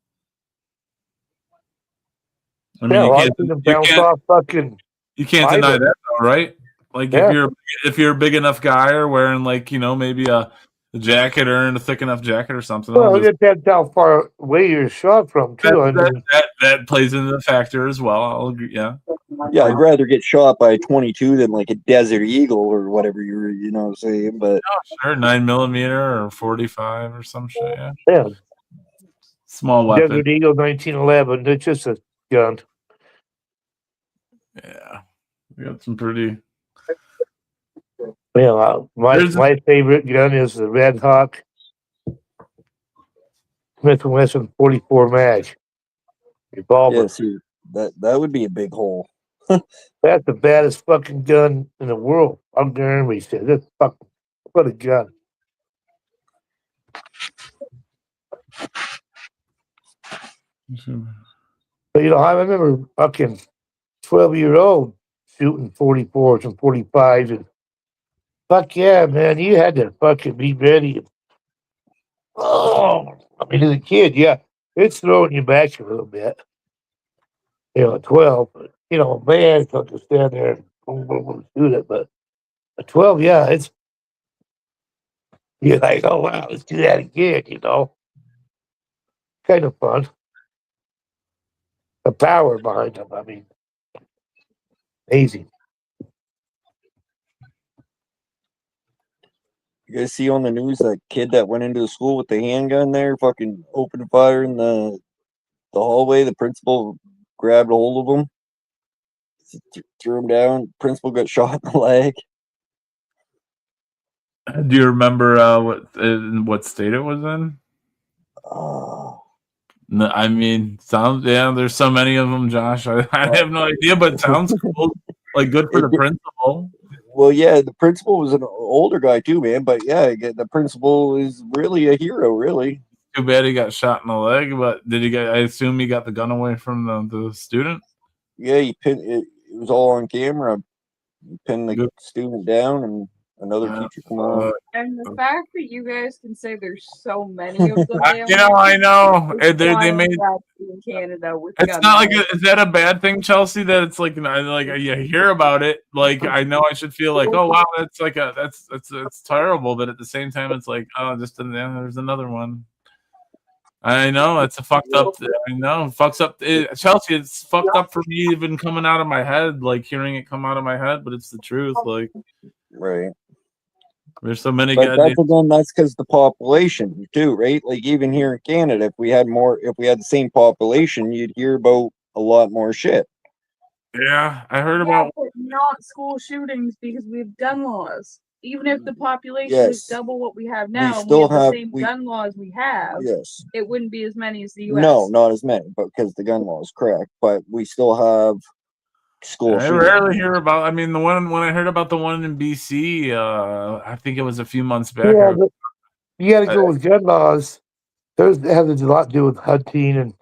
I mean, Yeah, I've seen them bounce off fucking. You can't deny that, though, right? Like if you're a big enough guy or wearing like maybe a jacket or a thick enough jacket or something. Well, it depends how far away you're shot from too. That plays into the factor as well. I'll agree. Yeah. Yeah, I'd rather get shot by a 22 than like a Desert Eagle or whatever you're saying. But sure, 9mm or 45 or some shit. Yeah. Yeah. Small weapon. Desert Eagle 1911. It's just a gun. Yeah, we got some pretty. Yeah, my favorite gun is the Red Hawk Smith & Wesson 44 mag revolver. Yeah, see, that would be a big hole. That's the baddest fucking gun in the world. I'm guaranteed. This fucking what a gun. But I remember fucking 12-year-old shooting 44s and 45s, and fuck yeah, man, you had to fucking be ready. Oh, I mean, as a kid, yeah, it's throwing you back a little bit. At 12, but, man, it's not to stand there and boom, boom, boom, shoot it. But at 12, yeah, you're like, oh, wow, let's do that again, Kind of fun. The power behind them, I mean, amazing. You guys see on the news that kid that went into the school with the handgun there, fucking opened fire in the hallway. The principal grabbed a hold of him, threw him down. Principal got shot in the leg. Do you remember what state it was in? No, I mean, there's so many of them, Josh. I have no idea, but it sounds cool. Like, good for the principal. Well, yeah, the principal was an older guy too, man. But yeah, the principal is really a hero, really. Too bad he got shot in the leg, but I assume he got the gun away from the student? Yeah, he pinned it. It was all on camera. He pinned the student down, and another teacher come on. And the fact that you guys can say there's so many of them, I know. They made in Canada. It's not like is that a bad thing, Chelsea? That it's like you hear about it. Like I know I should feel like, oh wow, that's like that's terrible, but at the same time, it's like, oh, there's another one. I know it's a fucked up. I know fucks up. Chelsea, it's fucked up for me even coming out of my head, like hearing it come out of my head, but it's the truth. Like, right. There's so many. But that's because the population too, right? Like even here in Canada, if we had the same population, you'd hear about a lot more shit. Yeah, I heard about not school shootings because we have gun laws. Even if the population is double what we have now, we still have the same gun laws we have. Yes, it wouldn't be as many as the U.S. No, not as many, but because the gun law is correct. But we still have school. I rarely hear about. I mean, the one when I heard about the one in BC, I think it was a few months back. Yeah, but you got to go with gun laws. It has a lot to do with hunting and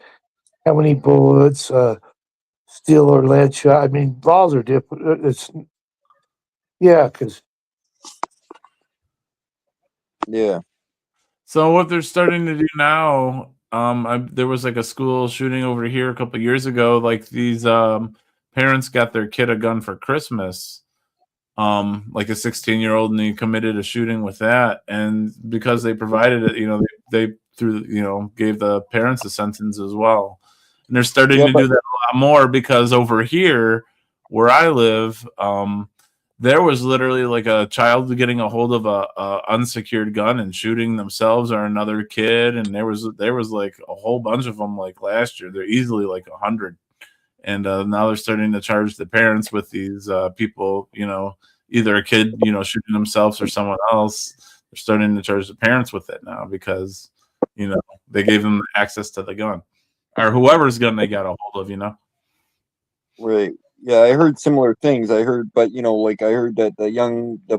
how many bullets, steel or lead shot. I mean, laws are different. Because. Yeah. So what they're starting to do now, there was like a school shooting over here a couple of years ago. Like these parents got their kid a gun for Christmas, like a 16-year-old, and he committed a shooting with that. And because they provided it, they gave the parents a sentence as well. And they're starting to do that a lot more because over here, where I live, there was literally like a child getting a hold of a unsecured gun and shooting themselves or another kid, and there was like a whole bunch of them. Like last year, they're easily like 100, and now they're starting to charge the parents with these people. Either a kid shooting themselves or someone else. They're starting to charge the parents with it now because they gave them access to the gun or whoever's gun they got a hold of. Right. Yeah, I heard similar things. I heard that the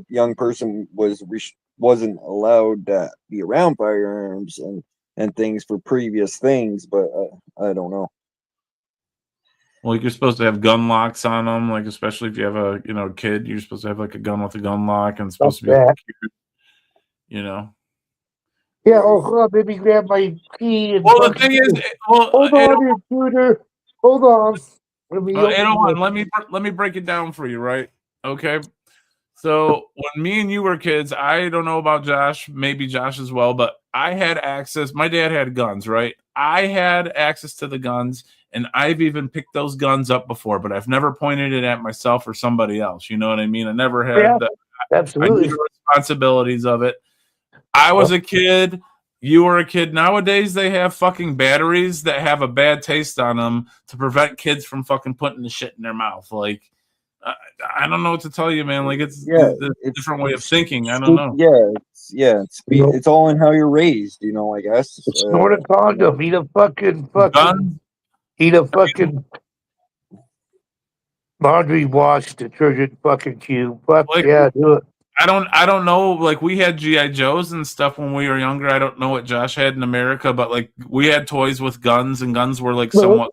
young person wasn't allowed to be around firearms and things for previous things, but I don't know. Like you're supposed to have gun locks on them, like especially if you have a kid, you're supposed to have like a gun with a gun lock, and it's supposed to be Like that. secured, you know. Yeah, oh, hold on, let me grab my key and Well, the thing is, hold on, intruder. Hold on. Let me let me break it down for you, right? Okay. So when me and you were kids, I don't know about Josh, maybe Josh as well, but I had access. My dad had guns, right? I had access to the guns, and I've even picked those guns up before, but I've never pointed it at myself or somebody else. You know what I mean? I never had absolutely. I knew the responsibilities of it. I was a kid. You were a kid. Nowadays, they have fucking batteries that have a bad taste on them to prevent kids from fucking putting the shit in their mouth. Like, I don't know what to tell you, man. Like, it's a different way of thinking. I don't know. It's all in how you're raised, I guess. Snort a condom. Eat a fucking gun. Eat a fucking laundry wash detergent fucking cube. Fuck like, yeah, do it. I don't know. Like, we had G.I. Joes and stuff when we were younger. I don't know what Josh had in America, but like we had toys with guns, and guns were like somewhat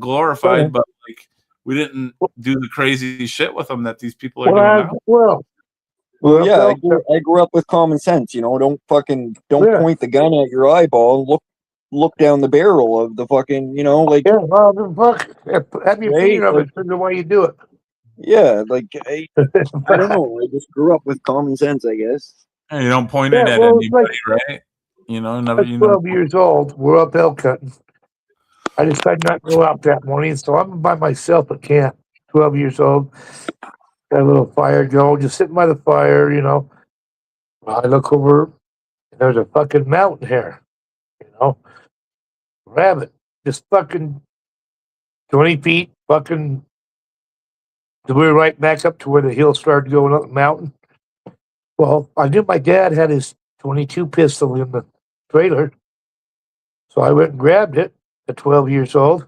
glorified, but like we didn't do the crazy shit with them that these people are doing now. Well, yeah, I grew up with common sense. Don't point the gun at your eyeball. Look down the barrel of the fucking. Like have your finger of it. The way you do it. Yeah, like I don't know. I just grew up with common sense, I guess. You don't point it at anybody, right? Never. 12 years old. We're up elk hunting. I decided not to go out that morning, so I'm by myself at camp. 12 years old. Got a little fire going, just sitting by the fire. I look over, and there's a fucking mountain hare. Rabbit, just fucking 20 feet, fucking. We were right back up to where the hill started going up the mountain. Well, I knew my dad had his 22 pistol in the trailer. So I went and grabbed it at 12 years old,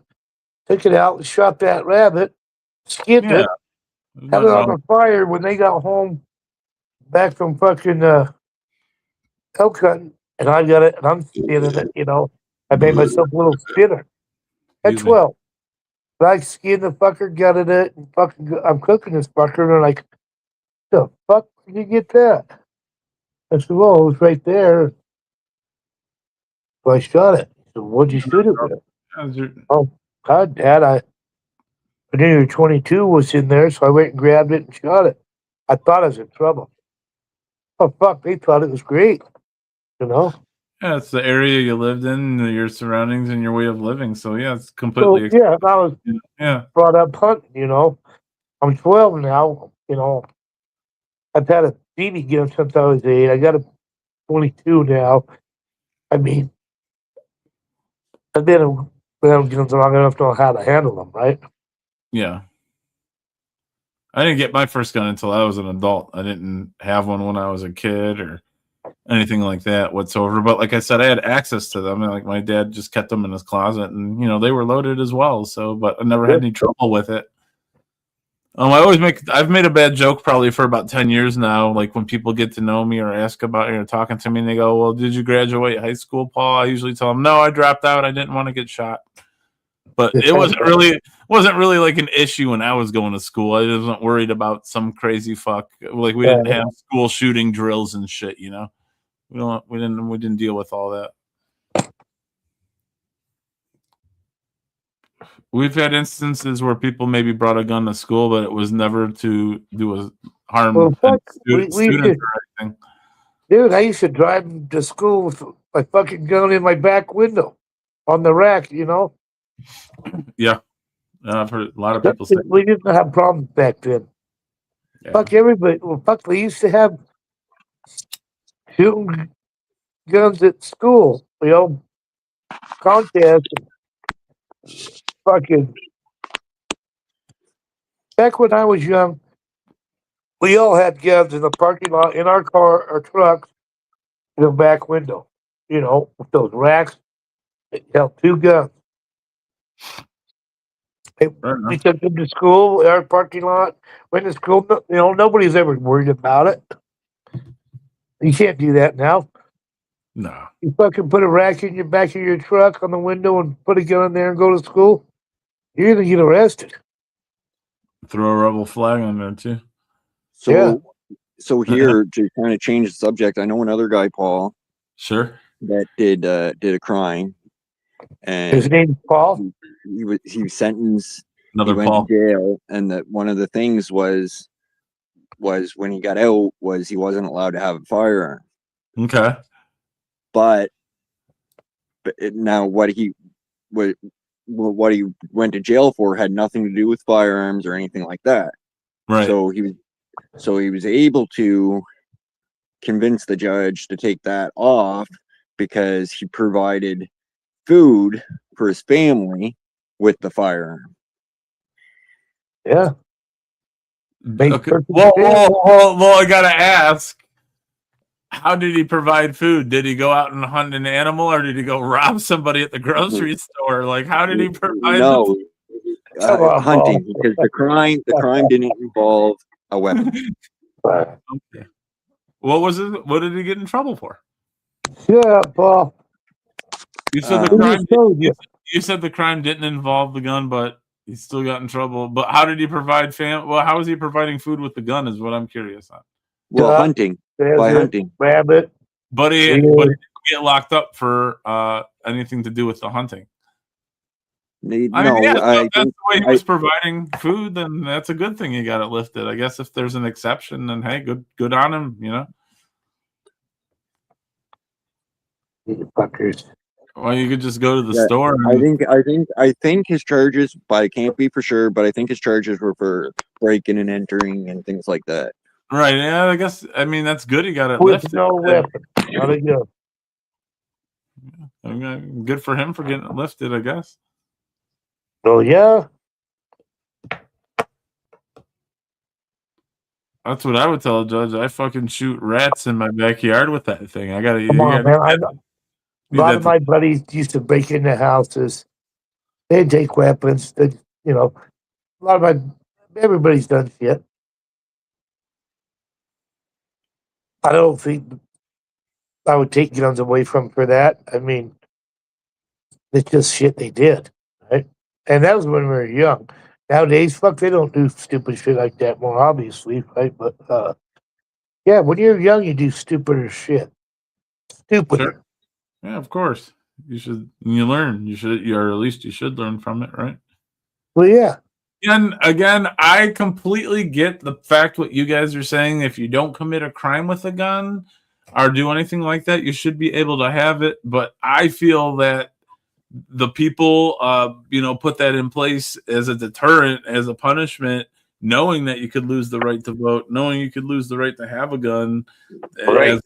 took it out and shot that rabbit, skinned it, had it on the fire when they got home back from fucking elk hunting. And I got it and I'm spinning it, I made myself a little spinner at 12. I skinned the fucker, gutted it, and fucking I'm cooking this fucker, and they're like, the fuck did you get that? I said, well, it was right there. So I shot it. So what'd you shoot it with? Oh, God, Dad, I knew your 22 was in there, so I went and grabbed it and shot it. I thought I was in trouble. Oh, fuck, they thought it was great, Yeah, it's the area you lived in, your surroundings, and your way of living. So yeah, it's completely. So, yeah, I was brought up hunting. I'm 12 now. I've had a BB gun since I was 8. I got a 22 now. I mean, I've been around guns long enough to know how to handle them, right? Yeah. I didn't get my first gun until I was an adult. I didn't have one when I was a kid or anything like that whatsoever. But like I said, I had access to them. And like my dad just kept them in his closet, and they were loaded as well. So, but I never had any trouble with it. I've made a bad joke probably for about 10 years now. Like when people get to know me or ask about, talking to me, and they go, well, did you graduate high school, Paul? I usually tell them, no, I dropped out. I didn't want to get shot. But it wasn't really like an issue when I was going to school. I wasn't worried about some crazy fuck. Like we didn't have school shooting drills and shit, We didn't deal with all that. We've had instances where people maybe brought a gun to school, but it was never to do a harm students or anything. Dude, I used to drive to school with my fucking gun in my back window on the rack, Yeah. I've heard a lot of people say we didn't have problems back then. Yeah. Fuck everybody. Well, fuck, they used to have shooting guns at school, contests. Fucking back when I was young, we all had guns in the parking lot, in our car or trucks, in the back window. With those racks, they held 2 guns. We took them to school, our parking lot. Went to school, nobody's ever worried about it. You can't do that now. No. You fucking put a rack in your back of your truck on the window and put a gun in there and go to school. You're gonna get arrested. Throw a rebel flag on there too. So, Yeah. so here to kind of change the subject, I know another guy, Paul, Sure. that did a crime, His and name's Paul. he was sentenced. Another He went Paul. to jail, and that one of the things was when he got out was he wasn't allowed to have a firearm. Okay. But now what he went to jail for had nothing to do with firearms or anything like that. Right. So he was able to convince the judge to take that off because he provided food for his family with the firearm. Yeah. Makes Okay. perfect Well, sense. I gotta ask. How did he provide food? Did he go out and hunt an animal, or did he go rob somebody at the grocery store? Like, how did he provide? No, Come on, hunting, Paul. because the crime didn't involve a weapon. Okay. What was it? What did he get in trouble for? Shut up, Paul. You said the Who crime. just told you? You said the crime didn't involve the gun, but he still got in trouble. But how did he provide Well, how was he providing food with the gun? Is what I'm curious on. Well, Duck, hunting, by pheasant, hunting. rabbit. But he Yeah. didn't get locked up for anything to do with the hunting. No, I mean, yeah, so I if that's think the way he was providing food, then that's a good thing he got it lifted. I guess if there's an exception, then hey, good on him, you know. You fuckers. Well, you could just go to the Yeah, store. And, I think his charges, but I can't be for sure, but I think his charges were for breaking and entering and things like that. right? Yeah, I guess. I mean, that's good. He got it With lifted. no weapon. How to go? Okay, good for him for getting it lifted, I guess. Oh, yeah. That's what I would tell a judge. I fucking shoot rats in my backyard with that thing. I gotta. Come on, man. A lot of that- my buddies used to break into houses. They'd take weapons. They'd, a lot of everybody's done shit. I don't think I would take guns away from for that. I mean, it's just shit they did, right? And that was when we were young. Nowadays, fuck, they don't do stupid shit like that more, obviously, right? But yeah, when you're young, you do stupider shit. Stupider. Sure. Yeah, of course. You learn. Or at least you should learn from it, right? Well, yeah. And again, I completely get the fact what you guys are saying. If you don't commit a crime with a gun or do anything like that, you should be able to have it. But I feel that the people, put that in place as a deterrent, as a punishment, knowing that you could lose the right to vote, knowing you could lose the right to have a gun. Right.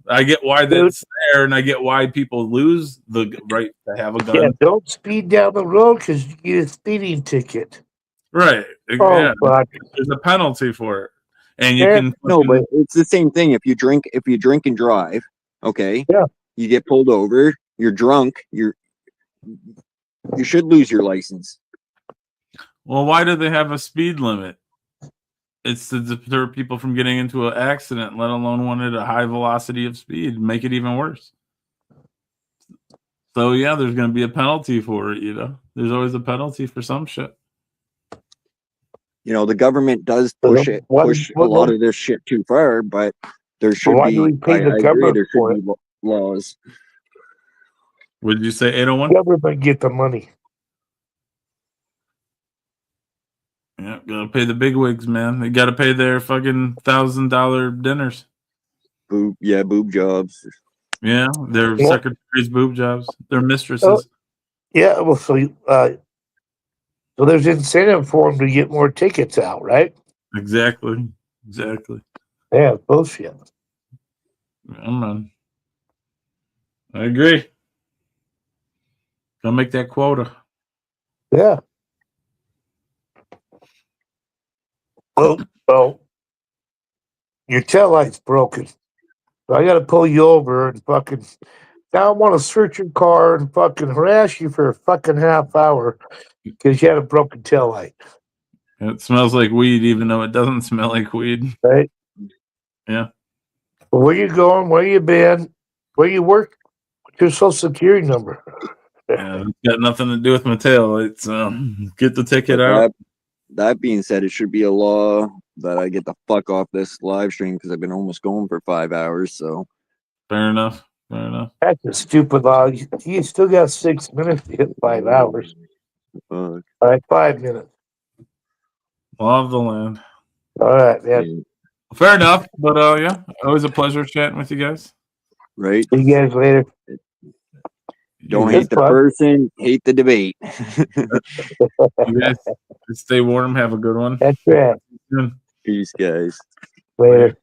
I get why that's there, and I get why people lose the right to have a gun. Yeah, don't speed down the road because you get a speeding ticket. Right. Oh, Yeah. fuck. There's a penalty for it. And you Yeah. can No, but it's the same thing. If you drink and drive, okay, Yeah. you get pulled over, you're drunk, you should lose your license. Well, why do they have a speed limit? It's to deter people from getting into an accident, let alone one at a high velocity of speed, make it even worse. So yeah, there's going to be a penalty for it. There's always a penalty for some shit. The government does push a lot of this shit too far, but there should Why be. do we pay the I agree, government there for should be laws. Would you say 801? Government get the money. Yeah, gotta pay the bigwigs, man. They gotta pay their fucking $1,000 dinners. Boob jobs. Yeah, their Yeah. secretaries' boob jobs, their mistresses. Yeah, well, so there's incentive for them to get more tickets out, right? Exactly. Yeah, bullshit. Yeah, man. I agree. Go make that quota. Yeah. Well, your tail light's broken. So I gotta pull you over and fucking. Now I want to search your car and fucking harass you for a fucking half hour because you had a broken tail light. It smells like weed, even though it doesn't smell like weed. Right? Yeah. Where you going? Where you been? Where you work? What's your social security number? Yeah, it's got nothing to do with Mateo. It's get the ticket But out. that being said, it should be a law that I get the fuck off this live stream because I've been almost going for 5 hours. So Fair enough. Fair enough. That's a stupid law. You still got 6 minutes to hit 5 hours. All right, 5 minutes. Law of the land. All right, man. Fair enough. But yeah, always a pleasure chatting with you guys. right. See you guys later. Don't It's hate the fun. person, hate the debate. You guys stay warm. Have a good one. That's right. Peace, guys. Later.